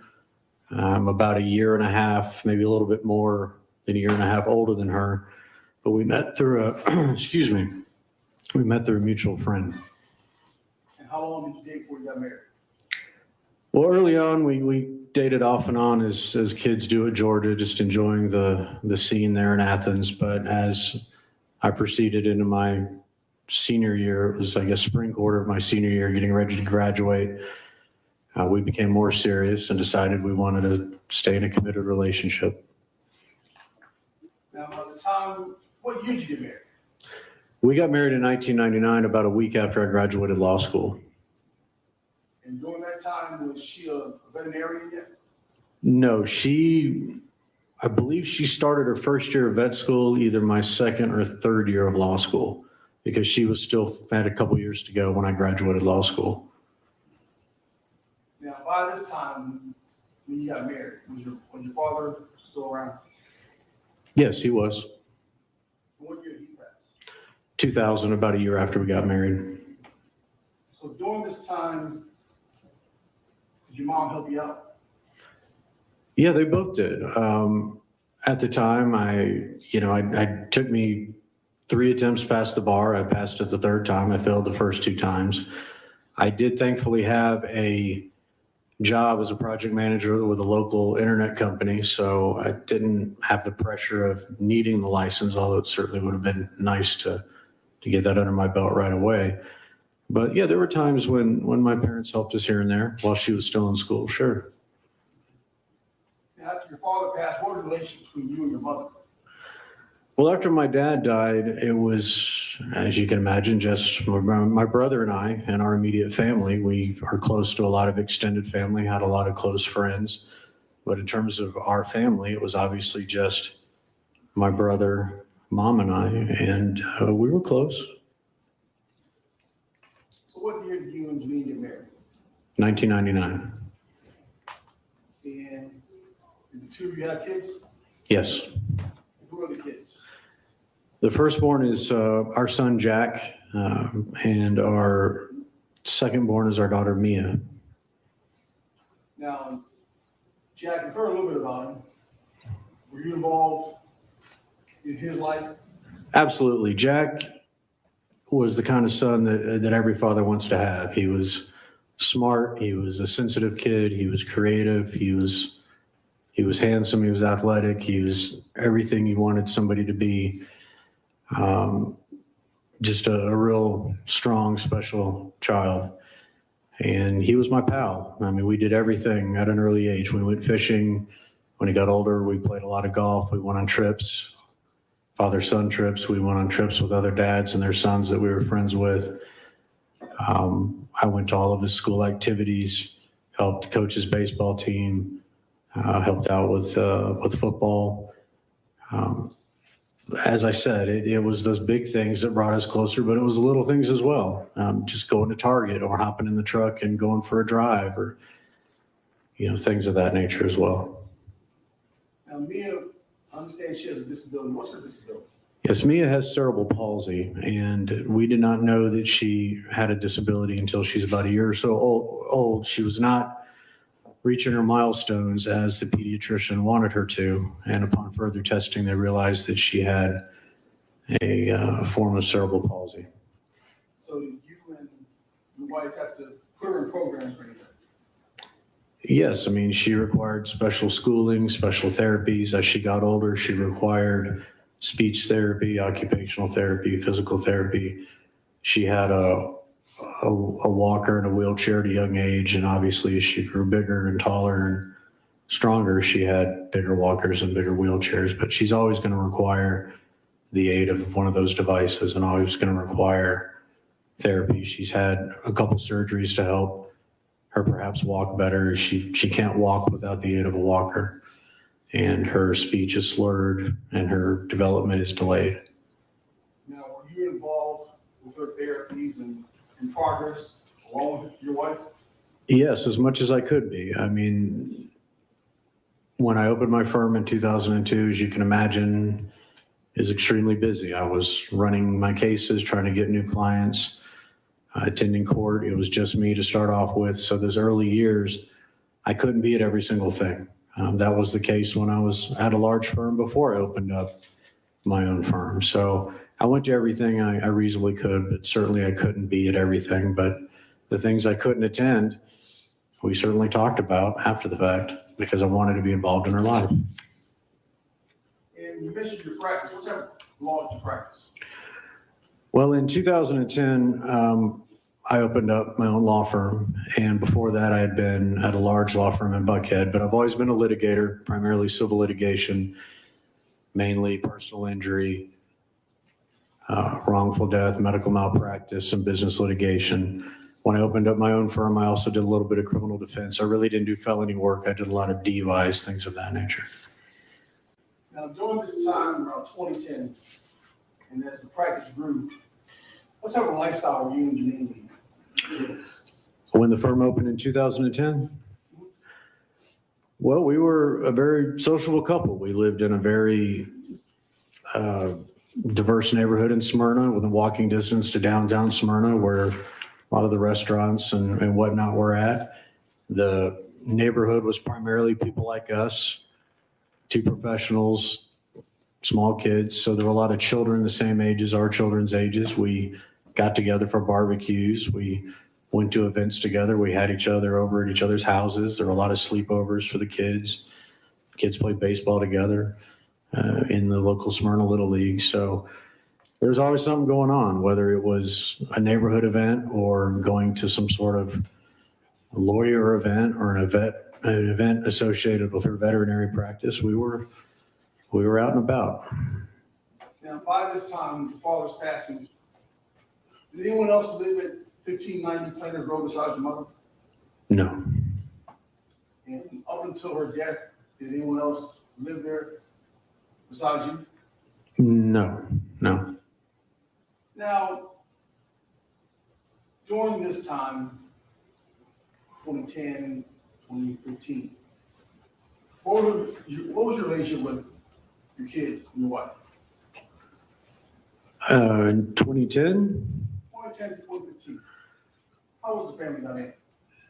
I'm about a year and a half, maybe a little bit more than a year and a half older than her. But we met through a, we met through a mutual friend. And how long did you date before you got married? Well, early on, we dated off and on as kids do at Georgia, just enjoying the scene there in Athens. But as I proceeded into my senior year, it was, I guess, spring quarter of my senior year, getting ready to graduate, we became more serious and decided we wanted to stay in a committed relationship. Now, by the time, what year did you get married? We got married in 1999, about a week after I graduated law school. And during that time, was she a veterinarian yet? No, I believe she started her first year of vet school, either my second or third year of law school, because she was still had a couple years to go when I graduated law school. Now, by this time, when you got married, was your father still around? Yes, he was. What year did he pass? 2000, about a year after we got married. So during this time, did your mom help you out? Yeah, they both did. At the time, I took me 3 attempts past the bar. I passed it the 3rd time. I failed the first 2 times. I did thankfully have a job as a project manager with a local internet company, so I didn't have the pressure of needing the license, although it certainly would have been nice to get that under my belt right away. But yeah, there were times when my parents helped us here and there while she was still in school, sure. Now, after your father passed, what was the relationship between you and your mother? Well, after my dad died, it was, as you can imagine, just my brother and I and our immediate family. We are close to a lot of extended family, had a lot of close friends. But in terms of our family, it was obviously just my brother, mom, and I, and we were close. So what year did you and Janine get married? 1999. And did the two of you have kids? Yes. Who are the kids? The firstborn is our son, Jack, and our secondborn is our daughter, Mia. Now, Jack, you've heard a little bit about him. Were you involved in his life? Absolutely. Jack was the kind of son that every father wants to have. He was smart. He was a sensitive kid. He was creative. He was handsome. He was athletic. He was everything you wanted somebody to be. Just a real strong, special child. And he was my pal. I mean, we did everything at an early age. We went fishing. When he got older, we played a lot of golf. We went on trips, father-son trips. We went on trips with other dads and their sons that we were friends with. I went to all of his school activities, helped coach his baseball team, helped out with football. As I said, it was those big things that brought us closer, but it was the little things as well. Just going to Target or hopping in the truck and going for a drive or, things of that nature as well. Now, Mia, I understand she has a disability. What's her disability? Yes, Mia has cerebral palsy, and we did not know that she had a disability until she's about a year or so old. She was not reaching her milestones as the pediatrician wanted her to, and upon further testing, they realized that she had a form of cerebral palsy. So you and your wife have to put her in programs for anything? Yes, I mean, she required special schooling, special therapies. As she got older, she required speech therapy, occupational therapy, physical therapy. She had a walker and a wheelchair at a young age, and obviously as she grew bigger and taller and stronger, she had bigger walkers and bigger wheelchairs, but she's always going to require the aid of one of those devices and always going to require therapy. She's had a couple surgeries to help her perhaps walk better. She can't walk without the aid of a walker, and her speech is slurred and her development is delayed. Now, were you involved with her therapies and in progress along with your wife? Yes, as much as I could be. I mean, when I opened my firm in 2002, as you can imagine, is extremely busy. I was running my cases, trying to get new clients, attending court. It was just me to start off with. So those early years, I couldn't be at every single thing. That was the case when I was at a large firm before I opened up my own firm. So I went to everything I reasonably could, but certainly I couldn't be at everything. But the things I couldn't attend, we certainly talked about after the fact because I wanted to be involved in her life. And you mentioned your practice. What type of law did you practice? Well, in 2010, I opened up my own law firm. And before that, I had been at a large law firm in Buckhead, but I've always been a litigator, primarily civil litigation, mainly personal injury, wrongful death, medical malpractice, and business litigation. When I opened up my own firm, I also did a little bit of criminal defense. I really didn't do felony work. I did a lot of DUIs, things of that nature. Now, during this time, around 2010, and as the practice grew, what type of lifestyle were you and Janine leading? When the firm opened in 2010? Well, we were a very sociable couple. We lived in a very diverse neighborhood in Smyrna within walking distance to downtown Smyrna, where a lot of the restaurants and whatnot were at. The neighborhood was primarily people like us, two professionals, small kids. So there were a lot of children the same age as our children's ages. We got together for barbecues. We went to events together. We had each other over at each other's houses. There were a lot of sleepovers for the kids. Kids played baseball together in the local Smyrna Little League. So there was always something going on, whether it was a neighborhood event or going to some sort of lawyer event or an event associated with her veterinary practice. We were out and about. Now, by this time, your father's passing, did anyone else live at 1590 Planters Road besides your mother? No, And up until her death, did anyone else live there besides you? no. Now, during this time, 2010, 2015, what was your relationship with your kids and your wife? In 2010, 2010 to 2015. How was the family dynamic?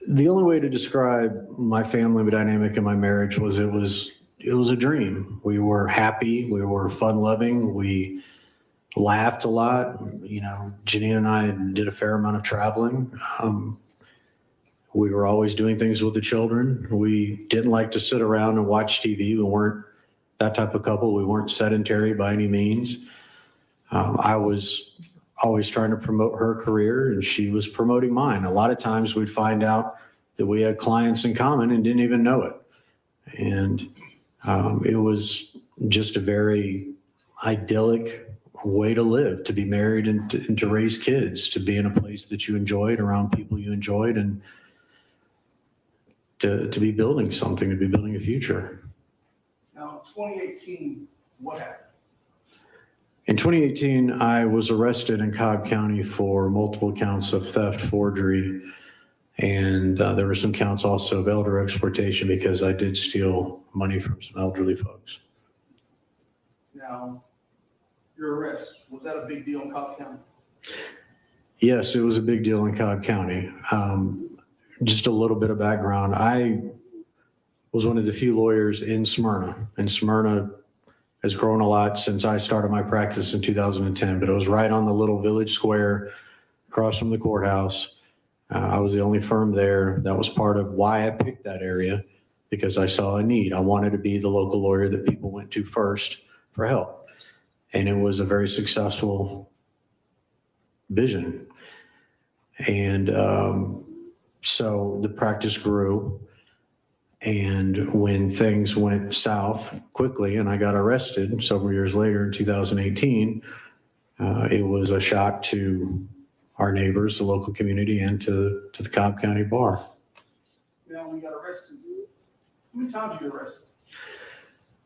the only way to describe my family dynamic and my marriage was it was a dream. We were happy. We were fun loving. We laughed a lot. You know, Janine and I did a fair amount of traveling. We were always doing things with the children. We didn't like to sit around and watch TV. We weren't that type of couple. We weren't sedentary by any means. I was always trying to promote her career and she was promoting mine. A lot of times we'd find out that we had clients in common and didn't even know it. And it was just a very idyllic way to live, to be married and to raise kids, to be in a place that you enjoyed, around people you enjoyed, and to be building something, to be building a future. Now, 2018, what happened? In 2018, I was arrested in Cobb County for multiple counts of theft, forgery, and there were some counts also of elder exploitation because I did steal money from some elderly folks. Now, your arrest, was that a big deal in Cobb County? Yes, it was a big deal in Cobb County. Just a little bit of background. I was one of the few lawyers in Smyrna, and Smyrna has grown a lot since I started my practice in 2010, but it was right on the little village square across from the courthouse. I was the only firm there. That was part of why I picked that area, because I saw a need. I wanted to be the local lawyer that people went to first for help. And it was a very successful vision. And so the practice grew. And when things went south quickly and I got arrested several years later in 2018, it was a shock to our neighbors, the local community, and to the Cobb County Bar. Now, when you got arrested, how many times did you get arrested?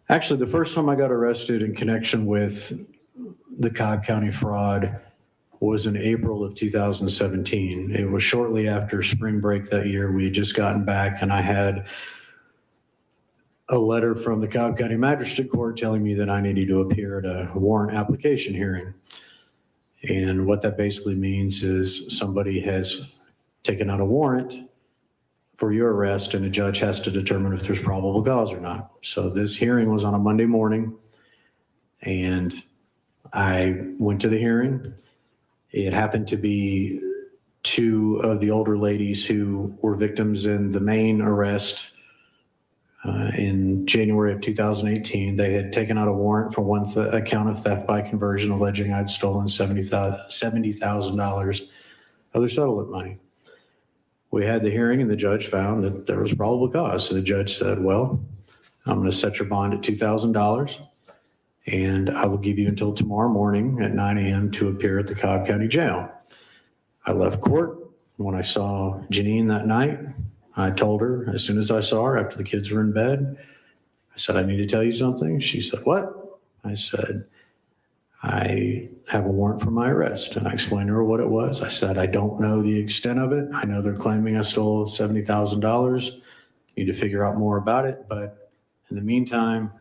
Actually, the first time I got arrested in connection with the Cobb County fraud was in April of 2017. It was shortly after spring break that year. We had just gotten back and I had a letter from the Cobb County Magistrate Court telling me that I needed to appear at a warrant application hearing. And what that basically means is somebody has taken out a warrant for your arrest and a judge has to determine if there's probable cause or not. So this hearing was on a Monday morning and I went to the hearing. It happened to be two of the older ladies who were victims in the main arrest in January of 2018. They had taken out a warrant for one account of theft by conversion, alleging I'd stolen $70,000 of their settlement money. We had the hearing and the judge found that there was probable cause. So the judge said, well, I'm going to set your bond at $2,000 and I will give you until tomorrow morning at 9 a.m. to appear at the Cobb County Jail. I left court. When I saw Janine that night, I told her as soon as I saw her after the kids were in bed, I said, I need to tell you something. She said, what? I said, I have a warrant for my arrest. And I explained to her what it was. I said, I don't know the extent of it. I know they're claiming I stole $70,000. Need to figure out more about it. But in the meantime,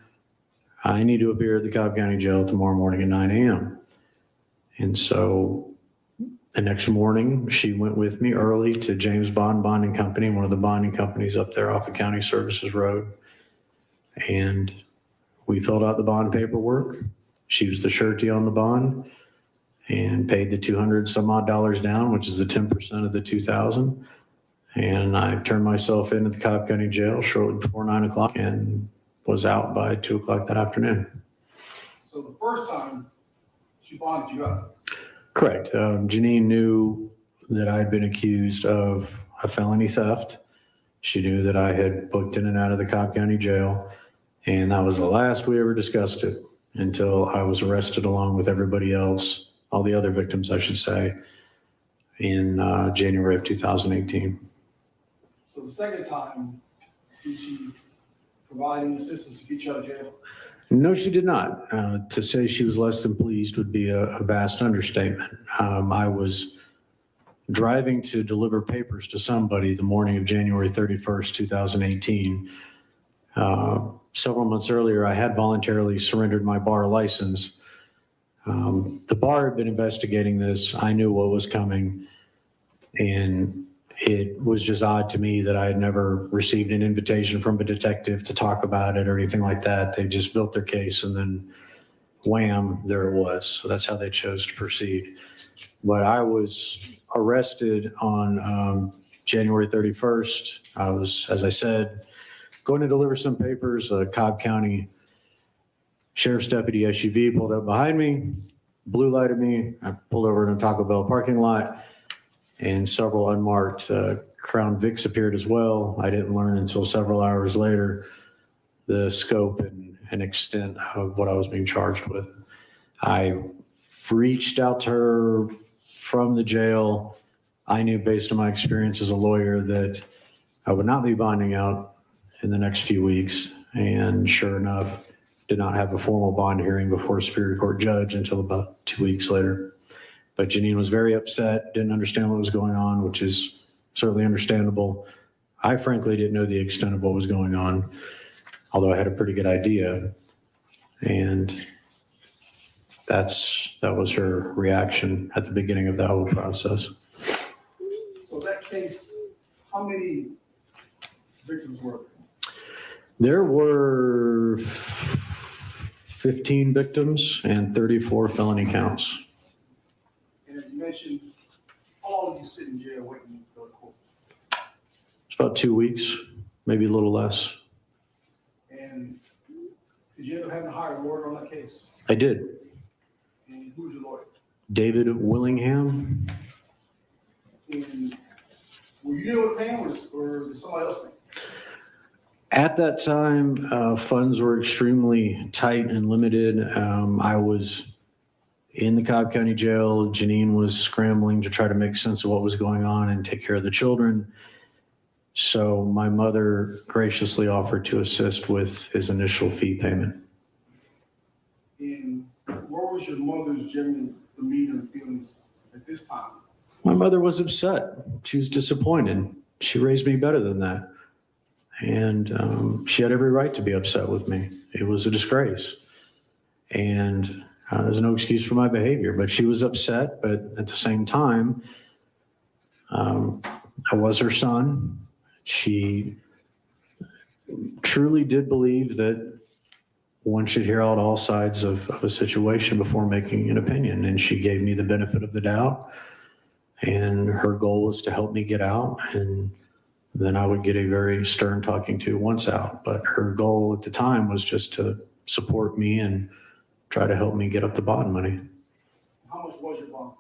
I need to appear at the Cobb County Jail tomorrow morning at 9 a.m. And so the next morning, she went with me early to James Bond Bonding Company, one of the bonding companies up there off of County Services Road. And we filled out the bond paperwork. She was the surety on the bond and paid the $200 some odd down, which is the 10% of the $2,000. And I turned myself into the Cobb County Jail shortly before 9 o'clock and was out by 2 o'clock that afternoon. So the first time she bonded you up. Correct. Janine knew that I had been accused of a felony theft. She knew that I had booked in and out of the Cobb County Jail, and that was the last we ever discussed it. until I was arrested along with everybody else, all the other victims, I should say, in January of 2018. So the second time, did she provide any assistance to get you out of jail? No, she did not. To say she was less than pleased would be a vast understatement. I was driving to deliver papers to somebody the morning of January 31st, 2018. Several months earlier, I had voluntarily surrendered my bar license. The bar had been investigating this. I knew what was coming. And it was just odd to me that I had never received an invitation from a detective to talk about it or anything like that. They just built their case and then wham, there it was. So that's how they chose to proceed. But I was arrested on January 31st. I was, as I said, going to deliver some papers. A Cobb County Sheriff's Deputy SUV pulled up behind me, blue lighted me. I pulled over in a Taco Bell parking lot, and several unmarked Crown Vics appeared as well. I didn't learn until several hours later the scope and extent of what I was being charged with. I reached out to her from the jail. I knew based on my experience as a lawyer that I would not be bonding out in the next few weeks. And sure enough, did not have a formal bond hearing before a Superior Court judge until about 2 weeks later. But Janine was very upset, didn't understand what was going on, which is certainly understandable. I frankly didn't know the extent of what was going on, although I had a pretty good idea. And that was her reaction at the beginning of that whole process. So that case, how many victims were There there? were 15 victims and 34 felony counts. And as you mentioned, how long did you sit in jail waiting to go to court? It's about 2 weeks, maybe a little less. And did you end up having to hire a lawyer on that case? I did. And who was your lawyer? David Willingham. And were you able to pay him or did somebody else pay him? At that time, funds were extremely tight and limited. I was in the Cobb County Jail. Janine was scrambling to try to make sense of what was going on and take care of the children. So my mother graciously offered to assist with his initial fee payment. And what was your mother's general demeanor and feelings at this time? My mother was upset. She was disappointed. She raised me better than that. And she had every right to be upset with me. It was a disgrace. And there's no excuse for my behavior, but she was upset. But at the same time, I was her son. She truly did believe that one should hear out all sides of a situation before making an opinion. And she gave me the benefit of the doubt. And her goal was to help me get out. And then I would get a very stern talking to once out. But her goal at the time was just to support me and try to help me get up the bond money. How much was your bond?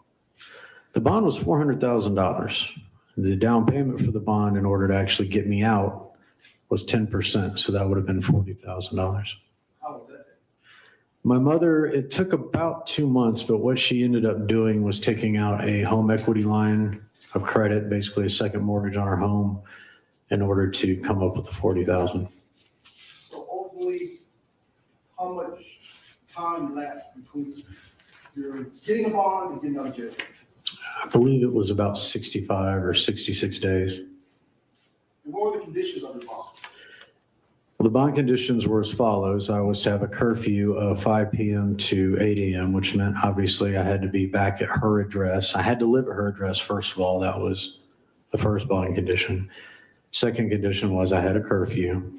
The bond was $400,000. The down payment for the bond in order to actually get me out was 10%. So that would have been $40,000. How was that? My mother, it took about 2 months, but what she ended up doing was taking out a home equity line of credit, basically a second mortgage on our home, in order to come up with the $40,000. So ultimately, how much time lapsed between your getting a bond and getting out of jail? I believe it was about 65 or 66 days. And what were the conditions of the bond? Well, the bond conditions were as follows. I was to have a curfew of 5 p.m. to 8 a.m., which meant obviously I had to be back at her address. I had to live at her address, first of all. That was the first bond condition. Second condition was I had a curfew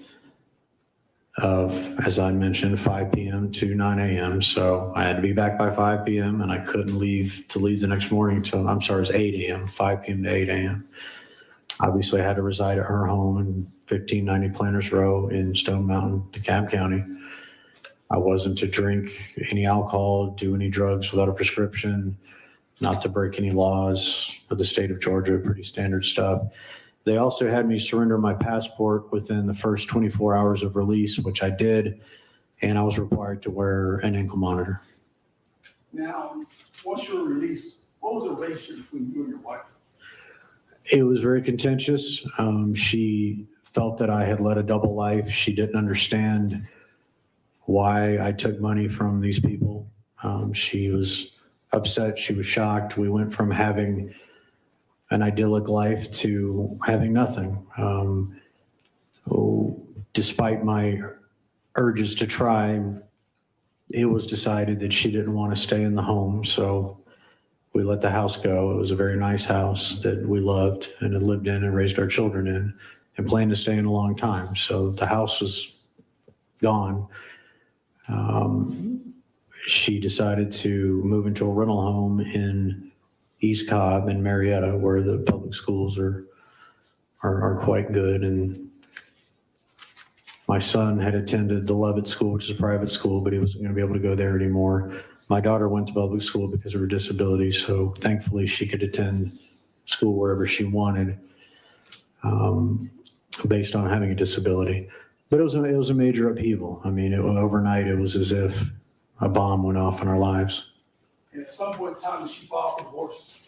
of, as I mentioned, 5 p.m. to 9 a.m. So I had to be back by 5 p.m. and I couldn't leave the next morning till, it was 8 a.m., 5 p.m. to 8 a.m. Obviously, I had to reside at her home in 1590 Planters Row in Stone Mountain, DeKalb County. I wasn't to drink any alcohol, do any drugs without a prescription, not to break any laws of the state of Georgia, pretty standard stuff. They also had me surrender my passport within the first 24 hours of release, which I did. and I was required to wear an ankle monitor. Now, once you were released, what was the relationship between you and your wife? It was very contentious. She felt that I had led a double life. She didn't understand why I took money from these people. She was upset. She was shocked. We went from having an idyllic life to having nothing. Despite my urges to try, it was decided that she didn't want to stay in the home. So we let the house go. It was a very nice house that we loved and had lived in and raised our children in and planned to stay in a long time. So the house was gone. She decided to move into a rental home in East Cobb and Marietta, where the public schools are quite good. And my son had attended the Levitt School, which is a private school, but he wasn't going to be able to go there anymore. My daughter went to public school because of her disability, so thankfully she could attend school wherever she wanted, based on having a disability. But it was a major upheaval. I mean, overnight it was as if a bomb went off in our lives. And at some point in time, did she file for divorce?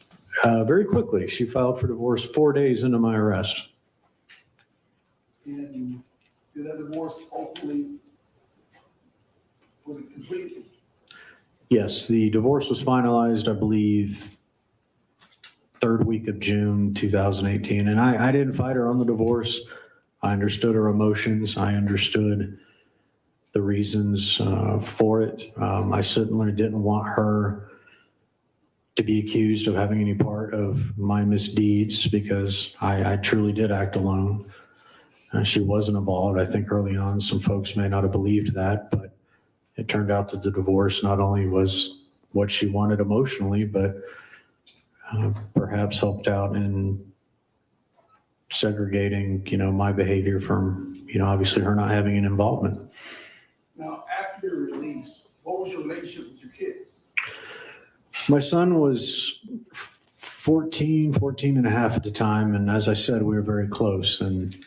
Very quickly, she filed for divorce 4 days into my arrest. And did that divorce ultimately, was it completed? Yes, the divorce was finalized, I believe, third week of June 2018. And I didn't fight her on the divorce. I understood her emotions. I understood the reasons for it. I certainly didn't want her to be accused of having any part of my misdeeds because I truly did act alone. She wasn't involved. I think early on some folks may not have believed that, but it turned out that the divorce not only was what she wanted emotionally, but perhaps helped out in segregating, my behavior from, obviously her not having an involvement. Now, after your release, what was your relationship with your kids? My son was 14 and a half at the time. And as I said, we were very close. And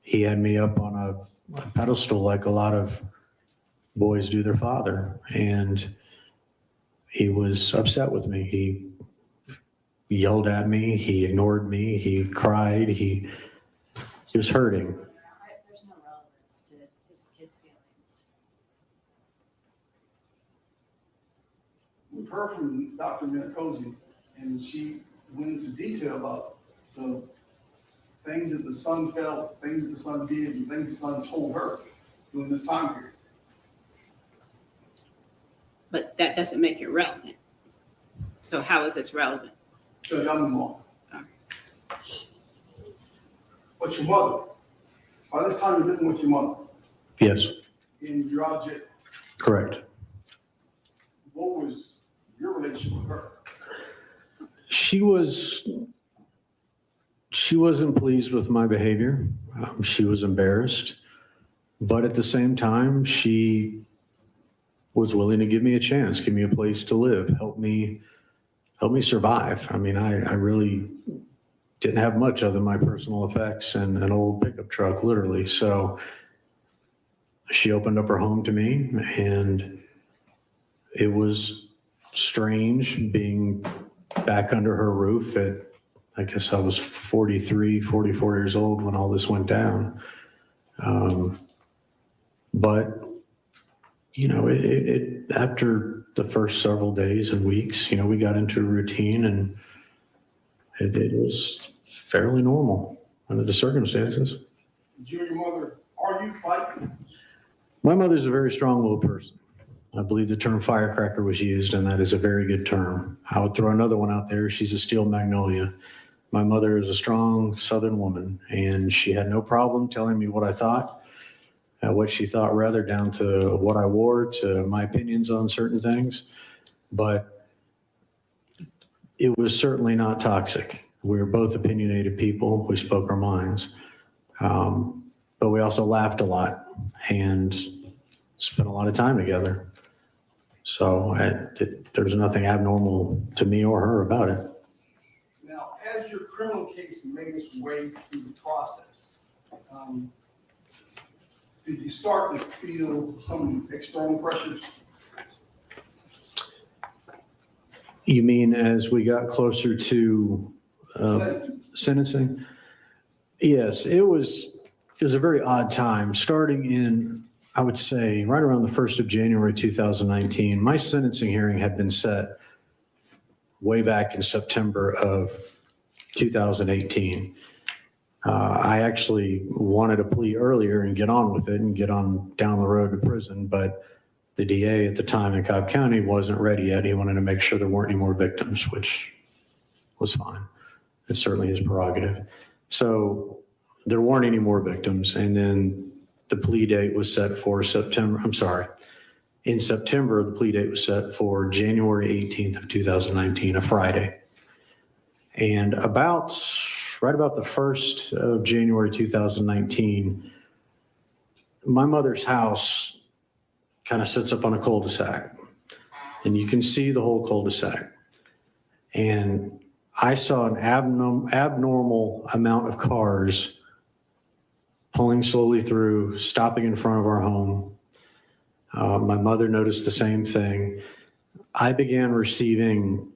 he had me up on a pedestal like a lot of boys do their father. And he was upset with me. He yelled at me. He ignored me. He cried. He was hurting. There's no relevance to his kids' feelings. We've heard from Dr. Minicozzi, and she went into detail about the things that the son felt, things that the son did, and things the son told her during this time period. But that doesn't make it relevant. So how is this relevant? So y'all move on. But your mother, by this time you're living with your mother, Yes, and you're out of jail. correct. What was your relationship with her? She wasn't pleased with my behavior. She was embarrassed, but at the same time, she was willing to give me a chance, give me a place to live, help me survive. I mean, I really didn't have much other than my personal effects and an old pickup truck, literally. So she opened up her home to me, and it was strange being back under her roof at, I guess I was 43, 44 years old when all this went down. But, after the first several days and weeks, we got into a routine, and it was fairly normal under the circumstances. Did you and your mother argue, fight? My mother's a very strong-willed person. I believe the term firecracker was used, and that is a very good term. I would throw another one out there. She's a steel magnolia. My mother is a strong Southern woman, and she had no problem telling me what I thought, what she thought, rather, down to what I wore, to my opinions on certain things. But it was certainly not toxic. We were both opinionated people. We spoke our minds. But we also laughed a lot and spent a lot of time together. So there was nothing abnormal to me or her about it. Now, as your criminal case made its way through the process, did you start to feel some external pressures? You mean as we got closer to Sentencing? sentencing? Yes, it was a very odd time, starting in, I would say, right around the 1st of January 2019. My sentencing hearing had been set way back in September of 2018. I actually wanted to plea earlier and get on with it and get on down the road to prison, but the DA at the time in Cobb County wasn't ready yet. He wanted to make sure there weren't any more victims, which was fine. It's certainly his prerogative. So there weren't any more victims. And then the plea date was set for in September, the plea date was set for January 18th of 2019, a Friday. And right about the 1st of January 2019, my mother's house kind of sits up on a cul-de-sac, and you can see the whole cul-de-sac. And I saw an abnormal amount of cars pulling slowly through, stopping in front of our home. My mother noticed the same thing. I began receiving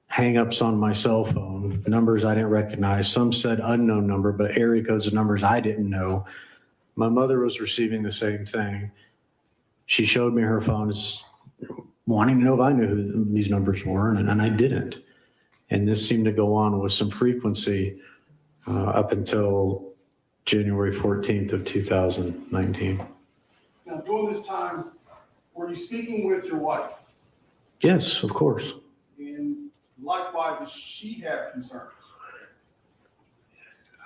hang-ups on my cell phone, numbers I didn't recognize. Some said unknown number, but area codes and numbers I didn't know. My mother was receiving the same thing. She showed me her phone, wanting to know if I knew who these numbers were, and I didn't. And this seemed to go on with some frequency up until January 14th of 2019. Now, during this time, were you speaking with your wife? Yes, of course. And likewise, does she have concerns?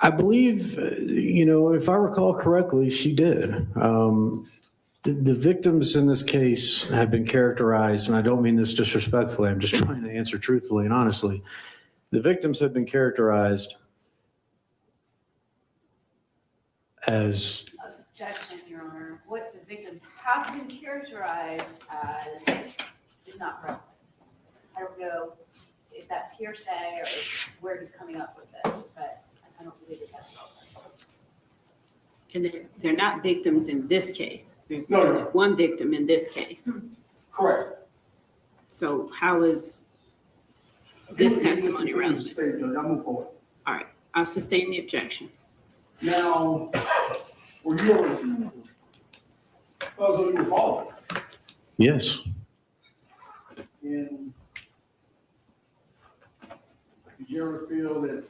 I believe, if I recall correctly, she did. The victims in this case have been characterized, and I don't mean this disrespectfully, I'm just trying to answer truthfully and honestly. The victims have been characterized as... Objection, Your Honor. What the victims have been characterized as is not relevant. I don't know if that's hearsay or where he's coming up with this, but I don't believe that that's relevant. And they're not victims in this case. There's No. one victim in this case. Correct. So how is this testimony relevant? Statement, I'll move forward. All right, I'll sustain the objection. Now, were you ever, so you were following? Yes. And did you ever feel that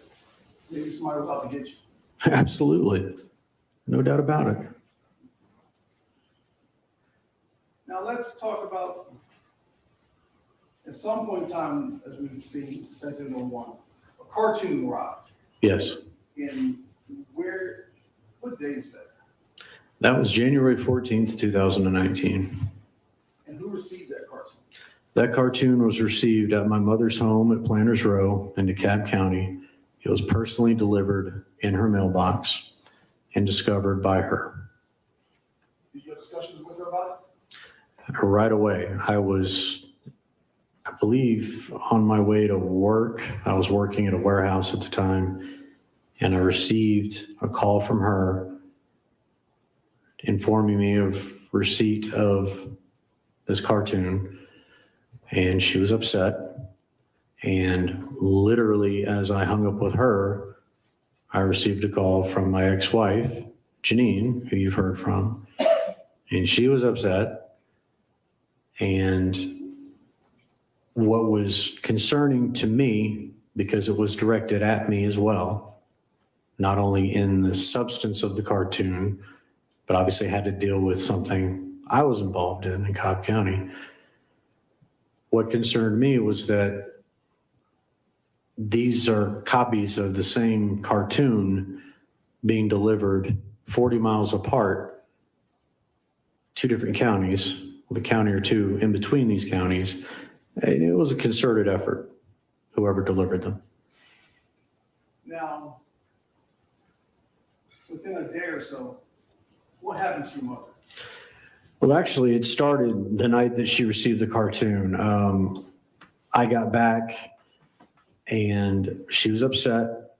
maybe somebody was out to get you? Absolutely. No doubt about it. Now, let's talk about, at some point in time, as we've seen, since in 01, a cartoon arrived. Yes. And what day was that? That was January 14th, 2019. And who received that cartoon? That cartoon was received at my mother's home at Planters Row in DeKalb County. It was personally delivered in her mailbox and discovered by her. Did you have discussions with her about it? Right away. I believe, on my way to work. I was working at a warehouse at the time, and I received a call from her informing me of receipt of this cartoon, and she was upset. And literally, as I hung up with her, I received a call from my ex-wife, Janine, who you've heard from, and she was upset. And what was concerning to me, because it was directed at me as well, not only in the substance of the cartoon, but obviously had to deal with something I was involved in Cobb County. What concerned me was that these are copies of the same cartoon being delivered 40 miles apart, 2 different counties, with a county or two in between these counties. And it was a concerted effort, whoever delivered them. Now, within a day or so, what happened to your mother? Well, actually, it started the night that she received the cartoon. I got back and she was upset.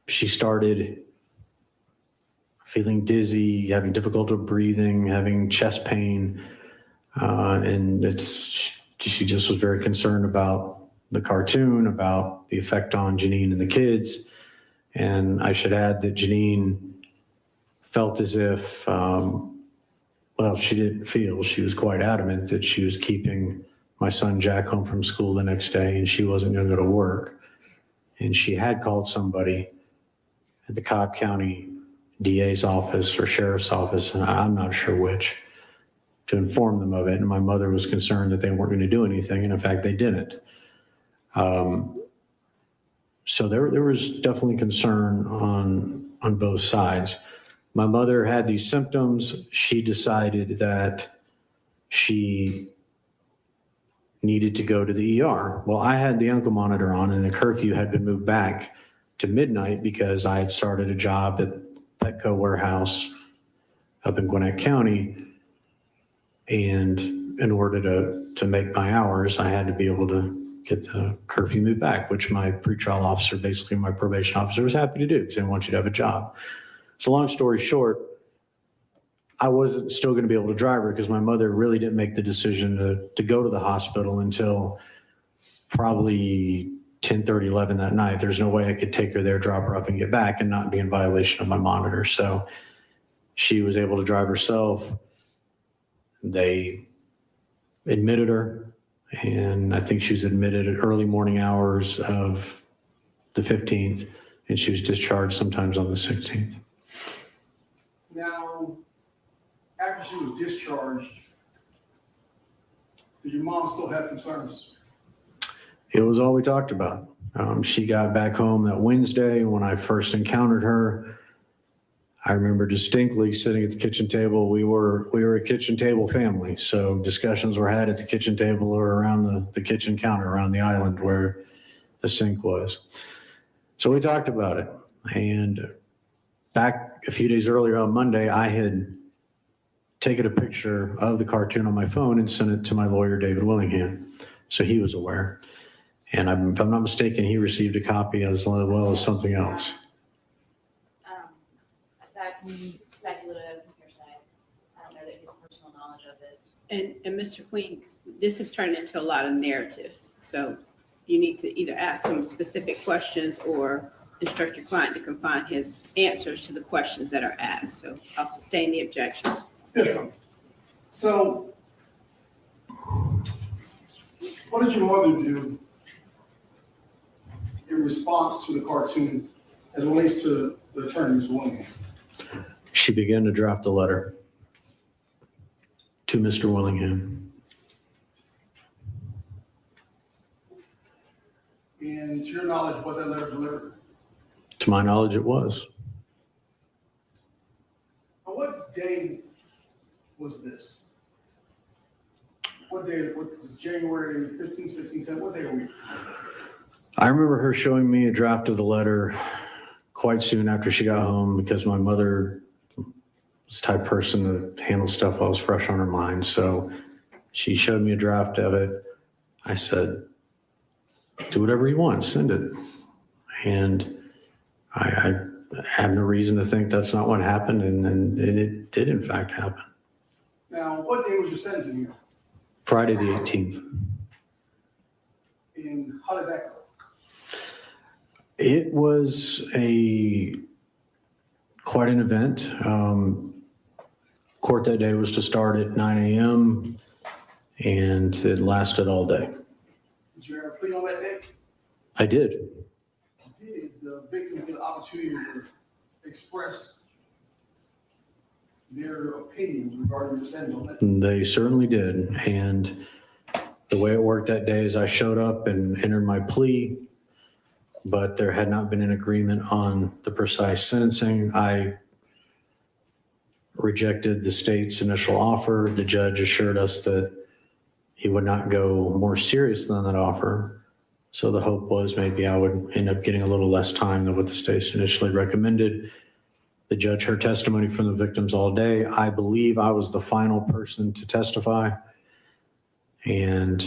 She started feeling dizzy, having difficulty breathing, having chest pain. And she just was very concerned about the cartoon, about the effect on Janine and the kids. And I should add that Janine felt as if, she didn't feel, she was quite adamant that she was keeping my son Jack home from school the next day and she wasn't going to go to work. And she had called somebody at the Cobb County DA's office or sheriff's office, and I'm not sure which, to inform them of it. And my mother was concerned that they weren't going to do anything. And in fact, they didn't. So there was definitely concern on both sides. My mother had these symptoms. She decided that she needed to go to the ER. Well, I had the ankle monitor on and the curfew had been moved back to midnight because I had started a job at Petco warehouse up in Gwinnett County. And in order to make my hours, I had to be able to get the curfew moved back, which my pretrial officer, basically my probation officer, was happy to do because they want you to have a job. So long story short, I wasn't still going to be able to drive her because my mother really didn't make the decision to go to the hospital until probably 10:30, 11 that night. There's no way I could take her there, drop her off, and get back and not be in violation of my monitor. So she was able to drive herself. They admitted her, and I think she was admitted at early morning hours of the 15th, and she was discharged sometimes on the 16th. Now, after she was discharged, did your mom still have concerns? It was all we talked about. She got back home that Wednesday when I first encountered her. I remember distinctly sitting at the kitchen table. We were a kitchen table family, so discussions were had at the kitchen table or around the kitchen counter around the island where the sink was. So we talked about it. And back a few days earlier on Monday, I had taken a picture of the cartoon on my phone and sent it to my lawyer, David Willingham, so he was aware. And if I'm not mistaken, he received a copy as well as something else. That's speculative, hearsay. I don't know that he has personal knowledge of it. And Mr. Queen, this is turning into a lot of narrative. So you need to either ask some specific questions or instruct your client to confine his answers to the questions that are asked. So I'll sustain the objection. Yes, ma'am. So, what did your mother do in response to the cartoon as it relates to the attorney's Willingham? She began to draft a letter to Mr. Willingham. And to your knowledge, was that letter delivered? To my knowledge, it was. On what day was this? What day was January 15, 16, 17? What day are we? I remember her showing me a draft of the letter quite soon after she got home because my mother was the type of person to handle stuff while it was fresh on her mind. So she showed me a draft of it. I said, do whatever you want, send it. And I have no reason to think that's not what happened. And it did in fact happen. Now, what day was your sentencing hearing? Friday the 18th. And how did that go? It was quite an event. Court that day was to start at 9 a.m. and it lasted all day. Did you ever plea on that day? I did. Did the victim get an opportunity to express their opinions regarding your sentence on that? They certainly did. And the way it worked that day is I showed up and entered my plea, but there had not been an agreement on the precise sentencing. I rejected the state's initial offer. The judge assured us that he would not go more serious than that offer. So the hope was maybe I would end up getting a little less time than what the state initially recommended. The judge heard testimony from the victims all day. I believe I was the final person to testify. And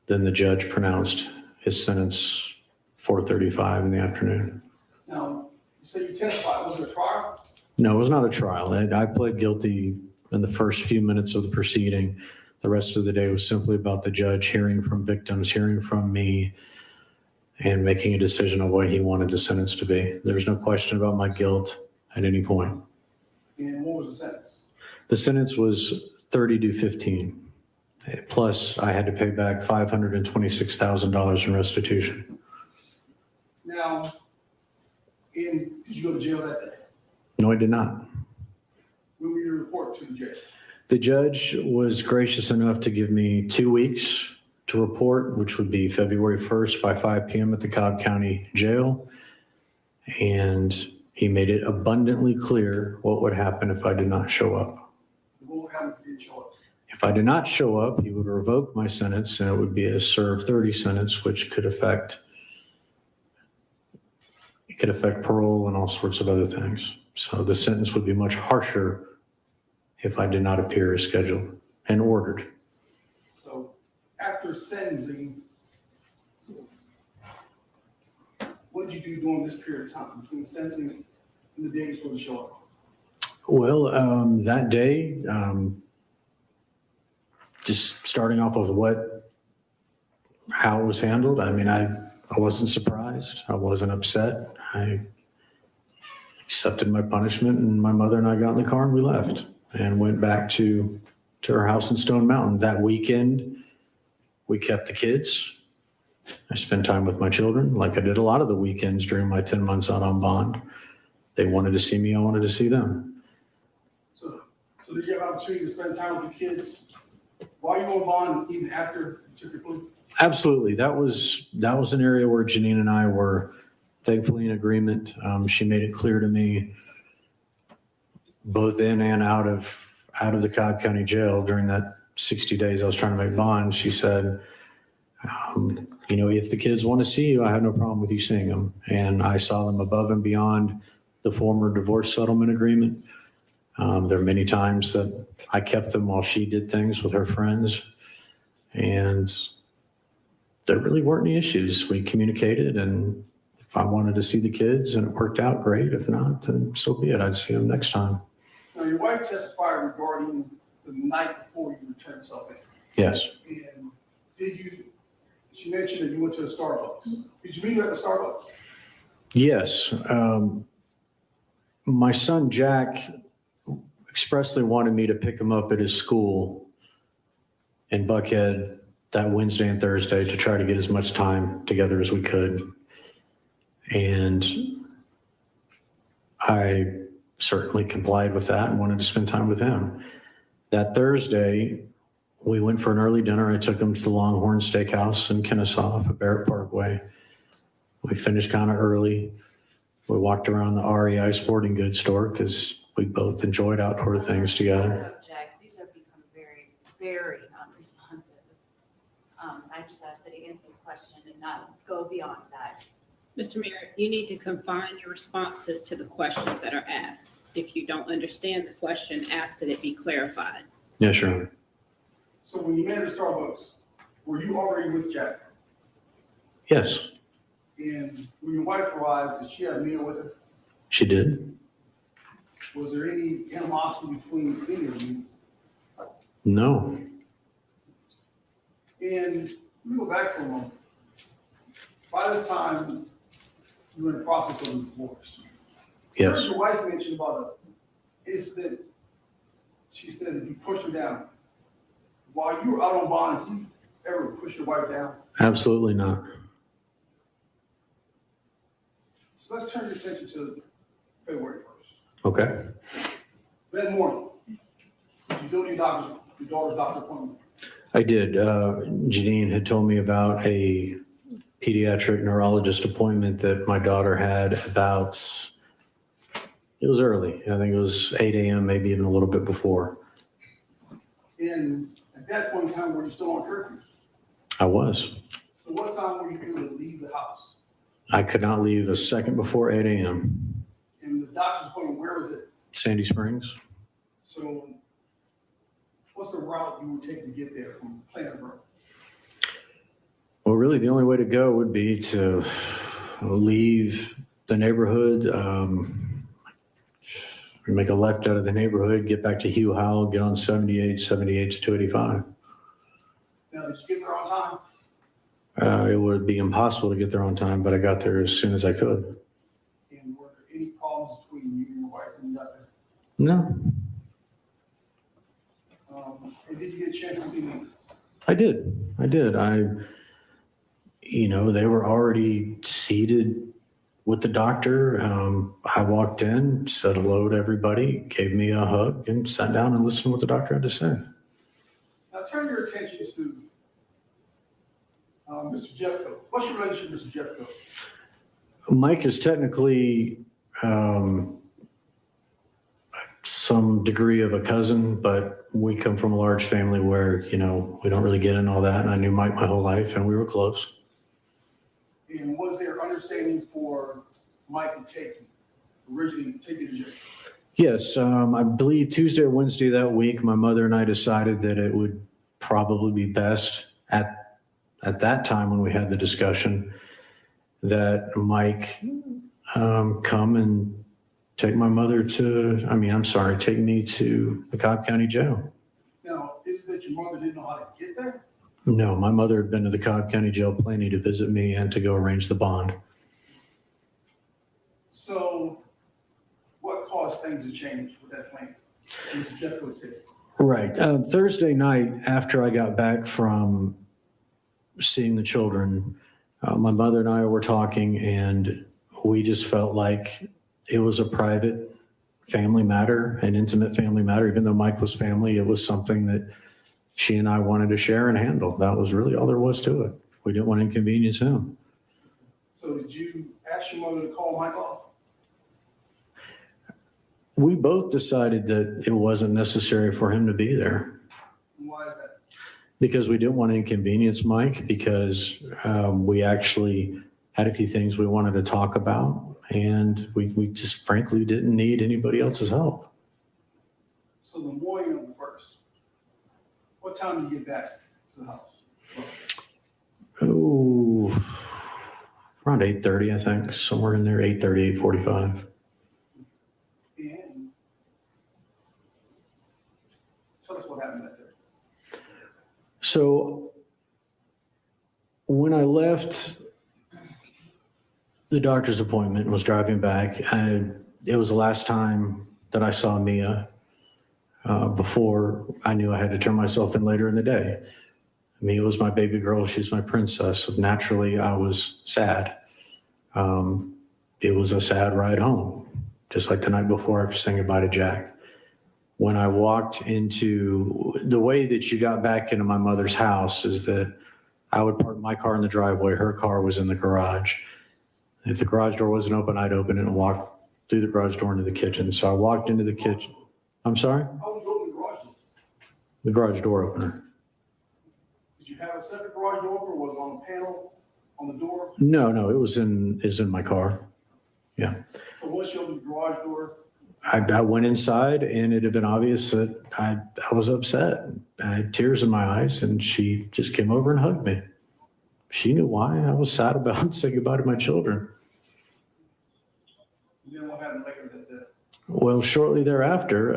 then the judge pronounced his sentence 4:35 in the afternoon. Now, you said you testified. Was there a trial? No, it was not a trial. I pled guilty in the first few minutes of the proceeding. The rest of the day was simply about the judge hearing from victims, hearing from me, and making a decision on what he wanted the sentence to be. There was no question about my guilt at any point. And what was the sentence? The sentence was 30 to 15. Plus, I had to pay back $526,000 in restitution. Now, did you go to jail that day? No, I did not. When were you report to the jail? The judge was gracious enough to give me 2 weeks to report, which would be February 1st by 5 p.m. at the Cobb County Jail. And he made it abundantly clear what would happen if I did not show up. What would happen if you didn't show up? If I did not show up, he would revoke my sentence, and it would be a serve 30 sentence, which could affect parole and all sorts of other things. So the sentence would be much harsher if I did not appear as scheduled and ordered. So after sentencing, what did you do during this period of time between sentencing and the day before the show up? Well, that day, just starting off with how it was handled. I mean, I wasn't surprised. I wasn't upset. I accepted my punishment, and my mother and I got in the car and we left and went back to our house in Stone Mountain. That weekend, we kept the kids. I spent time with my children like I did a lot of the weekends during my 10 months out on bond. They wanted to see me. I wanted to see them. So did you have an opportunity to spend time with your kids while you were on bond, even after you took your plea? Absolutely. That was an area where Janine and I were thankfully in agreement. She made it clear to me both in and out of the Cobb County Jail during that 60 days I was trying to make bond. She said, if the kids want to see you, I have no problem with you seeing them. And I saw them above and beyond the former divorce settlement agreement. There are many times that I kept them while she did things with her friends. And there really weren't any issues. We communicated, and if I wanted to see the kids and it worked out, great. If not, then so be it. I'd see them next time. Now, your wife testified regarding the night before you returned yourself in. Yes. And she mentioned that you went to a Starbucks. Did you meet her at the Starbucks? Yes. My son, Jack, expressly wanted me to pick him up at his school in Buckhead that Wednesday and Thursday to try to get as much time together as we could. And I certainly complied with that and wanted to spend time with him. That Thursday, we went for an early dinner. I took him to the Longhorn Steakhouse in Kennesaw off of Barrett Parkway. We finished kind of early. We walked around the REI sporting goods store because we both enjoyed outdoor things together. Jack, these have become very, very non-responsive. I just asked that you answer the question and not go beyond that. Mr. Merritt, you need to confine your responses to the questions that are asked. If you don't understand the question, ask that it be clarified. Yeah, sure. So when you met at Starbucks, were you already with Jack? Yes, And when your wife arrived, did she have a meal with her? she did. Was there any animosity between any of you? No. And let me go back for a moment. By this time, you were in the process of a divorce. Yes. Your wife mentioned about an incident. She says if you pushed her down. While you were out on bond, did you ever push your wife down? Absolutely not. So let's turn your attention to February 1st. Okay. That morning, did you go to your daughter's doctor appointment? I did. Janine had told me about a pediatric neurologist appointment that my daughter had it was early. I think it was 8 a.m., maybe even a little bit before. And at that point in time, were you still on curfew? I was. So what time were you able to leave the house? I could not leave a second before 8 a.m. And the doctor's appointment, where was it? Sandy Springs. So what's the route you would take to get there from Planet Road? Well, really, the only way to go would be to leave the neighborhood. We make a left out of the neighborhood, get back to Hugh Howell, get on 78 to 285. Now, did you get there on time? It would be impossible to get there on time, but I got there as soon as I could. And were there any problems between you and your wife when you got there? No, And did you get a chance to see me? I did. They were already seated with the doctor. I walked in, said hello to everybody, gave me a hug, and sat down and listened to what the doctor had to say. Now turn your attention to Mr. Jeffco. What's your relationship with Mr. Jeffco? Mike is technically some degree of a cousin, but we come from a large family where, we don't really get into all that. And I knew Mike my whole life, and we were close. And was there understanding for Mike to originally take you to jail? Yes, I believe Tuesday or Wednesday that week, my mother and I decided that it would probably be best at that time when we had the discussion that Mike come and take my mother take me to the Cobb County Jail. Now, is it that your mother didn't know how to get there? No, my mother had been to the Cobb County Jail plenty to visit me and to go arrange the bond. So what caused things to change with that plan? Mr. Jeffco took it. Right. Thursday night, after I got back from seeing the children, my mother and I were talking, and we just felt like it was a private family matter, an intimate family matter. Even though Mike was family, it was something that she and I wanted to share and handle. That was really all there was to it. We didn't want to inconvenience him. So did you ask your mother to call Mike off? We both decided that it wasn't necessary for him to be there. Why is that? Because we didn't want to inconvenience Mike, because we actually had a few things we wanted to talk about, and we just frankly didn't need anybody else's help. So the morning of the first, what time did you get back to the house? Oh, around 8:30, I think, somewhere in there, 8:30, 8:45. And tell us what happened that day. So when I left the doctor's appointment and was driving back, it was the last time that I saw Mia before I knew I had to turn myself in later in the day. Mia was my baby girl. She's my princess. So naturally, I was sad. It was a sad ride home, just like the night before I was saying goodbye to Jack. When I walked into the way that you got back into my mother's house is that I would park my car in the driveway. Her car was in the garage. If the garage door wasn't open, I'd open it and walk through the garage door into the kitchen. So I walked into the kitchen. I'm sorry? How would you open the garage door? The garage door opener. Did you have a separate garage door or was it on a panel on the door? No, it was in my car. Yeah. So once you opened the garage door, I went inside, and it had been obvious that I was upset. I had tears in my eyes, and she just came over and hugged me. She knew why I was sad about saying goodbye to my children. then what happened later that day? Well, shortly thereafter,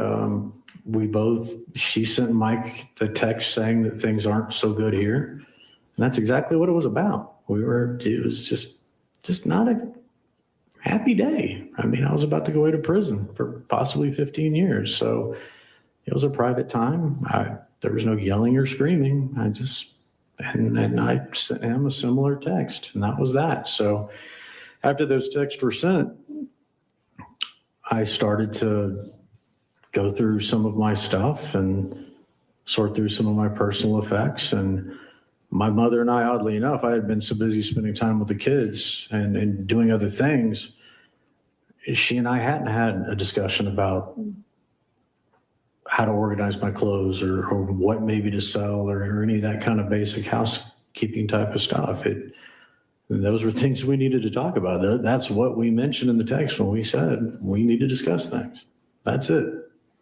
she sent Mike the text saying that things aren't so good here. And that's exactly what it was about. It was just not a happy day. I mean, I was about to go away to prison for possibly 15 years. So it was a private time. There was no yelling or screaming. And I sent him a similar text, and that was that. So after those texts were sent, I started to go through some of my stuff and sort through some of my personal effects. And my mother and I, oddly enough, I had been so busy spending time with the kids and doing other things. She and I hadn't had a discussion about how to organize my clothes or what maybe to sell or any of that kind of basic housekeeping type of stuff. Those were things we needed to talk about. That's what we mentioned in the text when we said we need to discuss things. That's it.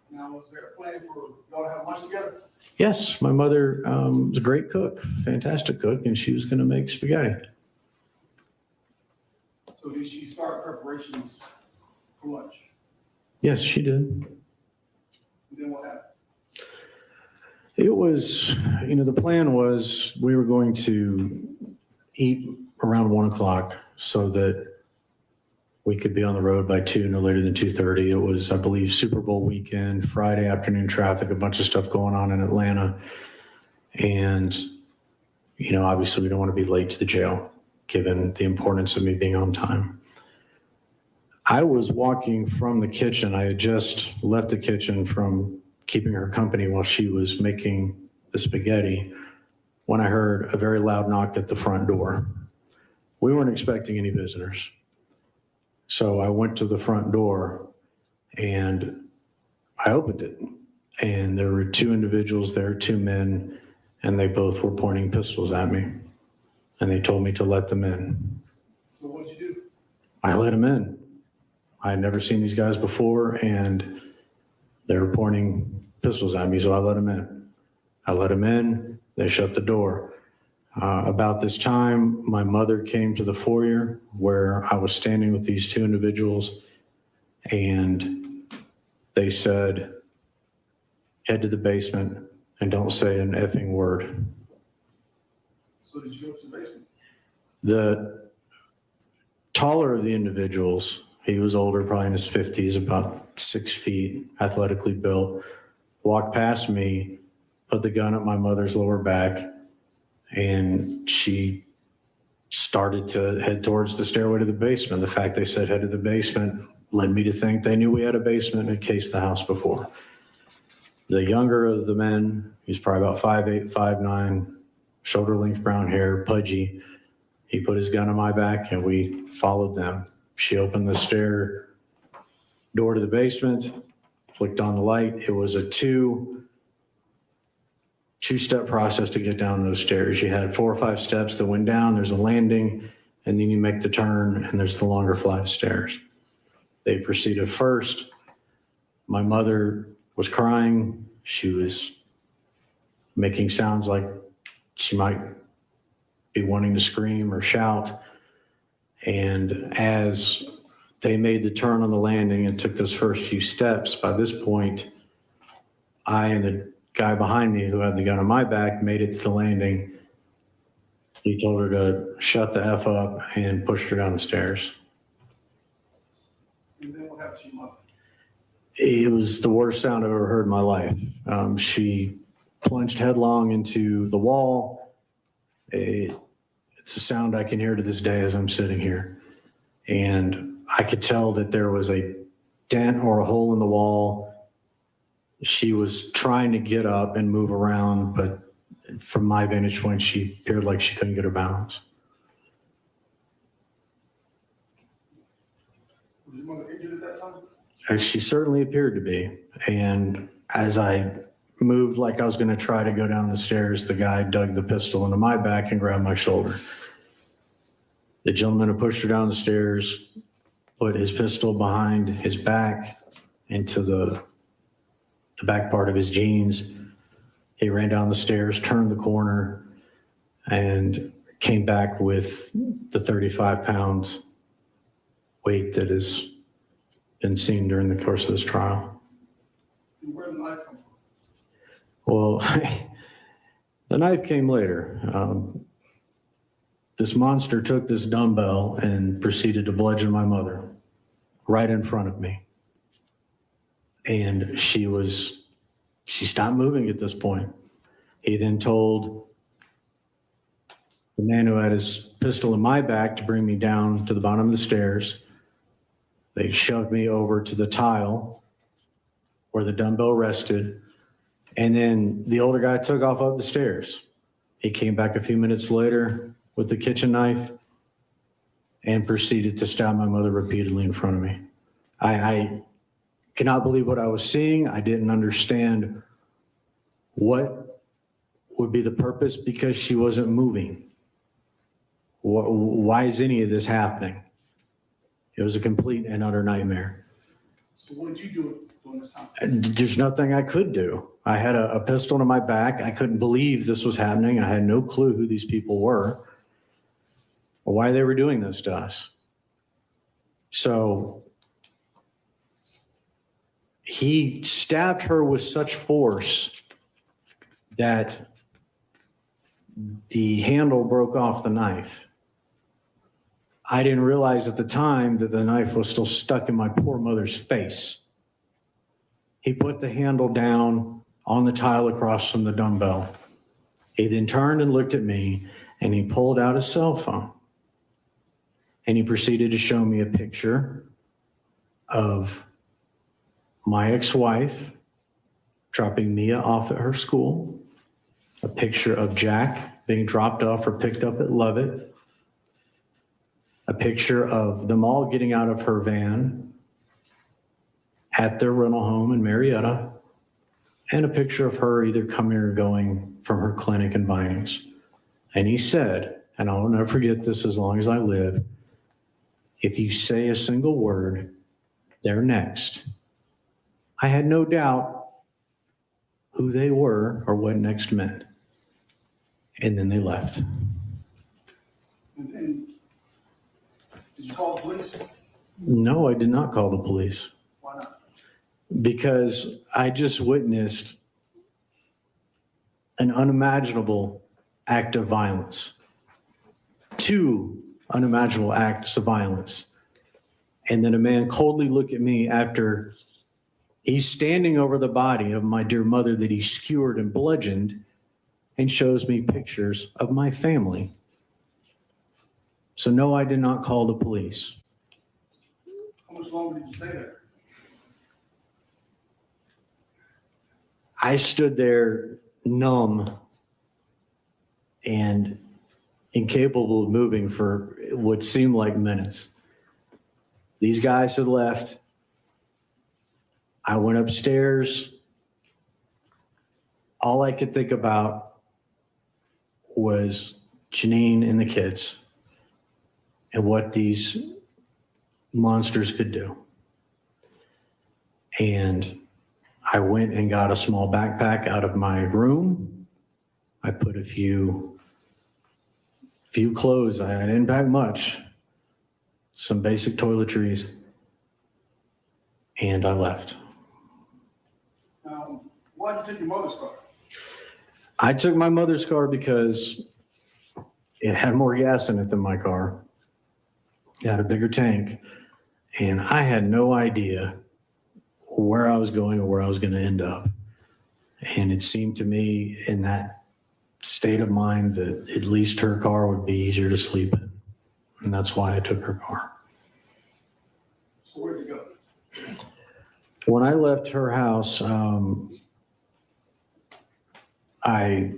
Now, was there a plan for y'all to have lunch together? Yes, my mother was a great cook, fantastic cook, and she was going to make spaghetti. So did she start preparations for lunch? Yes, she did. And then what happened? It was, the plan was we were going to eat around 1:00 so that we could be on the road by 2, no later than 2:30. It was, I believe, Super Bowl weekend, Friday afternoon traffic, a bunch of stuff going on in Atlanta. And, obviously we don't want to be late to the jail, given the importance of me being on time. I was walking from the kitchen. I had just left the kitchen from keeping her company while she was making the spaghetti when I heard a very loud knock at the front door. We weren't expecting any visitors. So I went to the front door and I opened it. And there were 2 individuals there, 2 men, and they both were pointing pistols at me. And they told me to let them in. So what'd you do? I let them in. I had never seen these guys before, and they were pointing pistols at me, so I let them in. I let them in. They shut the door. About this time, my mother came to the foyer where I was standing with these 2 individuals, and they said, head to the basement and don't say an effing word. So did you go to the basement? The taller of the individuals, he was older, probably in his 50s, about 6 feet, athletically built, walked past me, put the gun at my mother's lower back, and she started to head towards the stairway to the basement. The fact they said head to the basement led me to think they knew we had a basement and had cased the house before. The younger of the men, he's probably about 5'8", 5'9", shoulder-length brown hair, pudgy. He put his gun on my back and we followed them. She opened the stair door to the basement, flicked on the light. It was a two-step process to get down those stairs. You had 4 or 5 steps that went down, there's a landing, and then you make the turn and there's the longer flight of stairs. They proceeded first. My mother was crying. She was making sounds like she might be wanting to scream or shout. And as they made the turn on the landing and took those first few steps, by this point, I and the guy behind me who had the gun on my back made it to the landing. He told her to shut the F up and pushed her down the stairs. And then what happened to your mother? It was the worst sound I've ever heard in my life. She plunged headlong into the wall. It's a sound I can hear to this day as I'm sitting here. And I could tell that there was a dent or a hole in the wall. She was trying to get up and move around, but from my vantage point, she appeared like she couldn't get her balance. Was your mother injured at that time? She certainly appeared to be. And as I moved like I was going to try to go down the stairs, the guy dug the pistol into my back and grabbed my shoulder. The gentleman who pushed her down the stairs put his pistol behind his back into the back part of his jeans. He ran down the stairs, turned the corner, and came back with the 35-pound weight that has been seen during the course of this trial. And where did the knife come from? Well, the knife came later. This monster took this dumbbell and proceeded to bludgeon my mother right in front of me. And she stopped moving at this point. He then told the man who had his pistol in my back to bring me down to the bottom of the stairs. They shoved me over to the tile where the dumbbell rested. And then the older guy took off up the stairs. He came back a few minutes later with the kitchen knife and proceeded to stab my mother repeatedly in front of me. I cannot believe what I was seeing. I didn't understand what would be the purpose because she wasn't moving. Why is any of this happening? It was a complete and utter nightmare. So what did you do during this time? There's nothing I could do. I had a pistol in my back. I couldn't believe this was happening. I had no clue who these people were or why they were doing this to us. So he stabbed her with such force that the handle broke off the knife. I didn't realize at the time that the knife was still stuck in my poor mother's face. He put the handle down on the tile across from the dumbbell. He then turned and looked at me, and he pulled out his cell phone. And he proceeded to show me a picture of my ex-wife dropping Mia off at her school, a picture of Jack being dropped off or picked up at Lovett, a picture of them all getting out of her van at their rental home in Marietta, and a picture of her either coming or going from her clinic in Vinings. And he said, and I'll never forget this as long as I live, if you say a single word, they're next. I had no doubt who they were or what next meant. And then they left. And then, did you call the police? No, I did not call the police. Why not? Because I just witnessed an unimaginable act of violence. 2 unimaginable acts of violence. And then a man coldly looked at me after he's standing over the body of my dear mother that he skewered and bludgeoned, and shows me pictures of my family. So no, I did not call the police. How much longer did you stay there? I stood there numb and incapable of moving for what seemed like minutes. These guys had left. I went upstairs. All I could think about was Janine and the kids and what these monsters could do. And I went and got a small backpack out of my room. I put a few clothes. I didn't pack much. Some basic toiletries. And I left. Why did you take your mother's car? I took my mother's car because it had more gas in it than my car. It had a bigger tank. And I had no idea where I was going or where I was going to end up. And it seemed to me in that state of mind that at least her car would be easier to sleep in. And that's why I took her car. So where'd you go? When I left her house, I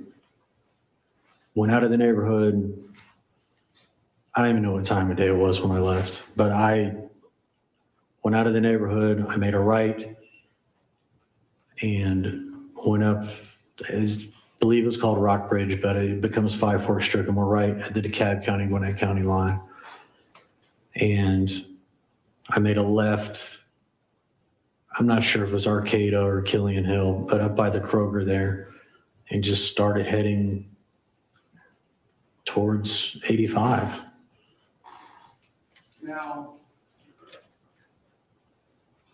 went out of the neighborhood. I don't even know what time of day it was when I left, but I went out of the neighborhood. I made a right and went up, I believe it's called Rock Bridge, but it becomes Five Forks Stricken. We're right at the DeKalb County, Gwinnett County line. And I made a left. I'm not sure if it was Arcata or Killian Hill, but up by the Kroger there, and just started heading towards 85. Now,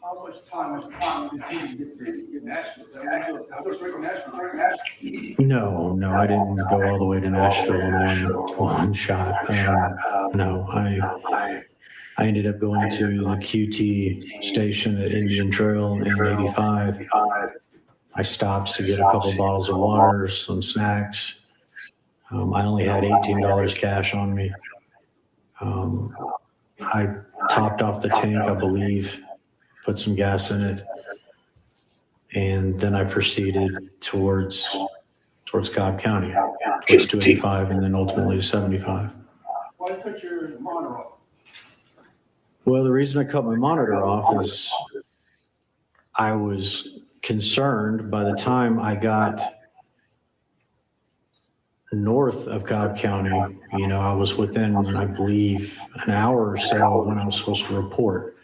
how much time did you get to Nashville? I go straight from Nashville. No, I didn't go all the way to Nashville in one shot. No, I ended up going to the QT station at Indian Trail in 85. I stopped to get a couple bottles of water, some snacks. I only had $18 cash on me. I topped off the tank, I believe, put some gas in it, and then I proceeded towards Cobb County, towards 285, and then ultimately to 75. Why did you cut your monitor off? Well, the reason I cut my monitor off is I was concerned by the time I got north of Cobb County, I was within, I believe, an hour or so of when I was supposed to report.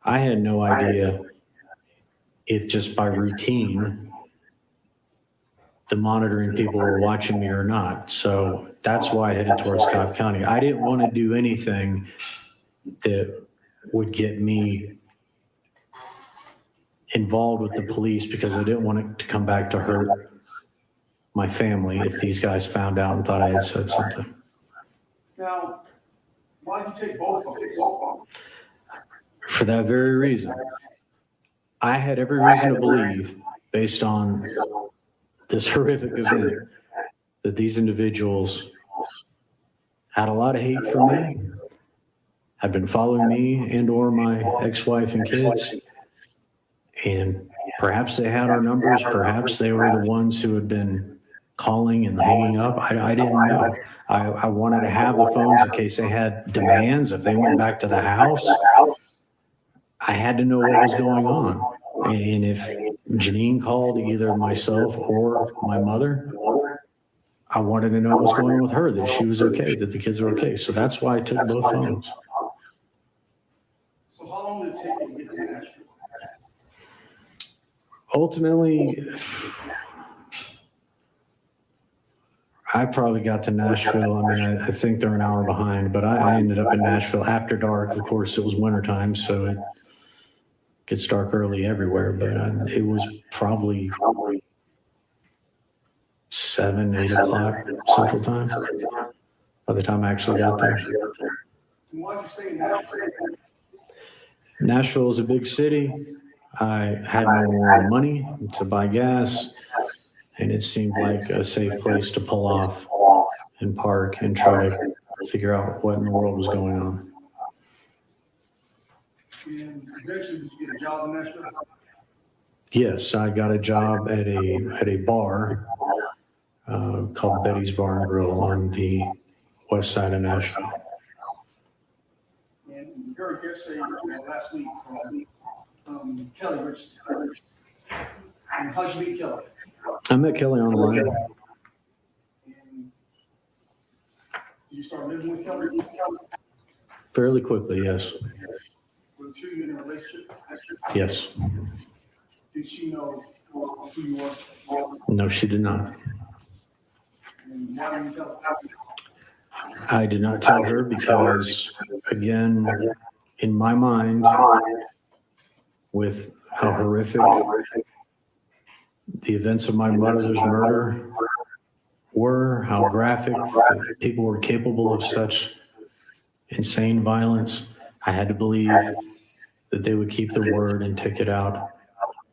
I had no idea if just by routine, the monitoring people were watching me or not. So that's why I headed towards Cobb County. I didn't want to do anything that would get me involved with the police because I didn't want it to come back to hurt my family if these guys found out and thought I had said something. Now, why'd you take both of them? For that very reason. I had every reason to believe, based on this horrific event, that these individuals had a lot of hate for me, had been following me and or my ex-wife and kids, and perhaps they had our numbers, perhaps they were the ones who had been calling and hanging up. I didn't know. I wanted to have the phones in case they had demands. If they went back to the house, I had to know what was going on. And if Janine called either myself or my mother, I wanted to know what was going on with her, that she was okay, that the kids were okay. So that's why I took both phones. So how long did it take you to get to Nashville? Ultimately, I probably got to Nashville. I mean, I think they're an hour behind, but I ended up in Nashville after dark. Of course, it was wintertime, so it gets dark early everywhere, but it was probably 7, 8 o'clock Central Time by the time I actually got there. Why'd you stay in Nashville? Nashville is a big city. I had no more money to buy gas, and it seemed like a safe place to pull off and park and try to figure out what in the world was going on. And eventually, did you get a job in Nashville? Yes, I got a job at a bar called Betty's Bar and Grill on the west side of Nashville. And we heard yesterday, last week from Kelly Richardson. And how'd you meet Kelly? I met Kelly online. And did you start living with Kelly? Fairly quickly, yes. Were the two of you in a relationship? Yes. Did she know who you were? No, she did not. And why didn't you tell her? I did not tell her because, again, in my mind, with how horrific the events of my mother's murder were, how graphic that people were capable of such insane violence, I had to believe that they would keep their word and take it out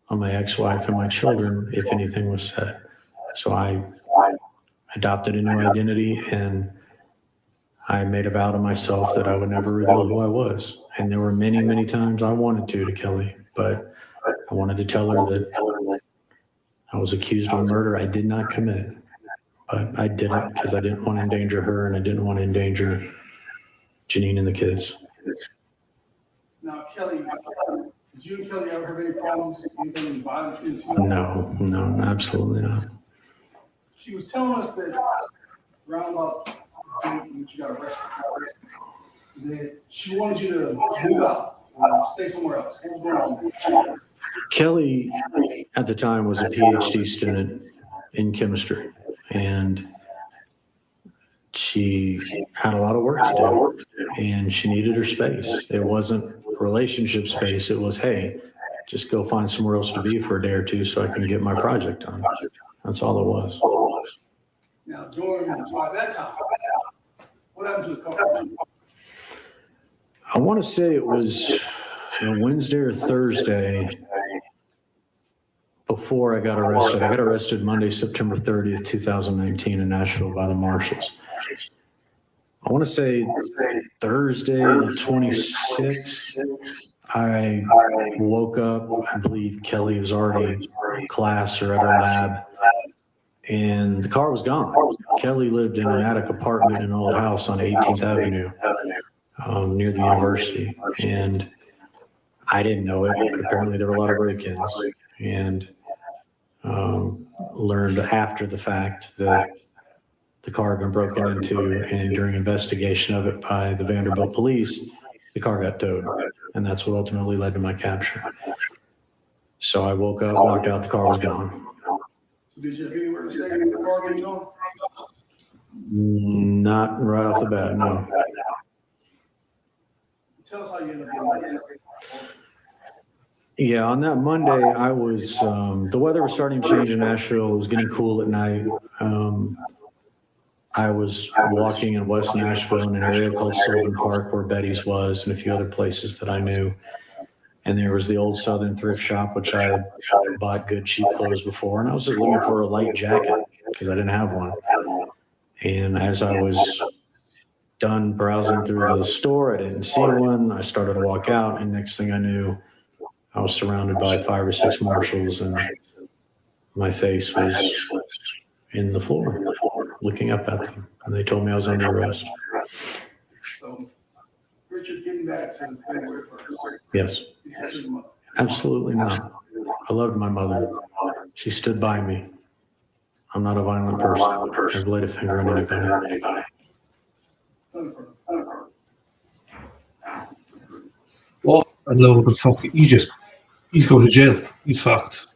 on my ex-wife and my children if anything was said. So I adopted a new identity, and I made a vow to myself that I would never reveal who I was. And there were many, many times I wanted to Kelly, but I wanted to tell her that I was accused of murder I did not commit. But I didn't because I didn't want to endanger her, and I didn't want to endanger Janine and the kids. Now, Kelly, did you and Kelly ever have any problems, anything violent between the two? No, absolutely not. She was telling us that around about the date when you got arrested, that she wanted you to move out or stay somewhere else. What was going on? Kelly, at the time, was a PhD student in chemistry, and she had a lot of work to do, and she needed her space. It wasn't relationship space. It was, hey, just go find somewhere else to be for a day or two so I can get my project done. That's all it was. Now, by that time, what happened to the car? I want to say it was Wednesday or Thursday before I got arrested. I got arrested Monday, September 30th, 2019 in Nashville by the Marshals. I want to say Thursday, the 26th, I woke up. I believe Kelly was already in class or at her lab, and the car was gone. Kelly lived in an attic apartment in an old house on 18th Avenue near the university, and I didn't know it, but apparently there were a lot of break-ins, and learned after the fact that the car had been broken into, and during investigation of it by the Vanderbilt police, the car got towed, and that's what ultimately led to my capture. So I woke up, walked out, the car was gone. So did you have anywhere to stay with the car being gone? Not right off the bat, no. Tell us how you ended up doing that. Yeah, on that Monday, I was, the weather was starting to change in Nashville. It was getting cool at night. I was walking in West Nashville in an area called Sylvan Park where Betty's was and a few other places that I knew. And there was the old Southern thrift shop, which I had bought good cheap clothes before. And I was just looking for a light jacket because I didn't have one. And as I was done browsing through the store, I didn't see one. I started to walk out, and next thing I knew, I was surrounded by 5 or 6 marshals, and my face was in the floor, looking up at them. And they told me I was under arrest. So, Richard, getting back to February 1st. Yes. Absolutely not. I loved my mother. She stood by me. I'm not a violent person. I've never laid a finger on anybody. What a load of fucking. He's going to jail. He's fucked.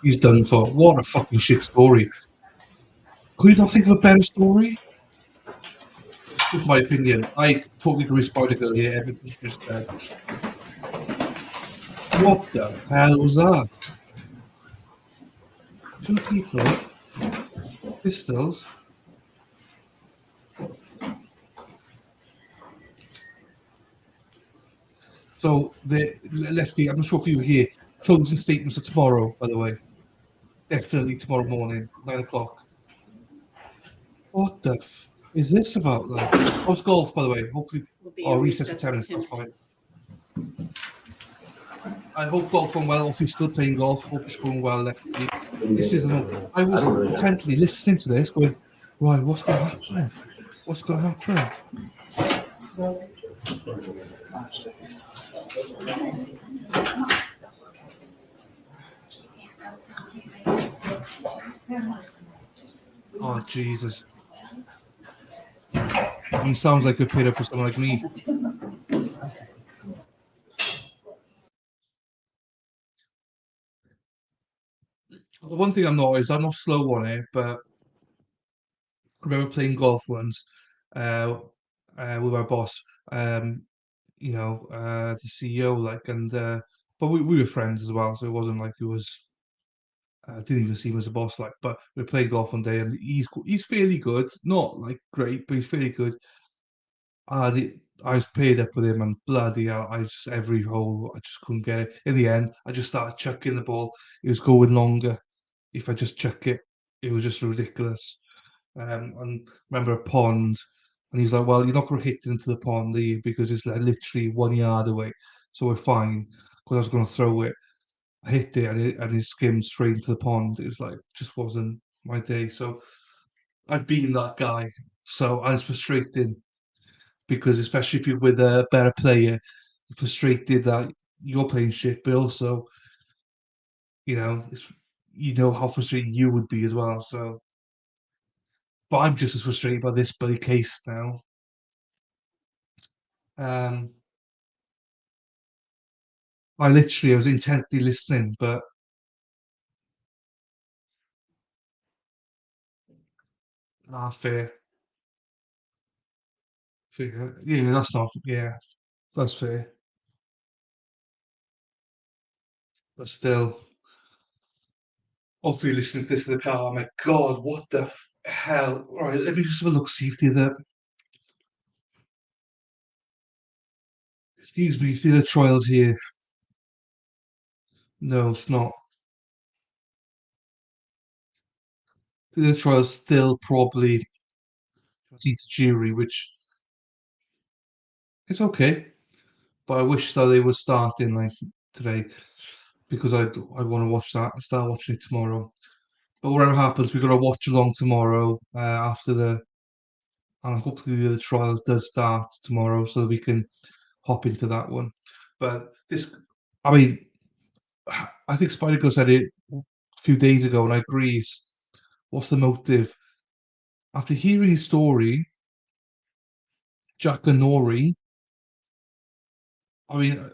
He's done for. What a fucking shit story. Could you not think of a better story? Just my opinion. I totally agree with Spider-Girl here. Everything's just dead. What the hell was that? 2 people. Pistols. So Lefty, I'm not sure if you were here. Closing statements are tomorrow, by the way. Definitely tomorrow morning, 9 o'clock. What the is this about? Like, how's golf, by the way? Hopefully, We'll be or in recess for 10 minutes. That's fine. I hope golf went well. If you're still playing golf, hope it's going well, Lefty. This is I was intently listening to this, going, right, what's going to happen? What's going to happen? Oh, Jesus. He sounds like a paid up for someone like me. The one thing I'm not slow on it, but I remember playing golf once with my boss, the CEO, but we were friends as well, so it wasn't like it was. I didn't even see him as a boss, but we were playing golf one day, and he's fairly good, not like great, but he's fairly good. I was paid up with him, and bloody hell, every hole I just couldn't get it. In the end, I just started chucking the ball. It was going longer. If I just chuck it, it was just ridiculous. And remember a pond, and he was like, "Well, you're not going to hit it into the pond, are you? Because it's like literally 1 yard away, so we're fine." Because I was going to throw it. I hit it and it skimmed straight into the pond. It was like just wasn't my day. So I've been that guy. So I was frustrated because especially if you're with a better player, you're frustrated that you're playing shit, but also how frustrated you would be as well. So, but I'm just as frustrated by this bloody case now. I was intently listening, but fair. Yeah, that's fair. But still, hopefully listening to this in the car, I'm like, God, what the hell? All right, let me just have a look, see if the other, excuse me, if the other trial's here. No, it's not. The other trial's still probably see to jury, which it's okay. But I wish that they would start in like today because I'd want to watch that. Start watching it tomorrow. But whatever happens, we're gonna watch along tomorrow and hopefully the other trial does start tomorrow so that we can hop into that one. But I mean, I think Spider Girl said it a few days ago, and I agree. What's the motive? After hearing his story, Jack and Nori, I mean,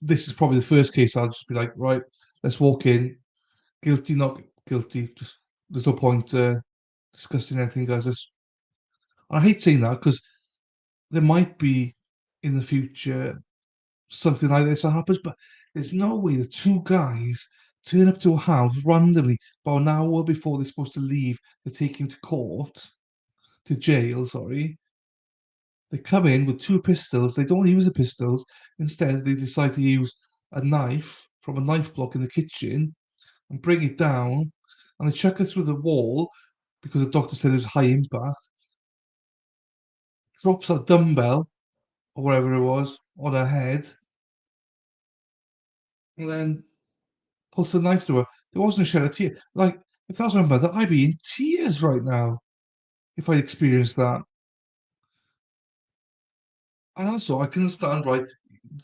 this is probably the first case I'll just be like, right, let's walk in. Guilty, not guilty. Just there's no point discussing anything, guys. I hate saying that because there might be in the future something like this happens, but there's no way the two guys turn up to a house randomly about an hour before they're supposed to leave to take him to court, to jail, sorry. They come in with two pistols. They don't use the pistols. Instead, they decide to use a knife from a knife block in the kitchen and bring it down, and they chuck it through the wall because the doctor said it was high impact. Drops a dumbbell or whatever it was on her head, and then puts a knife to her. There wasn't a shed of tear. Like, if that was my mother, I'd be in tears right now if I experienced that. And also, I can understand, right?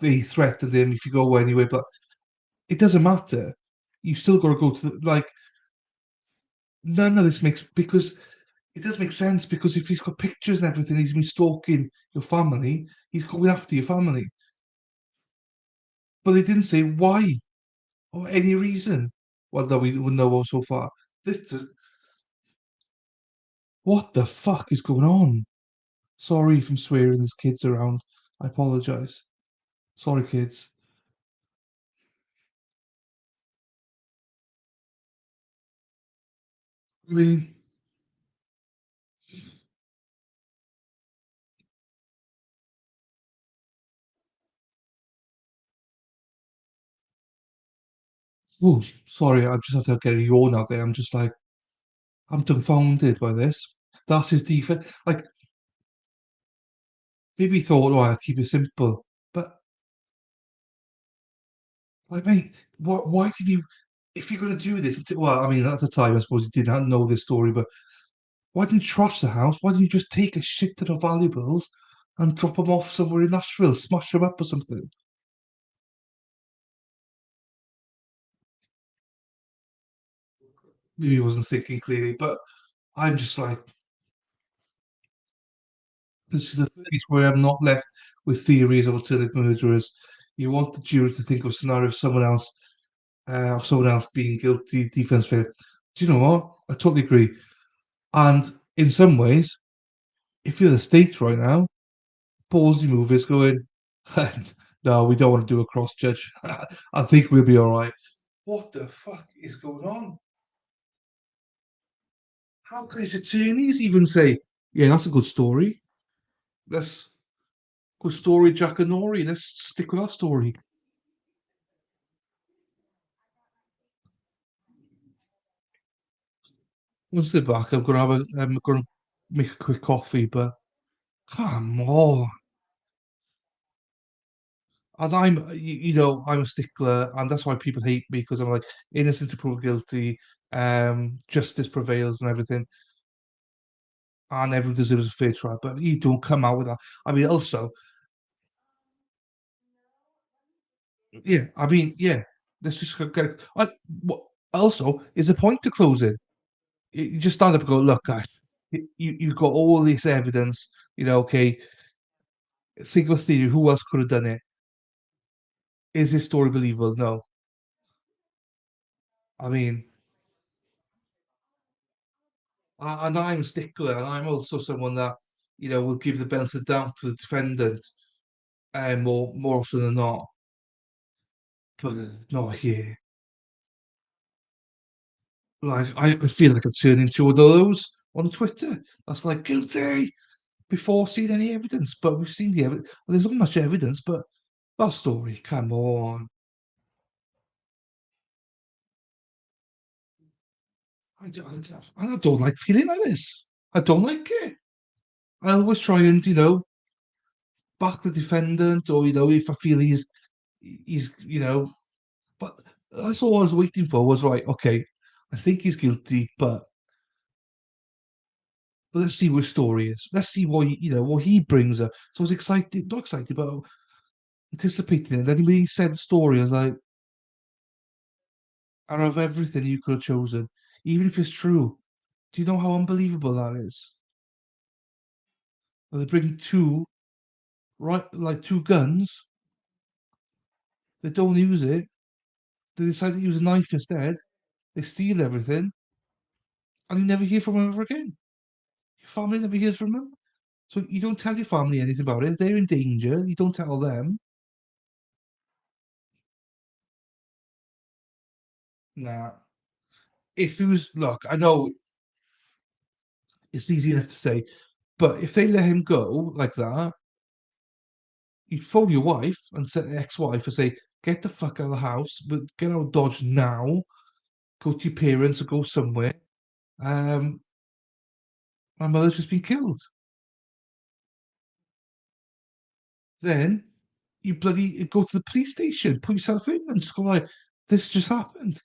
They threatened him if you go anyway, but it doesn't matter. You still got to go to like. None of this makes because it does make sense because if he's got pictures and everything, he's been stalking your family. He's going after your family, but they didn't say why or any reason. Well, that we would know of so far. What the fuck is going on? Sorry if I'm swearing. There's kids around. I apologize. Sorry, kids. I mean, oh, sorry. I just have to get a yawn out there. I'm just like, I'm dumbfounded by this. That's his defense. Like, maybe he thought, oh, I'll keep it simple. But, like, mate, why did you, if you're going to do this, well, I mean, at the time, I suppose he didn't know this story, but why didn't you trust the house? Why didn't you just take a shit ton of valuables and drop them off somewhere in Nashville, smash them up or something? Maybe he wasn't thinking clearly, but I'm just like, this is a place where I'm not left with theories of alternate murderers. You want the jury to think of a scenario of someone else being guilty, defense failure. Do you know what? I totally agree. And in some ways, if you're the state right now, ballsy move is going, no, we don't want to do a cross judge. I think we'll be all right. What the fuck is going on? How can his attorneys even say, yeah, that's a good story? Let's good story, Jack and Nori. Let's stick with that story. Once they're back, I'm gonna make a quick coffee, but come on. And I'm a stickler, and that's why people hate me because I'm like innocent to prove guilty, justice prevails and everything, and everyone deserves a fair trial. But you don't come out with that. I mean, also, yeah, I mean, yeah, let's just get. Also, is a point to close it. You just stand up and go, look, guys, you've got all this evidence. Okay, think of a theory. Who else could have done it? Is this story believable? No. I mean, and I'm a stickler, and I'm also someone that will give the benefit of the doubt to the defendant, more often than not. But not here. Like I feel like I'm turning into one of those on Twitter. That's like guilty before seeing any evidence, but we've seen the evidence. There's not much evidence, but that story, come on. I don't like feeling like this. I don't like it. I always try and back the defendant, or if I feel he's but that's all I was waiting for was right. Okay, I think he's guilty, but let's see what his story is. Let's see what he brings up. So I was excited, not excited, but anticipating it. Then when he said the story, I was like, out of everything you could have chosen, even if it's true, do you know how unbelievable that is? They bring two, right, like two guns. They don't use it. They decide to use a knife instead. They steal everything, and you never hear from them ever again. Your family never hears from them. So you don't tell your family anything about it. They're in danger. You don't tell them. Nah. If it was, look, I know it's easy enough to say, but if they let him go like that, you'd phone your wife and say ex-wife and say, "Get the fuck out of the house, but get out of Dodge now. Go to your parents or go somewhere. Um, my mother's just been killed." Then you bloody go to the police station, put yourself in, and just go like, "This just happened.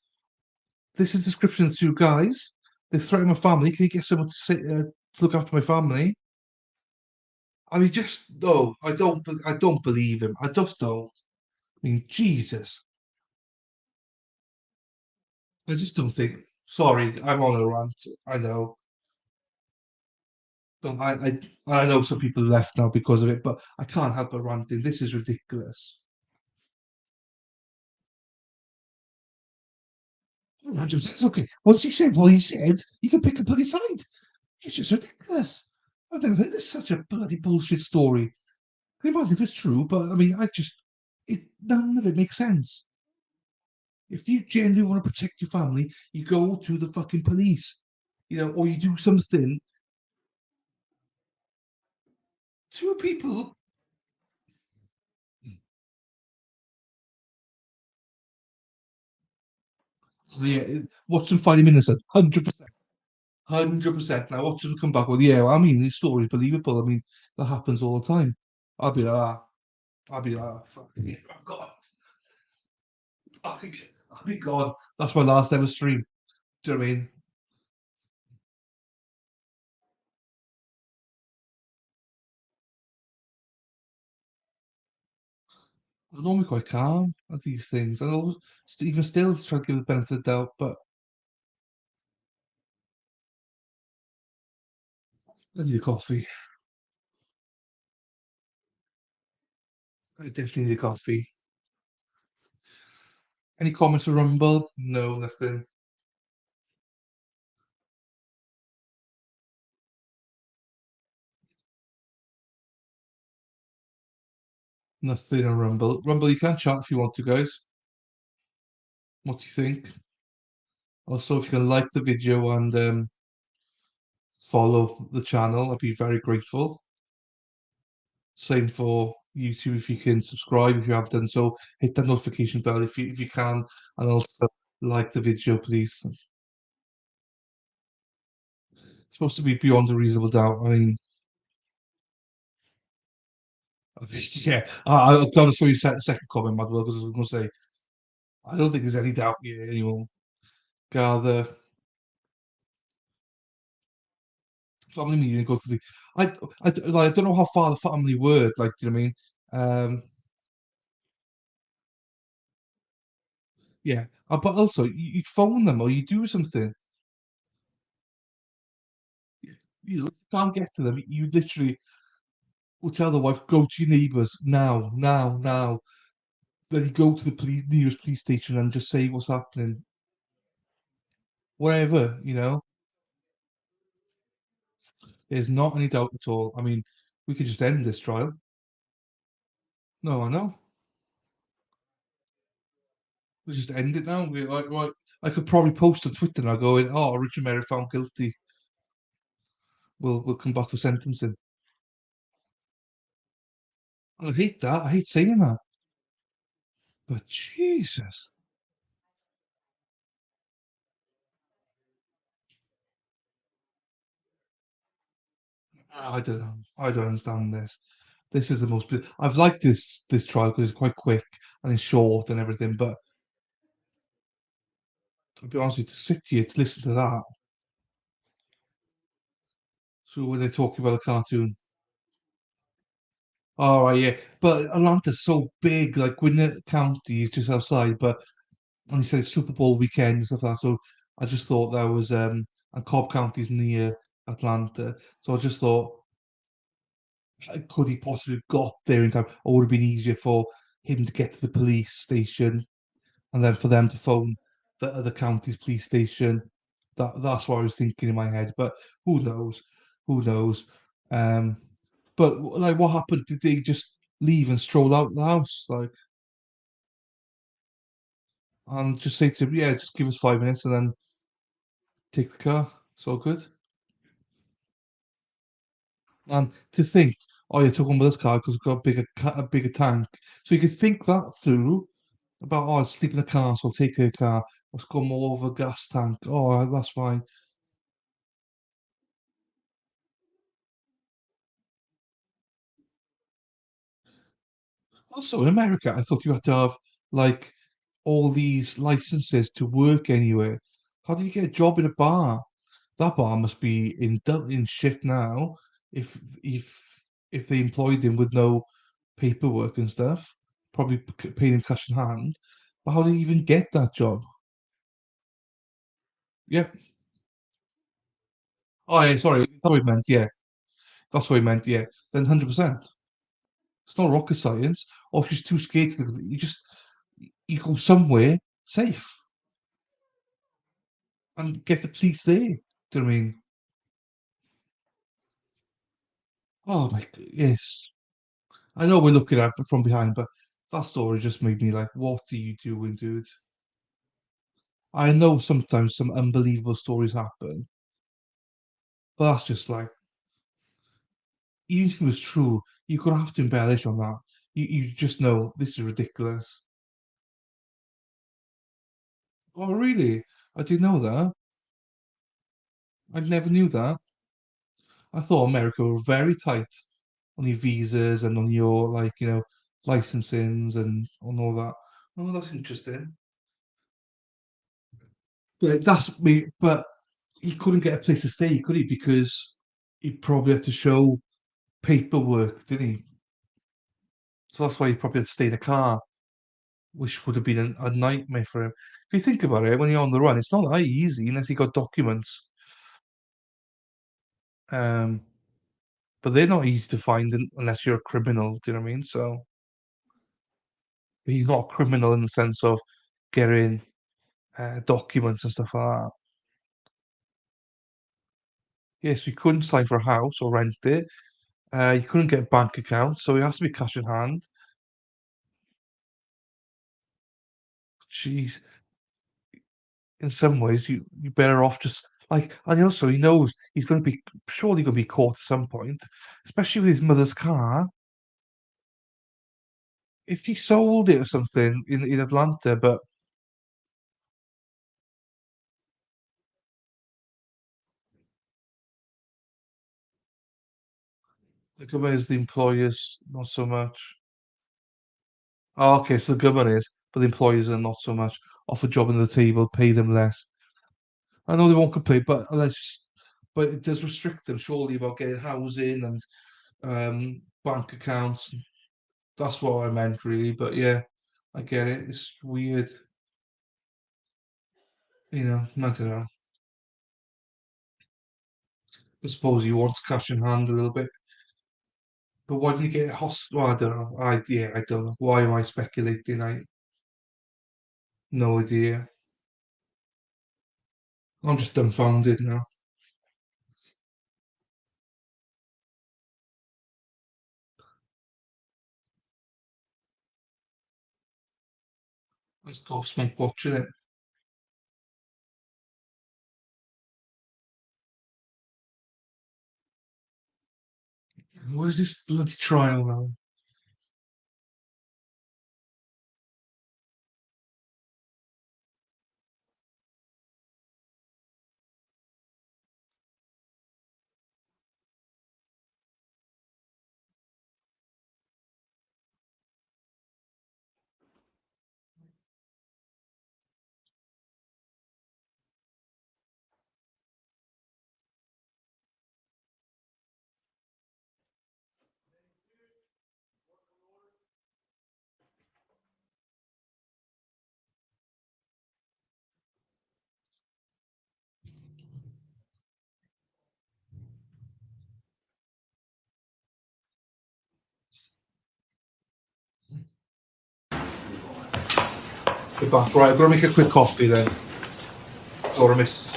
This is the description of two guys. They threatened my family. Can you get someone to look after my family?" I mean, just no. I don't believe him. I just don't. I mean, Jesus. I just don't think. Sorry, I'm on a rant. I know. But I know some people left now because of it, but I can't help but ranting. This is ridiculous. 100%. It's okay. Once he said what he said, you can pick a bloody side. It's just ridiculous. I've never heard this such a bloody bullshit story. Can you imagine if it's true? But I mean, none of it makes sense. If you genuinely want to protect your family, you go to the fucking police, or you do something. Two people. Yeah, watch them find him innocent. 100%. 100%. Now watch them come back with, yeah, I mean, this story's believable. I mean, that happens all the time. I'll be like, I'll be like, fucking yeah, God. I'll be God. That's my last ever stream. Do you know what I mean? I'm normally quite calm at these things. I always, even still, try to give the benefit of the doubt, but I need a coffee. I definitely need a coffee. Any comments on Rumble? No, nothing. Nothing on Rumble. Rumble, you can chat if you want to, guys. What do you think? Also, if you can like the video and follow the channel, I'd be very grateful. Same for YouTube, if you can subscribe if you have done so. Hit that notification bell if you can, and also like the video, please. It's supposed to be beyond a reasonable doubt. I mean, yeah, I've got to show you second comment, Madwell, because I was going to say, I don't think there's any doubt here anymore. Gather family meeting go to the. I don't know how far the family were. Like, do you know what I mean? Yeah, but also you phone them or you do something. You can't get to them. You literally will tell the wife, "Go to your neighbours now, now, now." Then you go to the nearest police station and just say what's happening. Wherever, there's not any doubt at all. I mean, we could just end this trial. No, I know. We just end it now. I could probably post on Twitter now going, "Oh, Richard Merritt found guilty. We'll come back to sentencing." I hate that. I hate saying that. But Jesus. I don't know. I don't understand this. This is the most. I've liked this trial because it's quite quick and it's short and everything. But to be honest with you, to sit here to listen to that. So when they're talking about the cartoon, all right, yeah. But Atlanta's so big. Like Gwinnett County is just outside, but and he said it's Super Bowl weekend and stuff like that. So I just thought that was and Cobb County's near Atlanta. So I just thought, could he possibly have got there in time, or would it have been easier for him to get to the police station and then for them to phone the other county's police station? That's what I was thinking in my head. But who knows? Who knows? Um, but like, what happened? Did they just leave and stroll out the house? Like, and just say to him, yeah, just give us 5 minutes and then take the car. It's all good. And to think, oh, you took one with this car because it's got a bigger tank. So you can think that through about, oh, I'll sleep in the car, so I'll take her car. Let's go more of a gas tank. Oh, that's fine. Also, in America, I thought you had to have like all these licenses to work anywhere. How do you get a job in a bar? That bar must be in shit now. If if they employed him with no paperwork and stuff, probably paying him cash in hand. But how do you even get that job? Yep. Oh yeah, sorry. That's what he meant. Yeah, that's what he meant. Yeah. Then 100%. It's not rocket science. Or if you're too scared to, you go somewhere safe and get the police there. Do you know what I mean? Oh my, yes. I know we're looking at it from behind, but that story just made me like, what are you doing, dude? I know sometimes some unbelievable stories happen, but that's just like, even if it was true, you're gonna have to embellish on that. You just know this is ridiculous. Oh, really? I didn't know that. I never knew that. I thought America were very tight on your visas and on your like, licensings and on all that. Oh, that's interesting. But that's me. But he couldn't get a place to stay, could he? Because he probably had to show paperwork, didn't he? So that's why he probably had to stay in a car, which would have been a nightmare for him. If you think about it, when you're on the run, it's not that easy unless you got documents. Um, but they're not easy to find unless you're a criminal. Do you know what I mean? So he's not a criminal in the sense of getting documents and stuff like that. Yes, you couldn't sign for a house or rent it. You couldn't get a bank account, so it has to be cash in hand. Jeez, in some ways, you're better off just like. And also, he knows he's going to be surely going to be caught at some point, especially with his mother's car. If he sold it or something in Atlanta, but the government is the employers, not so much. Oh, okay, so the government is, but the employers are not so much. Offer job on the table, pay them less. I know they won't complain, but it does restrict them surely about getting housing and bank accounts. That's what I meant really, but yeah, I get it. It's weird, I don't know. I suppose he wants cash in hand a little bit, but why do you get host? Well, I don't know. I don't know. Why am I speculating? I no idea. I'm just dumbfounded now. Let's go smoke watching it. What is this bloody trial now? Get back. Right, I'm gonna make a quick coffee then. Or a miss.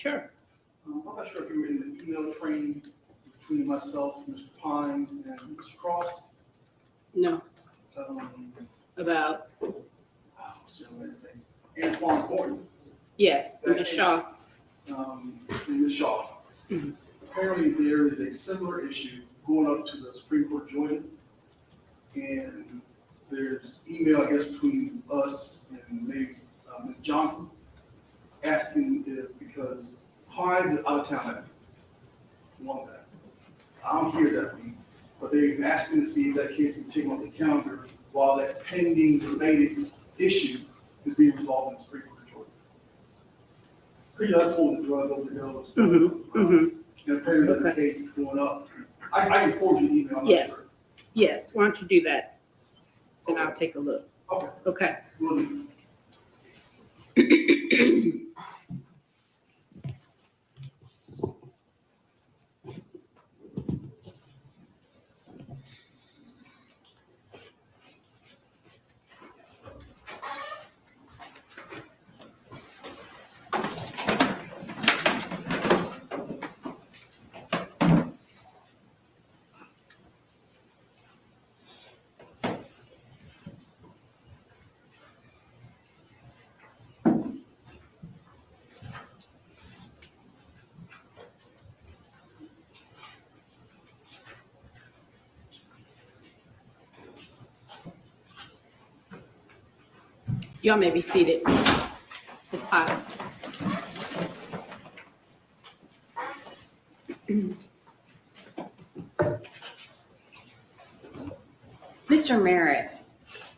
Sure. I'm not sure if you were in the email train between myself, Mr. Pines, and Mr. Cross. No, Um, about, what's the other thing? Antoine Gordon, yes, Ms. Shaw. and Ms. Shaw. Mhm. Apparently, there is a similar issue going up to the Supreme Court joint. And there's email, I guess, between us and maybe Ms. Johnson, asking if, because Hines is out of town that week, one of that. I'm here that week, but they're asking to see if that case can be taken off the calendar while that pending related issue is being resolved in the Supreme Court joint. Pretty much the drug overdose. And apparently there's a case going up. I can forward you an email, I'm not sure. Yes, yes, why don't you do that? And I'll take a look. Okay. Okay. Will do. Y'all may be seated. Ms. Potter. Mr. Merritt,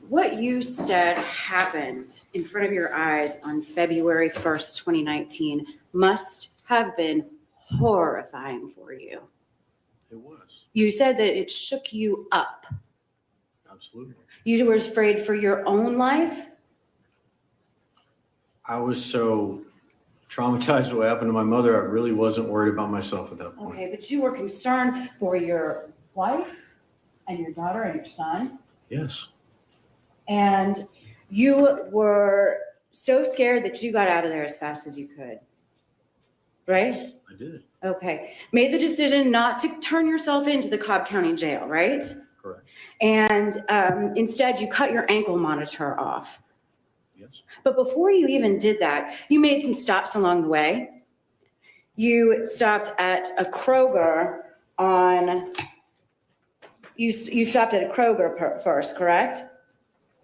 what you said happened in front of your eyes on February 1st, 2019 must have been horrifying for you. It was, You said that it shook you up. absolutely. You were afraid for your own life? I was so traumatized with what happened to my mother, I really wasn't worried about myself at that point. Okay, but you were concerned for your wife and your daughter and your son. Yes, And you were so scared that you got out of there as fast as you could. Right? I did, Okay. Made the decision not to turn yourself into the Cobb County Jail, right? correct, And instead, you cut your ankle monitor off. yes, But before you even did that, you made some stops along the way. You stopped at a Kroger you stopped at a Kroger first, correct?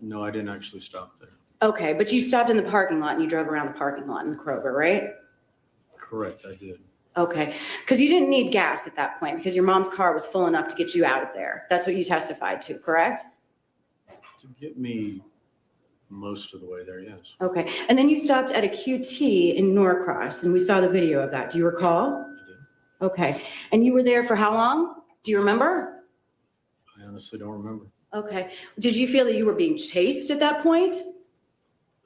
no, I didn't actually stop there, Okay, but you stopped in the parking lot and you drove around the parking lot in the Kroger, right? correct, I did, Okay, because you didn't need gas at that point because your mom's car was full enough to get you out of there. That's what you testified to, correct? to get me most of the way there, yes, Okay, and then you stopped at a QT in Norcross and we saw the video of that. Do you recall? I did. Okay, and you were there for how long? Do you remember? I honestly don't remember. Okay, did you feel that you were being chased at that point?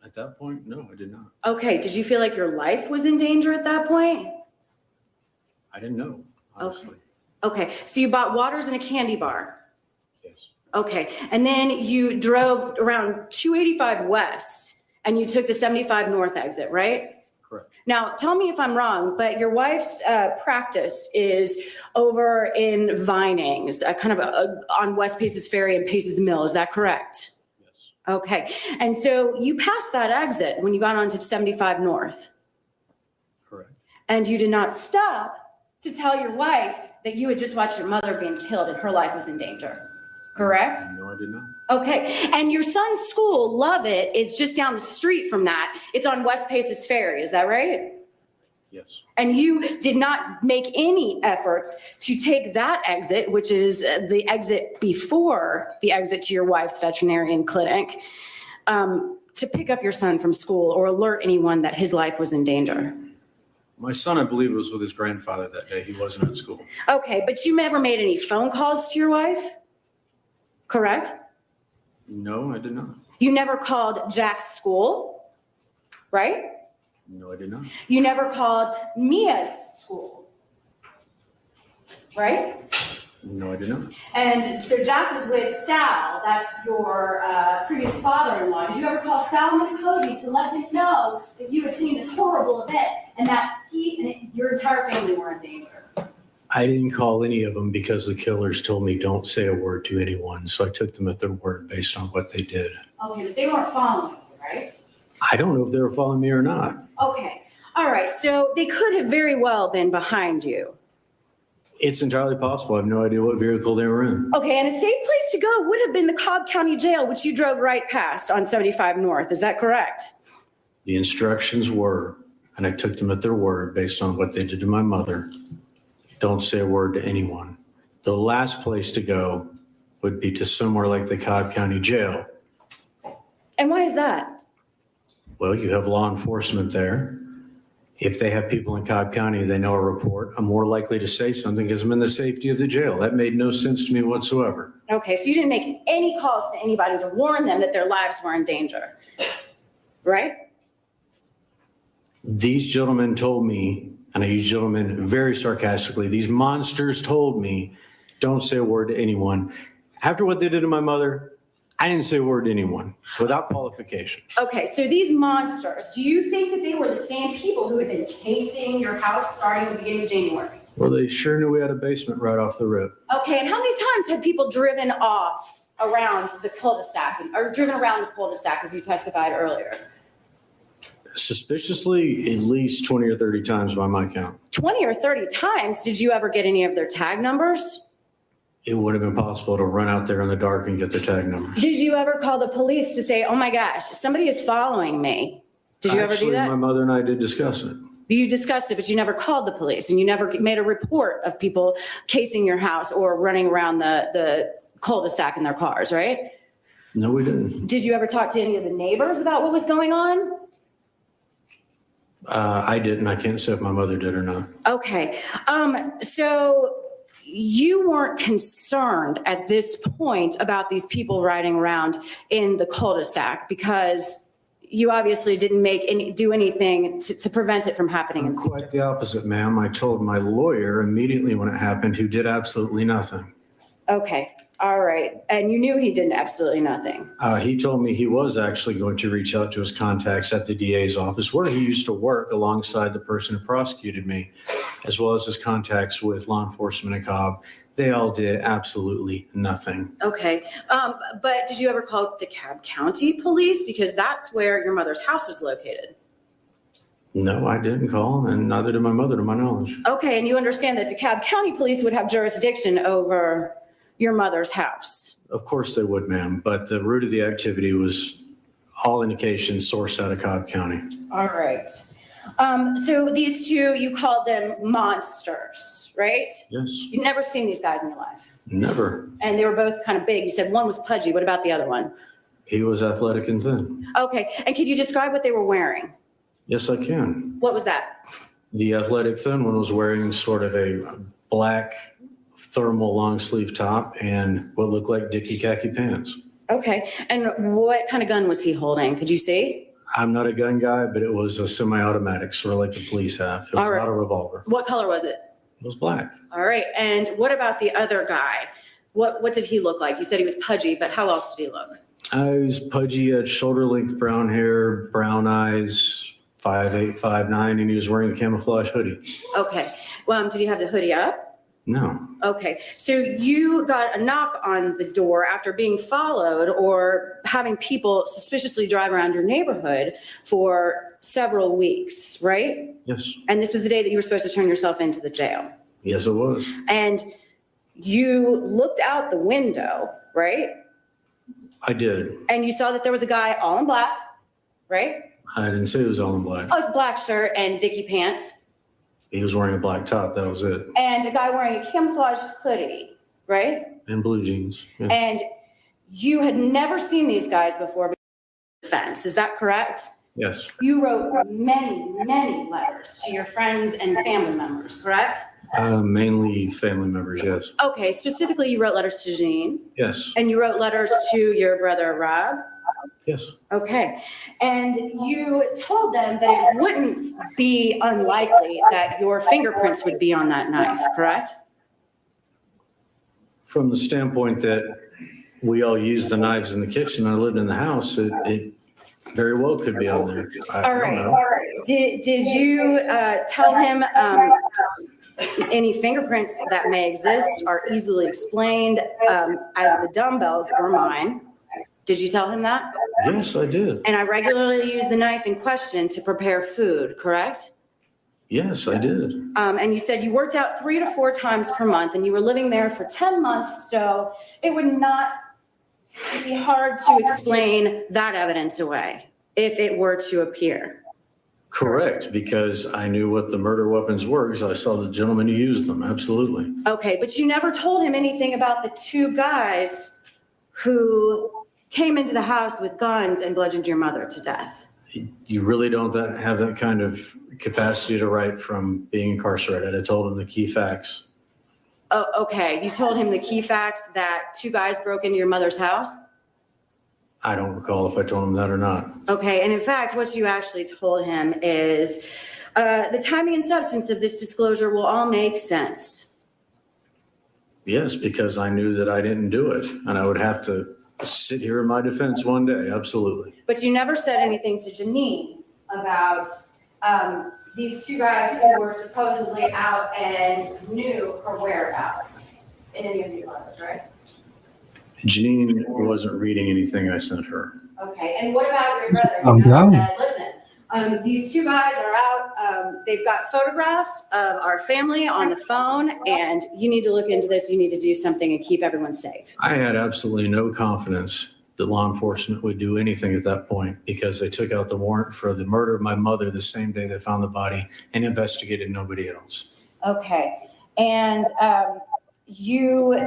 At that point, no, I did not. Okay, did you feel like your life was in danger at that point? I didn't know, honestly, Okay, so you bought waters and a candy bar. yes, Okay, and then you drove around 285 West and you took the 75 North exit, right? correct, Now, tell me if I'm wrong, but your wife's practice is over in Vinings, kind of on West Paces Ferry and Paces Mill. Is that correct? yes, Okay, and so you passed that exit when you got onto 75 North, correct, and you did not stop to tell your wife that you had just watched your mother being killed and her life was in danger, correct? no, I did not, Okay, and your son's school, Lovett, is just down the street from that. It's on West Paces Ferry, is that right? yes, And you did not make any efforts to take that exit, which is the exit before the exit to your wife's veterinarian clinic, to pick up your son from school or alert anyone that his life was in danger. my son, I believe, was with his grandfather that day, he wasn't at school, Okay, but you never made any phone calls to your wife, correct? no, I did not, You never called Jack's school, right? no, I did not, You never called Mia's school, right? no, I did not, And so Jack was with Sal, that's your previous father-in-law. Did you ever call Sal Minicozy to let him know that you had seen this horrible event and that he and your entire family were in danger. I didn't call any of them because the killers told me don't say a word to anyone. So I took them at their word based on what they did. Okay, but they weren't following you, right? I don't know if they were following me or not. Okay, all right, so they could have very well been behind you. It's entirely possible. I have no idea what vehicle they were in. Okay, and a safe place to go would have been the Cobb County Jail, which you drove right past on 75 North. Is that correct? The instructions were, and I took them at their word based on what they did to my mother. Don't say a word to anyone. The last place to go would be to somewhere like the Cobb County Jail. And why is that? Well, you have law enforcement there. If they have people in Cobb County, they know a report. I'm more likely to say something because I'm in the safety of the jail. That made no sense to me whatsoever. Okay, so you didn't make any calls to anybody to warn them that their lives were in danger, right? These gentlemen told me, and I use gentlemen very sarcastically, these monsters told me, don't say a word to anyone. After what they did to my mother, I didn't say a word to anyone without qualification. Okay, so these monsters, do you think that they were the same people who had been casing your house starting at the beginning of January? Well, they sure knew we had a basement right off the rip. Okay, and how many times had people driven off around the cul-de-sac, or driven around the cul-de-sac as you testified earlier? Suspiciously, at least 20 or 30 times by my count. 20 or 30 times? Did you ever get any of their tag numbers? It would have been possible to run out there in the dark and get their tag numbers. Did you ever call the police to say, oh my gosh, somebody is following me? Did you ever do that? My mother and I did discuss it. You discussed it, but you never called the police, and you never made a report of people casing your house or running around the cul-de-sac in their cars, right? No, we didn't. Did you ever talk to any of the neighbors about what was going on? I didn't. I can't say if my mother did or not. Okay. So you weren't concerned at this point about these people riding around in the cul-de-sac because you obviously didn't do anything to prevent it from happening. I'm quite the opposite, ma'am. I told my lawyer immediately when it happened, who did absolutely nothing. Okay. All right. And you knew he did absolutely nothing. He told me he was actually going to reach out to his contacts at the DA's office where he used to work alongside the person who prosecuted me, as well as his contacts with law enforcement in Cobb. They all did absolutely nothing. Okay. But did you ever call DeKalb County Police? Because that's where your mother's house was located. No, I didn't call, and neither did my mother, to my knowledge. Okay. And you understand that DeKalb County Police would have jurisdiction over your mother's house? Of course they would, ma'am, but the root of the activity was all indications sourced out of Cobb County. All right. So these two, you called them monsters, right? Yes. You've never seen these guys in your life? Never. And they were both kind of big. You said one was pudgy. What about the other one? He was athletic and thin. Okay. And could you describe what they were wearing? Yes, I can. What was that? The athletic thin one was wearing sort of a black thermal long sleeve top and what looked like Dickie khaki pants. Okay. And what kind of gun was he holding? Could you see? I'm not a gun guy, but it was a semi-automatic, sort of like the police have. It was not a revolver. What color was it? It was black. All right. And what about the other guy? What did he look like? You said he was pudgy, but how else did he look? I was pudgy, had shoulder-length brown hair, brown eyes, 5'8", 5'9", and he was wearing a camouflage hoodie. Okay. Well, did he have the hoodie up? No. Okay, so you got a knock on the door after being followed or having people suspiciously drive around your neighborhood for several weeks, right? Yes. And this was the day that you were supposed to turn yourself into the jail. Yes, it was. And you looked out the window, right? I did. And you saw that there was a guy all in black, right? I didn't say it was all in black. A black shirt and Dickie pants. He was wearing a black top, that was it. And a guy wearing a camouflage hoodie, right? And blue jeans. Yes. And you had never seen these guys before defense, is that correct? Yes. You wrote many, many letters to your friends and family members, correct? Mainly family members, yes. Okay, specifically you wrote letters to Jean. Yes. And you wrote letters to your brother Rob. Yes. Okay, and you told them that it wouldn't be unlikely that your fingerprints would be on that knife, correct? From the standpoint that we all used the knives in the kitchen, I lived in the house, it Very well could be on there. I All don't right, know. all right. Did you tell him any fingerprints that may exist are easily explained as the dumbbells or mine? Did you tell him that? Yes, I did. And I regularly use the knife in question to prepare food, correct? Yes, I did. And you said you worked out 3 to 4 times per month and you were living there for 10 months, so it would not be hard to explain that evidence away if it were to appear. Correct, because I knew what the murder weapons were because I saw the gentleman who used them. Absolutely. Okay, but you never told him anything about the 2 guys who came into the house with guns and bludgeoned your mother to death. You really don't have that kind of capacity to write from being incarcerated. I told him the key facts. Oh, okay. You told him the key facts that 2 guys broke into your mother's house? I don't recall if I told him that or not. Okay, and in fact, what you actually told him is the timing and substance of this disclosure will all make sense. Yes, because I knew that I didn't do it and I would have to sit here in my defense one day. Absolutely. But you never said anything to Janine about these 2 guys who were supposedly out and knew her whereabouts in any of these letters, right? Janine wasn't reading anything I sent her. Okay, and what about your brother? Calm You down. never said, listen, these 2 guys are out, they've got photographs of our family on the phone, and you need to look into this, you need to do something and keep everyone safe. I had absolutely no confidence that law enforcement would do anything at that point because they took out the warrant for the murder of my mother the same day they found the body and investigated nobody else. Okay, and you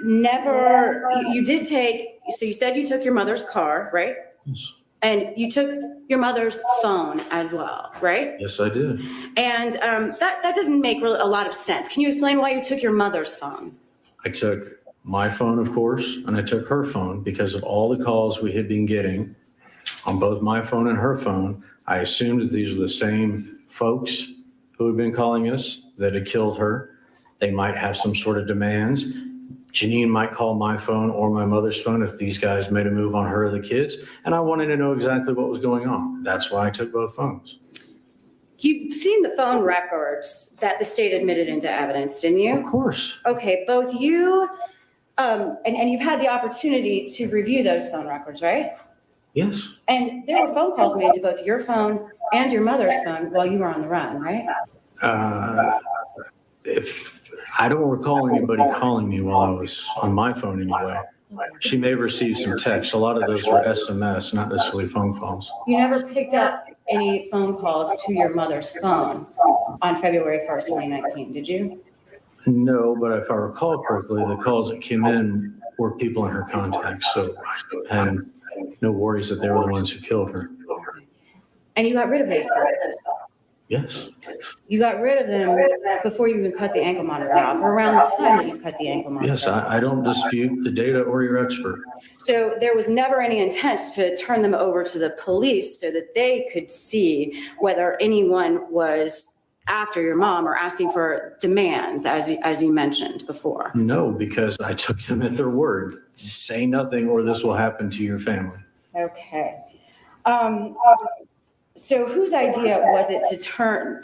never, you did take, so you said you took your mother's car, right? Yes. And you took your mother's phone as well, right? Yes, I did. And that doesn't make really a lot of sense. Can you explain why you took your mother's phone? I took my phone, of course, and I took her phone because of all the calls we had been getting on both my phone and her phone. I assumed that these were the same folks who had been calling us that had killed her. They might have some sort of demands. Janine might call my phone or my mother's phone if these guys made a move on her or the kids. And I wanted to know exactly what was going on. That's why I took both phones. You've seen the phone records that the state admitted into evidence, didn't you? Of course. Okay, both you, and you've had the opportunity to review those phone records, right? Yes. And there were phone calls made to both your phone and your mother's phone while you were on the run, right? If I don't recall anybody calling me while I was on my phone anyway. She may have received some texts. A lot of those were SMS, not necessarily phone calls. You never picked up any phone calls to your mother's phone on February 1st, 2019, did you? No, but if I recall correctly, the calls that came in were people in her contacts, so I had no worries that they were the ones who killed her. And you got rid of those photos? Yes. You got rid of them before you even cut the ankle monitor off, or around the time that you cut the ankle monitor. Yes, I don't dispute the data or your expert. So there was never any intent to turn them over to the police so that they could see whether anyone was after your mom or asking for demands, as you mentioned before. No, because I took them at their word. Just say nothing or this will happen to your family. Okay. So whose idea was it to turn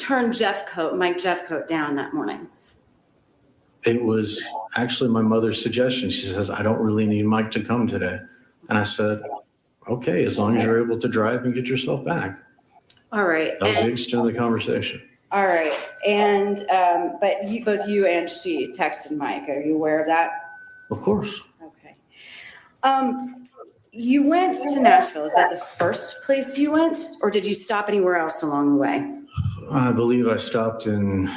Mike Jeffcoat down that morning? It was actually my mother's suggestion. She says, I don't really need Mike to come today. And I said, okay, as long as you're able to drive and get yourself back. All right. That was the extent of the conversation. All right. And, but both you and she texted Mike. Are you aware of that? Of course. Okay. You went to Nashville. Is that the first place you went, or did you stop anywhere else along the way? I believe I stopped in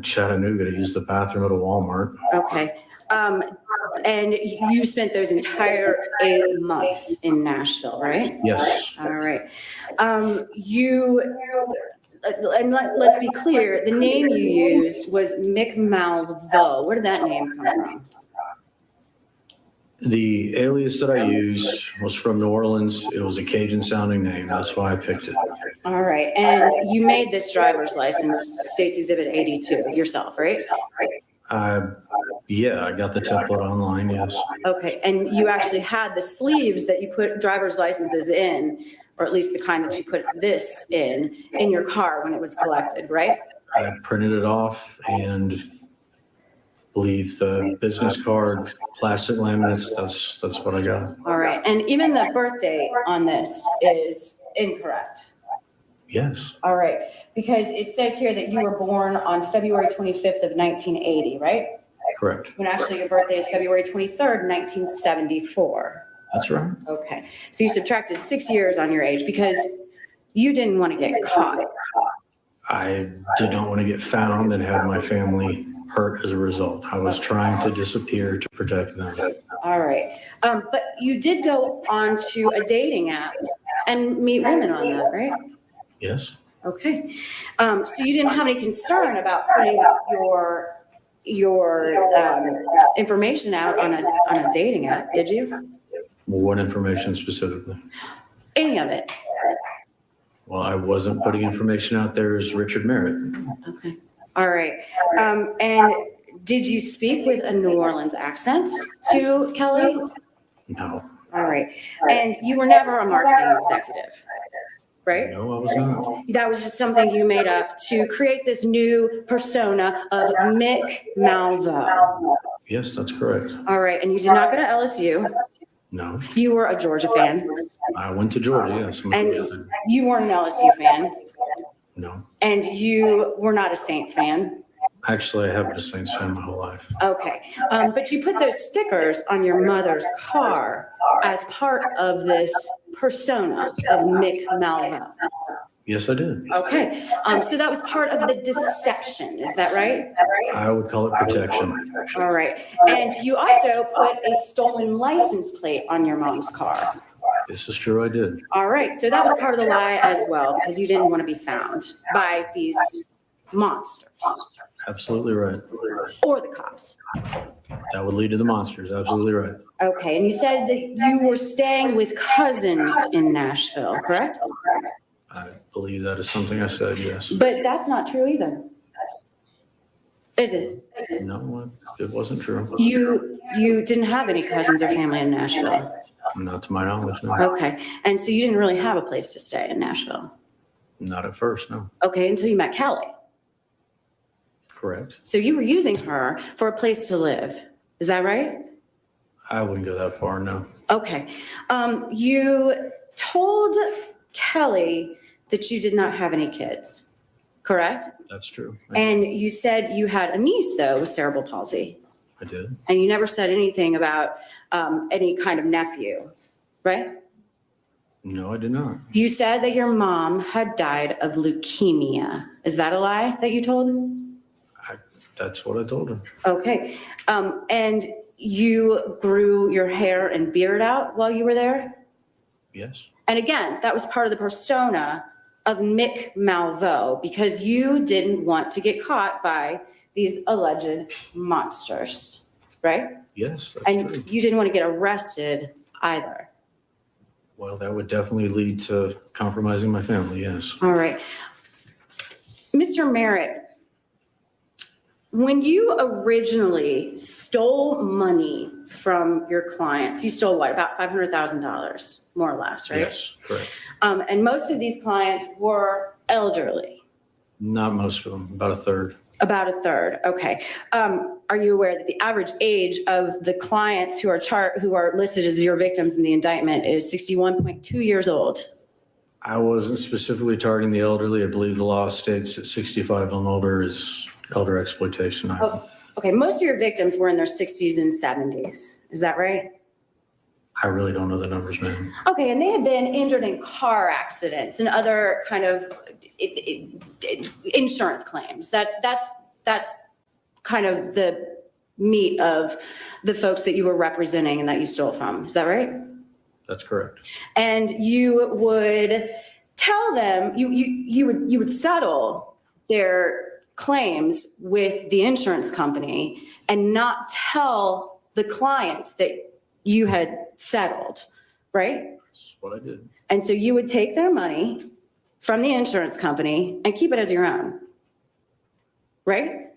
Chattanooga to use the bathroom at a Walmart. Okay. And you spent those entire 8 months in Nashville, right? Yes. All right. Let's be clear, the name you used was Mick Malvo. Where did that name come from? The alias that I used was from New Orleans. It was a Cajun sounding name. That's why I picked it. All right. And you made this driver's license, State's Exhibit 82, yourself, right? Yeah, I got the template online, yes. Okay. And you actually had the sleeves that you put driver's licenses in or at least the kind that you put this in your car when it was collected, right? I printed it off and believe the business card, plastic laminates, that's what I got. All right, and even the birth date on this is incorrect. Yes, All right, because it says here that you were born on February 25th of 1980, right? correct. When actually your birthday is February 23rd, 1974. That's right. Okay, so you subtracted 6 years on your age because you didn't want to get caught. I did not want to get found and have my family hurt as a result. I was trying to disappear to protect them. All right, but you did go on to a dating app and meet women on that, right? Yes, Okay, so you didn't have any concern about putting your information out on a dating app, did you? what information specifically? Any of it? Well, I wasn't putting information out there as Richard Merritt. Okay, all right. And did you speak with a New Orleans accent to Kelly? No, All right, and you were never a marketing executive, right? no, I was not. That was just something you made up to create this new persona of Mick Malvo. Yes, that's correct. All right, and you did not go to LSU. No, You were a Georgia fan, I went to Georgia, yes. and you weren't an LSU fan, No, and you were not a Saints fan. actually, I have been a Saints fan my whole life. Okay, but you put those stickers on your mother's car as part of this persona of Mick Malvo. Yes, I did. Okay, so that was part of the deception, is that right? I would call it protection. All right, and you also put a stolen license plate on your mom's car. This is true, I did. All right, so that was part of the lie as well, because you didn't want to be found by these monsters Absolutely right. or the cops. That would lead to the monsters, absolutely right. Okay, and you said that you were staying with cousins in Nashville, correct? I believe that is something I said, yes. But that's not true either. Is it? No, it wasn't true. You didn't have any cousins or family in Nashville? Not to my knowledge, no. Okay, and so you didn't really have a place to stay in Nashville? Not at first, no. Okay, until you met Kelly. Correct. So you were using her for a place to live. Is that right? I wouldn't go that far, no. Okay. You told Kelly that you did not have any kids, correct? That's true. And you said you had a niece, though, with cerebral palsy. I did. And you never said anything about any kind of nephew, right? No, I did not. You said that your mom had died of leukemia. Is that a lie that you told? That's what I told her. Okay. And you grew your hair and beard out while you were there? Yes. And again, that was part of the persona of Mick Malvo because you didn't want to get caught by these alleged monsters, right? Yes, that's And true. you didn't want to get arrested either. Well, that would definitely lead to compromising my family, yes. All right. Mr. Merritt, when you originally stole money from your clients, you stole what, about $500,000, more or less, right? Yes, correct. And most of these clients were elderly, Not most of them, about a third. about a third. Okay. Are you aware that the average age of the clients who are listed as your victims in the indictment is 61.2 years old? I wasn't specifically targeting the elderly. I believe the law states that 65 and older is elder exploitation. Okay, most of your victims were in their 60s and 70s. Is that right? I really don't know the numbers, ma'am. Okay, and they had been injured in car accidents and other kind of insurance claims. That's kind of the meat of the folks that you were representing and that you stole from. Is that right? That's correct. And you would tell them, you would settle their claims with the insurance company and not tell the clients that you had settled, right? That's what I did. And so you would take their money from the insurance company and keep it as your own, right?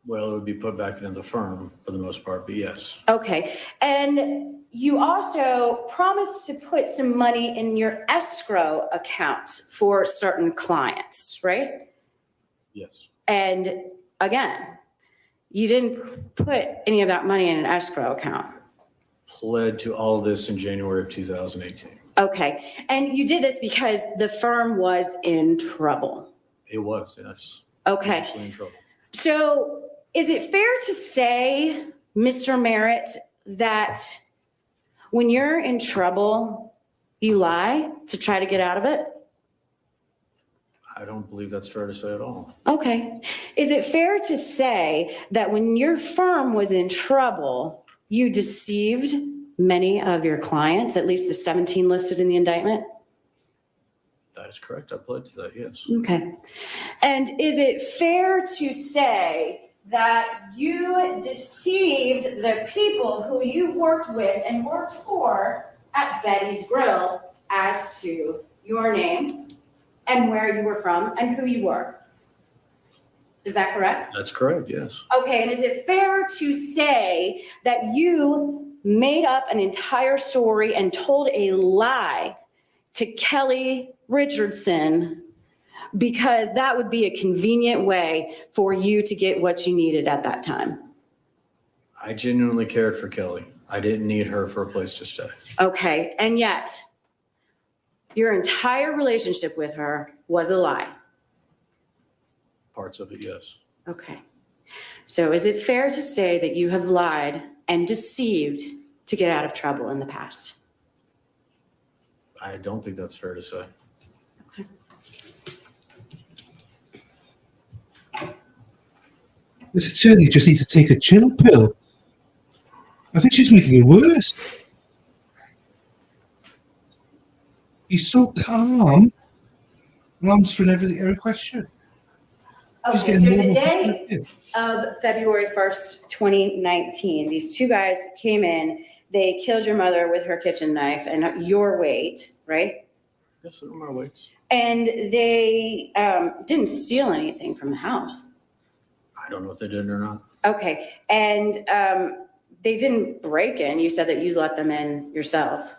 Well, it would be put back into the firm for the most part, but yes. Okay. And you also promised to put some money in your escrow account for certain clients, right? Yes. And again, you didn't put any of that money in an escrow account. Pled to all this in January of 2018. Okay, and you did this because the firm was in trouble. It was, yes. Okay, Actually in trouble. so is it fair to say, Mr. Merritt, that when you're in trouble, you lie to try to get out of it? I don't believe that's fair to say at all. Okay. Is it fair to say that when your firm was in trouble, you deceived many of your clients, at least the 17 listed in the indictment? That is correct. I pled to that, yes. Okay. And is it fair to say that you deceived the people who you worked with and worked for at Betty's Grill as to your name and where you were from and who you were? Is that correct? That's correct, yes. Okay, and is it fair to say that you made up an entire story and told a lie to Kelly Richardson because that would be a convenient way for you to get what you needed at that time? I genuinely cared for Kelly. I didn't need her for a place to stay. Okay, and yet your entire relationship with her was a lie. Parts of it, yes. Okay. So is it fair to say that you have lied and deceived to get out of trouble in the past? I don't think that's fair to say. This attorney just needs to take a chill pill. I think she's making it worse. He's so calm and answering every question. She's Okay, getting so more the and more day perspective. of February 1st, 2019, these two guys came in, they killed your mother with her kitchen knife and your weight, right? Yes, they're my weights. And they didn't steal anything from the house. I don't know if they did or not. Okay, and they didn't break in. You said that you let them in yourself.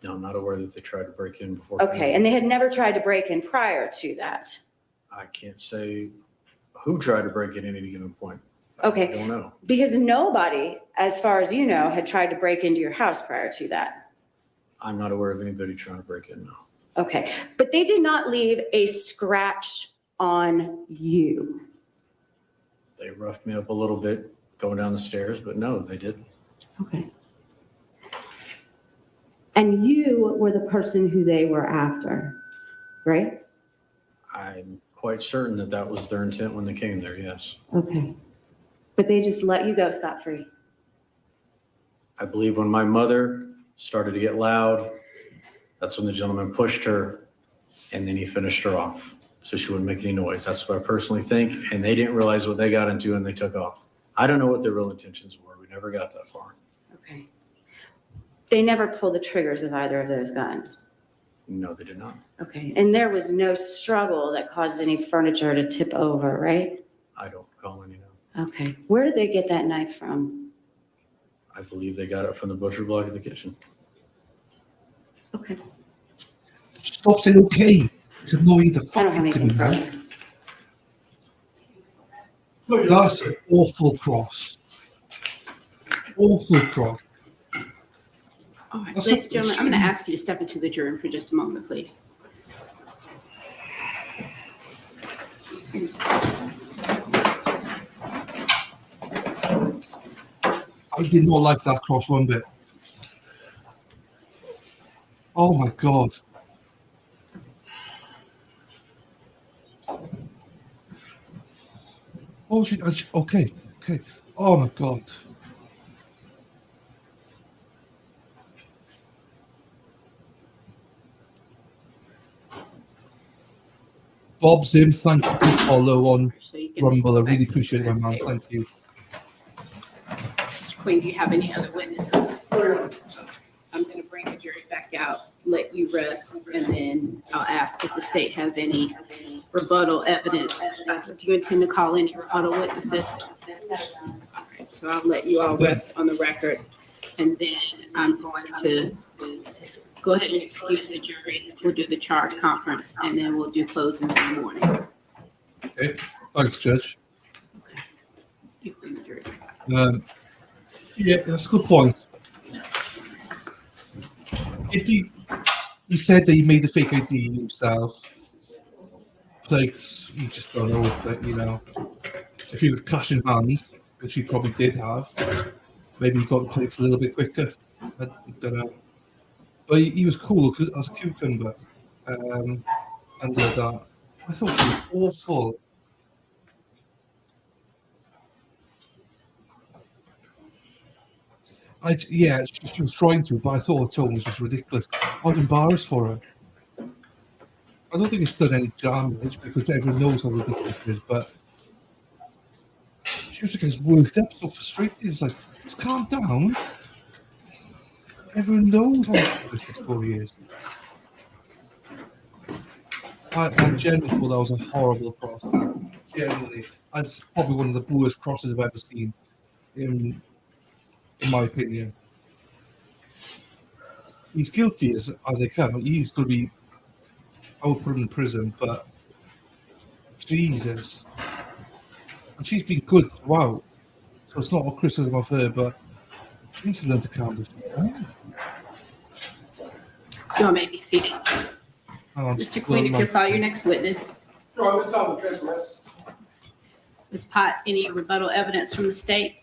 No, I'm not aware that they tried to break in before. Okay, and they had never tried to break in prior to that. I can't say who tried to break in at any given point. Okay. I don't know. Because nobody, as far as you know, had tried to break into your house prior to that. I'm not aware of anybody trying to break in, no. Okay, but they did not leave a scratch on you. They roughed me up a little bit going down the stairs, but no, they didn't. Okay. And you were the person who they were after, right? I'm quite certain that that was their intent when they came there, yes. Okay. But they just let you go scot-free. I believe when my mother started to get loud, that's when the gentleman pushed her and then he finished her off so she wouldn't make any noise. That's what I personally think. And they didn't realize what they got into and they took off. I don't know what their real intentions were. We never got that far. Okay. They never pulled the triggers of either of those guns. No, they did not. Okay. And there was no struggle that caused any furniture to tip over, right? I don't recall any, no. Okay. Where did they get that knife from? I believe they got it from the butcher block in the kitchen. Okay. Stop saying okay. It's annoying the I don't have fuck to me, anything man. further. That's an awful cross. Awful cross. All right, That's ladies and not- gentlemen, I'm going to ask you to step into the jury room for just a moment, please. I did not like that cross one bit. Oh my God. Oh, okay, okay. Oh my God. Bob Zim, thank you for the follow on So you can Rumble. I go back really to the appreciate it, my defense man. table. Thank you. Queen, do you have any other witnesses? I'm going to bring the jury back out, let you rest, and then I'll ask if the state has any rebuttal evidence. Do you intend to call in your rebuttal witnesses? All right, so I'll let you all rest on the record. And then I'm going to go ahead and excuse the jury. We'll do the charge conference, and then we'll do closing in the morning. Okay, thanks, Judge. You bring the jury. Yeah, that's a good point. He said that he made the fake ID himself. Plates, you just don't know if that, if you got cash in hand, which he probably did have, maybe he got the plates a little bit quicker. I don't know. But he was cool as a cucumber. And that. I thought he was awful. She was trying to, but I thought her tone was just ridiculous. I was embarrassed for her. I don't think it's done any damage because everyone knows how ridiculous it is, but she was just worked up, so frustrated. It's like, just calm down. Everyone knows how ridiculous this story is. I genuinely thought that was a horrible cross. Genuinely. That's probably one of the worst crosses I've ever seen, in my opinion. He's guilty as they come. He's going to be, I would put him in prison, but Jesus. And she's been good throughout. So it's not a criticism of her, but she needs to learn to calm down. You may be seated. Mr. Queen, if you'll call your next witness. Sure, this time the transcript. Ms. Pott, any rebuttal evidence from the state?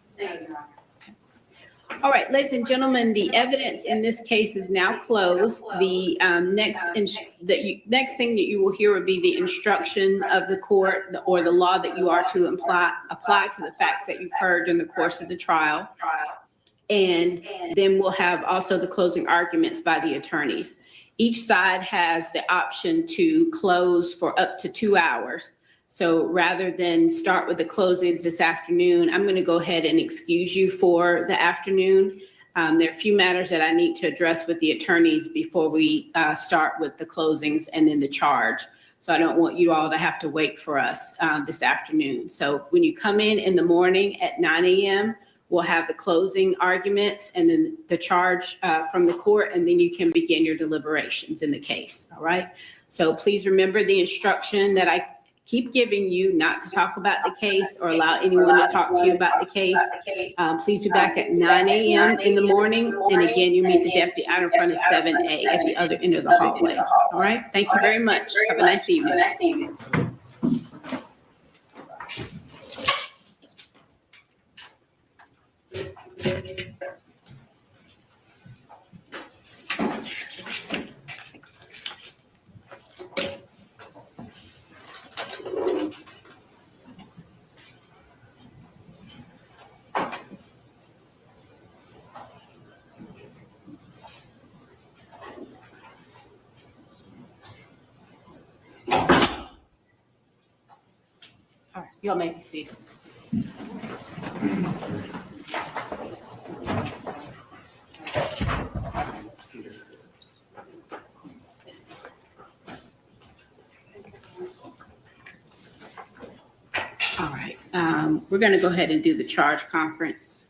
All right, ladies and gentlemen, the evidence in this case is now closed. The next thing that you will hear would be the instruction of the court or the law that you are to apply to the facts that you've heard in the course of the trial. And then we'll have also the closing arguments by the attorneys. Each side has the option to close for up to 2 hours. So rather than start with the closings this afternoon, I'm going to go ahead and excuse you for the afternoon. There are a few matters that I need to address with the attorneys before we start with the closings and then the charge. So I don't want you all to have to wait for us this afternoon. So when you come in the morning at 9 a.m., we'll have the closing arguments and then the charge from the court, and then you can begin your deliberations in the case. All right. So please remember the instruction that I keep giving you, not to talk about the case or allow anyone to talk to you about the case. Please be back at 9 a.m. in the morning. And again, you meet the deputy out in front of 7A at the other end of the hallway. All right. Thank you very much. Have a nice evening. All right, y'all may be seated. All right, we're going to go ahead and do the charge conference.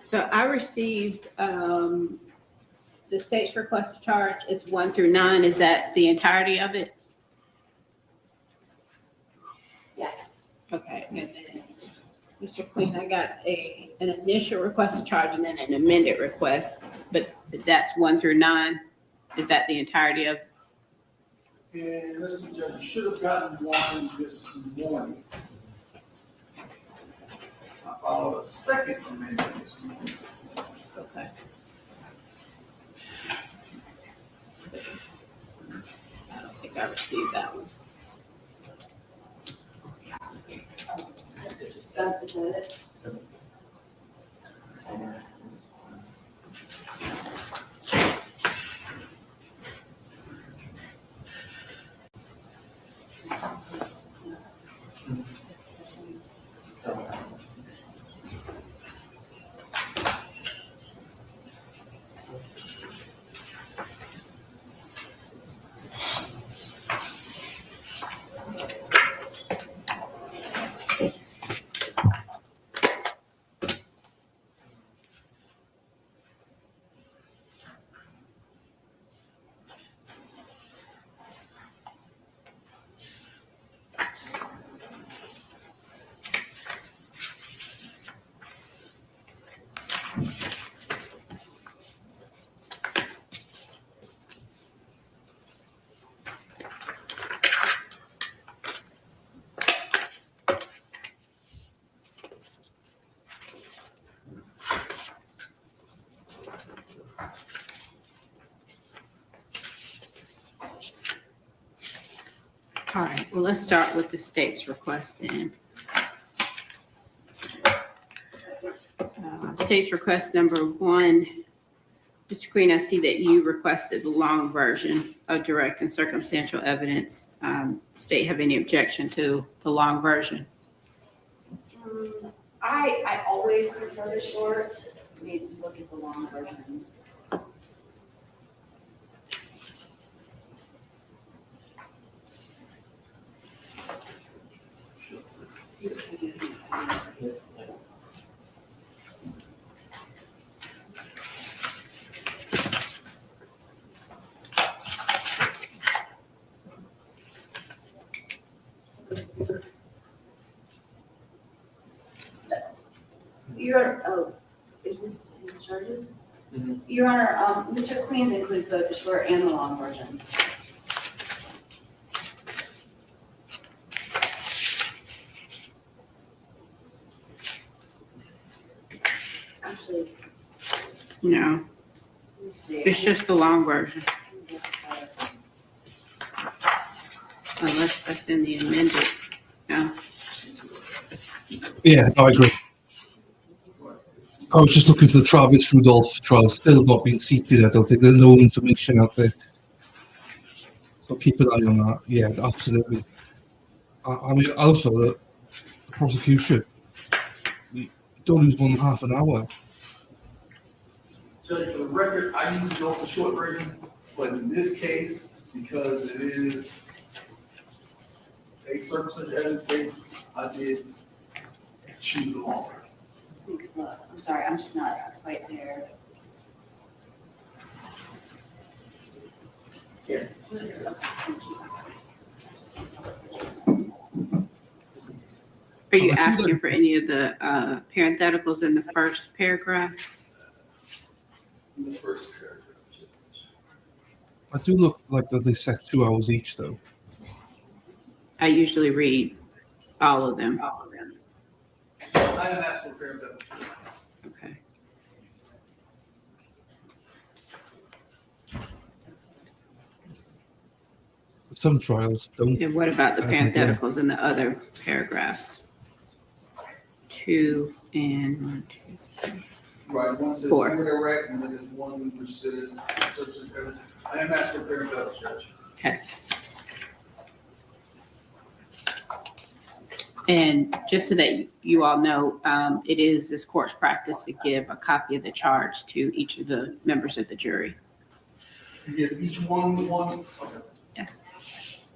So I received the state's request to charge. It's 1 through 9. Is that the entirety of it? Yes. Okay. And then, Mr. Queen, I got an initial request to charge and then an amended request, but that's 1 through 9. Is that the entirety of? And let's see, Judge, you should have gotten one this morning. I followed a second amendment this morning. Okay. I don't think I received that one. All right, well, let's start with the state's request then. State's request number 1, Mr. Green, I see that you requested the long version of direct and circumstantial evidence. State have any objection to the long version? I always prefer the short. Maybe look at the long version. Is this his charges? Your Honor, Mr. Queens includes both the short and the long version. Actually, No, let me see. it's just the long version. Unless that's in the amended. No. Yeah, no, I agree. I was just looking for the Travis Rudolph trial, still not being seated. I don't think there's no information out there. So keep an eye on that. Yeah, absolutely. I mean, also the prosecution. You don't lose more than half an hour. Judge, for the record, I usually go for short version, but in this case, because it is a circumstantial evidence case, I did choose the long version. Look, I'm sorry, I'm just not quite there. Yeah. Okay, thank you. Are you I do asking like- for any of the parentheticals in the first paragraph? In the first paragraph. I do look like that they set 2 hours each, though. I usually read all of them. I didn't ask for a parenthetical. Okay. Some trials don't. And what about the I think, yeah. parentheticals in the other paragraphs? 2 and 1, 2, 3. Right, one says Four. indirect, and then there's one which says circumstantial evidence. I am asking for a parenthetical, Judge. Okay. And just so that you all know, it is this court's practice to give a copy of the charge to each of the members of the jury. You give each one, okay. Yes.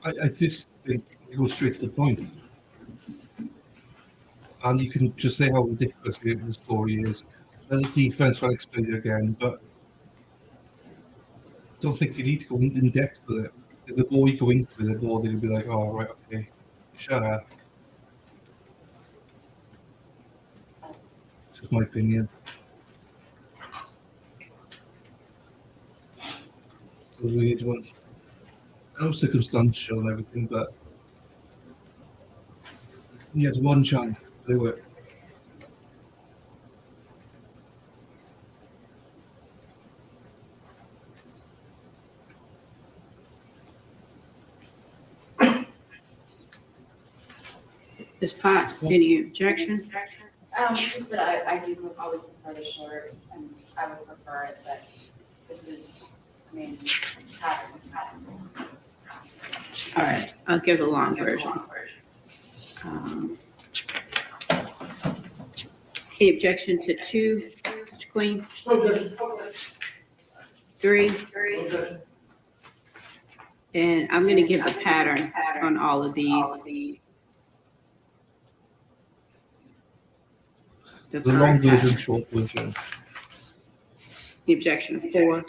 I just think you go straight to the point. And you can just say how ridiculous the story is. Let the defense try to explain it again, but I don't think you need to go in depth with it. The more you go into it, the more they'll be like, oh, right, okay, shut up. Just my opinion. a weird one. I know circumstantial and everything, but he had one chance to do it. Ms. Potts, any objection? Just that I do always prefer the short, and I would prefer it, but this is, I mean, pattern. All right, I'll give the long version. Any objection to 2, Mr. Queen? 3? And I'm going to give a pattern on all of these. The The long correct version, pattern. short version. The objection of 4,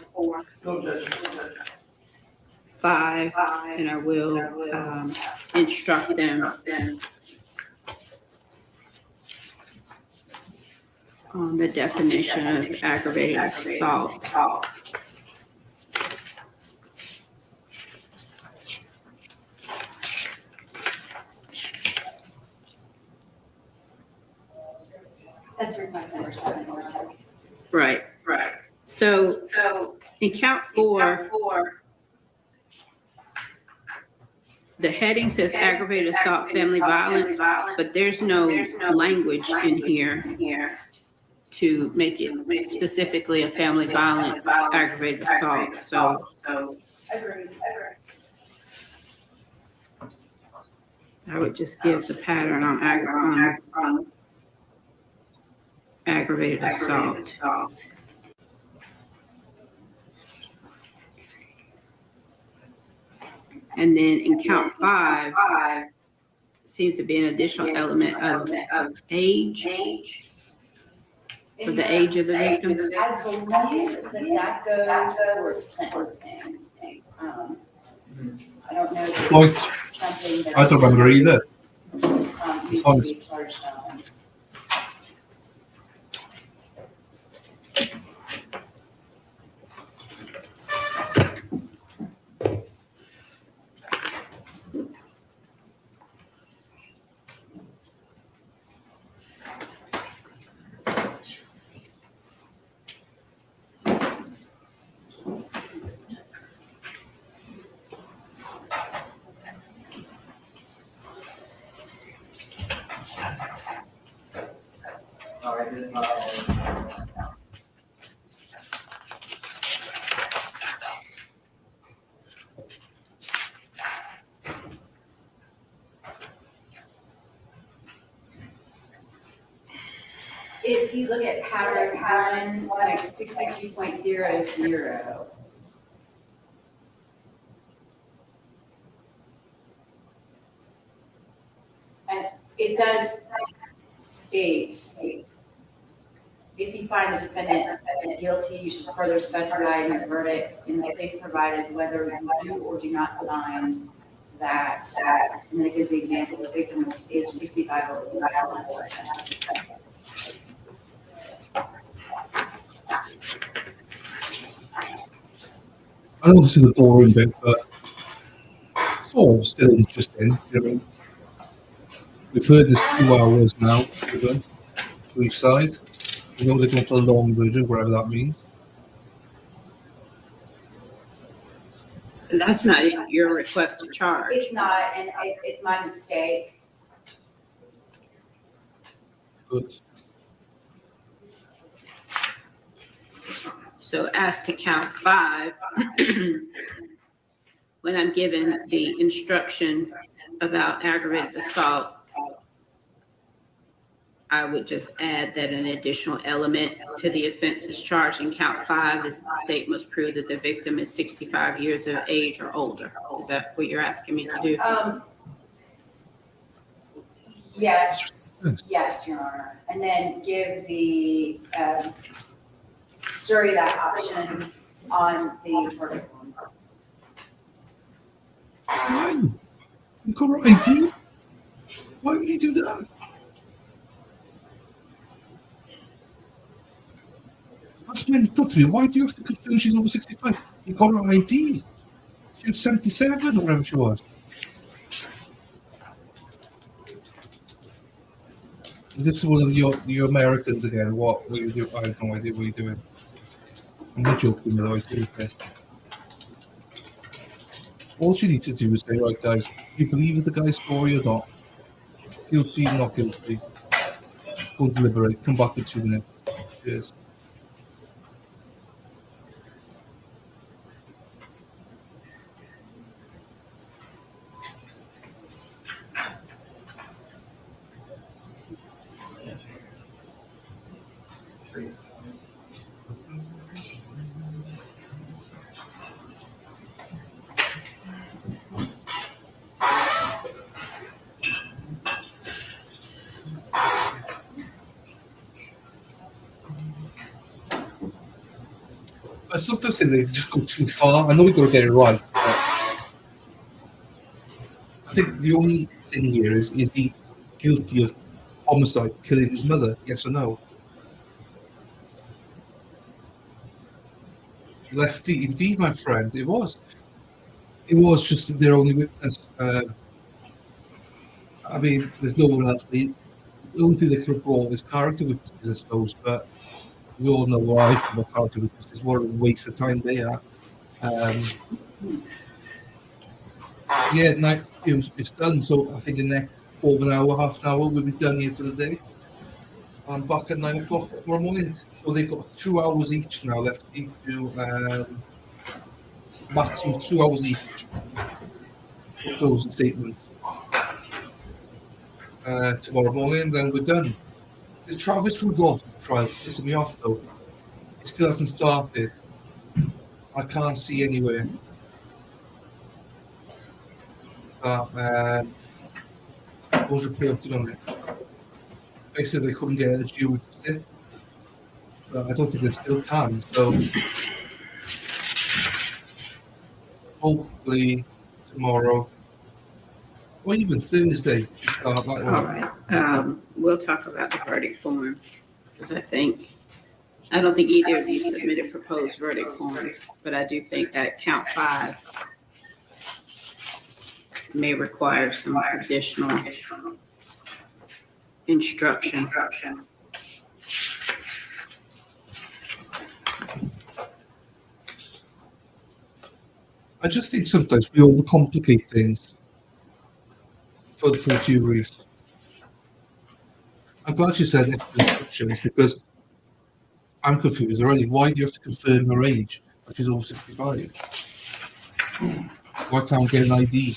5, and I will instruct them on the definition of aggravated assault. That's request number 7. Right. So in count 4, the heading says aggravated assault, family violence, but there's no language in here to make it specifically a family violence aggravated assault. So Agreed. I would just give the pattern on aggravated assault. And then in count 5, seems to be an additional element of age, for the age of the victim. I believe that goes for sentencing. I don't know if Point. it's something that. I don't remember either. Needs to be charged on. If you look at pattern 1, like 62.00. And it does state, if you find the defendant guilty, you should further specify in your verdict in the case provided whether you do or do not find that, and then it gives the example, the victim was age 65 or older. I know this is a boring bit, but it's all still interesting. You know what I mean? We've heard this 2 hours now, to each side. We know they're going to a long version, whatever that means. And that's not in your request to charge. It's not, and it's my mistake. Good. So as to count 5, when I'm given the instruction about aggravated assault, I would just add that an additional element to the offenses charged in count 5 is the state must prove that the victim is 65 years of age or older. Is that what you're asking me to do? Yes, Your Honor. And then give the jury that option on the verdict form. Why? You got an idea? Why would you do that? That's mental to me. Why do you have to confirm she's over 65? You got her ID. She was 77 or whatever she was. Is this one of your Americans again? What were you doing? I have no idea what you're doing. I'm not joking, though. I do this. All you need to do is say, right, guys, do you believe the guy's story or not? Guilty, not guilty. Go deliberate. Come back in 2 minutes. Cheers. I sometimes think they just go too far. I know we've got to get it right, but I think the only thing here is he guilty of homicide, killing his mother? Yes or no? Lefty, indeed, my friend. It was. It was just their only witness. I mean, there's no one else. The only thing they could have brought is character witnesses, I suppose, but we all know what I think about character witnesses. What a waste of time they are. Yeah, night, it's done. So I think in the next over an hour, half an hour, we'll be done here for the day. I'm back at 9 o'clock tomorrow morning. So they've got 2 hours each now left to maximum 2 hours each for closing statements. Tomorrow morning, then we're done. This Travis Rudolph trial pissing me off though. It still hasn't started. I can't see anywhere. Was reported on it. Basically, they couldn't get a jury to sit. But I don't think they still can. So hopefully tomorrow, or even Thursday, start that one. All right. We'll talk about the verdict form because I don't think either of you submitted proposed verdict forms, but I do think that count 5 may require some additional instruction. I just think sometimes we overcomplicate things for juries. I'm glad you said instructions because I'm confused already. Why do you have to confirm her age, which is over 65? Why can't we get an ID?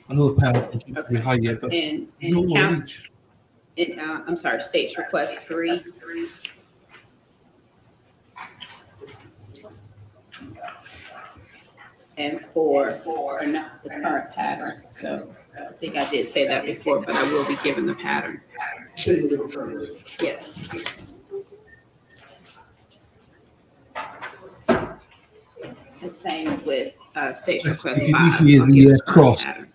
I know the penalty can be higher, but And no count, age. I'm sorry, state's request 3. And 4 are not the current pattern. So I think I did say that before, but I will be given the pattern. Yes. The same with state's request 5. You hear the cross. Pattern.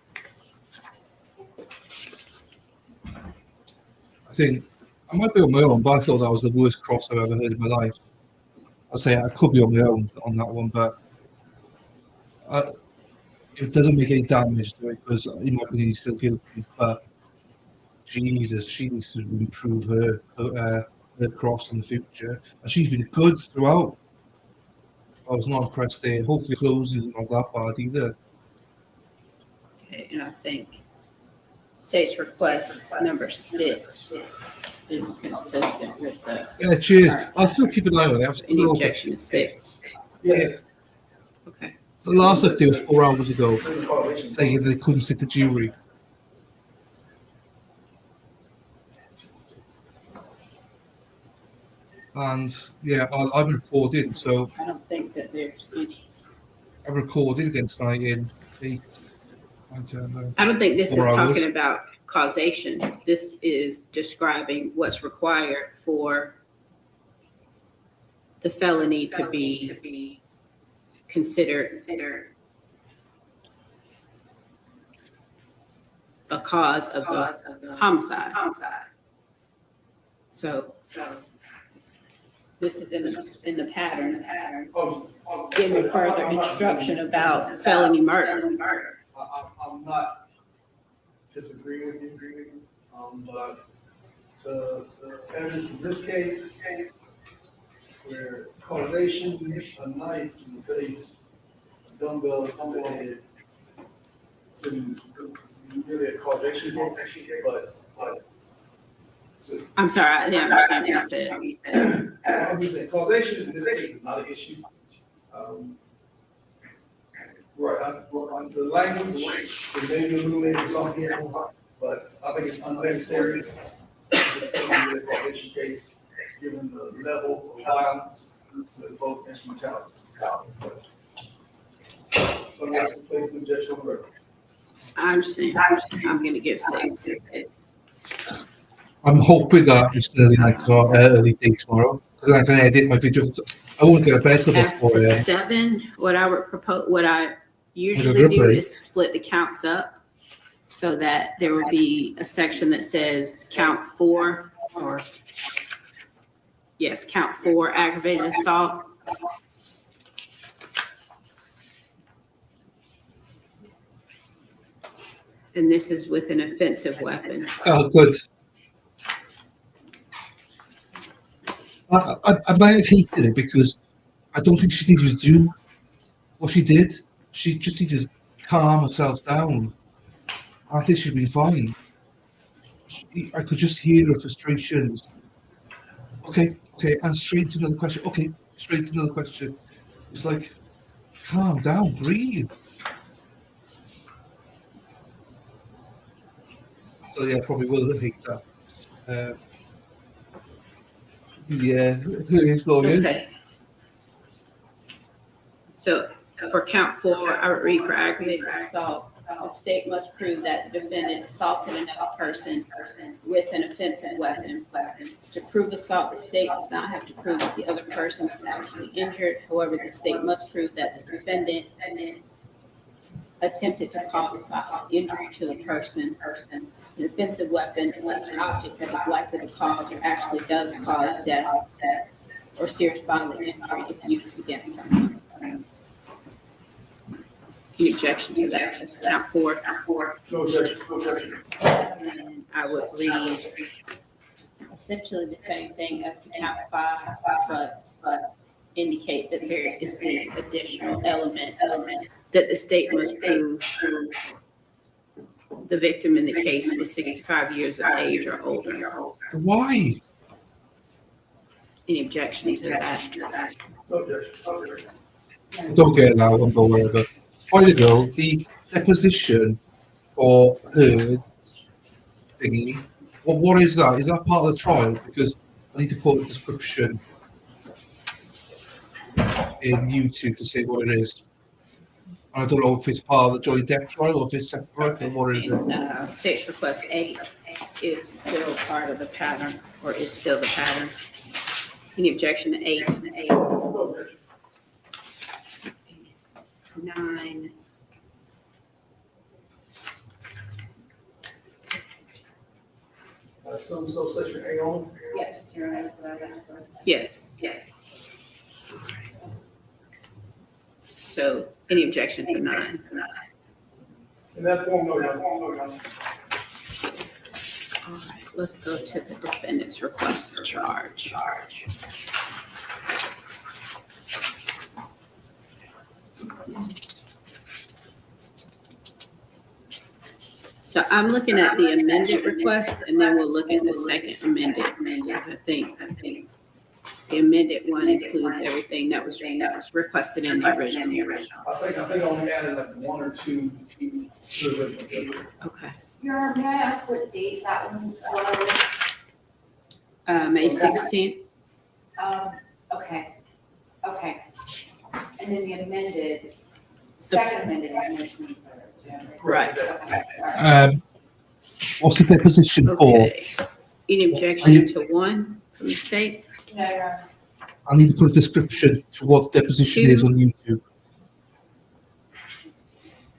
I think I might be on my own, but I thought that was the worst cross I've ever heard in my life. I'll say I could be on my own on that one, but it doesn't make any damage to it because in my opinion he's still guilty. But Jesus, she needs to improve her cross in the future, and she's been good throughout. I was not impressed there. Hopefully, close isn't not that bad either. Okay, and I think state's request number 6 is consistent with the. Yeah, cheers. current I'll still keep an eye on it. Any objection to 6? Yeah. Okay. The last update was 4 hours ago, saying they couldn't sit the jury. And yeah, I'm recording, so I don't think that there's any. I recorded against 9 in 8. I don't know. I don't think this is 4 hours. talking about causation. This is describing what's required for the felony to be considered a cause of a homicide. So this is in the pattern, Oh, giving further instruction about felony murder. I'm not disagreeing with you, but the evidence in this case, where causation, a knife in the face, a dumbbell to the head, it's really a causation case, but. I'm sorry, I didn't understand what you said. I'm just saying, causation in this case is not an issue. Right, on the language, it may be illuminated some here, but I think it's unnecessary. It's a causation case, given the level of violence with both instrumentalities. So that's the place the judge will record. I understand. I'm gonna give 6. I'm hoping that it's early night tomorrow, early day tomorrow, because I can edit my video. I won't get a bed till As 4 to a.m. 7, what I would propose, what I usually good do break. is split the counts up so that there will be a section that says count 4 or, yes, count 4 aggravated assault. And this is with an offensive weapon. Oh, good. I might have hated it because I don't think she needed to do what she did. She just needed to calm herself down. I think she'd be fine. I could just hear her frustrations. Okay, and straight to another question. Okay, straight to another question. It's like, calm down, breathe. So yeah, probably will hate that. Yeah, it's long. Okay. So for count 4, I would read for aggravated assault. The state must prove that the defendant assaulted another person with an offensive weapon. To prove assault, the state does not have to prove that the other person was actually injured. However, the state must prove that the defendant attempted to cause injury to the person. An offensive weapon is an object that is likely to cause or actually does cause death or serious bodily injury if used against someone. Any objection to that? That's count 4. No objection. And I would read essentially the same thing as to count 5, but indicate that there is the additional element that the state must prove the victim in the case was 65 years of age or older. Why? Any objection to that? No objection. Don't get that one, don't worry about it. Point of view, the deposition for her thingy, well, what is that? Is that part of the trial? Because I need to put a description in YouTube to say what it is. I don't know if it's part of the Johnny Depp trial or if it's separate or what it is. State's request 8 is still part of the pattern, or is still the pattern. Any objection to 8? 9. Some subsection A on. Yes, you're right. Yes. So any objection to 9? In that form, no. All right, let's go to the defendant's request to charge. So I'm looking at the amended request, and then we'll look at the second amended. Because I think the amended one includes everything that was requested in the original. I think I only added like 1 or 2 to the original. Okay. Your Honor, may I ask what date that one was? May 16th. Okay. And then the amended, second amended is May 23rd. Right. Okay, all right. What's the deposition for? Okay. Any objection to 1 from the state? No, Your Honor. I need to put a description to what the deposition is on YouTube.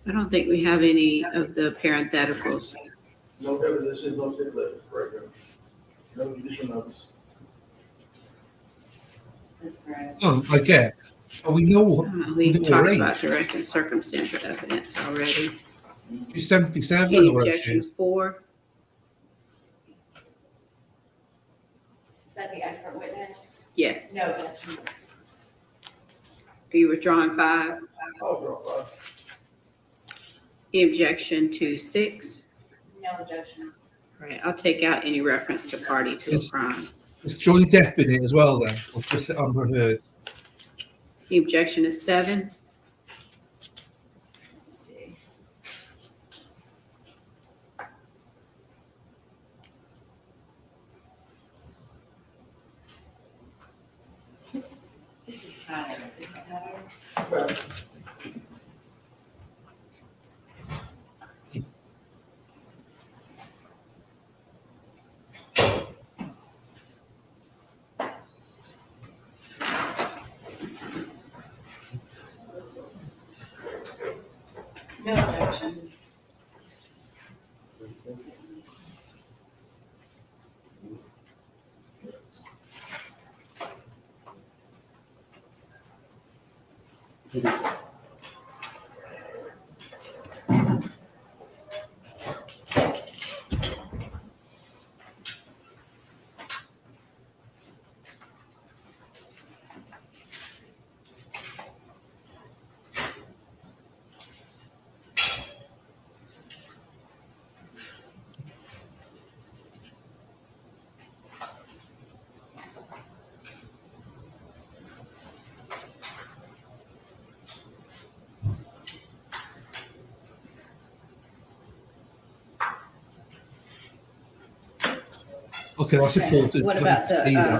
I don't think we have any of the parentheticals. No deposition, no stipulation, correct? No judicial notice. That's correct. Oh, I get. But we know We know her talked age. about direct and circumstantial evidence already. She's 77 Any or whatever she objection is. for? Is that the expert witness? Yes. No objection. Are you withdrawing 5? I'll draw 5. Any objection to 6? No objection. All right, I'll take out any reference to party to a Yes. crime. Is Johnny Depp in it as well then? Or just Amber Heard? The objection is 7. Let's see. This is higher. This is higher. No objection. Okay, that's important. What about the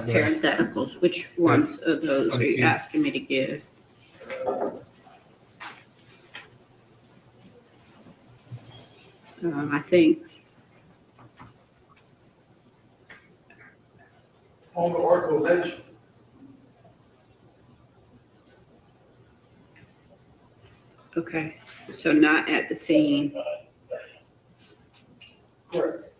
parentheticals? Which ones of those are you asking me to give? I think, On the article alleged. okay, so not at the scene. Correct.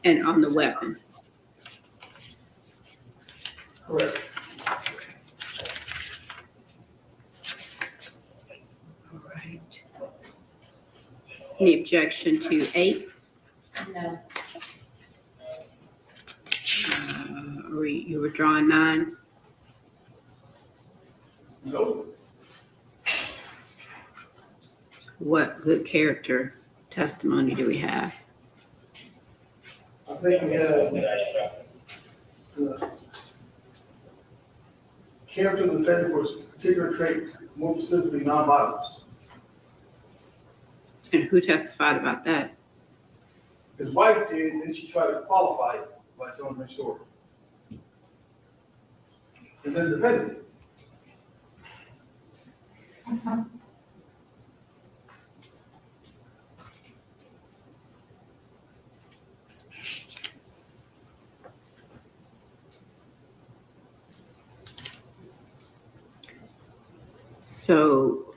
And on the weapon. Correct. All right. Any objection to 8? No. You were drawing 9? No. What good character testimony do we have? I think we have the character of the defendant for his particular trait, more specifically nonviolence. And who testified about that? His wife did, and then she tried to qualify it by telling her story. And then the defendant did. So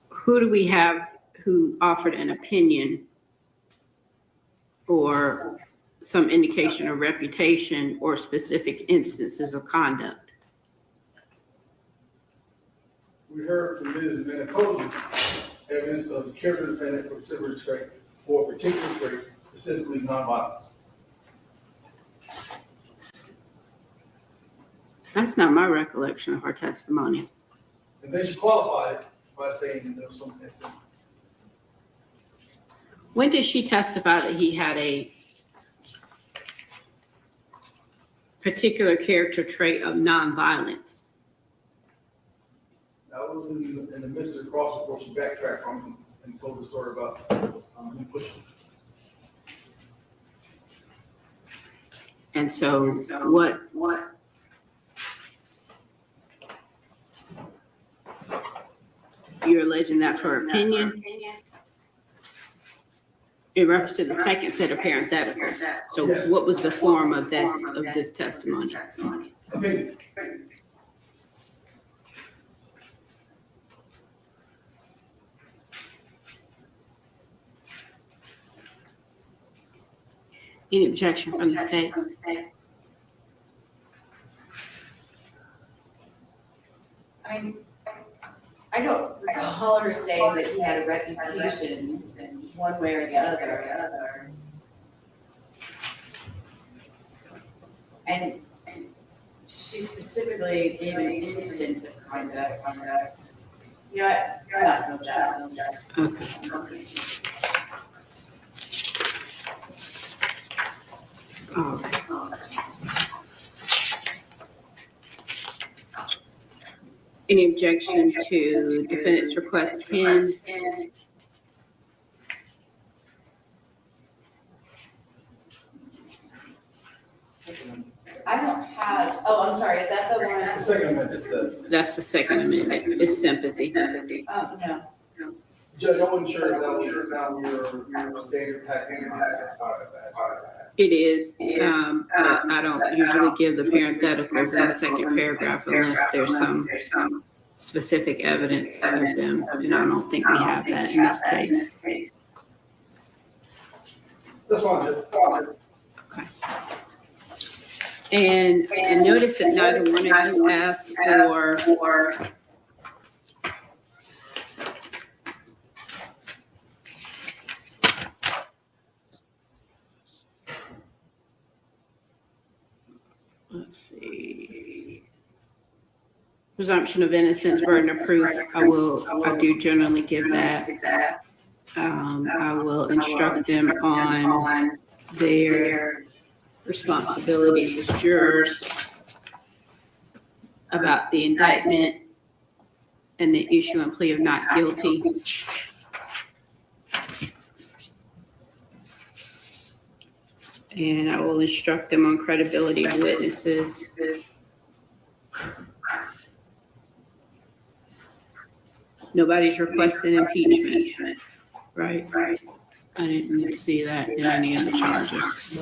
who do we have who offered an opinion or some indication of reputation or specific instances of conduct? We heard from Ms. Manacozy evidence of the character of the defendant for particular trait, for a particular trait, specifically nonviolence. That's not my recollection of her testimony. And then she qualified it by saying there was some instance. When did she testify that he had a particular character trait of nonviolence? That was in the midst of the cross before she backtracked from him and told the story about him pushing. And so what you're alleging that's her opinion in reference to the second set of parentheticals. So Yes. what was the form of this testimony? Opinion. Any objection from the state? I mean, I don't recall her saying that he had a reputation one way or the other. And she specifically gave an instance of conduct. You know what, I'm not gonna object. Okay. All right. Any objection to defendant's request 10? I don't have, oh, I'm sorry, is that the one? The second amendment is this. That's the second amendment. It's sympathy. Oh, no. Judge, I wasn't sure if that was your standard package or not part of that. It is, but I don't usually give the parentheticals in the second paragraph unless there's some specific evidence of them, and I don't think we have that in this case. That's fine, Judge. Okay. And I noticed that neither one of you asked for let's see. Presumption of innocence, burden of proof. I do generally give that. I will instruct them on their responsibilities as jurors about the indictment and the issue and plea of not guilty. And I will instruct them on credibility of witnesses. Nobody's requesting impeachment, right? I didn't see that in any of the charges.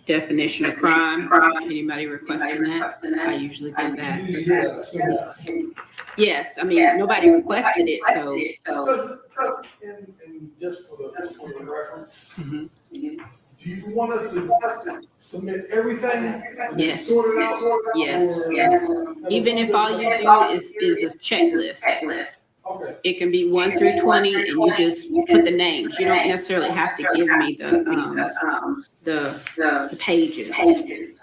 Definition of crime, anybody requesting that? I usually give that. Yes, I mean, nobody requested it, so. And just for the reference, Mhm. do you want us to submit everything? Yes. Sorted out? Yes. Or- Even if all you do is a checklist. Okay. It can be 1 through 20 and you just put the names. You don't necessarily have to give me the pages.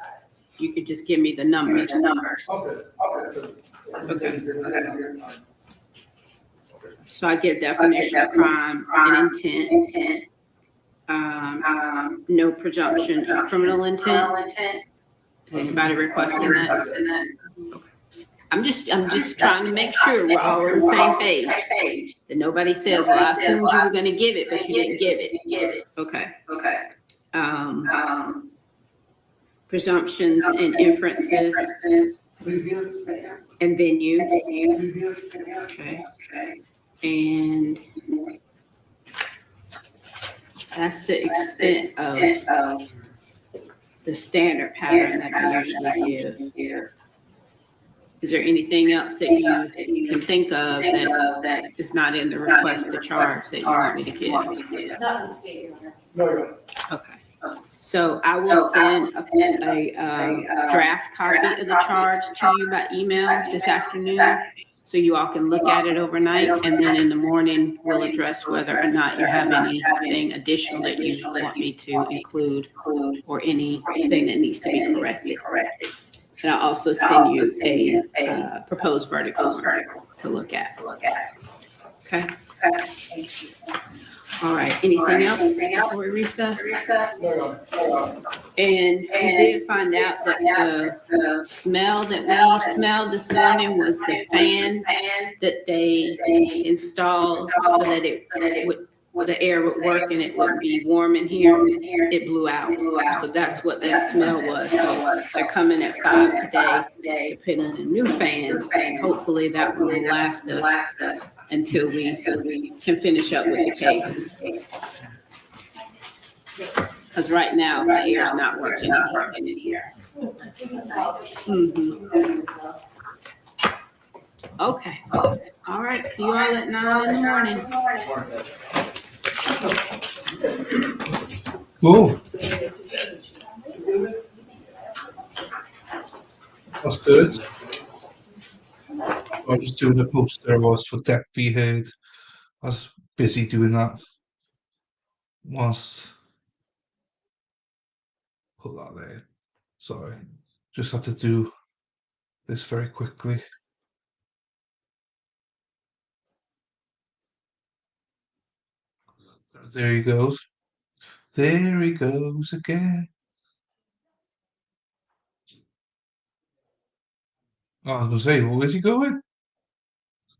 You could just give me the numbers. Okay. So I give definition of crime and intent. No presumption of criminal intent. Anybody requesting that? I'm just trying to make sure we're all on the same page. That nobody says, well, I assumed you were gonna give it, but you didn't give it. Okay. Presumptions and inferences and venue. Okay. And that's the extent of the standard pattern that I usually give. Is there anything else that you can think of that is not in the request to charge that you want me to give? Not from the state, Your Honor. No, you're right. Okay. So I will send a draft copy of the charge to you by email this afternoon, so you all can look at it overnight, and then in the morning, we'll address whether or not you have anything additional that you want me to include or anything that needs to be corrected. And I'll also send you a proposed verdict form to look at. Okay? All right, anything else before we recess? And we did find out that the smell that we smelled this morning was the fan that they installed so that the air would work and it would be warm in here. It blew out. So that's what that smell was. So they're coming at 5 today. They're putting in a new fan. Hopefully that will last us until we can finish up with the case. Because right now the air is not working in here. Mhm. Okay. All right, see you all at 9 in the morning. Cool. That's good. I was doing a poster was for Deck V Heard. I was busy doing that. Whilst put that there. Sorry. Just had to do this very quickly. There he goes. There he goes again. Oh, I was gonna say, well, where's he going?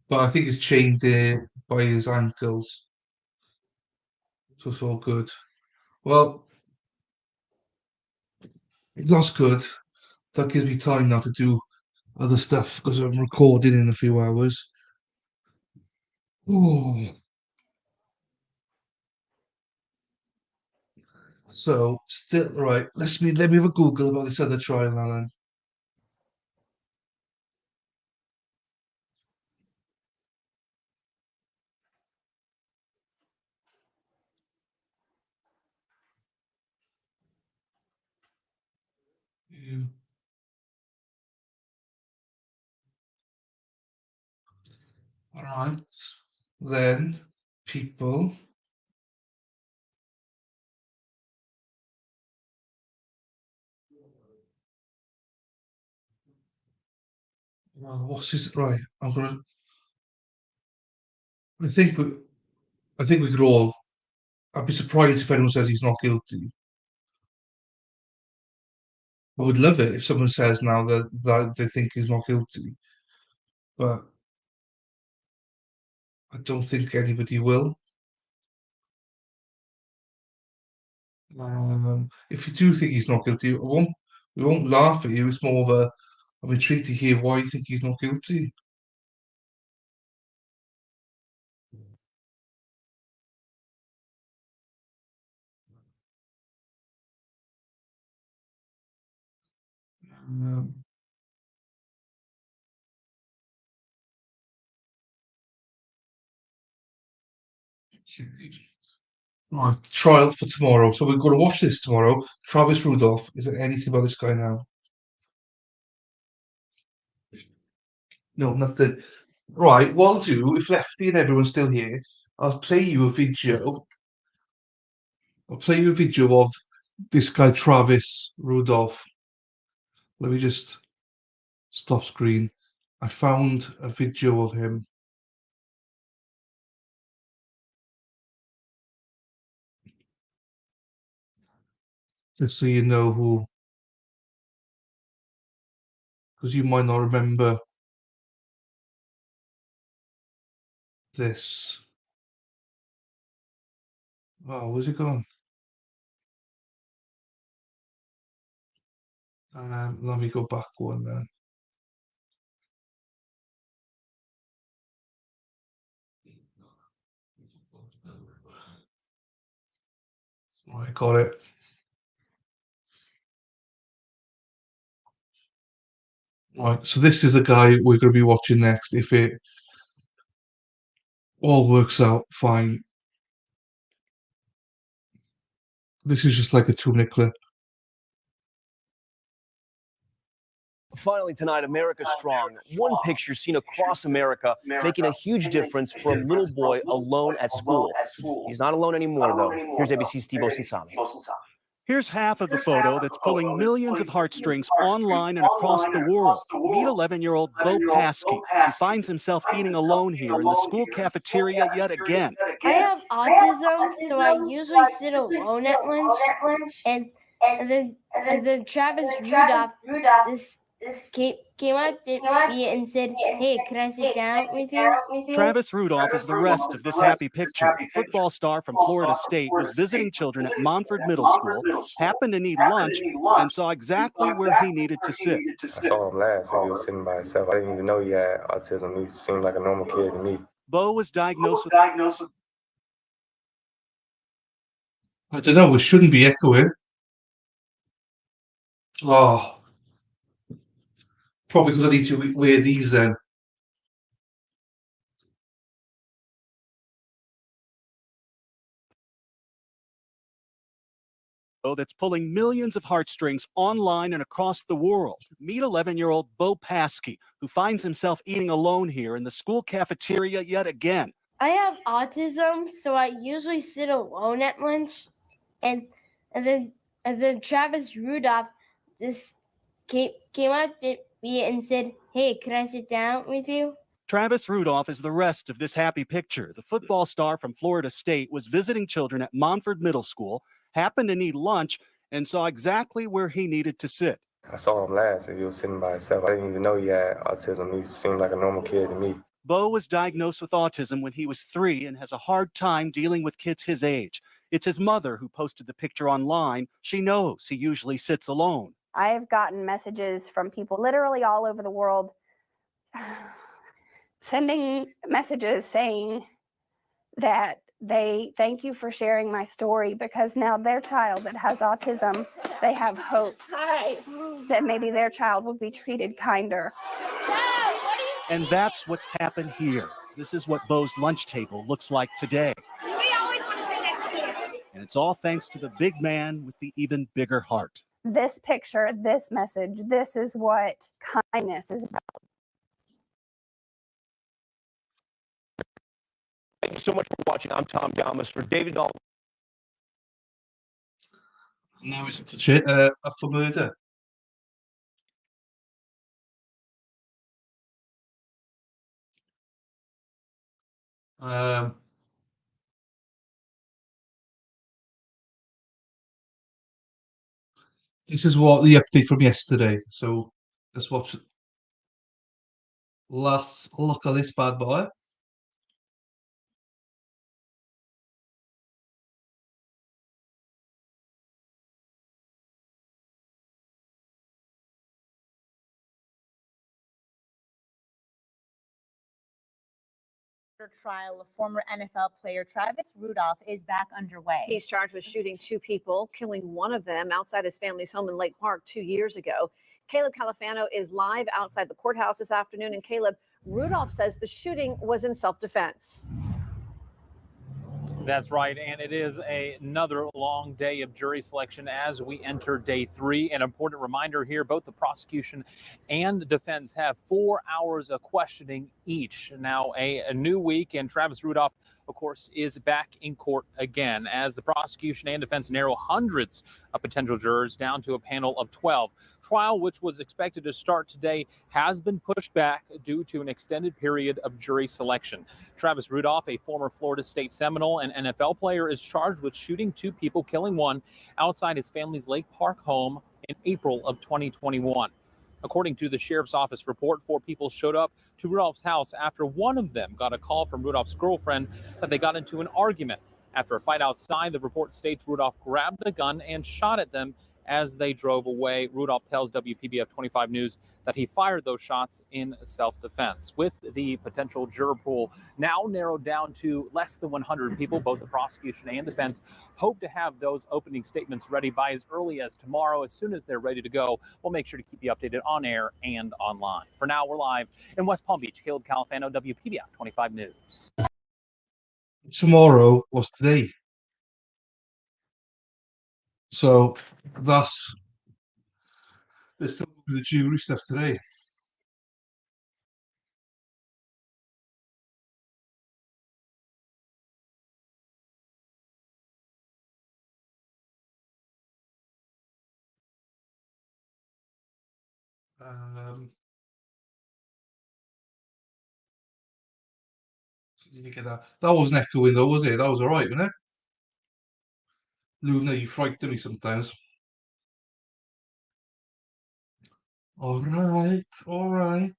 But I think he's chained there by his ankles. So it's all good. Well, that's good. That gives me time now to do other stuff because I'm recording in a few hours. Ooh. So still right. Let me have a Google about this other trial, Alan. Yeah. All right. Then people. Well, what's his right? I'm gonna. I think we. I think we could all. I'd be surprised if anyone says he's not guilty. I would love it if someone says now that they think he's not guilty, but I don't think anybody will. If you do think he's not guilty, we won't laugh at you. It's more of a. I'm intrigued to hear why you think he's not guilty. Um, right, trial for tomorrow. So we're going to watch this tomorrow. Travis Rudolph. Is there anything about this guy now? No, nothing. Right, what I'll do, if Lefty and everyone's still here, I'll play you a video. I'll play you a video of this guy, Travis Rudolph. Let me just stop screen. I found a video of him. Just so you know who, because you might not remember this. Oh, where's it gone? Let me go back one then. I got it. Right, so this is the guy we're going to be watching next. If it all works out fine, this is just like a 2-minute clip. Finally tonight, America Strong. One picture seen across America making a huge difference for a little boy alone at school. He's not alone anymore, though. Here's ABC's Steve Osinsami. Here's half of the photo that's pulling millions of heartstrings online and across the world. Meet 11-year-old Bo Paskey. He finds himself eating alone here in the school cafeteria yet again. I have autism, so I usually sit alone at lunch, and then Travis Rudolph came up to me and said, "Hey, can I sit down with you?" Travis Rudolph is the rest of this happy picture. The football star from Florida State was visiting children at Montford Middle School, happened to need lunch, and saw exactly where he needed to sit. I saw him last, and he was sitting by himself. I didn't even know he had autism. He seemed like a normal kid to me. Bo was diagnosed with... I don't know, it shouldn't be echoing. Oh. Probably because I need to wear these then. that's pulling millions of heartstrings online and across the world. Meet 11-year-old Bo Paskey, who finds himself eating alone here in the school cafeteria yet again. I have autism, so I usually sit alone at lunch, and then Travis Rudolph just came up to me and said, "Hey, can I sit down with you?" Travis Rudolph is the rest of this happy picture. The football star from Florida State was visiting children at Montford Middle School, happened to need lunch, and saw exactly where he needed to sit. I saw him last and he was sitting by himself. I didn't even know he had autism. He seemed like a normal kid to me. Bo was diagnosed with autism when he was 3 and has a hard time dealing with kids his age. It's his mother who posted the picture online. She knows he usually sits alone. I have gotten messages from people literally all over the world sending messages saying that they thank you for sharing my story because now their child that has autism, they have hope that maybe their child will be treated kinder. And that's what's happened here. This is what Bo's lunch table looks like today. And it's all thanks to the big man with the even bigger heart. This picture, this message, this is what kindness is about. Thank you so much for watching. I'm Tom Galmas for David Dahl. Now he's up for murder. This is what the update from yesterday. So let's watch it. Let's look at this bad boy. Trial of former NFL player Travis Rudolph is back underway. He's charged with shooting 2 people, killing one of them outside his family's home in Lake Park 2 years ago. Caleb Califano is live outside the courthouse this afternoon. And Caleb, Rudolph says the shooting was in self-defense. That's right, and it is another long day of jury selection as we enter day 3. An important reminder here, both the prosecution and the defense have 4 hours of questioning each. Now, a new week, and Travis Rudolph, of course, is back in court again as the prosecution and defense narrow hundreds of potential jurors down to a panel of 12. Trial, which was expected to start today, has been pushed back due to an extended period of jury selection. Travis Rudolph, a former Florida State Seminole and NFL player, is charged with shooting 2 people, killing one outside his family's Lake Park home in April of 2021. According to the sheriff's office report, 4 people showed up to Rudolph's house after one of them got a call from Rudolph's girlfriend that they got into an argument. After a fight outside, the report states Rudolph grabbed a gun and shot at them as they drove away. Rudolph tells WPBF 25 News that he fired those shots in self-defense. With the potential juror pool now narrowed down to less than 100 people, both the prosecution and defense hope to have those opening statements ready by as early as tomorrow. As soon as they're ready to go, we'll make sure to keep you updated on air and online. For now, we're live in West Palm Beach. Caleb Califano, WPBF 25 News. Tomorrow was today. So there's still the jury stuff today. Did you get that? That wasn't echoing though, was it? That was all right, wasn't it? Luna, you frighten me sometimes. All right, all right.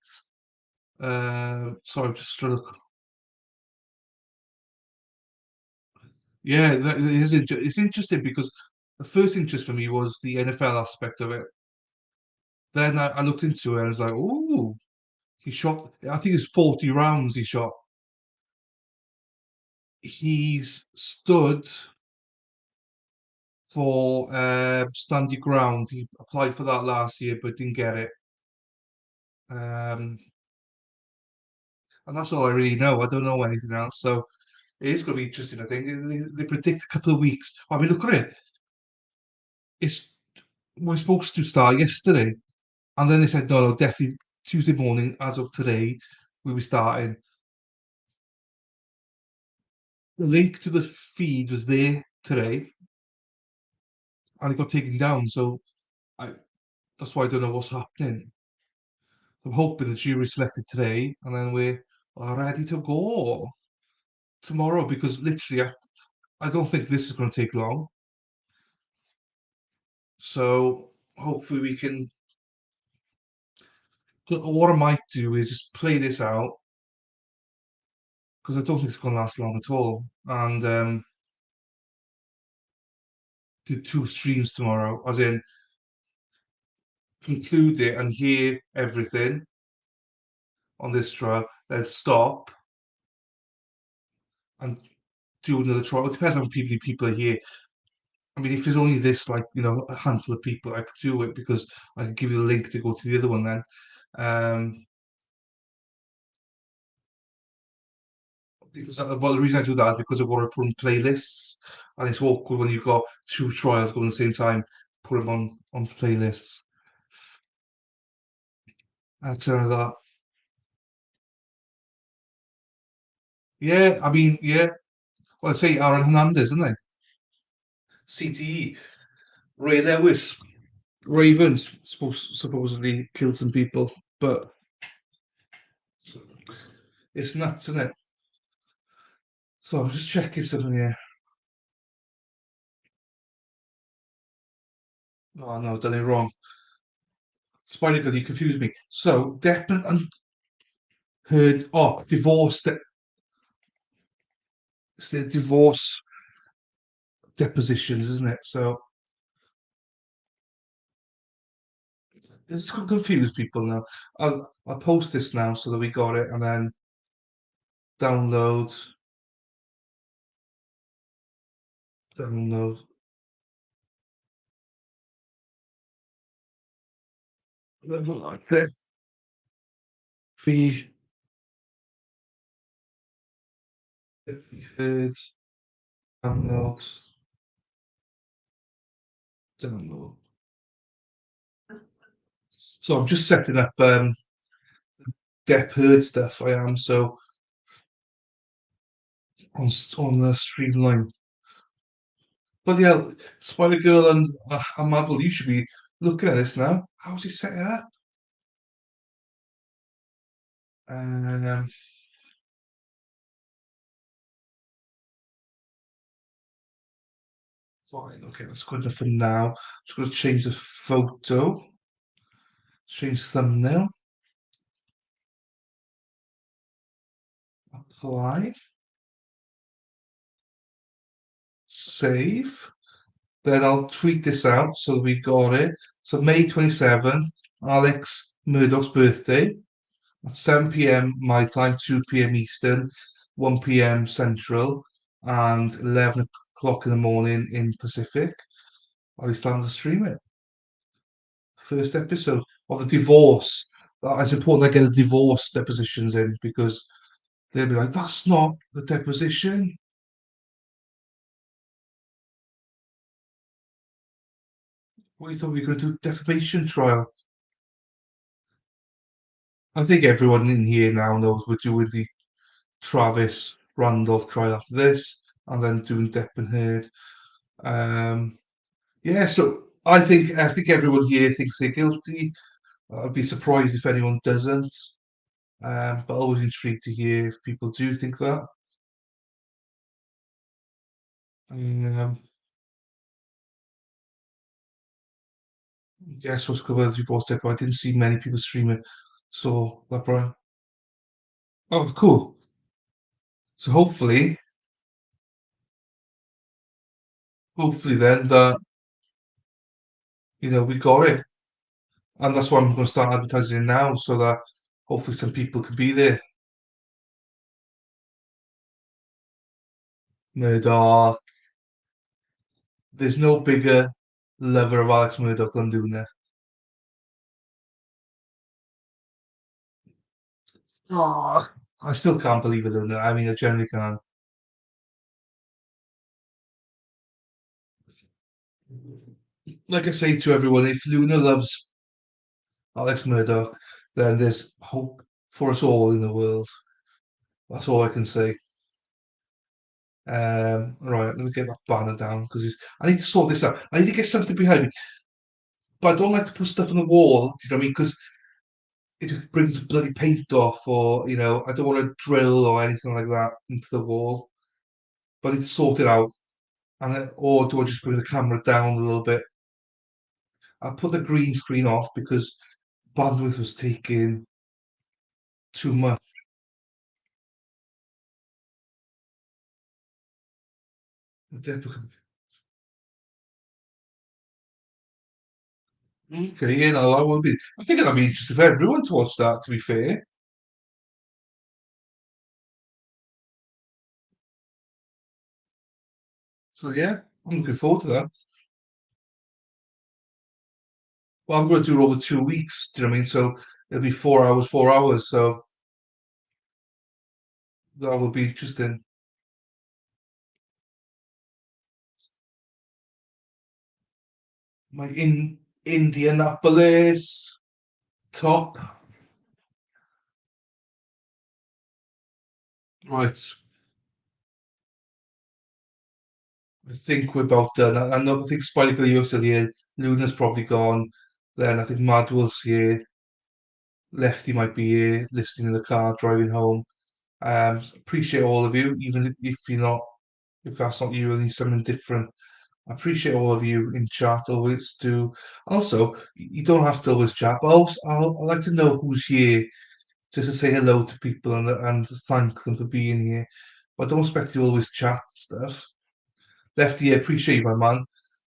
Sorry, I'm just trying to. Yeah, it's interesting because the first interest for me was the NFL aspect of it. Then I looked into it and I was like, ooh, he shot, I think it's 40 rounds he shot. He's stood for stand your ground. He applied for that last year but didn't get it. And that's all I really know. I don't know anything else. So it is going to be interesting, I think. They predict a couple of weeks. I mean, look at it. it's we're supposed to start yesterday, and then they said no, no, definitely Tuesday morning. As of today, we were starting. The link to the feed was there today, and it got taken down. So I that's why I don't know what's happening. I'm hoping the jury selected today, and then we're ready to go tomorrow. Because literally, I don't think this is going to take long. So hopefully we can. What I might do is just play this out because I don't think it's going to last long at all, and do 2 streams tomorrow, as in conclude it and hear everything on this trial, then stop and do another trial. It depends on how many people are here. I mean, if there's only this, like, a handful of people, I could do it because I can give you the link to go to the other one then. Well, the reason I do that is because I want to put on playlists, and it's awkward when you've got 2 trials going at the same time. Put them on playlists. And turn that. Yeah, I mean, yeah. Well, I say Aaron Hernandez, isn't they? CTE. Ray Lewis. Ravens supposedly killed some people, but it's nuts, isn't it? So I'm just checking something here. Oh no, I've done it wrong. Spider Girl, you confused me. So Depp and Heard. Oh, divorce. It's the divorce depositions, isn't it? So this is going to confuse people now. I'll post this now so that we got it, and then download. Download. Like that. The heard. Download. Download. So I'm just setting up Depp Heard stuff. I am so on the streamline. But yeah, Spider Girl and Marvel, you should be looking at this now. How's he set it up? Um, Fine. Okay, that's good enough for now. Just going to change the photo. Change thumbnail. Apply. Save. Then I'll tweet this out so that we got it. So May 27th, Alex Murdoch's birthday. At 7 p.m. my time, 2 p.m. Eastern, 1 p.m. Central, and 11 o'clock in the morning in Pacific. I'll start to stream it. First episode of the divorce. It's important I get the divorce depositions in because they'll be like, that's not the deposition. We thought we were going to do defamation trial. I think everyone in here now knows we're doing the Travis Randolph trial after this, and then doing Depp and Heard. Yeah, so I think everyone here thinks they're guilty. I'd be surprised if anyone doesn't. But always intrigued to hear if people do think that. Guess what's covered divorce tech, but I didn't see many people stream it. So that Brian. Oh, cool. So hopefully then that we got it. And that's why I'm going to start advertising it now so that hopefully some people can be there. Murdoch. There's no bigger lover of Alex Murdoch than doing that. Oh, I still can't believe it, though. I mean, I generally can't. like I say to everyone, if Luna loves Alex Murdoch, then there's hope for us all in the world. That's all I can say. Right, let me get that banner down because I need to sort this out. I need to get something behind me, but I don't like to put stuff on the wall. Do you know what I mean? Because it just brings the bloody paint off, or I don't want to drill or anything like that into the wall. But I need to sort it out, or do I just bring the camera down a little bit? I put the green screen off because bandwidth was taking too much. Okay, I will be. I think it'll be interesting for everyone to watch that, to be fair. So yeah, I'm looking forward to that. Well, I'm going to do it over 2 weeks. Do you know what I mean? So it'll be 4 hours, 4 hours. So that will be interesting. My Indianapolis top. Right. I think we're about done. I think Spider Girl, you're still here. Luna's probably gone. Then I think Madwell's here. Lefty might be here, listening in the car, driving home. Appreciate all of you, even if you're not, if that's not you and you're something different. I appreciate all of you in chat. Always do. Also, you don't have to always chat, but also I like to know who's here, just to say hello to people and thank them for being here. But I don't expect you to always chat stuff. Lefty, I appreciate you, my man.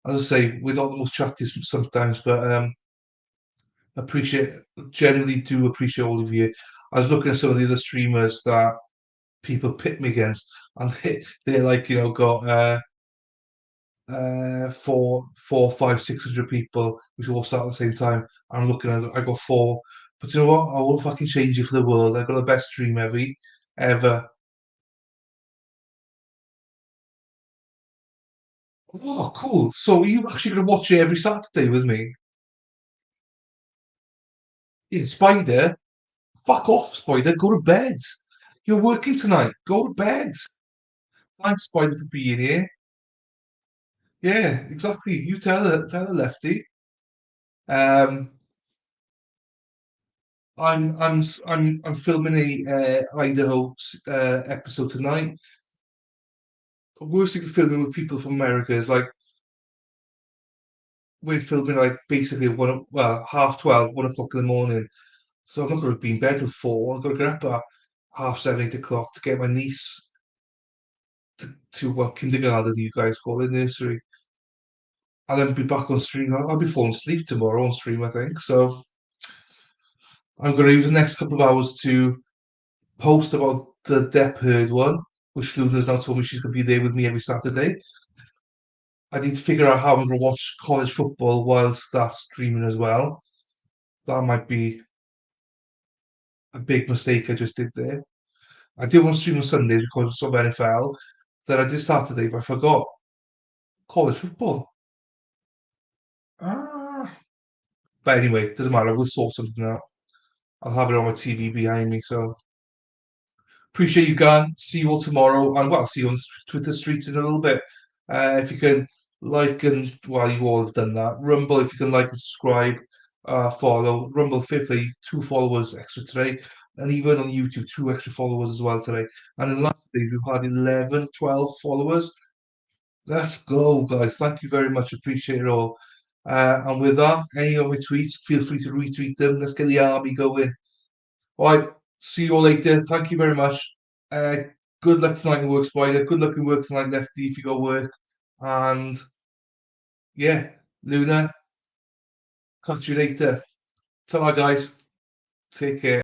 As I say, we're not the most chatty sometimes, but appreciate, genuinely do appreciate all of you. I was looking at some of the other streamers that people pit me against, and they're like, got 500, 600 people, which all start at the same time. I'm looking at, I got four, but you know what? I won't fucking change it for the world. I got the best stream ever. Oh, cool. So are you actually going to watch it every Saturday with me? Yeah, Spider. Fuck off, Spider. Go to bed. You're working tonight. Go to bed. Thanks, Spider, for being here. Yeah, exactly. You tell her, Lefty. Um, I'm filming a Idaho episode tonight. The worst thing of filming with people from America is like we're filming like basically 12:30, 1 o'clock in the morning. So I'm not going to be in bed till 4. I've got to get up at 7:30, 8 o'clock to get my niece to kindergarten, you guys call it, nursery. I'll then be back on stream. I'll be falling asleep tomorrow on stream, I think. So I'm going to use the next couple of hours to post about the Depp Heard one, which Luna's now told me she's going to be there with me every Saturday. I need to figure out how I'm going to watch college football whilst that's streaming as well. That might be a big mistake I just did there. I did want to stream on Sundays because of NFL. Then I did Saturday, but I forgot college football. Ah. But anyway, it doesn't matter. We'll sort something out. I'll have it on my TV behind me. So appreciate you, Gan. See you all tomorrow. And well, I'll see you on Twitter streets in a little bit. If you can like and well, you all have done that. Rumble, if you can like and subscribe, follow. Rumble, fifthly, 2 followers extra today. And even on YouTube, 2 extra followers as well today. And in the last day, we've had 11, 12 followers. Let's go, guys. Thank you very much. Appreciate it all. And with that, any of my tweets, feel free to retweet them. Let's get the army going. All right. See you all later. Thank you very much. Uh, good luck tonight in work, Spider. Good luck in work tonight, Lefty, if you got work. And yeah, Luna, catch you later. Ta-ra, guys. Take care.